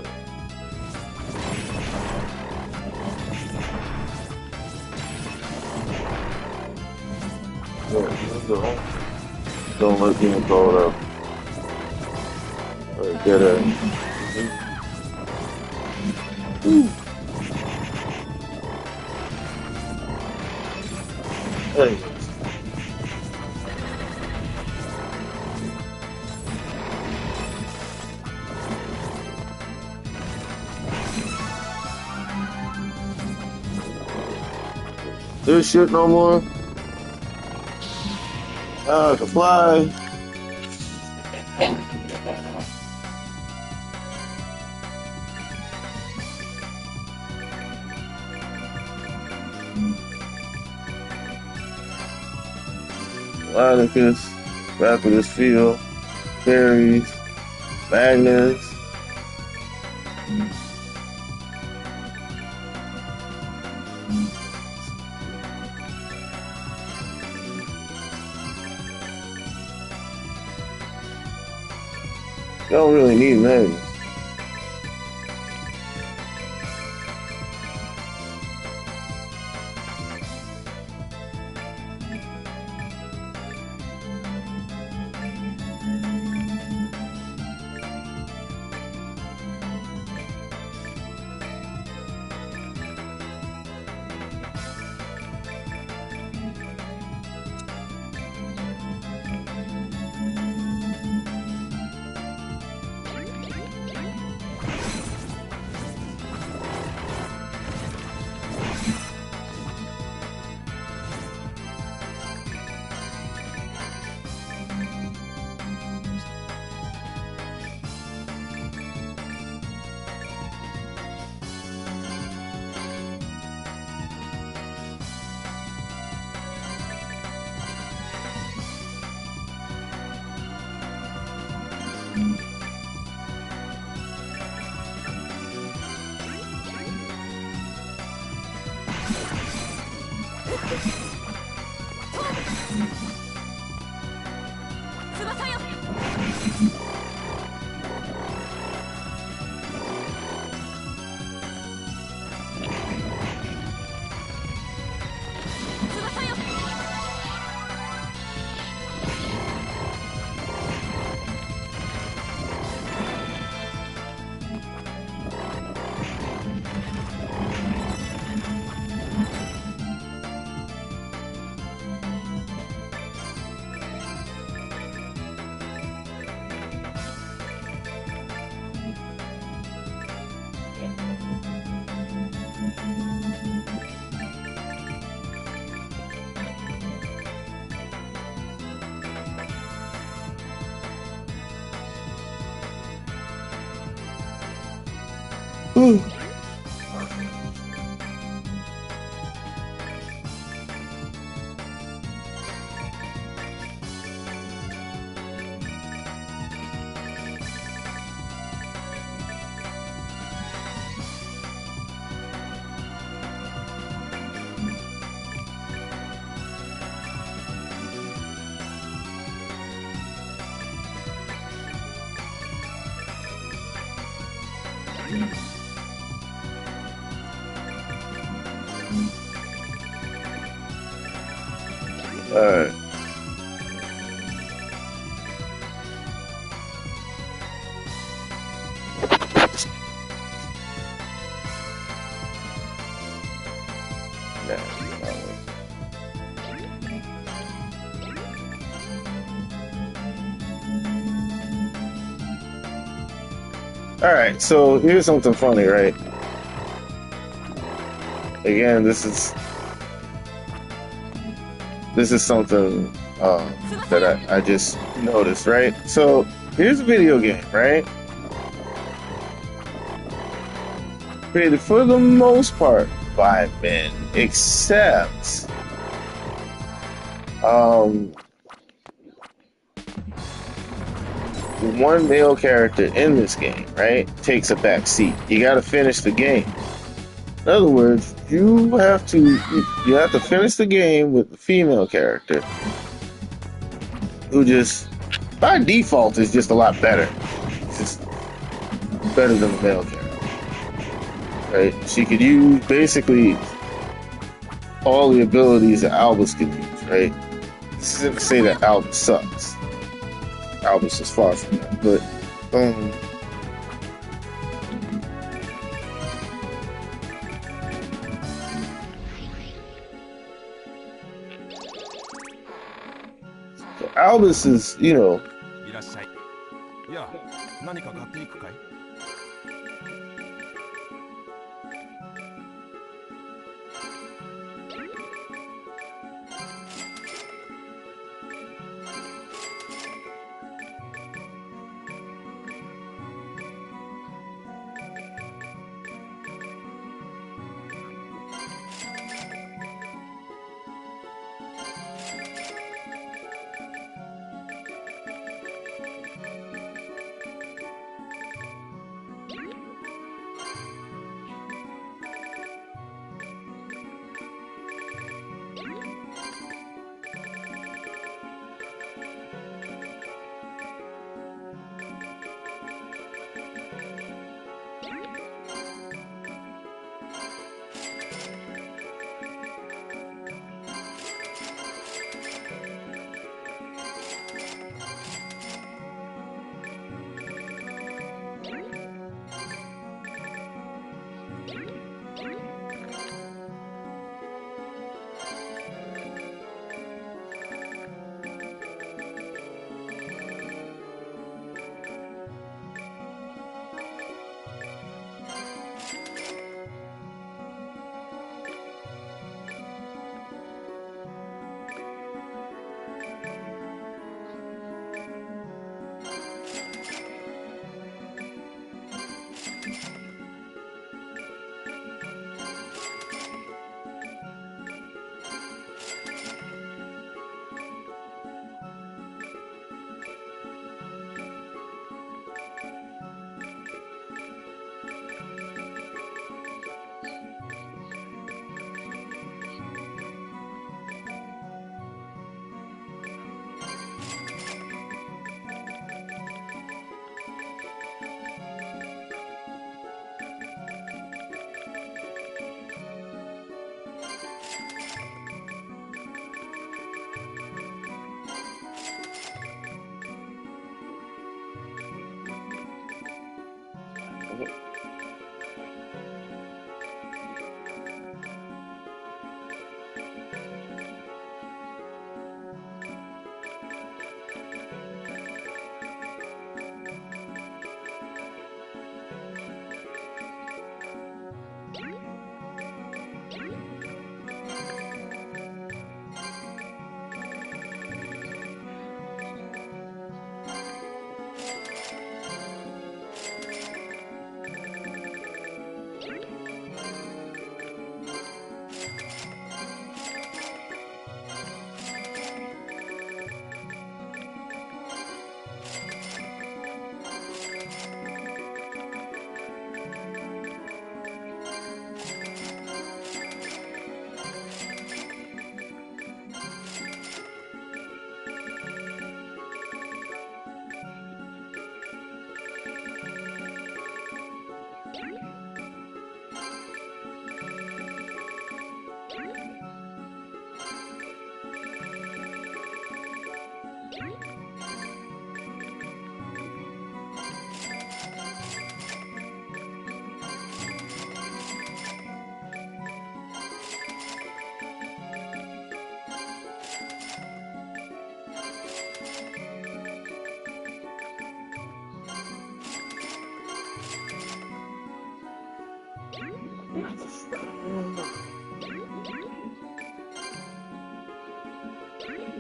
Don't let me go up. Or get a. Hey. This shit no more. I can fly. Laticus, Rapidus Field, Fairies, Magnus. You don't really need names. Alright. Alright, so here's something funny, right? Again, this is something that I just noticed, right? So here's a video game, right? Created for the most part by men, except one male character in this game, right, takes a back seat. You got to finish the game. In other words, you have to finish the game with the female character, who just by default is just a lot better. It's just better than the male character. Right? She could use basically all the abilities that Albus could use, right? This isn't to say that Albus sucks. Albus is far from that. But so Albus is, いらっしゃい。いや、何か買っていくかい？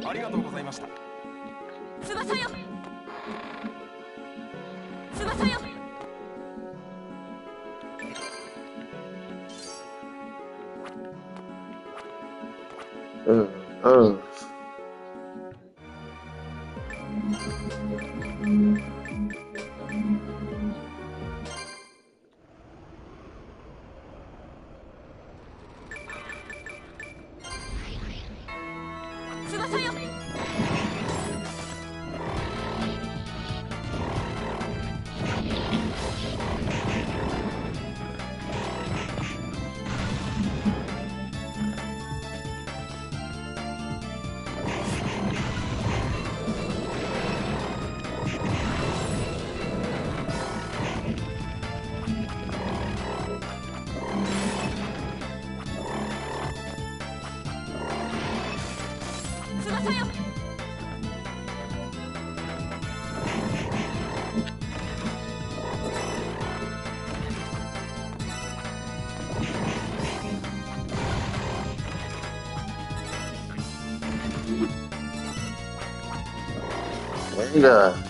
ありがとうございました。翼よ。翼よ。うんうん。翼よ。Venga.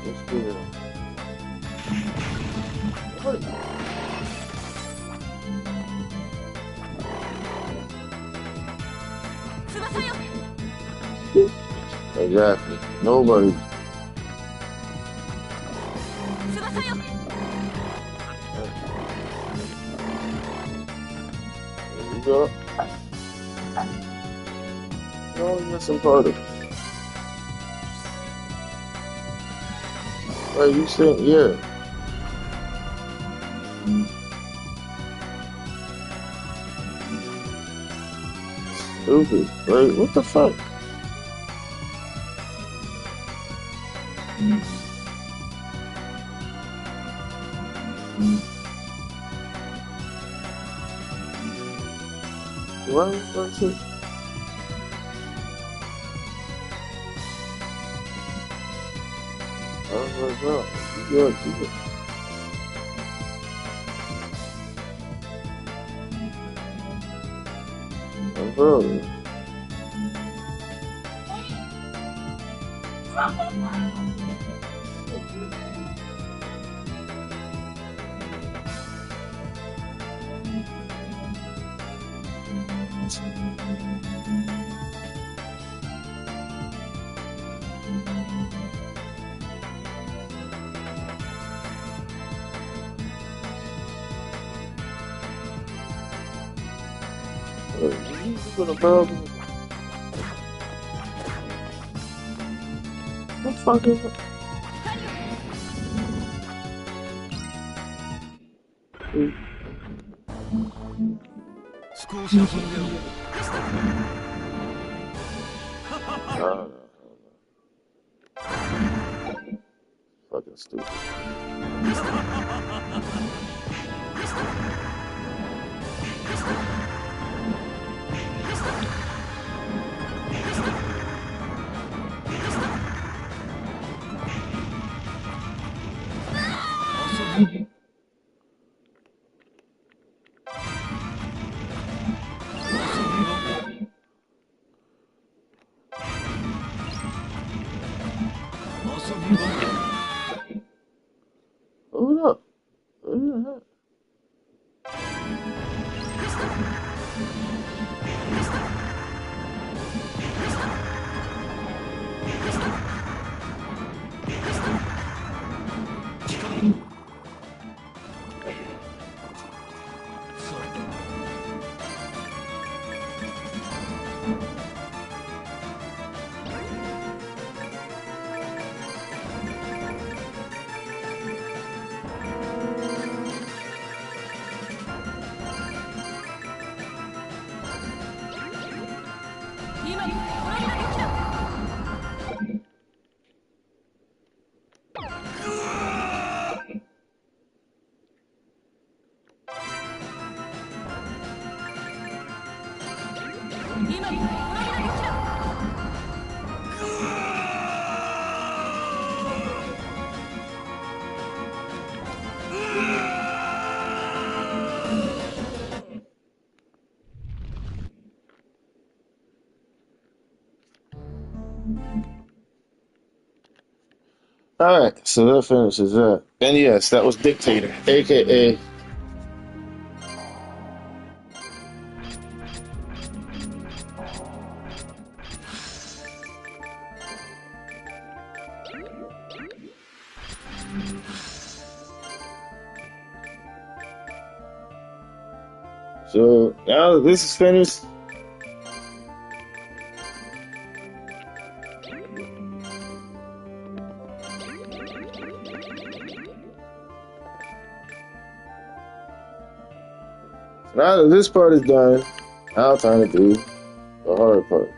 Let's do it. What? Exactly. Nobody. There you go. No, you're some part of it. Right, you said, yeah. Stupid. Right? What the fuck? Why was it? I was like, bro, you good, you good. Bro. You gonna bro? What the fuck is it? Fucking stupid. Hold up. What the heck? All right, so that finishes that. And yes, that was Dictator, aka. So now that this is finished, now that this part is done, now time to do the hard part.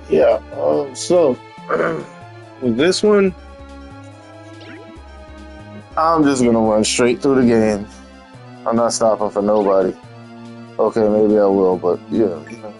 Yeah, so with this one, I'm just gonna run straight through the game. I'm not stopping for nobody. Okay, maybe I will, but yeah, you know.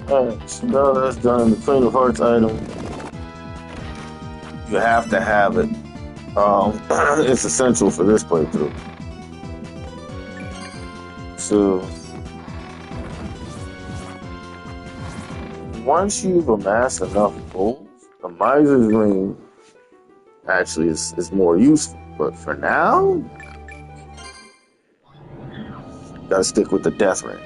Alright, so now that's done. The Queen of Hearts item, you have to have it. It's essential for this playthrough. So once you've amassed enough gold, the Miser's Ring actually is more useful. But for now, gotta stick with the Death Ring.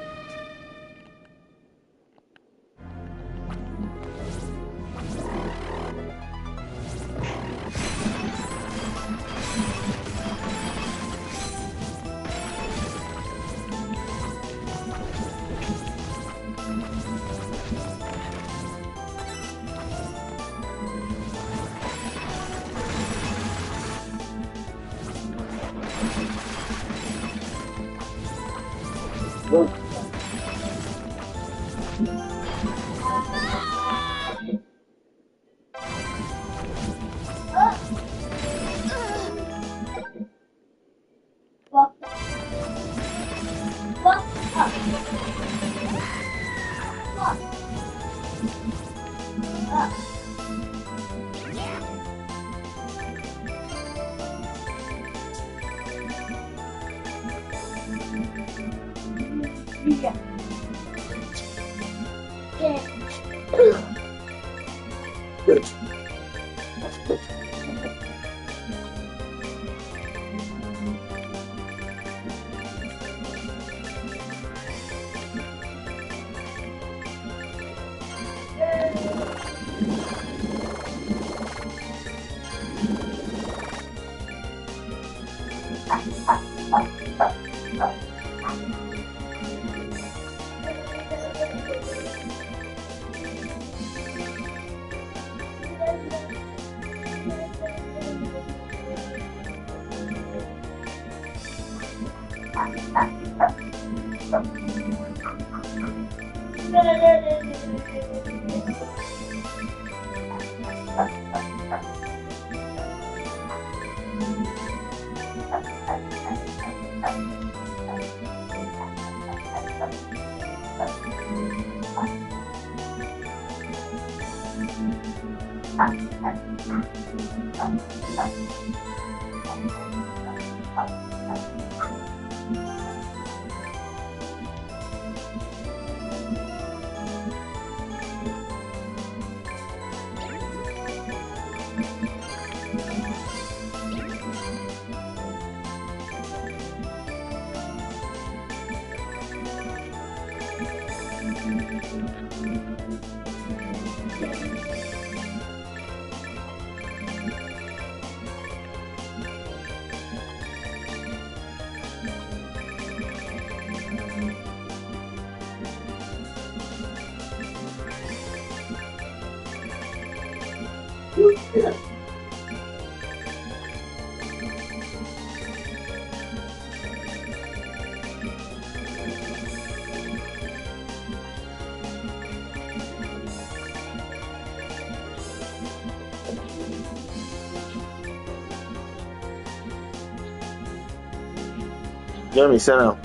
Jeremy, sit down.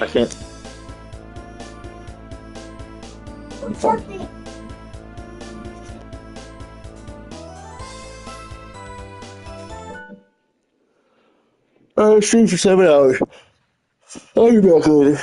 I can't. Stream for 7 hours. I'll be back later.